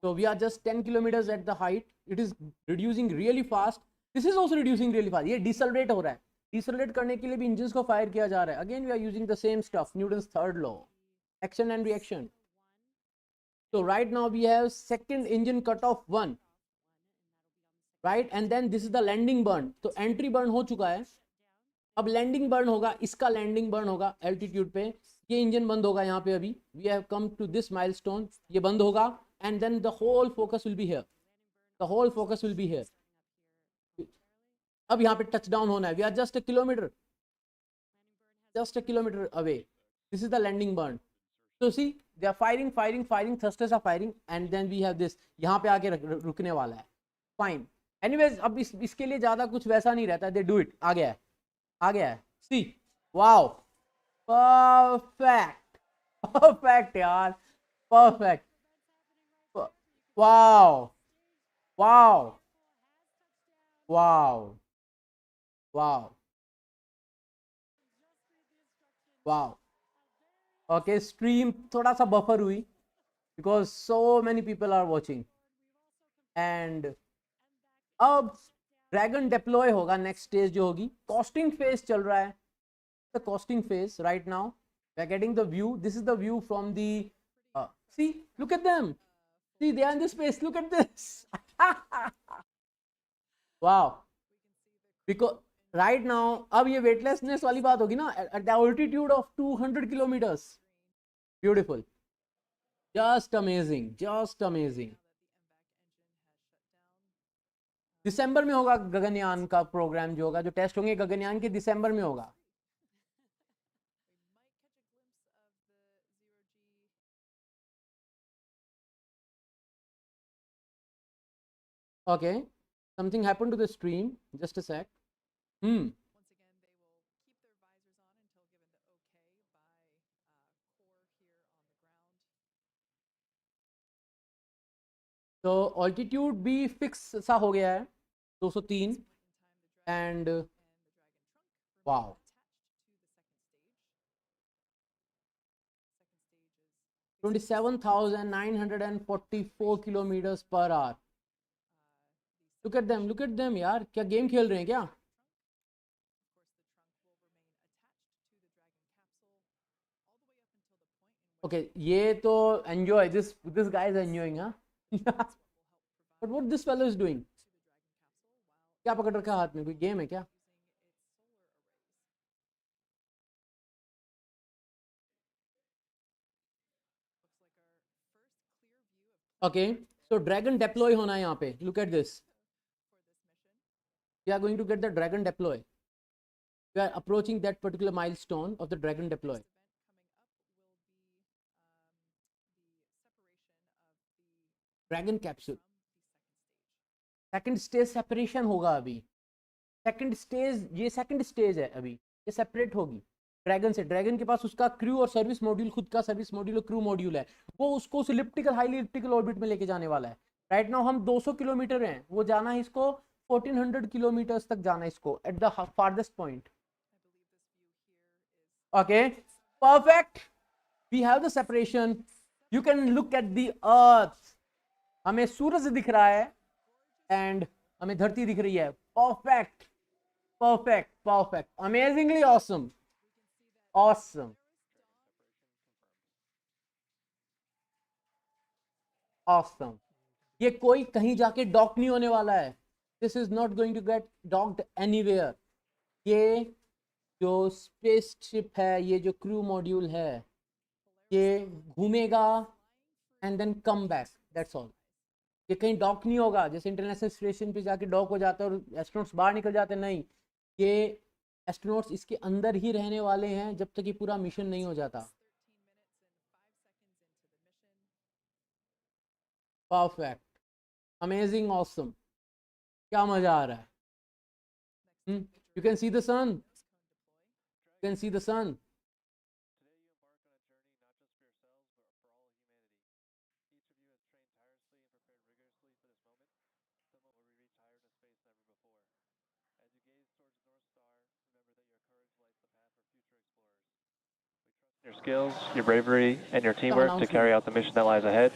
So we are just 10 kilometers at the height. It is reducing really fast. This is also reducing really fast. ये decelerate हो रहा है. Decelerate करने के लिए भी engines को fire किया जा रहा है. Again we are using the same stuff. Newton's third law. Action and reaction. So right now we have second engine cut off 1. Right, and then this is the landing burn. तो entry burn हो चुका है. अब landing burn होगा. इसका landing burn होगा altitude पे. ये engine बंद होगा यहाँ पे अभी. We have come to this milestone. ये बंद होगा. And then the whole focus will be here. The whole focus will be here. अब यहाँ पे touchdown होना है. We are just a kilometer. Just a kilometer away. This is the landing burn. So see, they are firing. Thrusters are firing, and then we have this. यहाँ पे आके रुकने वाला है. Fine. Anyways, अब इसके लिए ज़्यादा कुछ वैसा नहीं रहता. They do it. आ गया है. See, wow, perfect यार, perfect. Wow. Okay, stream थोड़ा सा buffer हुई because so many people are watching. And अब ड्रैगन डिप्लॉय होगा. नेक्स्ट स्टेज जो होगी, कॉस्टिंग फेज चल रहा है. The coasting phase right now we are getting the view. This is the view from the sea, look at them. See, they are in the space. Look at this. Wow. Because right now, अब ये weightlessness वाली बात होगी ना, at the altitude of 200 kilometers. Beautiful. Just amazing. दिसंबर में होगा गगनयान का programme. जो होगा, जो टेस्ट होंगे गगनयान के, दिसंबर में होगा. Okay, something happened to the stream. Just a sec. तो altitude भी fix सा हो गया है, 203. and wow, $27,944 kilometers per hour. Look at them यार, क्या गेम खेल रहे हैं क्या? Okay, ये तो enjoy. This guy is enjoying, huh? But what this fellow is doing? क्या पकड़ रखा है हाथ में? कोई गेम है क्या? Okay, so dragon deploy होना है यहाँ पे. Look at this. We are going to get the dragon deploy. We are approaching that particular milestone of the dragon deploy. Dragon capsule. Second stage separation होगा अभी. Second stage, ये second stage है अभी. ये separate होगी dragon से. Dragon के पास उसका क्रू और सर्विस मॉड्यूल, खुद का सर्विस मॉड्यूल और क्रू मॉड्यूल है. वो उसको उस इलिप्टिकल, हाईली इलिप्टिकल ऑर्बिट में लेके जाने वाला है. राइट नाउ हम 200 किलोमीटर हैं. वो जाना है इसको 1400 किलोमीटर्स तक जाना है इसको at the farthest point. Okay, perfect. We have the separation. You can look at the earth. हमें सूरज दिख रहा है एंड हमें धरती दिख रही है. Perfect, perfect, perfect. Amazingly awesome, awesome, awesome. ये कोई कहीं जाके डॉक नहीं होने वाला है. This is not going to get docked anywhere. ये जो स्पेसशिप है, ये जो क्रू मॉड्यूल है, ये घूमेगा and then come back. That's all. ये कहीं डॉक नहीं होगा जैसे इंटरनेशनल स्टेशन पे जाके डॉक हो जाता है और एस्ट्रोनॉट्स बाहर निकल जाते हैं. नहीं, ये एस्ट्रोनॉट्स इसके अंदर ही रहने वाले हैं जब तक ये पूरा मिशन नहीं हो जाता. Perfect, amazing, awesome. क्या मजा आ रहा है. You can see the sun. You can see the sun. never before. As you gaze towards the North Star, remember that your courage lights the path for future explorers. We trust in your skills, your bravery, and your teamwork to carry out the mission that lies ahead.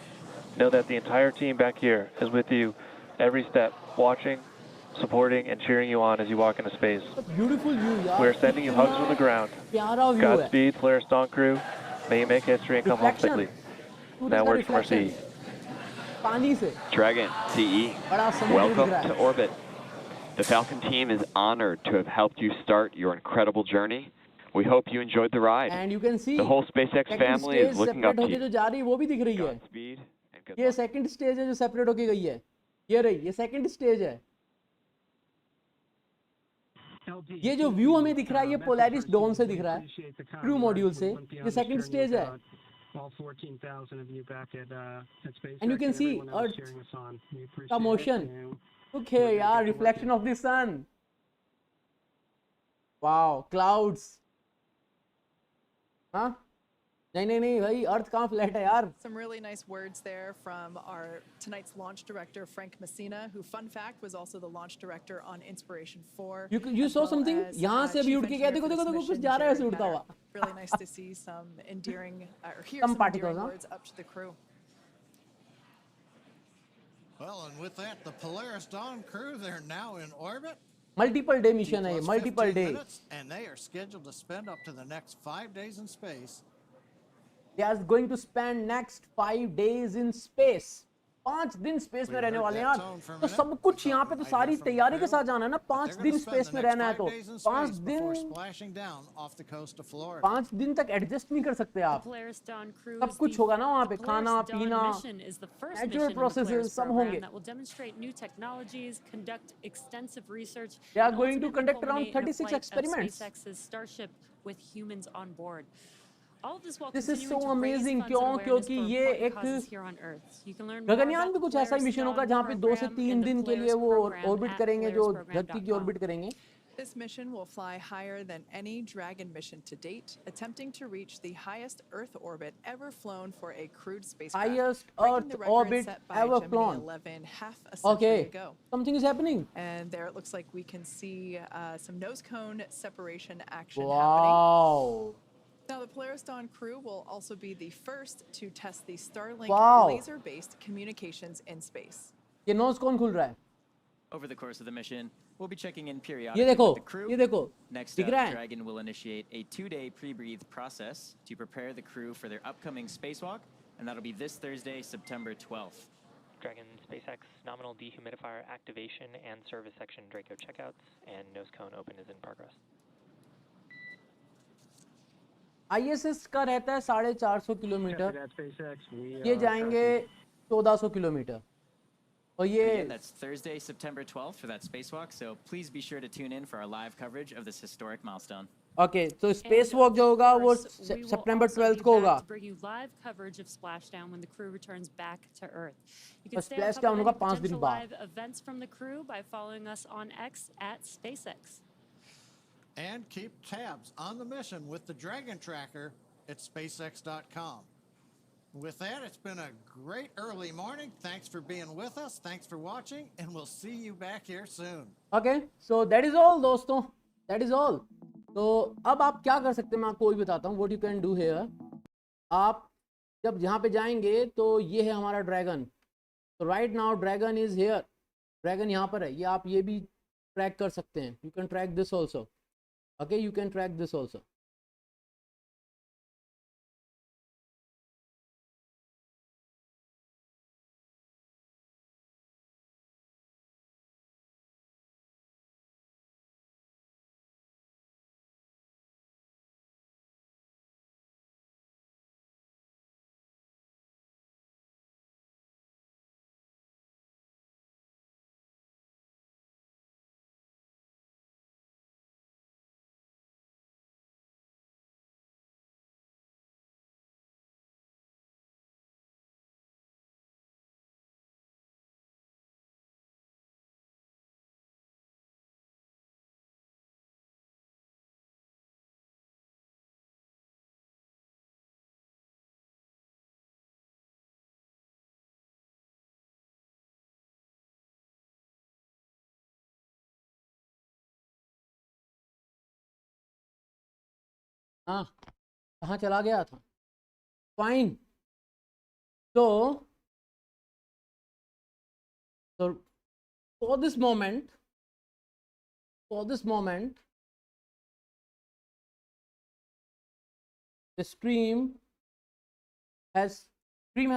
Know that the entire team back here is with you every step, watching, supporting, and cheering you on as you walk into space. Beautiful view, yaar. We are sending you hugs from the ground. Pyara view hai. Godspeed, Polaris Dawn crew. May you make history and come home safely. Now words from our CE. पानी से. Dragon, CE, बड़ा समुद्र welcome दिख रहा है. to orbit. The Falcon team is honored to have helped you start your incredible journey. We hope you enjoyed the ride. And you can see the whole SpaceX family is looking up to होके you. जो जा रही है वो भी दिख रही है. ये सेकंड स्टेज है जो सेपरेट होके गई है. ये रही, ये सेकंड स्टेज है. ये जो व्यू हमें दिख रहा है ये पोलैरिस डॉन से दिख रहा है, क्रू मॉड्यूल से. ये सेकंड स्टेज है. And you can see Earth का motion. Look here, यार, reflection of the sun. Wow, clouds. हाँ? नहीं भाई, अर्थ कहाँ फ्लैट है यार? Some really nice words there from our tonight's launch director Frank Messina, who, fun fact, was also the launch director on Inspiration 4. You saw something? यहाँ से भी उड़ के गया, देखो कुछ जा रहा है ऐसे उड़ता हुआ. Really nice to see some endearing or hear some some particles, endearing words up to the crew. Well, and with that, the Polaris Dawn crew, they're now in orbit. Multiple day mission है ये, multiple day. And they are scheduled to spend up to the next 5 days in space. They are going to spend next 5 days in space. 5 दिन space में रहने वाले हैं यार. तो सब कुछ यहाँ पे तो सारी तैयारी के साथ जाना है ना. 5 दिन स्पेस में रहना है तो 5 दिन तक एडजस्ट नहीं कर सकते आप. सब कुछ होगा ना वहाँ पे, खाना पीना, नेचुरल प्रोसेसेस सब होंगे. They are going to conduct around 36 experiments. SpaceX's Starship with humans on board. All of this while This is so continuing to raise amazing. funds and क्यों? awareness क्योंकि for ये important एक causes here on Earth. You can learn more Gaganyaan about भी the कुछ ऐसा ही Polaris mission होगा Dawn जहाँ पे 2 से program 3 and the दिन के लिए Polaris वो program ऑर्बिट at करेंगे, जो धरती की polarisprogram.com. ऑर्बिट करेंगे. This mission will fly higher than any Dragon mission to date, attempting to reach the highest Earth orbit ever flown for a crewed spacecraft. Highest breaking the Earth record orbit set by ever Gemini flown. 11 half a century Okay, ago. something is happening. And there it looks like we can see some nose cone separation action Wow. happening. Now, the Polaris Dawn crew will also be the first to test the Starlink Wow. laser-based communications in space. ये knows कौन खुल रहा है? Over the course of the mission, we'll be checking in ये periodically देखो, with the crew. ये देखो, Next दिख up, रहा है? Dragon will initiate a 2-day pre-breathe process to prepare the crew for their upcoming spacewalk, and that'll be this Thursday, September 12th. Dragon SpaceX nominal dehumidifier activation and service section Draco checkouts, and nose cone open is in progress. ISS का रहता है 450 kilometre. ये जाएंगे 1400 kilometre. और ये Again, that's Thursday, September 12th for that spacewalk, so please be sure to tune in for our live coverage of this historic milestone. Okay, so spacewalk जो होगा वो September 12th को होगा. To bring you live coverage of Splashdown when the crew returns back to Earth. You और can stay on top Splashdown of होगा any 5 दिन potential बाद. live events from the crew by following us on X at SpaceX. And keep tabs on the mission with the Dragon Tracker at SpaceX.com. With that, it's been a great early morning. Thanks for being with us. Thanks for watching, and we'll see you back here soon. Okay, so that is all दोस्तों. That is all. तो अब आप क्या कर सकते हैं मैं आपको वही बताता हूँ. What you can do here. आप जब यहाँ पे जाएंगे तो ये है हमारा ड्रैगन. तो right now dragon is here. Dragon यहाँ पर है. ये आप ये भी ट्रैक कर सकते हैं. You can track this also. Okay, you can track this also. हाँ, कहाँ चला गया था? Fine. So for this moment, the stream has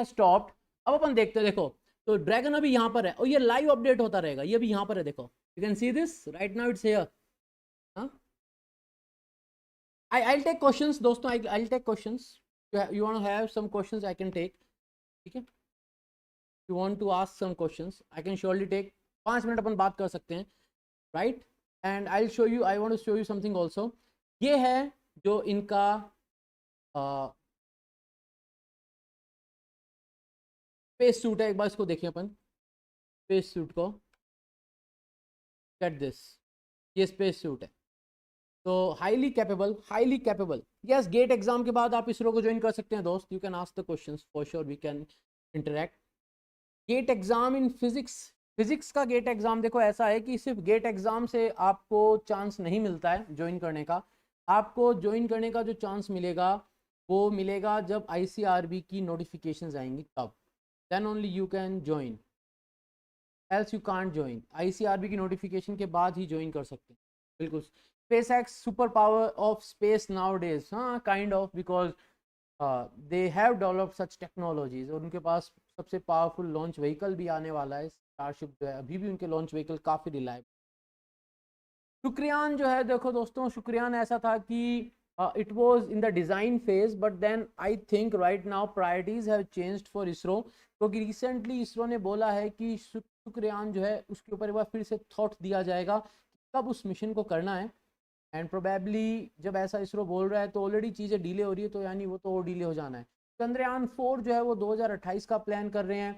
stopped. अब अपन देखते हैं, देखो तो ड्रैगन अभी यहाँ पर है और ये लाइव अपडेट होता रहेगा, ये भी यहाँ पर है, देखो you can see this right now, it's here. I'll take questions दोस्तों, I'll take questions. You want to have some questions, I can take. ठीक है, you want to ask some questions, I can surely take. 5 minute अपन बात कर सकते हैं, right? And I'll show you, I want to show you something also. ये है जो इनका स्पेस सूट है. एक बार इसको देखिए अपन, स्पेस सूट को, गेट दिस, ये स्पेस सूट है. तो highly capable. Yes, GATE exam के बाद आप इसरो को ज्वाइन कर सकते हैं दोस्त. You can ask the questions for sure, we can interact. GATE exam in physics का गेट एग्जाम देखो ऐसा है कि सिर्फ गेट एग्जाम से आपको चांस नहीं मिलता है ज्वाइन करने का. आपको ज्वाइन करने का जो चांस मिलेगा वो मिलेगा जब ICRB की नोटिफिकेशंस आएंगी, तब then only you can join, else you can't join. ICRB की नोटिफिकेशन के बाद ही ज्वाइन कर सकते हैं. बिल्कुल. SpaceX super power of space nowadays, kind of, because they have developed such technologies. और उनके पास सबसे पावरफुल लॉन्च व्हीकल भी आने वाला है, स्टारशिप जो है. अभी भी उनके लॉन्च व्हीकल काफ़ी रिलायबल. शुक्रियान जो है, देखो दोस्तों, शुक्रियान ऐसा था कि it was in the design phase, but then I think right now priorities have changed for ISRO, क्योंकि रिसेंटली इसरो ने बोला है कि शुक्रियान जो है उसके ऊपर एक बार फिर से थॉट दिया जाएगा कब उस मिशन को करना है. एंड प्रोबेबली जब ऐसा इसरो बोल रहा है तो ऑलरेडी चीज़ें डिले हो रही है, तो यानी वो तो और डिले हो जाना है. चंद्रयान 4 जो है वो 2028 का प्लान कर रहे हैं.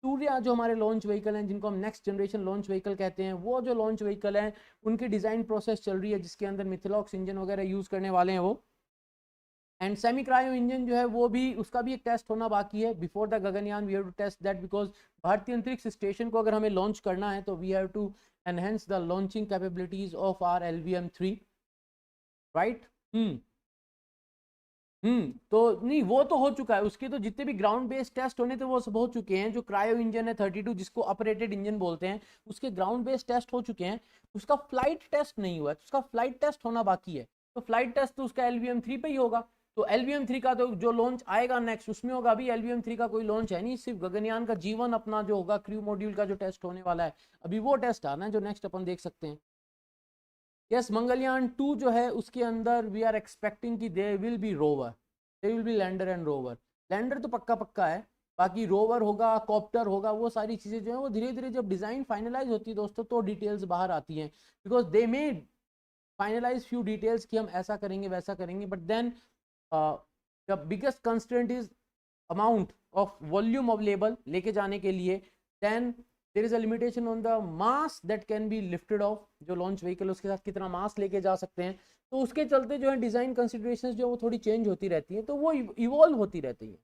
सूर्या जो हमारे लॉन्च व्हीकल हैं, जिनको हम नेक्स्ट जनरेशन लॉन्च व्हीकल कहते हैं, वो जो लॉन्च व्हीकल हैं उनकी डिज़ाइन प्रोसेस चल रही है, जिसके अंदर मिथिलॉक्स इंजन वगैरह यूज़ करने वाले हैं वो. एंड सेमी क्रायो इंजन जो है वो भी, उसका भी एक टेस्ट होना बाकी है. Before the Gaganyaan we have to test that, because Bharatiya Antariksh station को अगर हमें लॉन्च करना है तो we have to enhance the launching capabilities of our LVM-3, right. तो नहीं, वो तो हो चुका है. उसके तो जितने भी ग्राउंड बेस्ड टेस्ट होने थे वो सब हो चुके हैं. जो क्रायो इंजन है 32, जिसको ऑपरेटेड इंजन बोलते हैं, उसके ग्राउंड बेस्ड टेस्ट हो चुके हैं. उसका फ्लाइट टेस्ट नहीं हुआ है, उसका फ्लाइट टेस्ट होना बाकी है. तो फ्लाइट टेस्ट तो उसका LVM-3 पे ही होगा. तो LVM-3 का तो जो लॉन्च आएगा नेक्स्ट, उसमें होगा. अभी LVM-3 का कोई लॉन्च है नहीं, सिर्फ गगनयान का जीवन अपना जो होगा, क्रू मॉड्यूल का जो टेस्ट होने वाला है, अभी वो टेस्ट आना है जो नेक्स्ट अपन देख सकते हैं. यस, मंगलयान 2 जो है उसके अंदर वी आर एक्सपेक्टिंग कि they will be rover, they will be lander and rover. Lander तो पक्का है, बाकी रोवर होगा, कॉप्टर होगा, वो सारी चीज़ें जो है वो धीरे धीरे जब डिज़ाइन फाइनलाइज होती है दोस्तों तो डिटेल्स बाहर आती हैं. Because they may finalize few details कि हम ऐसा करेंगे वैसा करेंगे, but then the biggest constraint is amount of volume available लेके जाने के लिए. Then there is a limitation on the mass that can be lifted off. जो लॉन्च व्हीकल उसके साथ कितना मास लेके जा सकते हैं, तो उसके चलते जो है डिज़ाइन कंसिडरेशंस जो वो थोड़ी चेंज होती रहती हैं, तो वो इवॉल्व होती रहती है.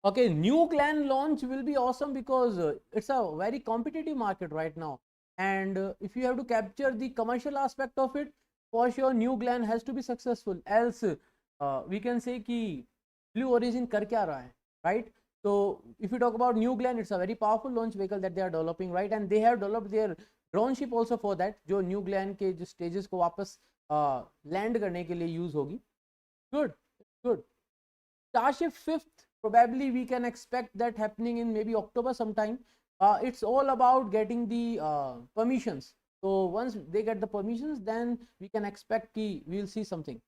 Okay, New Glenn launch will be awesome because it's a very competitive market right now, and if you have to capture the commercial aspect of it, for sure New Glenn has to be successful, else we can say कि Blue Origin कर क्या रहा है, right? So if you talk about New Glenn, it's a very powerful launch vehicle that they are developing, right? And they have developed their drone ship also for that, जो New Glenn के जो stages को वापस land करने के लिए use होगी. Good. Starship 5th, probably we can expect that happening in maybe October sometime. It's all about getting the permissions. So once they get the permissions, then we can expect we'll see something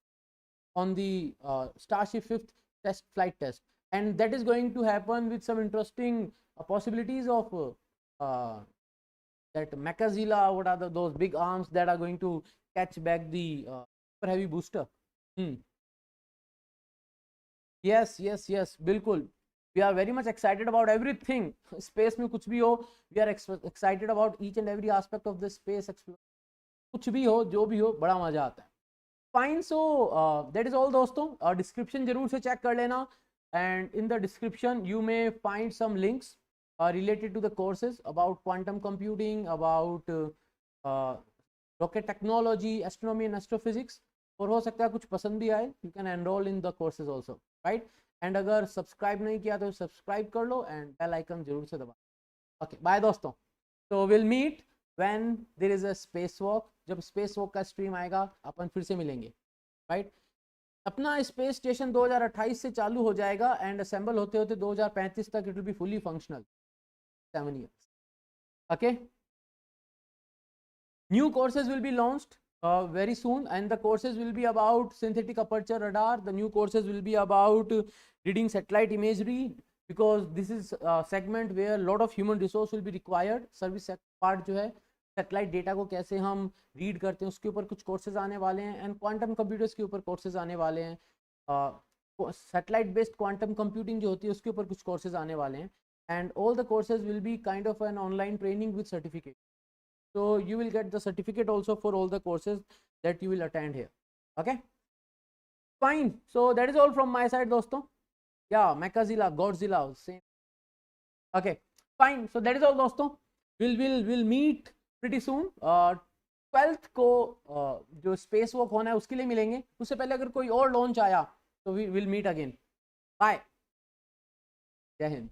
on the Starship 5th flight test, and that is going to happen with some interesting possibilities of that Mechazilla. What are those big arms that are going to catch back the super heavy booster? Yes, बिल्कुल. We are very much excited about everything. Space में कुछ भी हो, we are excited about each and every aspect of the space exploration. कुछ भी हो, जो भी हो, बड़ा मजा आता है. Fine, so that is all दोस्तों. Description जरूर से check कर लेना, and in the description you may find some links related to the courses about quantum computing, about rocket technology, astronomy and astrophysics, और हो सकता है कुछ पसंद भी आए, you can enrol in the courses also, right. And अगर subscribe नहीं किया तो सब्सक्राइब कर लो एंड बेल आइकन जरूर से दबा। ओके बाय दोस्तों, तो will meet when there is a space walk. जब स्पेस वॉक का स्ट्रीम आएगा अपन फिर से मिलेंगे, राइट। अपना स्पेस स्टेशन 2028 से चालू हो जाएगा एंड असेंबल होते होते 2035 तक it will be fully functional, 7 years. Okay, new courses will be launched very soon, and the courses will be about synthetic aperture radar. The new courses will be about reading satellite imagery, because this is a segment where a lot of human resource will be required. Service part जो है satellite data को कैसे हम read करते हैं उसके ऊपर कुछ कोर्सेज आने वाले हैं, एंड क्वांटम कंप्यूटर्स के ऊपर कोर्सेज आने वाले हैं। सैटेलाइट बेस्ड क्वांटम कंप्यूटिंग जो होती है उसके ऊपर कुछ कोर्सेज आने वाले हैं, and all the courses will be kind of an online training with certificate, so you will get the certificate also for all the courses that you will attend here. Okay, fine, so that is all from my side दोस्तों. Yeah, Mechazilla, Godzilla, same. Okay, fine, so that is all दोस्तों. We'll meet pretty soon. 12th को जो space walk होना है उसके लिए मिलेंगे, उससे पहले अगर कोई और लॉन्च आया तो we will meet again. Bye. जय हिंद.